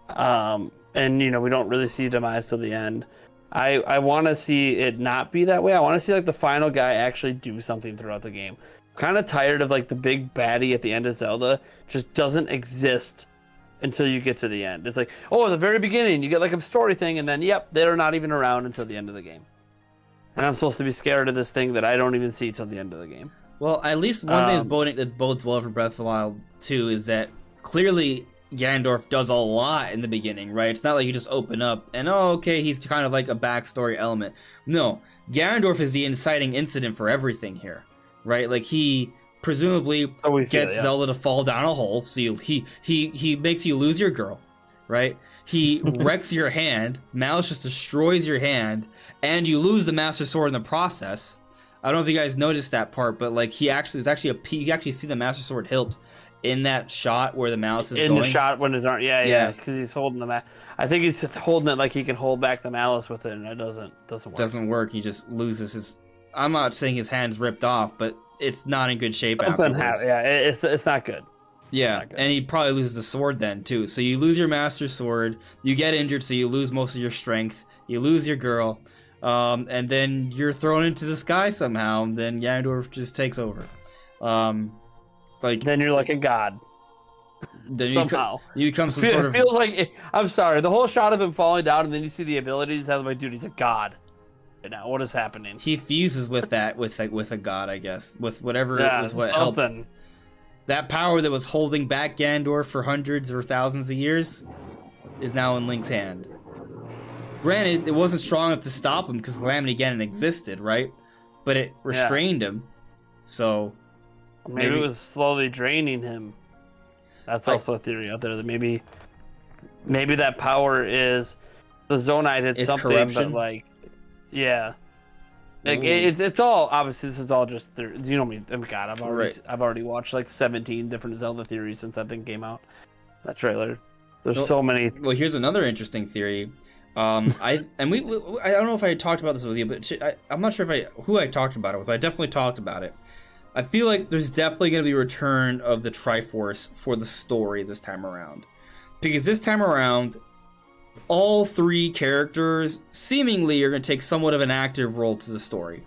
and we don't really see Demise till the end. I want to see it not be that way. I want to see like the final guy actually do something throughout the game. I'm kind of tired of like the big baddie at the end of Zelda just doesn't exist until you get to the end. It's like, at the very beginning you get like a story thing, and then they're not even around until the end of the game. And I'm supposed to be scared of this thing that I don't even see till the end of the game.
Well, at least one thing that bodes well for Breath of the Wild 2 is that clearly Ganondorf does a lot in the beginning, right? It's not like you just open up and, he's kind of like a backstory element. No, Ganondorf is the inciting incident for everything here, right? Like, he presumably gets Zelda to fall down a hole, so he makes you lose your girl, right? He wrecks your hand, Malice just destroys your hand, and you lose the Master Sword in the process. I don't know if you guys noticed that part, but like you actually see the Master Sword hilt in that shot where the Malice is
in the shot when his arm, because he's holding I think he's holding it like he can hold back the Malice with it, and it doesn't work.
Doesn't work. He just loses his. I'm not saying his hand's ripped off, but it's not in good shape afterwards.
It's not good.
Yeah,
not good.
And he probably loses the sword then too. So you lose your Master Sword, you get injured, so you lose most of your strength, you lose your girl, and then you're thrown into the sky somehow. And then Ganondorf just takes over.
Then you're like a god.
Then
somehow
you become some sort of.
It feels like I'm sorry. The whole shot of him falling down, and then you see the abilities. I was like, dude, he's a god. Now what is happening?
He fuses with that with a god, I guess, with whatever is what
something.
helped. That power that was holding back Ganondorf for hundreds or thousands of years is now in Link's hand. Granted, it wasn't strong enough to stop him because Calamity Ganon existed, right? But it restrained him. So
maybe it was slowly draining him. That's also a theory out there that maybe that power is the Zonite had something,
corruption?
but like, like it's all obviously this is all just you know me. Oh my God, I've already watched like 17 different Zelda theories since that thing came out. That trailer. There's so many.
Well, here's another interesting theory. I don't know if I talked about this with you, but I'm not sure who I talked about it with, but I definitely talked about it. I feel like there's definitely going to be a return of the Triforce for the story this time around. Because this time around, all three characters seemingly are going to take somewhat of an active role to the story.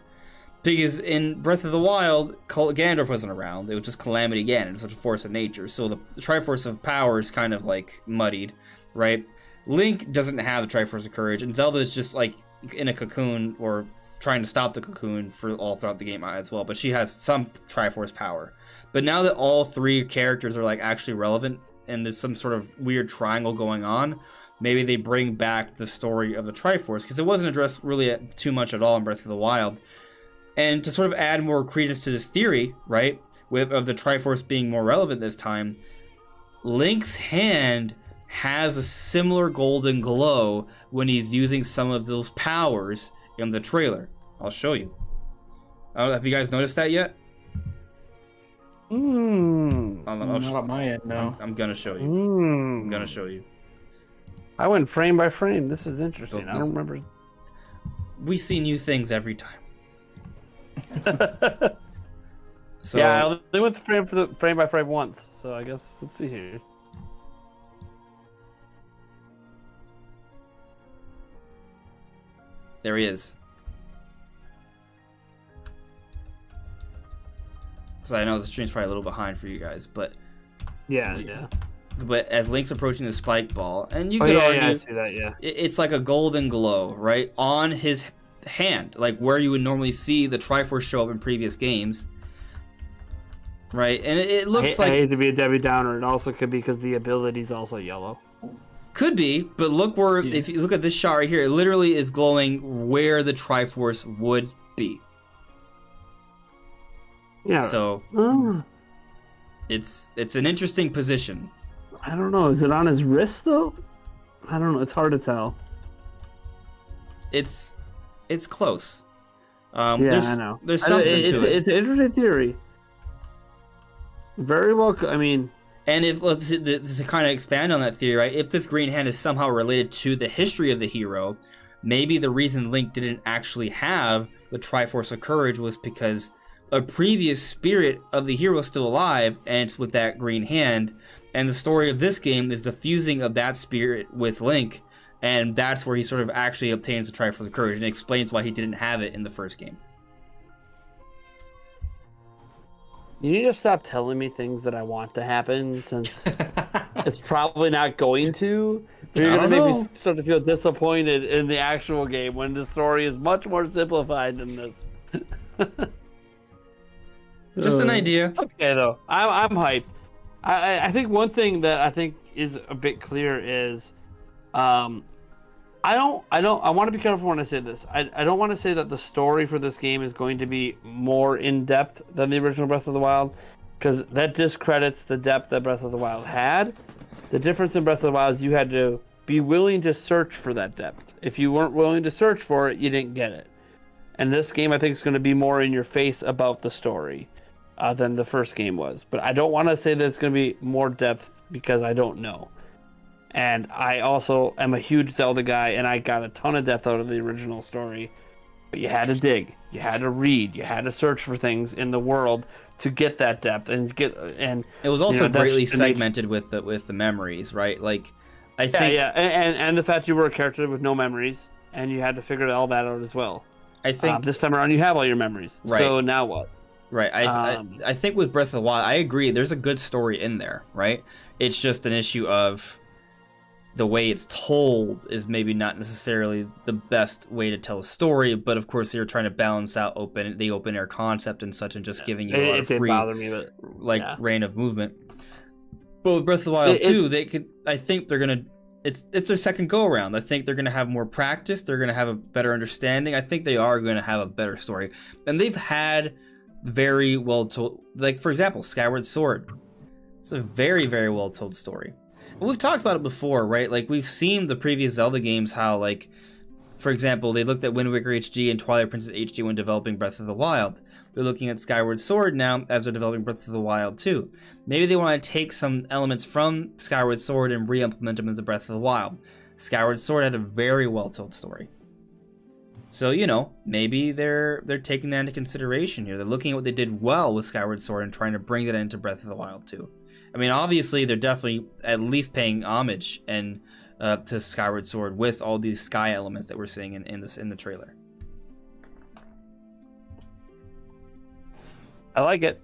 Because in Breath of the Wild, Ganondorf wasn't around. It was just Calamity Ganon. It was such a force of nature. So the Triforce of Power is kind of like muddied, right? Link doesn't have the Triforce of Courage, and Zelda is just like in a cocoon or trying to stop the cocoon for all throughout the game as well, but she has some Triforce power. But now that all three characters are like actually relevant and there's some sort of weird triangle going on, maybe they bring back the story of the Triforce, because it wasn't addressed really too much at all in Breath of the Wild. And to sort of add more credence to this theory, right, of the Triforce being more relevant this time, Link's hand has a similar golden glow when he's using some of those powers in the trailer. I'll show you. Have you guys noticed that yet?
Not on my end, no.
I'm gonna show you. I'm gonna show you.
I went frame by frame. This is interesting. I don't remember.
We see new things every time. So,
yeah, I only went frame by frame once. So I guess let's see here.
There he is. So I know the stream's probably a little behind for you guys, but
yeah.
But as Link's approaching the spike ball, and you could argue,
I see that, yeah.
It's like a golden glow, right, on his hand, like where you would normally see the Triforce show up in previous games, right? And it looks like.
I hate to be a Debbie Downer. It also could be because the ability's also yellow.
Could be, but look where, if you look at this shot right here, it literally is glowing where the Triforce would be.
Yeah.
So it's an interesting position.
I don't know. Is it on his wrist though? I don't know. It's hard to tell.
It's close.
I know.
There's something to it.
It's an interesting theory. Very well. I mean.
And if let's to kind of expand on that theory, right? If this green hand is somehow related to the history of the hero, maybe the reason Link didn't actually have the Triforce of Courage was because a previous spirit of the hero is still alive, and it's with that green hand. And the story of this game is the fusing of that spirit with Link, and that's where he sort of actually obtains the Triforce of Courage, and explains why he didn't have it in the first game.
You need to stop telling me things that I want to happen, since it's probably not going to. You're going to make me start to feel disappointed in the actual game when the story is much more simplified than this.
Just an idea.
It's okay, though. I'm hyped. I think one thing that I think is a bit clear is, I want to be careful when I say this. I don't want to say that the story for this game is going to be more in depth than the original Breath of the Wild, because that discredits the depth that Breath of the Wild had. The difference in Breath of the Wild is you had to be willing to search for that depth. If you weren't willing to search for it, you didn't get it. And this game, I think, is going to be more in your face about the story than the first game was. But I don't want to say that it's going to be more depth, because I don't know. And I also am a huge Zelda guy, and I got a ton of depth out of the original story. But you had to dig, you had to read, you had to search for things in the world to get that depth and
it was also greatly segmented with the memories, right? Like, I think
and the fact you were a character with no memories, and you had to figure all that out as well.
I think
this time around you have all your memories. Right. So now what?
Right. I think with Breath of the Wild, I agree. There's a good story in there, right? It's just an issue of the way it's told is maybe not necessarily the best way to tell a story, but of course they're trying to balance out the open air concept and such, and just giving you a lot of free reign of movement. But with Breath of the Wild 2, I think they're gonna. It's their second go around. I think they're gonna have more practice. They're gonna have a better understanding. I think they are gonna have a better story, and they've had very well told. Like, for example, Skyward Sword. It's a very, very well told story. And we've talked about it before, right? Like, we've seen the previous Zelda games, how, like, for example, they looked at Wind Waker HD and Twilight Princess HD when developing Breath of the Wild. They're looking at Skyward Sword now as they're developing Breath of the Wild 2. Maybe they want to take some elements from Skyward Sword and re-implement them into Breath of the Wild. Skyward Sword had a very well-told story. So, maybe they're taking that into consideration here. They're looking at what they did well with Skyward Sword and trying to bring that into Breath of the Wild 2. I mean, obviously, they're definitely at least paying homage to Skyward Sword with all these sky elements that we're seeing in the trailer.
I like it.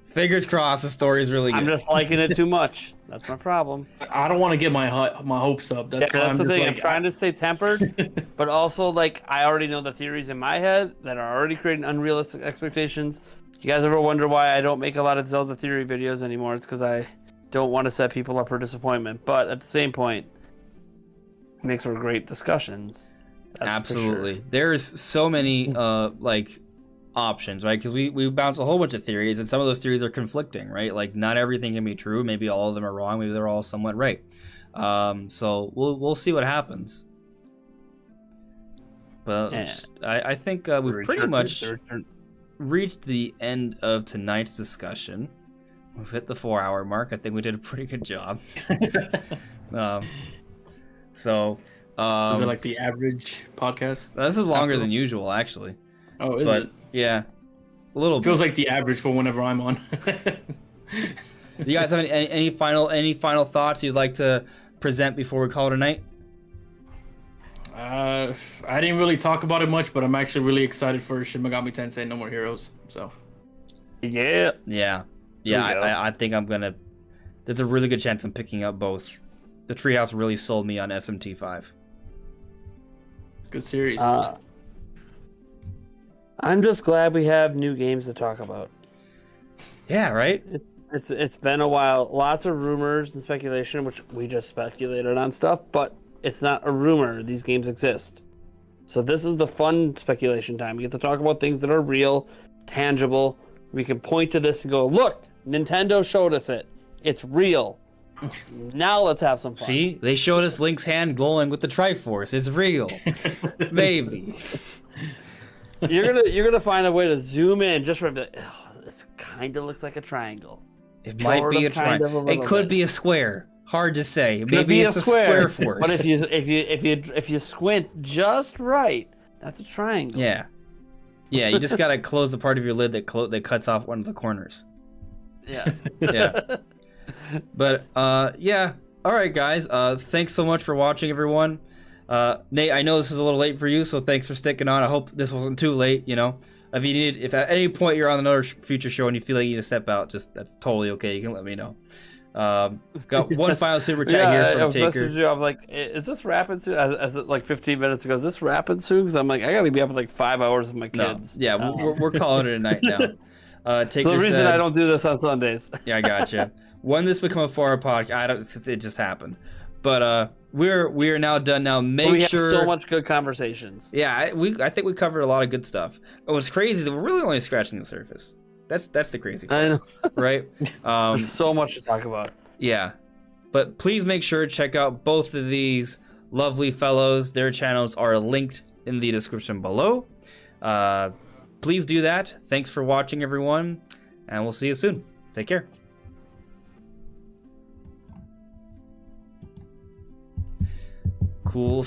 Fingers crossed, the story is really good.
I'm just liking it too much. That's my problem.
I don't want to get my hopes up. That's
the thing. I'm trying to stay tempered, but also, like, I already know the theories in my head that are already creating unrealistic expectations. You guys ever wonder why I don't make a lot of Zelda theory videos anymore? It's because I don't want to set people up for disappointment. But at the same point, it makes for great discussions.
Absolutely. There's so many options, right? Because we bounce a whole bunch of theories, and some of those theories are conflicting, right? Like, not everything can be true. Maybe all of them are wrong. Maybe they're all somewhat right. So we'll see what happens. But I think we've pretty much reached the end of tonight's discussion. We've hit the 4-hour mark. I think we did a pretty good job.
Is it like the average podcast?
This is longer than usual, actually.
Oh, is it?
Yeah, a little.
Feels like the average for whenever I'm on.
Do you guys have any final thoughts you'd like to present before we call it a night?
I didn't really talk about it much, but I'm actually really excited for Shin Megami Tensei No More Heroes. So.
Yeah.
I think I'm gonna. There's a really good chance I'm picking up both. The Treehouse really sold me on SMT5.
Good series.
I'm just glad we have new games to talk about.
Yeah, right?
It's been a while. Lots of rumors and speculation, which we just speculated on stuff, but it's not a rumor. These games exist. So this is the fun speculation time. We get to talk about things that are real, tangible. We can point to this and go, look, Nintendo showed us it. It's real. Now let's have some fun.
See? They showed us Link's hand glowing with the Triforce. It's real. Maybe.
You're gonna find a way to zoom in just for it kind of looks like a triangle.
It might be a triangle. It could be a square. Hard to say.
Could
Maybe
be
it's a square force.
But if you squint just right, that's a triangle.
Yeah. Yeah, you just gotta close the part of your lid that cuts off one of the corners.
Yeah.
Yeah. But yeah. All right, guys. Thanks so much for watching, everyone. Nate, I know this is a little late for you, so thanks for sticking on. I hope this wasn't too late. You know, if at any point you're on another future show and you feel like you need to step out, that's totally okay. You can let me know. Got one final super chat here from Taker.
You, I'm like, is this wrapping soon? As it like 15 minutes ago, is this wrapping soon? Because I'm like, I gotta be up in like 5 hours with my kids.
No. Yeah, we're calling it a night now. Taker
the reason
said,
I don't do this on Sundays.
Yeah, I gotcha. When this become a 4-hour podcast, it just happened. But we're now done. Now
we
sure.
have so much good conversations.
Yeah, I think we covered a lot of good stuff. But what's crazy is that we're really only scratching the surface. That's the crazy part,
I know.
right?
There's so much to talk about.
Yeah, but please make sure to check out both of these lovely fellows. Their channels are linked in the description below. Please do that. Thanks for watching, everyone, and we'll see you soon. Take care. Cool.